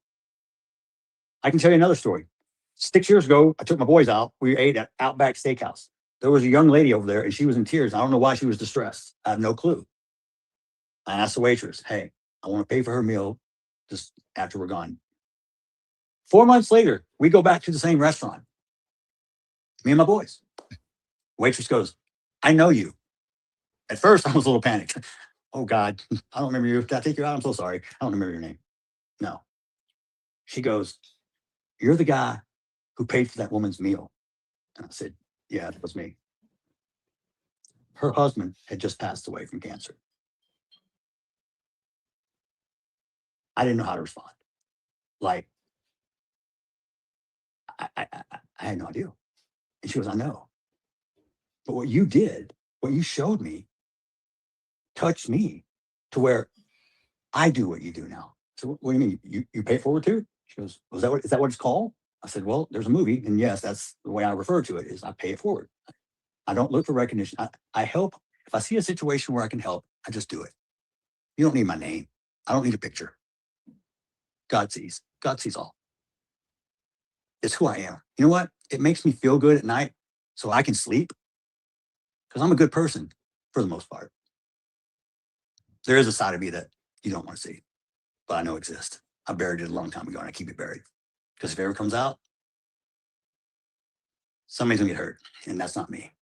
I can tell you another story. 6 years ago, I took my boys out. We ate at Outback Steakhouse. There was a young lady over there, and she was in tears. I don't know why she was distressed. I have no clue. I asked the waitress, "Hey, I want to pay for her meal just after we're gone." 4 months later, we go back to the same restaurant. Me and my boys. Waitress goes, "I know you." At first, I was a little panicked. "Oh, God, I don't remember you. Did I take you out? I'm so sorry. I don't remember your name." No. She goes, "You're the guy who paid for that woman's meal." And I said, "Yeah, that was me." Her husband had just passed away from cancer. I didn't know how to respond. Like, I had no idea. And she goes, "I know. But what you did, what you showed me, touched me to where I do what you do now." So what do you mean? You pay it forward too? She goes, "Is that what it's called?" I said, "Well, there's a movie, and yes, that's the way I refer to it, is I pay it forward. I don't look for recognition. I help. If I see a situation where I can help, I just do it. You don't need my name. I don't need a picture. God sees. God sees all. It's who I am. You know what? It makes me feel good at night so I can sleep because I'm a good person for the most part. There is a side of me that you don't want to see, but I know exists. I buried it a long time ago, and I keep it buried because if it ever comes out, somebody's gonna get hurt, and that's not me.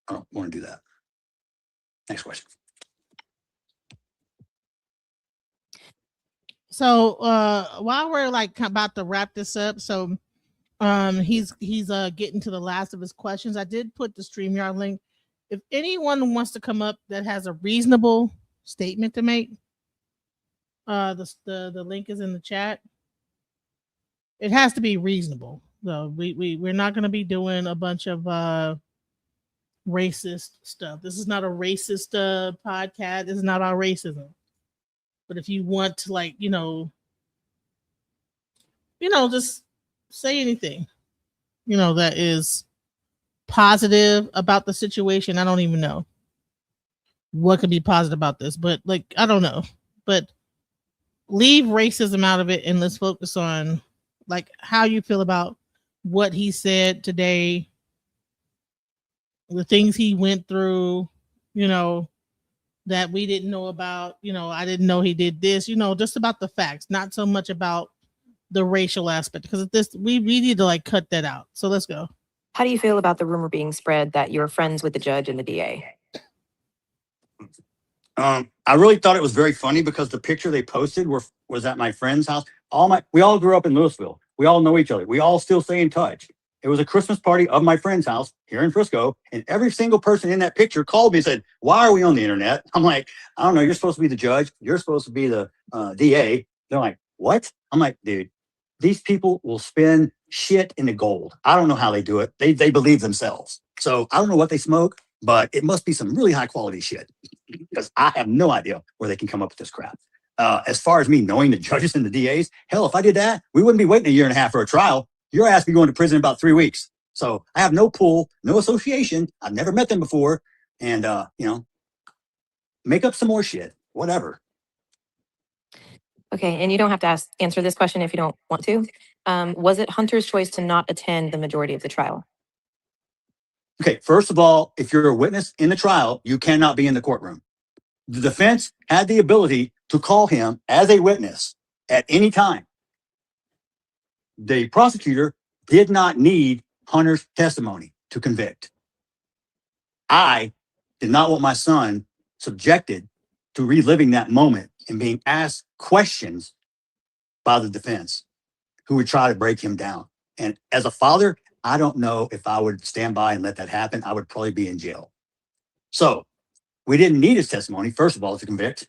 I don't want to do that. Next question. So while we're like about to wrap this up, so he's getting to the last of his questions. I did put the StreamYard link. If anyone wants to come up that has a reasonable statement to make, the link is in the chat. It has to be reasonable, though. We're not going to be doing a bunch of racist stuff. This is not a racist podcast. This is not our racism. But if you want to, like, just say anything, that is positive about the situation. I don't even know what could be positive about this, but like, I don't know. But leave racism out of it and let's focus on like how you feel about what he said today, the things he went through, you know, that we didn't know about, you know, I didn't know he did this, you know, just about the facts, not so much about the racial aspect, because this we need to like cut that out. So let's go. How do you feel about the rumor being spread that you're friends with the judge and the DA? I really thought it was very funny because the picture they posted was at my friend's house. We all grew up in Louisville. We all know each other. We all still stay in touch. It was a Christmas party of my friend's house here in Frisco, and every single person in that picture called me and said, "Why are we on the internet?" I'm like, "I don't know. You're supposed to be the judge. You're supposed to be the DA." They're like, "What?" I'm like, "Dude, these people will spin shit into gold. I don't know how they do it. They believe themselves. So I don't know what they smoke, but it must be some really high quality shit because I have no idea where they can come up with this crap." As far as me knowing the judges and the DAs, hell, if I did that, we wouldn't be waiting a year and a half for a trial. Your ass be going to prison in about 3 weeks. So I have no pull, no association. I've never met them before. And, make up some more shit, whatever. Okay, and you don't have to answer this question if you don't want to. Was it Hunter's choice to not attend the majority of the trial? Okay, first of all, if you're a witness in the trial, you cannot be in the courtroom. The defense had the ability to call him as a witness at any time. The prosecutor did not need Hunter's testimony to convict. I did not want my son subjected to reliving that moment and being asked questions by the defense who would try to break him down. And as a father, I don't know if I would stand by and let that happen. I would probably be in jail. So we didn't need his testimony, first of all, to convict.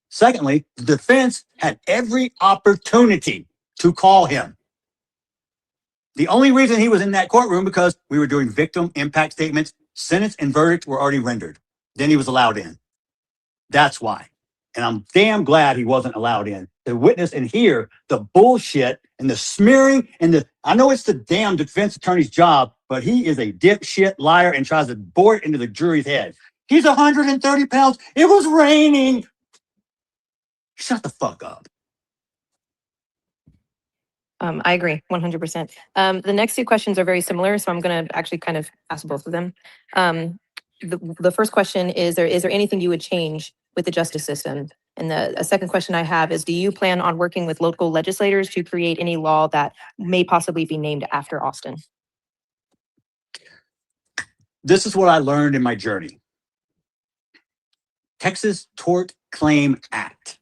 Secondly, the defense had every opportunity to call him. The only reason he was in that courtroom because we were doing victim impact statements, sentence and verdict were already rendered. Then he was allowed in. That's why. And I'm damn glad he wasn't allowed in. To witness and hear the bullshit and the smearing and I know it's the damn defense attorney's job, but he is a dipshit liar and tries to bore it into the jury's head. He's 130 pounds. It was raining. Shut the fuck up. I agree 100%. The next two questions are very similar, so I'm going to actually kind of ask both of them. The first question is there anything you would change with the justice system? And the second question I have is, do you plan on working with local legislators to create any law that may possibly be named after Austin? This is what I learned in my journey. Texas Tort Claim Act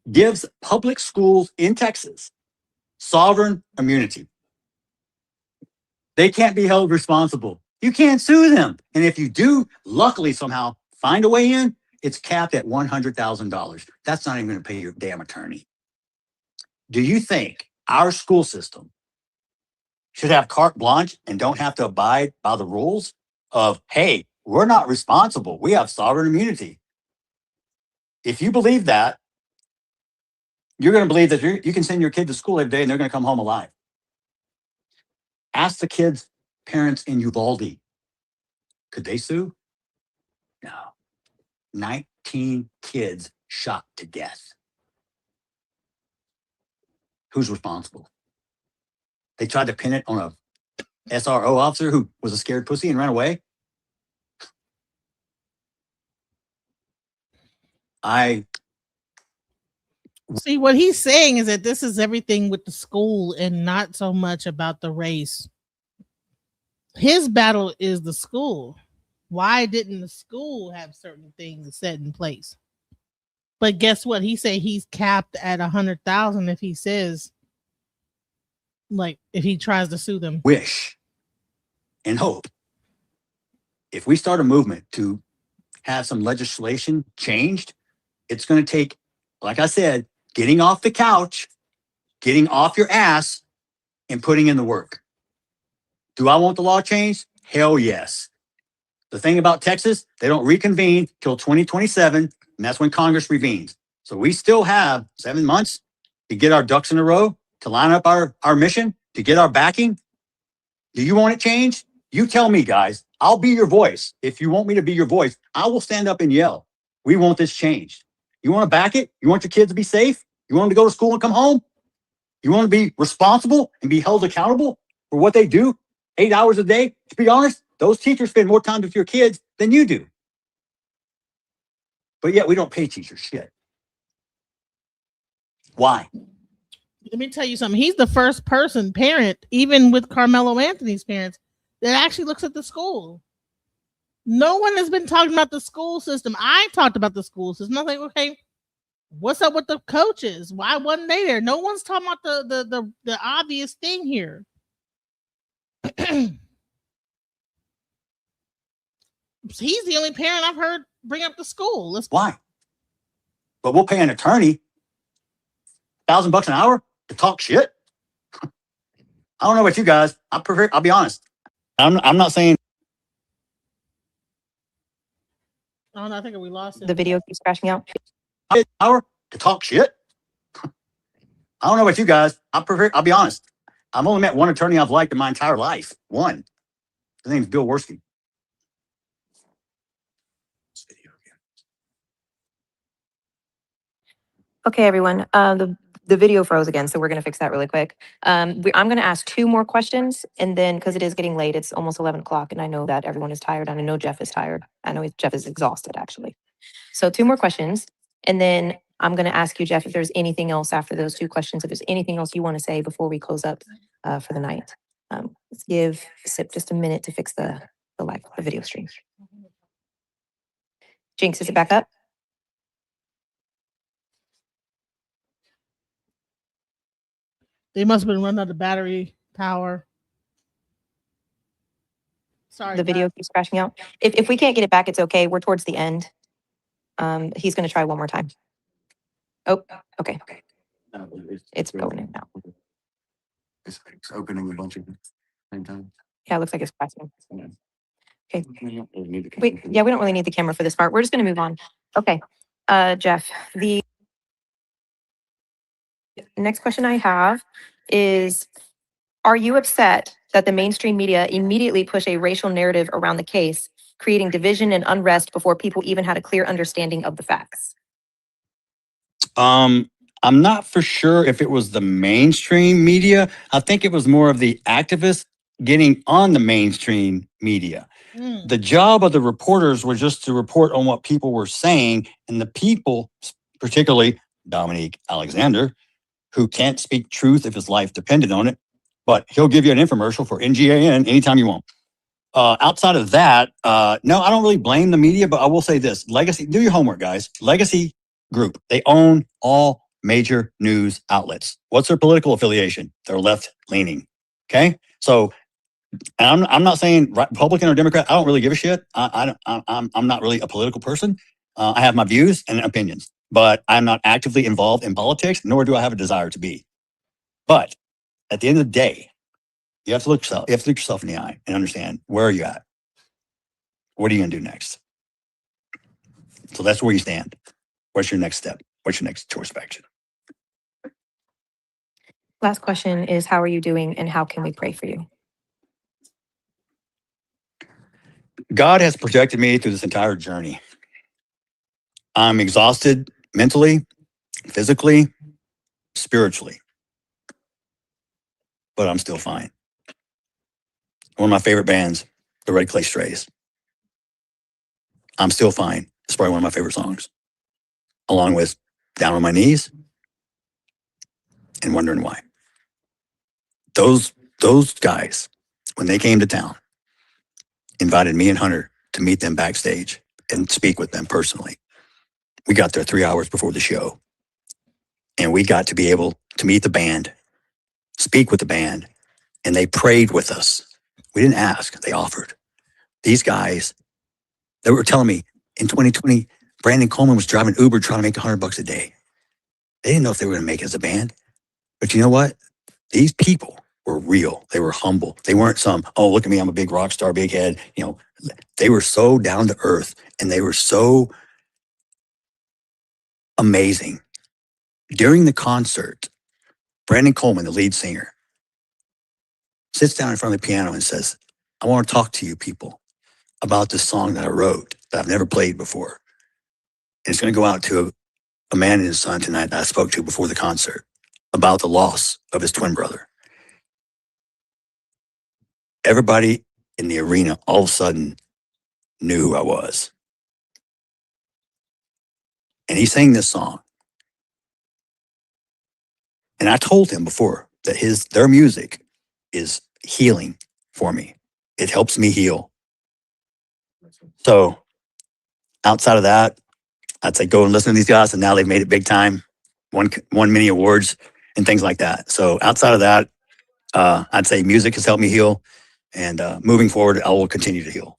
gives public schools in Texas sovereign immunity. They can't be held responsible. You can't sue them. And if you do, luckily somehow find a way in, it's capped at $100,000. That's not even going to pay your damn attorney. Do you think our school system should have carte blanche and don't have to abide by the rules of, hey, we're not responsible. We have sovereign immunity. If you believe that, you're going to believe that you can send your kid to school every day and they're going to come home alive. Ask the kids' parents in Uvalde. Could they sue? No. 19 kids shot to death. Who's responsible? They tried to pin it on a SRO officer who was a scared pussy and ran away. See, what he's saying is that this is everything with the school and not so much about the race. His battle is the school. Why didn't the school have certain things set in place? But guess what? He said he's capped at 100,000 if he says, like, if he tries to sue them. Wish and hope. If we start a movement to have some legislation changed, it's going to take, like I said, getting off the couch, getting off your ass, and putting in the work. Do I want the law changed? Hell yes. The thing about Texas, they don't reconvene till 2027, and that's when Congress revenes. So we still have 7 months to get our ducks in a row, to line up our mission, to get our backing. Do you want it changed? You tell me, guys. I'll be your voice. If you want me to be your voice, I will stand up and yell. We want this changed. You want to back it? You want your kids to be safe? You want them to go to school and come home? You want to be responsible and be held accountable? for what they do, 8 hours a day. To be honest, those teachers spend more time with your kids than you do. But yet we don't pay teachers shit. Why? Let me tell you something. He's the first parent, even with Carmelo Anthony's parents, that actually looks at the school. No one has been talking about the school system. I talked about the school system. I was like, okay, what's up with the coaches? Why wasn't they there? No one's talking about the obvious thing here. He's the only parent I've heard bring up the school. Why? But we'll pay an attorney $1,000 an hour to talk shit. I don't know about you guys. I'll be honest. I'm not saying. Oh, no, I think we lost it. The video keeps crashing out. Hour to talk shit. I don't know about you guys. I'll be honest. I've only met one attorney I've liked in my entire life. One. His name's Bill Worski. Okay, everyone. The video froze again, so we're going to fix that really quick. I'm going to ask 2 more questions, and then because it is getting late, it's almost 11 o'clock, and I know that everyone is tired, and I know Jeff is tired. I know Jeff is exhausted, actually. So 2 more questions, and then I'm going to ask you, Jeff, if there's anything else after those 2 questions, if there's anything else you want to say before we close up for the night. Let's give SIP just a minute to fix the video stream. Jinx, is it back up? They must have been running out of battery power. Sorry. The video keeps crashing out. If we can't get it back, it's okay. We're towards the end. He's going to try one more time. Oh, okay. It's going in now. It's opening a bunch of same time. Yeah, it looks like it's crashing. Okay. We don't really need the camera for this part. We're just going to move on. Okay. Jeff, the next question I have is, are you upset that the mainstream media immediately push a racial narrative around the case, creating division and unrest before people even had a clear understanding of the facts? I'm not for sure if it was the mainstream media. I think it was more of the activists getting on the mainstream media. The job of the reporters was just to report on what people were saying, and the people, particularly Dominique Alexander, who can't speak truth if his life depended on it, but he'll give you an infomercial for NGAN anytime you want. Outside of that, no, I don't really blame the media, but I will say this. Legacy, do your homework, guys. Legacy Group, they own all major news outlets. What's their political affiliation? They're left-leaning, okay? So I'm not saying Republican or Democrat. I don't really give a shit. I'm not really a political person. I have my views and opinions, but I'm not actively involved in politics, nor do I have a desire to be. But at the end of the day, you have to look yourself in the eye and understand, where are you at? What are you going to do next? So that's where you stand. What's your next step? What's your next course of action? Last question is, how are you doing and how can we pray for you? God has protected me through this entire journey. I'm exhausted mentally, physically, spiritually, but I'm still fine. One of my favorite bands, the Red Clay Strays. I'm still fine. It's probably one of my favorite songs, along with Down on My Knees and Wondering Why. Those guys, when they came to town, invited me and Hunter to meet them backstage and speak with them personally. We got there 3 hours before the show, and we got to be able to meet the band, speak with the band, and they prayed with us. We didn't ask, they offered. These guys, they were telling me in 2020, Brandon Coleman was driving Uber trying to make $100 a day. They didn't know if they were going to make it as a band. But you know what? These people were real. They were humble. They weren't some, oh, look at me, I'm a big rock star, big head. You know, they were so down to earth, and they were so amazing. During the concert, Brandon Coleman, the lead singer, sits down in front of the piano and says, I want to talk to you people about this song that I wrote that I've never played before. And it's going to go out to a man and his son tonight that I spoke to before the concert about the loss of his twin brother. everybody in the arena all of a sudden knew who I was. And he sang this song. And I told him before that their music is healing for me. It helps me heal. So outside of that, I'd say go and listen to these guys, and now they've made it big time, won many awards and things like that. So outside of that, I'd say music has helped me heal, and moving forward, I will continue to heal.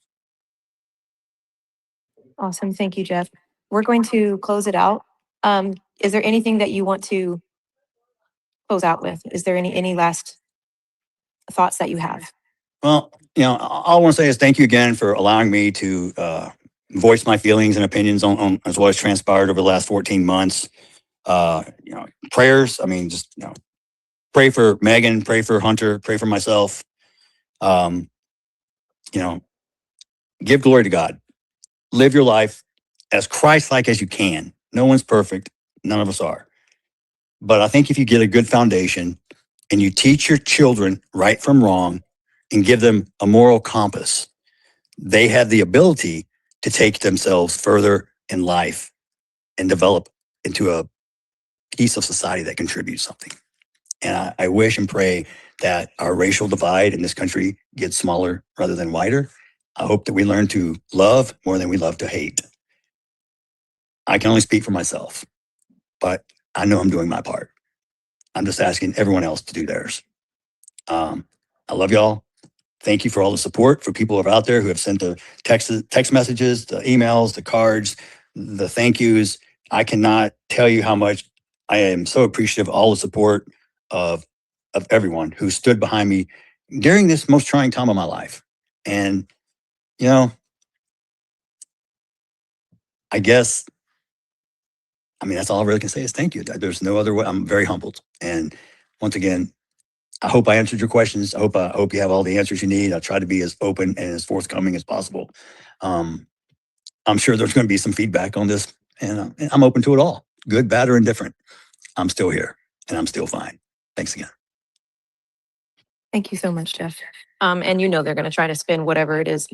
Awesome. Thank you, Jeff. We're going to close it out. Is there anything that you want to close out with? Is there any last thoughts that you have? Well, all I want to say is thank you again for allowing me to voice my feelings and opinions on as what has transpired over the last 14 months. Prayers. I mean, just pray for Megan, pray for Hunter, pray for myself. Give glory to God. Live your life as Christ-like as you can. No one's perfect. None of us are. But I think if you get a good foundation and you teach your children right from wrong and give them a moral compass, they have the ability to take themselves further in life and develop into a piece of society that contributes something. And I wish and pray that our racial divide in this country gets smaller rather than wider. I hope that we learn to love more than we love to hate. I can only speak for myself, but I know I'm doing my part. I'm just asking everyone else to do theirs. I love y'all. Thank you for all the support for people who are out there who have sent the text messages, the emails, the cards, the thank yous. I cannot tell you how much I am so appreciative of all the support of everyone who stood behind me during this most trying time of my life. And, I guess, that's all I really can say is thank you. There's no other way. I'm very humbled. And once again, I hope I answered your questions. I hope you have all the answers you need. I try to be as open and as forthcoming as possible. I'm sure there's going to be some feedback on this, and I'm open to it all, good, bad, or indifferent. I'm still here, and I'm still fine. Thanks again. Thank you so much, Jeff. And they're going to try to spin whatever it is,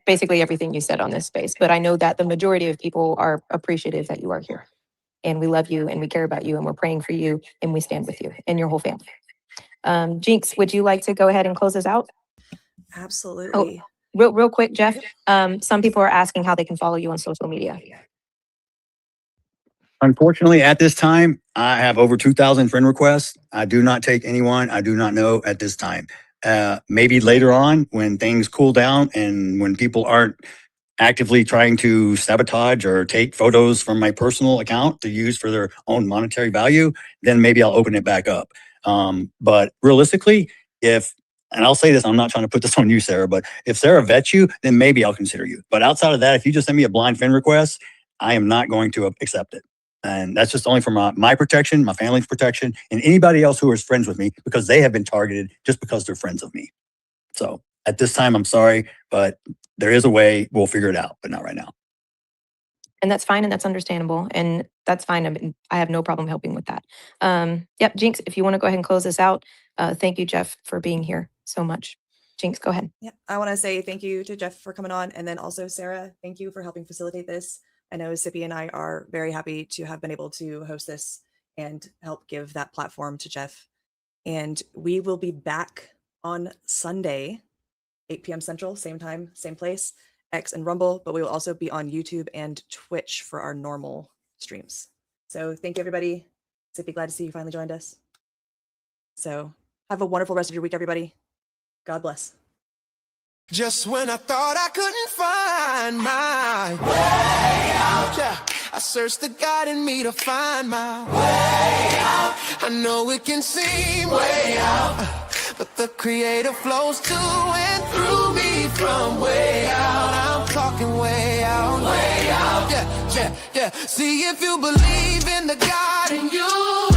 basically everything you said on this space. But I know that the majority of people are appreciative that you are here. And we love you, and we care about you, and we're praying for you, and we stand with you and your whole family. Jinx, would you like to go ahead and close us out? Absolutely. Oh, real quick, Jeff. Some people are asking how they can follow you on social media. Unfortunately, at this time, I have over 2,000 friend requests. I do not take anyone I do not know at this time. Maybe later on when things cool down and when people aren't actively trying to sabotage or take photos from my personal account to use for their own monetary value, then maybe I'll open it back up. But realistically, and I'll say this, I'm not trying to put this on you, Sarah, but if Sarah vets you, then maybe I'll consider you. But outside of that, if you just send me a blind friend request, I am not going to accept it. And that's just only for my protection, my family's protection, and anybody else who is friends with me, because they have been targeted just because they're friends of me. So at this time, I'm sorry, but there is a way. We'll figure it out, but not right now. And that's fine, and that's understandable, and that's fine. I have no problem helping with that. Yep, Jinx, if you want to go ahead and close this out. Thank you, Jeff, for being here so much. Jinx, go ahead. Yeah, I want to say thank you to Jeff for coming on, and then also Sarah, thank you for helping facilitate this. I know Sippy and I are very happy to have been able to host this and help give that platform to Jeff. And we will be back on Sunday, 8 p.m. Central, same time, same place, X and Rumble, but we will also be on YouTube and Twitch for our normal streams. So thank you, everybody. Sippy, glad to see you finally joined us. So have a wonderful rest of your week, everybody. God bless. Just when I thought I couldn't find my way out, yeah, I searched the God in me to find my way out. I know it can seem way out, but the Creator flows to and through me from way out. I'm talking way out, yeah, yeah, yeah. See, if you believe in the God in you,